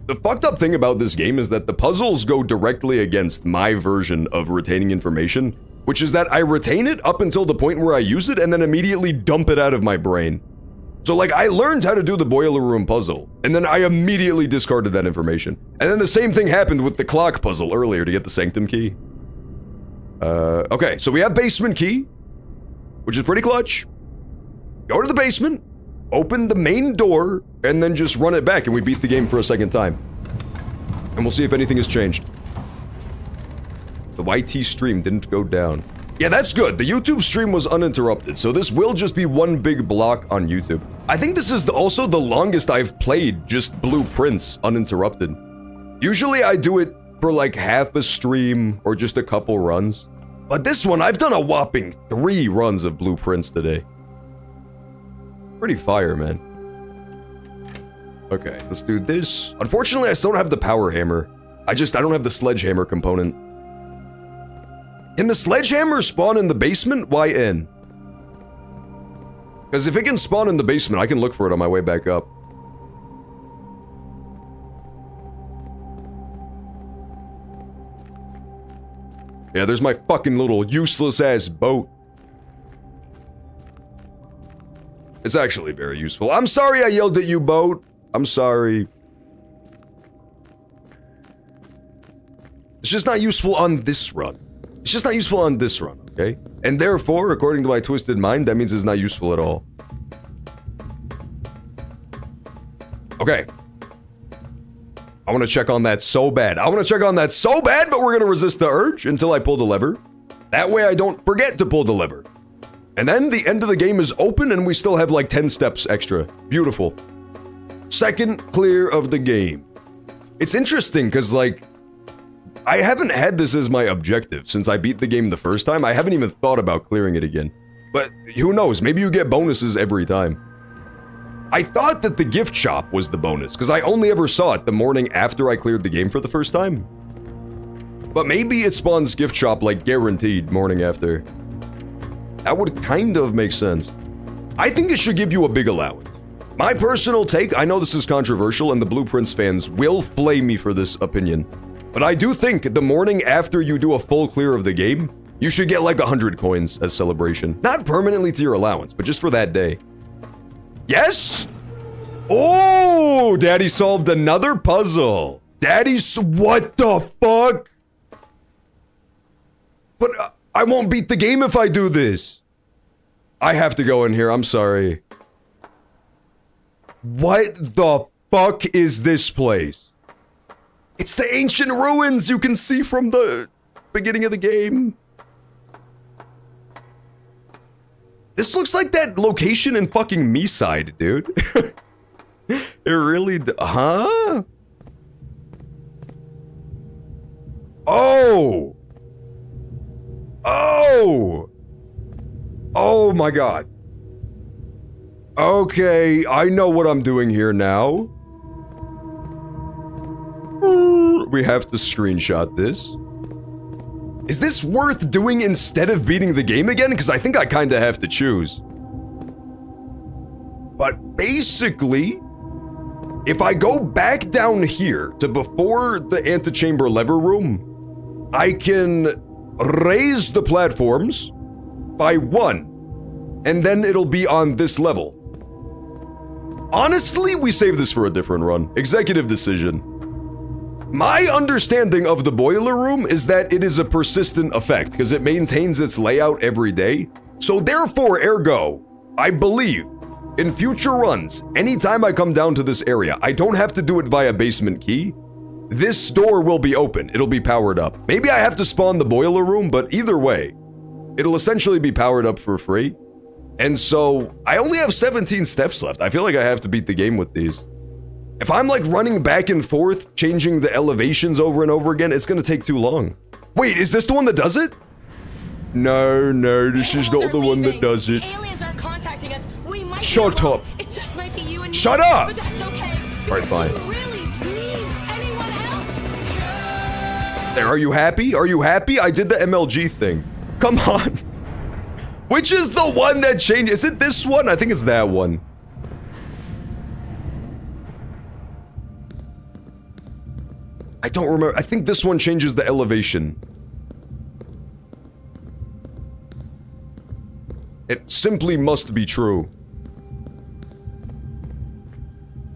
The fucked up thing about this game is that the puzzles go directly against my version of retaining information, which is that I retain it up until the point where I use it and then immediately dump it out of my brain. So like, I learned how to do the boiler room puzzle, and then I immediately discarded that information. And then the same thing happened with the clock puzzle earlier to get the sanctum key. Okay, so we have basement key, which is pretty clutch. Go to the basement, open the main door, and then just run it back, and we beat the game for a second time. And we'll see if anything has changed. The YT stream didn't go down. Yeah, that's good. The YouTube stream was uninterrupted, so this will just be one big block on YouTube. I think this is also the longest I've played just Blue Prince uninterrupted. Usually I do it for like half a stream or just a couple runs. But this one, I've done a whopping 3 runs of Blue Prince today. Pretty fire, man. Okay, let's do this. Unfortunately, I still don't have the power hammer. I don't have the sledgehammer component. Can the sledgehammer spawn in the basement? Why in? Because if it can spawn in the basement, I can look for it on my way back up. Yeah, there's my fucking little useless ass boat. It's actually very useful. I'm sorry I yelled at you, boat. I'm sorry. It's just not useful on this run. It's just not useful on this run, okay? And therefore, according to my twisted mind, that means it's not useful at all. Okay. I want to check on that so bad. but we're going to resist the urge until I pull the lever. That way I don't forget to pull the lever. And then the end of the game is open and we still have like 10 steps extra. Beautiful. Second clear of the game. It's interesting because like, I haven't had this as my objective since I beat the game the first time. I haven't even thought about clearing it again. But who knows, maybe you get bonuses every time. I thought that the gift shop was the bonus, because I only ever saw it the morning after I cleared the game for the first time. But maybe it spawns gift shop like guaranteed morning after. That would kind of make sense. I think it should give you a big allowance. My personal take, I know this is controversial and the Blue Prince fans will flame me for this opinion, but I do think the morning after you do a full clear of the game, you should get like 100 coins as celebration. Not permanently to your allowance, but just for that day. Yes? Oh, Daddy solved another puzzle. What the fuck? But I won't beat the game if I do this. I have to go in here, I'm sorry. What the fuck is this place? It's the ancient ruins you can see from the beginning of the game. This looks like that location in fucking Me-Side, dude. It really huh? Oh! Oh! Oh my god. Okay, I know what I'm doing here now. We have to screenshot this. Is this worth doing instead of beating the game again? Because I think I kind of have to choose. But basically, if I go back down here to before the antechamber lever room, I can raise the platforms by 1, and then it'll be on this level. Honestly, we save this for a different run. Executive decision. My understanding of the boiler room is that it is a persistent effect because it maintains its layout every day. So therefore, ergo, I believe in future runs, anytime I come down to this area, I don't have to do it via basement key. This door will be open. It'll be powered up. Maybe I have to spawn the boiler room, but either way, it'll essentially be powered up for free. And so I only have 17 steps left. I feel like I have to beat the game with these. If I'm like running back and forth, changing the elevations over and over again, it's gonna take too long. Wait, is this the one that does it? No, this is not the one that does it. Aliens are contacting us. We might Shut up. It just might be you and Shut me, up. But that's okay. Alright, fine. Do you really need anyone else? There, are you happy? Are you happy? I did the MLG thing. Come on. Which is the one that changed? Is it this one? I think it's that one. I don't remember. I think this one changes the elevation. It simply must be true.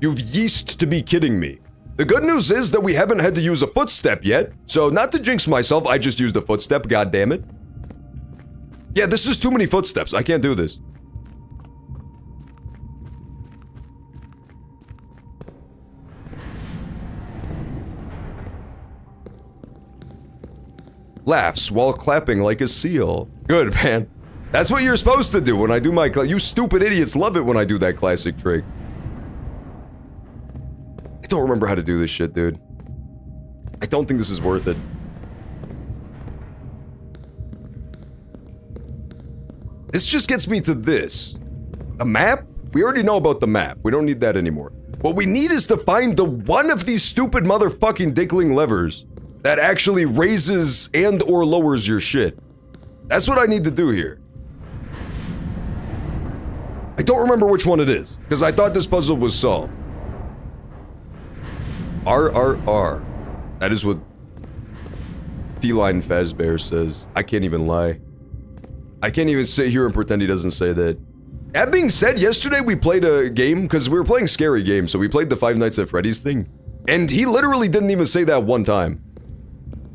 You've yeast to be kidding me. The good news is that we haven't had to use a footstep yet, so not to jinx myself, I just used a footstep, god damn it. Yeah, this is too many footsteps. I can't do this. Laughs while clapping like a seal. Good, man. That's what you're supposed to do when I do my you stupid idiots love it when I do that classic trick. I don't remember how to do this shit, dude. I don't think this is worth it. This just gets me to this. A map? We already know about the map. We don't need that anymore. What we need is to find the one of these stupid motherfucking dickling levers that actually raises and or lowers your shit. That's what I need to do here. I don't remember which one it is, because I thought this puzzle was solved. RRR. That is what Feline Fazbear says. I can't even lie. I can't even sit here and pretend he doesn't say that. That being said, yesterday we played a game, because we were playing scary games, so we played the Five Nights at Freddy's thing. And he literally didn't even say that one time.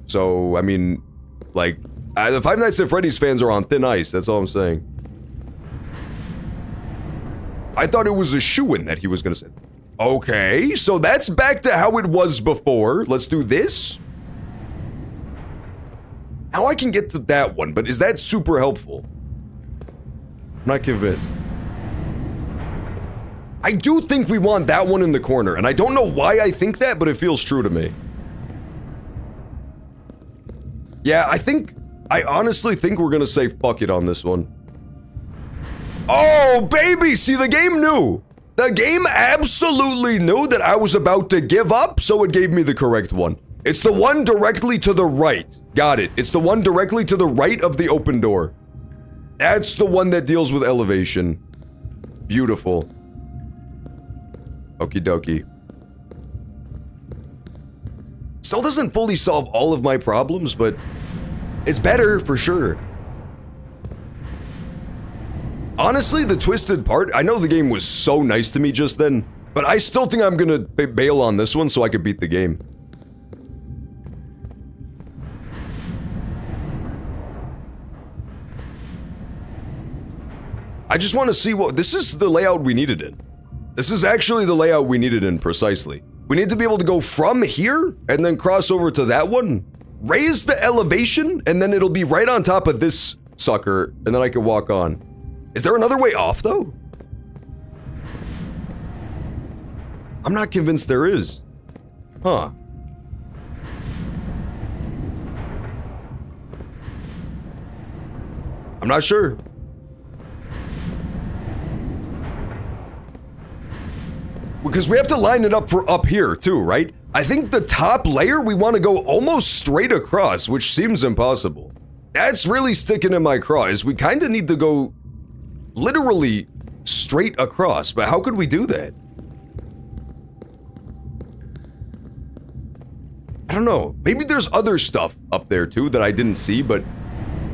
So, I mean, like, the Five Nights at Freddy's fans are on thin ice, that's all I'm saying. I thought it was a shoo-in that he was gonna say. Okay, so that's back to how it was before. Let's do this. Now I can get to that one, but is that super helpful? I'm not convinced. I do think we want that one in the corner, and I don't know why I think that, but it feels true to me. Yeah, I honestly think we're gonna say fuck it on this one. Oh, baby! See, the game knew. The game absolutely knew that I was about to give up, so it gave me the correct one. It's the one directly to the right. Got it. It's the one directly to the right of the open door. That's the one that deals with elevation. Beautiful. Okie dokie. Still doesn't fully solve all of my problems, but it's better for sure. Honestly, the twisted part, I know the game was so nice to me just then, but I still think I'm gonna bail on this one so I could beat the game. I just want to see what, this is the layout we needed in. This is actually the layout we needed in precisely. We need to be able to go from here and then cross over to that one, raise the elevation, and then it'll be right on top of this sucker, and then I can walk on. Is there another way off, though? I'm not convinced there is. Huh. I'm not sure. Because we have to line it up for up here, too, right? I think the top layer, we want to go almost straight across, which seems impossible. That's really sticking in my craw, is we kind of need to go literally straight across, but how could we do that? I don't know. Maybe there's other stuff up there too that I didn't see, but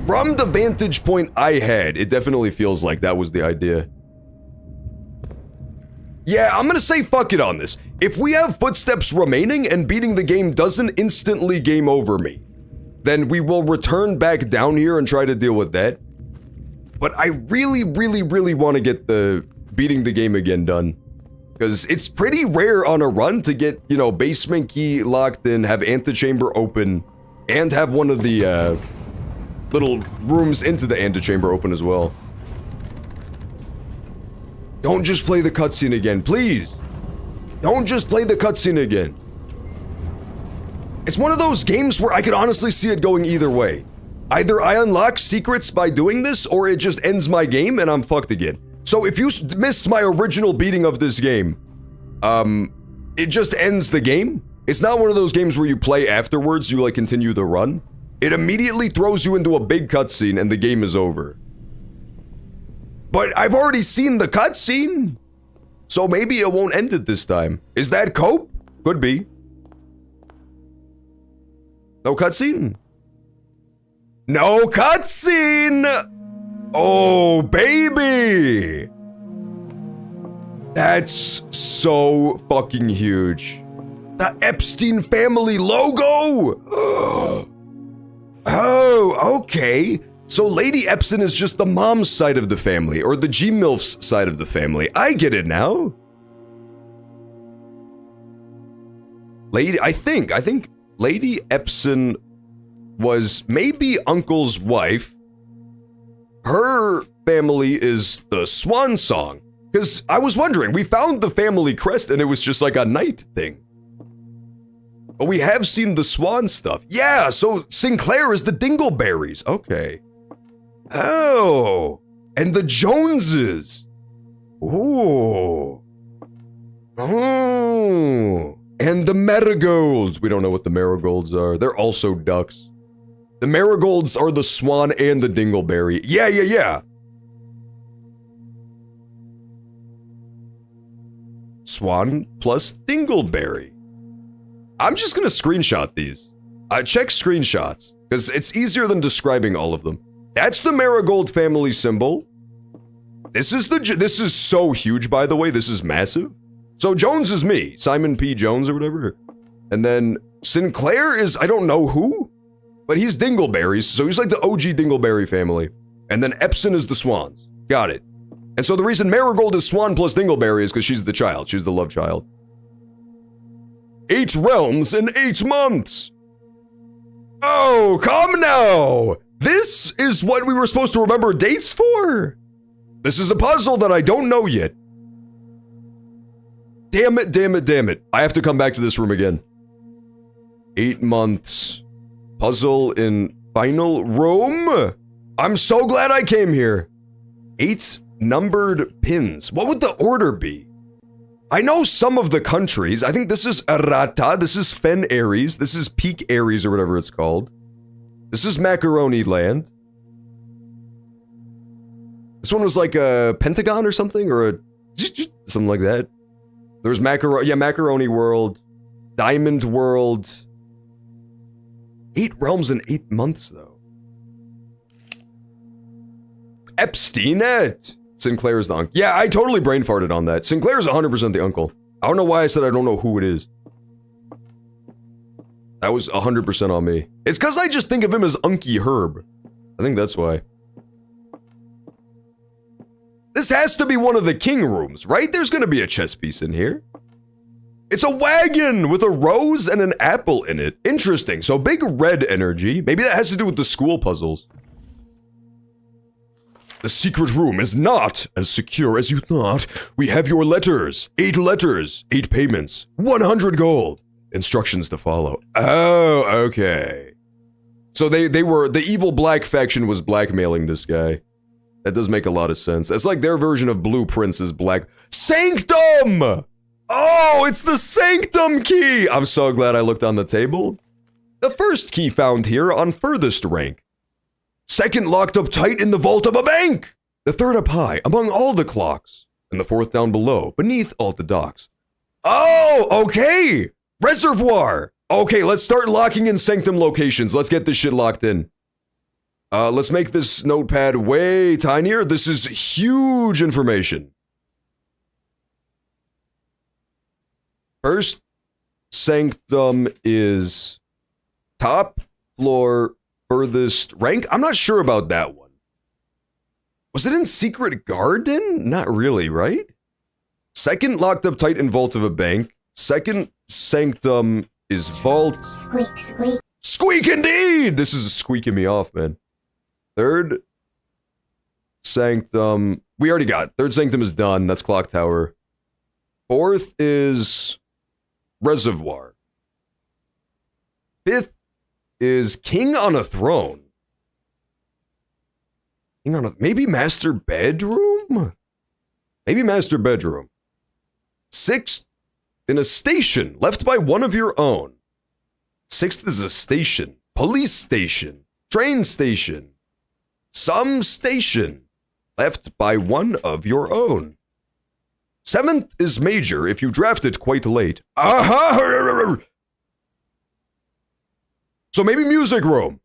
from the vantage point I had, it definitely feels like that was the idea. Yeah, I'm gonna say fuck it on this. If we have footsteps remaining and beating the game doesn't instantly game over me, then we will return back down here and try to deal with that. But I really want to get the beating the game again done. Because it's pretty rare on a run to get, you know, basement key locked in, have antechamber open, and have one of the little rooms into the antechamber open as well. Don't just play the cutscene again, please. Don't just play the cutscene again. It's one of those games where I could honestly see it going either way. Either I unlock secrets by doing this, or it just ends my game and I'm fucked again. So if you missed my original beating of this game, it just ends the game. It's not one of those games where you play afterwards, you like continue the run. It immediately throws you into a big cutscene and the game is over. But I've already seen the cutscene, so maybe it won't end it this time. Is that cope? Could be. No cutscene? No cutscene! Oh, baby! That's so fucking huge. The Epstein family logo! Oh, okay. So Lady Epson is just the mom's side of the family, or the G-MILF's side of the family. I get it now. I think Lady Epson was maybe Uncle's wife. Her family is the Swan Song. Because I was wondering, we found the family crest and it was just like a knight thing. But we have seen the Swan stuff. Yeah, so Sinclair is the Dingleberries. Okay. Oh, and the Joneses. Ooh. Oh. And the Marigolds. We don't know what the Marigolds are. They're also ducks. The Marigolds are the Swan and the Dingleberry. Yeah. Swan plus Dingleberry. I'm just gonna screenshot these. Check screenshots, because it's easier than describing all of them. That's the Marigold family symbol. This is so huge, by the way. This is massive. So Jones is me, Simon P. Jones or whatever. And then Sinclair is, I don't know who, but he's Dingleberries, so he's like the OG Dingleberry family. And then Epson is the Swans. Got it. And so the reason Marigold is Swan plus Dingleberry is because she's the child. She's the love child. 8 realms in 8 months. Oh, come now. This is what we were supposed to remember dates for? This is a puzzle that I don't know yet. Damn it. I have to come back to this room again. 8 months. puzzle in final room. I'm so glad I came here. 8 numbered pins. What would the order be? I know some of the countries. I think this is Arata, this is Fen Aries, this is Peak Aries or whatever it's called. This is Macaroni Land. This one was like a Pentagon or something, or a something like that. There was Macaroni World, Diamond World. 8 realms in 8 months, though. Epsteinet. Sinclair's the uncle. Yeah, I totally brain farted on that. Sinclair's 100% the uncle. I don't know why I said I don't know who it is. That was 100% on me. It's because I just think of him as Unky Herb. I think that's why. This has to be one of the king rooms, right? There's gonna be a chess piece in here. It's a wagon with a rose and an apple in it. Interesting. So big red energy. Maybe that has to do with the school puzzles. The secret room is not as secure as you thought. We have your letters. 8 letters, 8 payments, 100 gold. Instructions to follow. Oh, okay. So they were, the evil black faction was blackmailing this guy. That does make a lot of sense. It's like their version of Blue Prince is black. Sanctum! Oh, it's the Sanctum key! I'm so glad I looked on the table. The first key found here on furthest rank. Second locked up tight in the vault of a bank. The third up high among all the clocks. And the fourth down below, beneath all the docks. Oh, okay! Reservoir! Okay, let's start locking in Sanctum locations. Let's get this shit locked in. Let's make this notepad way tinier. This is huge information. First Sanctum is top floor furthest rank. I'm not sure about that one. Was it in Secret Garden? Not really, right? Second locked up tight in vault of a bank. Second Sanctum is vault. Squeak, squeak. Squeak indeed! This is squeaking me off, man. Third Sanctum, we already got. Third Sanctum is done. That's Clock Tower. Fourth is Reservoir. Fifth is King on a Throne. King on a, maybe Master Bedroom? Maybe Master Bedroom. Sixth, in a station left by one of your own. Sixth is a station. Police station. Train station. Some station left by one of your own. Seventh is major if you draft it quite late. Aha! So maybe music room.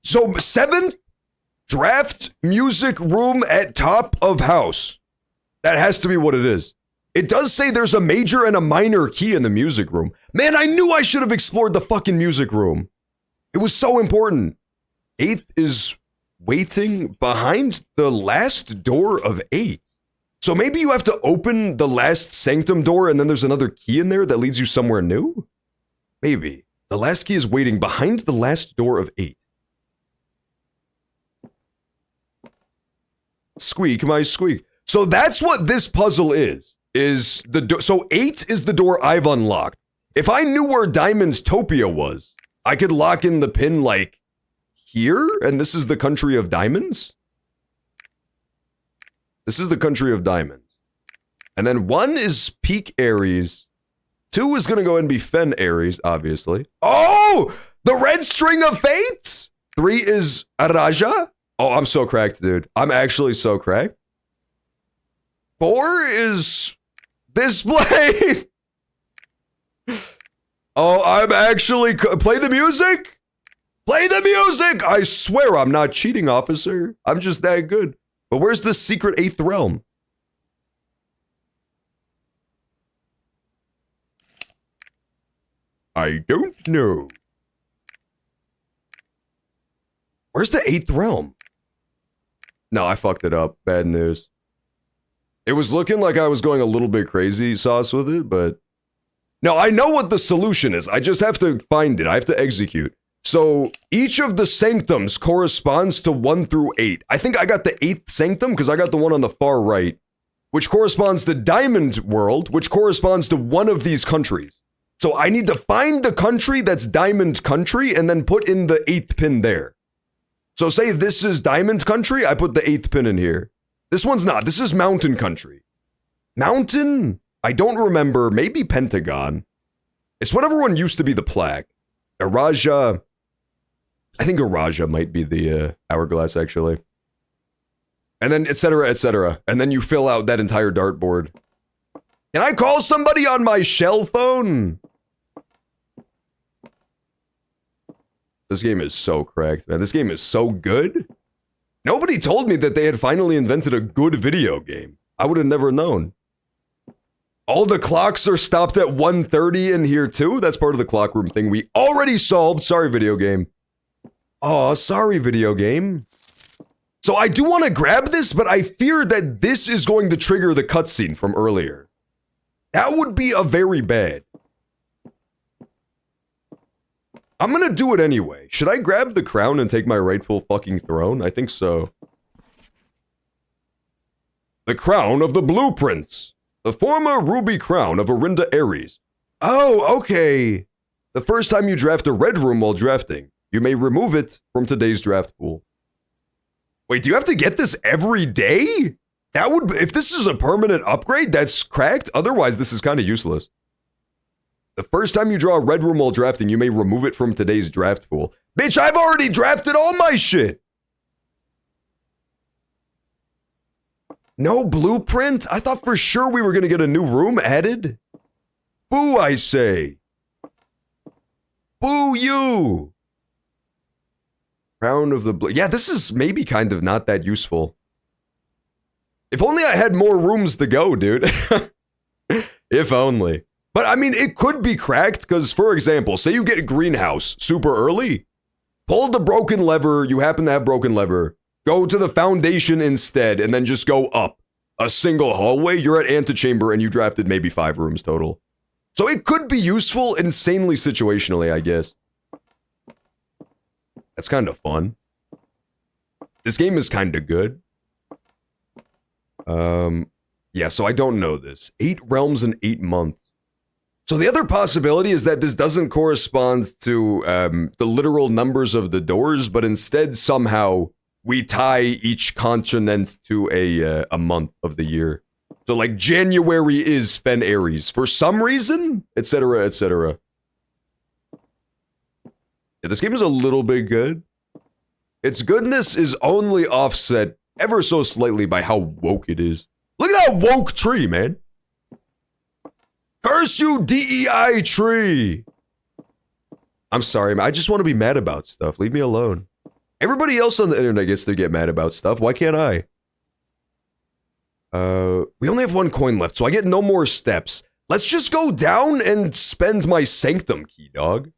So 7th, draft music room at top of house. That has to be what it is. It does say there's a major and a minor key in the music room. Man, I knew I should have explored the fucking music room. It was so important. 8th is waiting behind the last door of 8. So maybe you have to open the last Sanctum door and then there's another key in there that leads you somewhere new? Maybe. The last key is waiting behind the last door of 8. Squeak, my squeak. So that's what this puzzle is the so 8 is the door I've unlocked. If I knew where Diamond's Topia was, I could lock in the pin like here, and this is the country of diamonds. This is the country of diamonds. And then 1 is Peak Aries. 2 is gonna go and be Fen Aries, obviously. Oh! The red string of fate! 3 is Araja. Oh, I'm so cracked, dude. I'm actually so cracked. 4 is this place. Oh, I'm actually... Play the music? Play the music! I swear I'm not cheating, officer. I'm just that good. But where's the secret 8th realm? I don't know. Where's the 8th realm? No, I fucked it up. Bad news. It was looking like I was going a little bit crazy sauce with it, but... No, I know what the solution is. I just have to find it. I have to execute. So, each of the sanctums corresponds to 1 through 8. I think I got the 8th sanctum because I got the one on the far right, which corresponds to Diamond World, which corresponds to one of these countries. So I need to find the country that's diamond country and then put in the 8th pin there. So say this is diamond country, I put the 8th pin in here. This one's not, this is mountain country. Mountain? I don't remember, maybe Pentagon. It's whatever one used to be the plaque. Araja. I think Araja might be the hourglass actually. And then etc, etc. And then you fill out that entire dartboard. Can I call somebody on my shell phone? This game is so cracked, man. This game is so good. Nobody told me that they had finally invented a good video game. I would have never known. All the clocks are stopped at 1:30 in here too. That's part of the clock room thing we already solved. Sorry, video game. Oh, sorry, video game. So I do want to grab this, but I fear that this is going to trigger the cutscene from earlier. That would be a very bad. I'm gonna do it anyway. Should I grab the crown and take my rightful fucking throne? I think so. The crown of the Blue Prince. The former ruby crown of Arinda Ares. Oh, okay. The first time you draft a red room while drafting, you may remove it from today's draft pool. Wait, do you have to get this every day? That would, if this is a permanent upgrade, that's cracked. Otherwise, this is kind of useless. The first time you draw a red room while drafting, you may remove it from today's draft pool. Bitch, I've already drafted all my shit. No blueprint? I thought for sure we were gonna get a new room added. Boo, I say. Boo you. Crown of the Blue. Yeah, this is maybe kind of not that useful. If only I had more rooms to go, dude. If only. But I mean, it could be cracked because, for example, say you get a greenhouse super early. Pull the broken lever, you happen to have broken lever. Go to the foundation instead and then just go up a single hallway. You're at antechamber and you drafted maybe 5 rooms total. So it could be useful insanely situationally, I guess. That's kind of fun. This game is kind of good. Yeah, so I don't know this. 8 realms in 8 months. So the other possibility is that this doesn't correspond to the literal numbers of the doors, but instead somehow we tie each continent to a month of the year. So like January is Fen Aries for some reason, etc., etc. Yeah, this game is a little bit good. Its goodness is only offset ever so slightly by how woke it is. Look at that woke tree, man. Curse you, DEI tree! I'm sorry, man. I just want to be mad about stuff. Leave me alone. Everybody else on the internet gets to get mad about stuff. Why can't I? We only have 1 coin left, so I get no more steps. Let's just go down and spend my sanctum key, dog.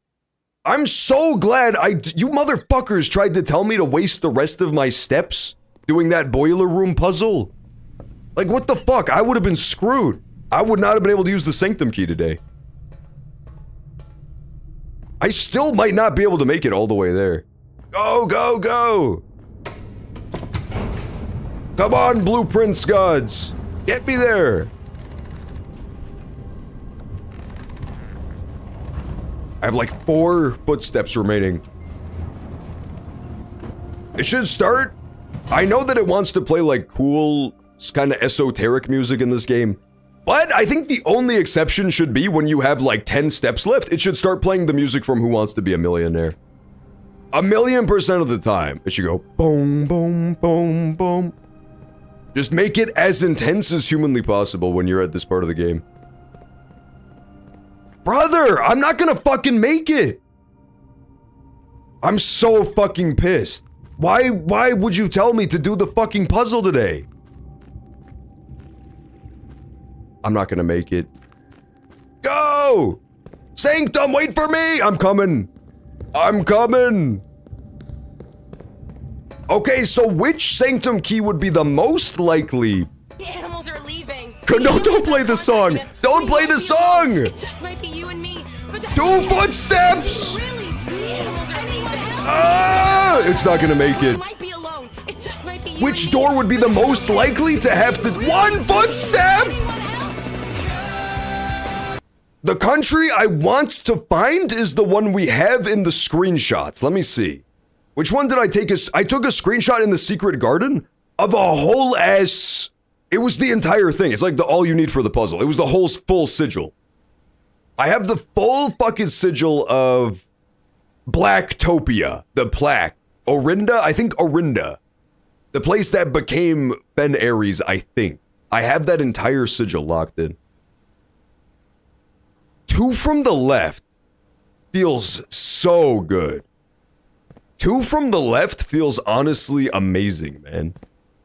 I'm so glad you motherfuckers tried to tell me to waste the rest of my steps doing that boiler room puzzle. Like, what the fuck? I would have been screwed. I would not have been able to use the sanctum key today. I still might not be able to make it all the way there. Go, go, go! Come on, Blue Prince gods! Get me there! I have like 4 footsteps remaining. It should start. I know that it wants to play like cool, kind of esoteric music in this game. But I think the only exception should be when you have like 10 steps left, it should start playing the music from Who Wants to Be a Millionaire. 1,000,000% of the time, it should go boom, boom, boom, boom. Just make it as intense as humanly possible when you're at this part of the game. Brother, I'm not gonna fucking make it. I'm so fucking pissed. Why would you tell me to do the fucking puzzle today? I'm not gonna make it. Go! Sanctum, wait for me! I'm coming! I'm coming! Okay, so which sanctum key would be the most likely? The animals are leaving. No, don't play the song! Don't play the song! It just might be you and me. But 2 footsteps! Really? The animals are leaving. Ah! It's not gonna make it. Might be alone. It just might be you Which and door me. would be the most likely to have to— 1 footstep?! The country I want to find is the one we have in the screenshots. Let me see. Which one did I take? I took a screenshot in the secret garden of a whole ass. It was the entire thing. It's like the all you need for the puzzle. It was the whole full sigil. I have the full fucking sigil of Blacktopia, the plaque. Orinda? I think Orinda. The place that became Ben Aries, I think. I have that entire sigil locked in. 2 from the left feels so good. 2 from the left feels honestly amazing, man.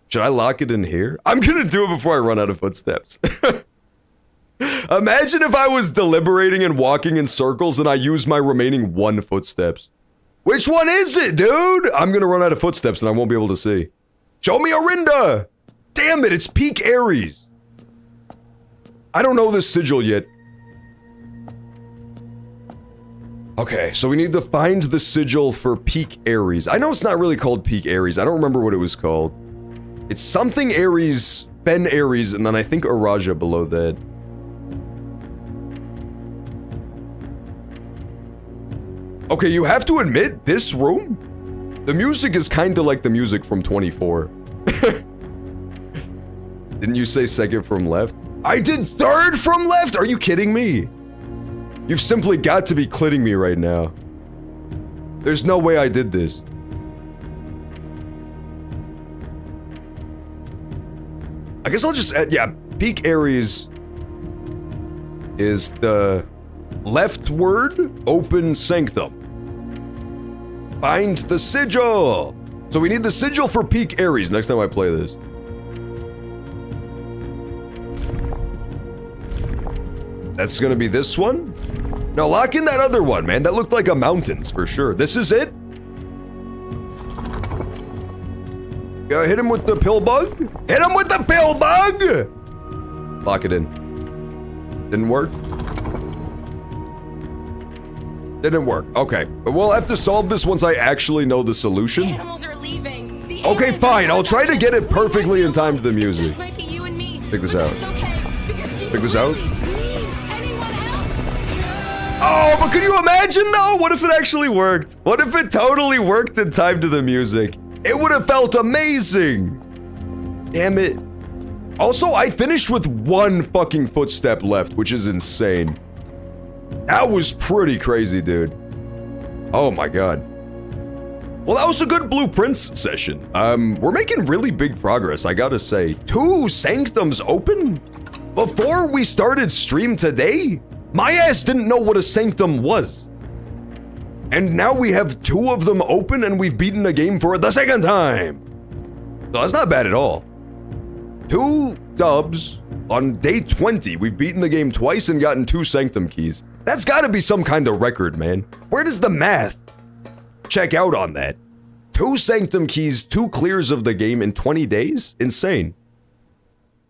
Should I lock it in here? I'm gonna do it before I run out of footsteps. Imagine if I was deliberating and walking in circles and I use my remaining 1 footsteps. Which one is it, dude? I'm gonna run out of footsteps and I won't be able to see. Show me Orinda! Damn it, it's Peak Aries. I don't know this sigil yet. Okay, so we need to find the sigil for Peak Aries. I know it's not really called Peak Aries. I don't remember what it was called. It's something Aries, Ben Aries, and then I think Araja below that. Okay, you have to admit, this room, the music is kinda like the music from 24. Didn't you say second from left? I did third from left? Are you kidding me? You've simply got to be kidding me right now. There's no way I did this. I guess I'll just add, yeah, Peak Aries is the leftward open sanctum. Find the sigil. So we need the sigil for Peak Aries next time I play this. That's gonna be this one? No, lock in that other one, man. That looked like a mountains for sure. This is it? Hit him with the pill bug? Hit him with the pill bug! Lock it in. Didn't work? Didn't work. Okay. We'll have to solve this once I actually know the solution. Animals are leaving. The Okay, animals fine. are I'll try to get it perfectly in time to the music. Just might be you and me. Check this But out. that's okay, because you Check this don't out. need anyone else. Oh, but can you imagine though? What if it actually worked? What if it totally worked in time to the music? It would have felt amazing. Damn it. Also, I finished with 1 fucking footstep left, which is insane. That was pretty crazy, dude. Oh my god. Well, that was a good Blue Prince session. We're making really big progress, I gotta say. 2 sanctums open? Before we started stream today, my ass didn't know what a sanctum was. And now we have 2 of them open and we've beaten the game for the 2nd time. So that's not bad at all. 2 dubs on day 20. We've beaten the game twice and gotten 2 sanctum keys. That's gotta be some kind of record, man. Where does the math check out on that? 2 sanctum keys, 2 clears of the game in 20 days? Insane.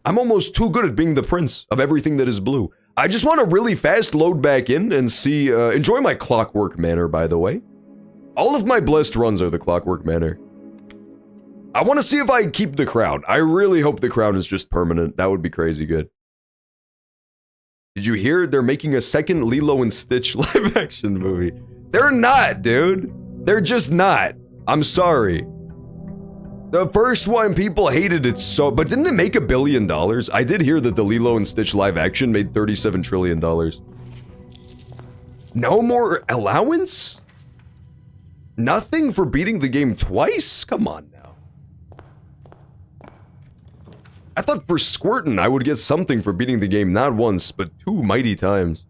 I'm almost too good at being the prince of everything that is blue. I just want to really fast load back in and see, enjoy my clockwork manor, by the way. All of my blessed runs are the clockwork manor. I want to see if I keep the crown. I really hope the crown is just permanent. That would be crazy good. Did you hear they're making a second Lilo and Stitch live action movie? They're not, dude. They're just not. I'm sorry. The first one, people hated it so, but didn't it make $1 billion? I did hear that the Lilo and Stitch live action made $37 trillion. No more allowance? Nothing for beating the game twice? Come on now. I thought for squirtin' I would get something for beating the game not once, but 2 mighty times.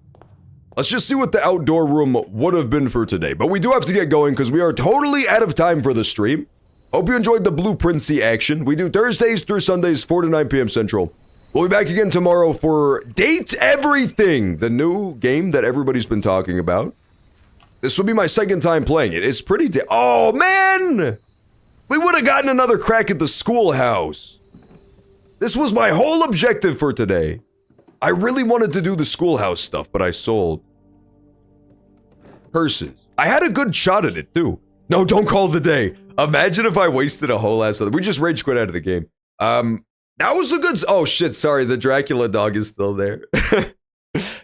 Let's just see what the outdoor room would have been for today. But we do have to get going because we are totally out of time for the stream. Hope you enjoyed the Blue Prince action. We do Thursdays through Sundays, 4 to 9 p.m. Central. We'll be back again tomorrow for Date Everything, the new game that everybody's been talking about. This will be my 2nd time playing it. It's pretty oh, man! We would have gotten another crack at the schoolhouse. This was my whole objective for today. I really wanted to do the schoolhouse stuff, but I sold. Curses. I had a good shot at it, too. No, don't call the day. Imagine if I wasted a whole ass. We just rage quit out of the game. That was a good. Oh shit! Sorry, the Dracula dog is still there.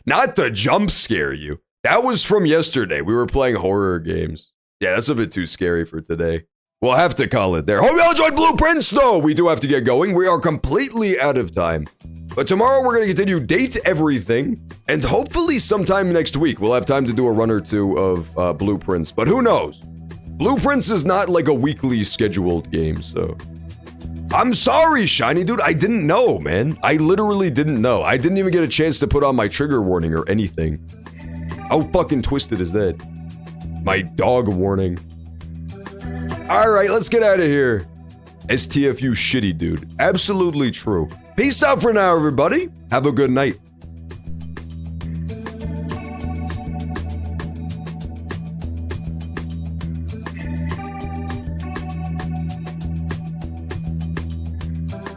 not to jump scare you. That was from yesterday. We were playing horror games. Yeah, that's a bit too scary for today. We'll have to call it there. Hope you all enjoyed Blue Prince, though. We do have to get going. We are completely out of time. But tomorrow we're going to continue Date Everything. And hopefully sometime next week we'll have time to do a run or two of Blue Prince. But who knows? Blue Prince is not like a weekly scheduled game, so... I'm sorry, Shiny Dude. I didn't know, man. I literally didn't know. I didn't even get a chance to put on my trigger warning or anything. How fucking twisted is that? My dog warning. Alright, let's get out of here. STFU shitty dude. Absolutely true. Peace out for now, everybody. Have a good night.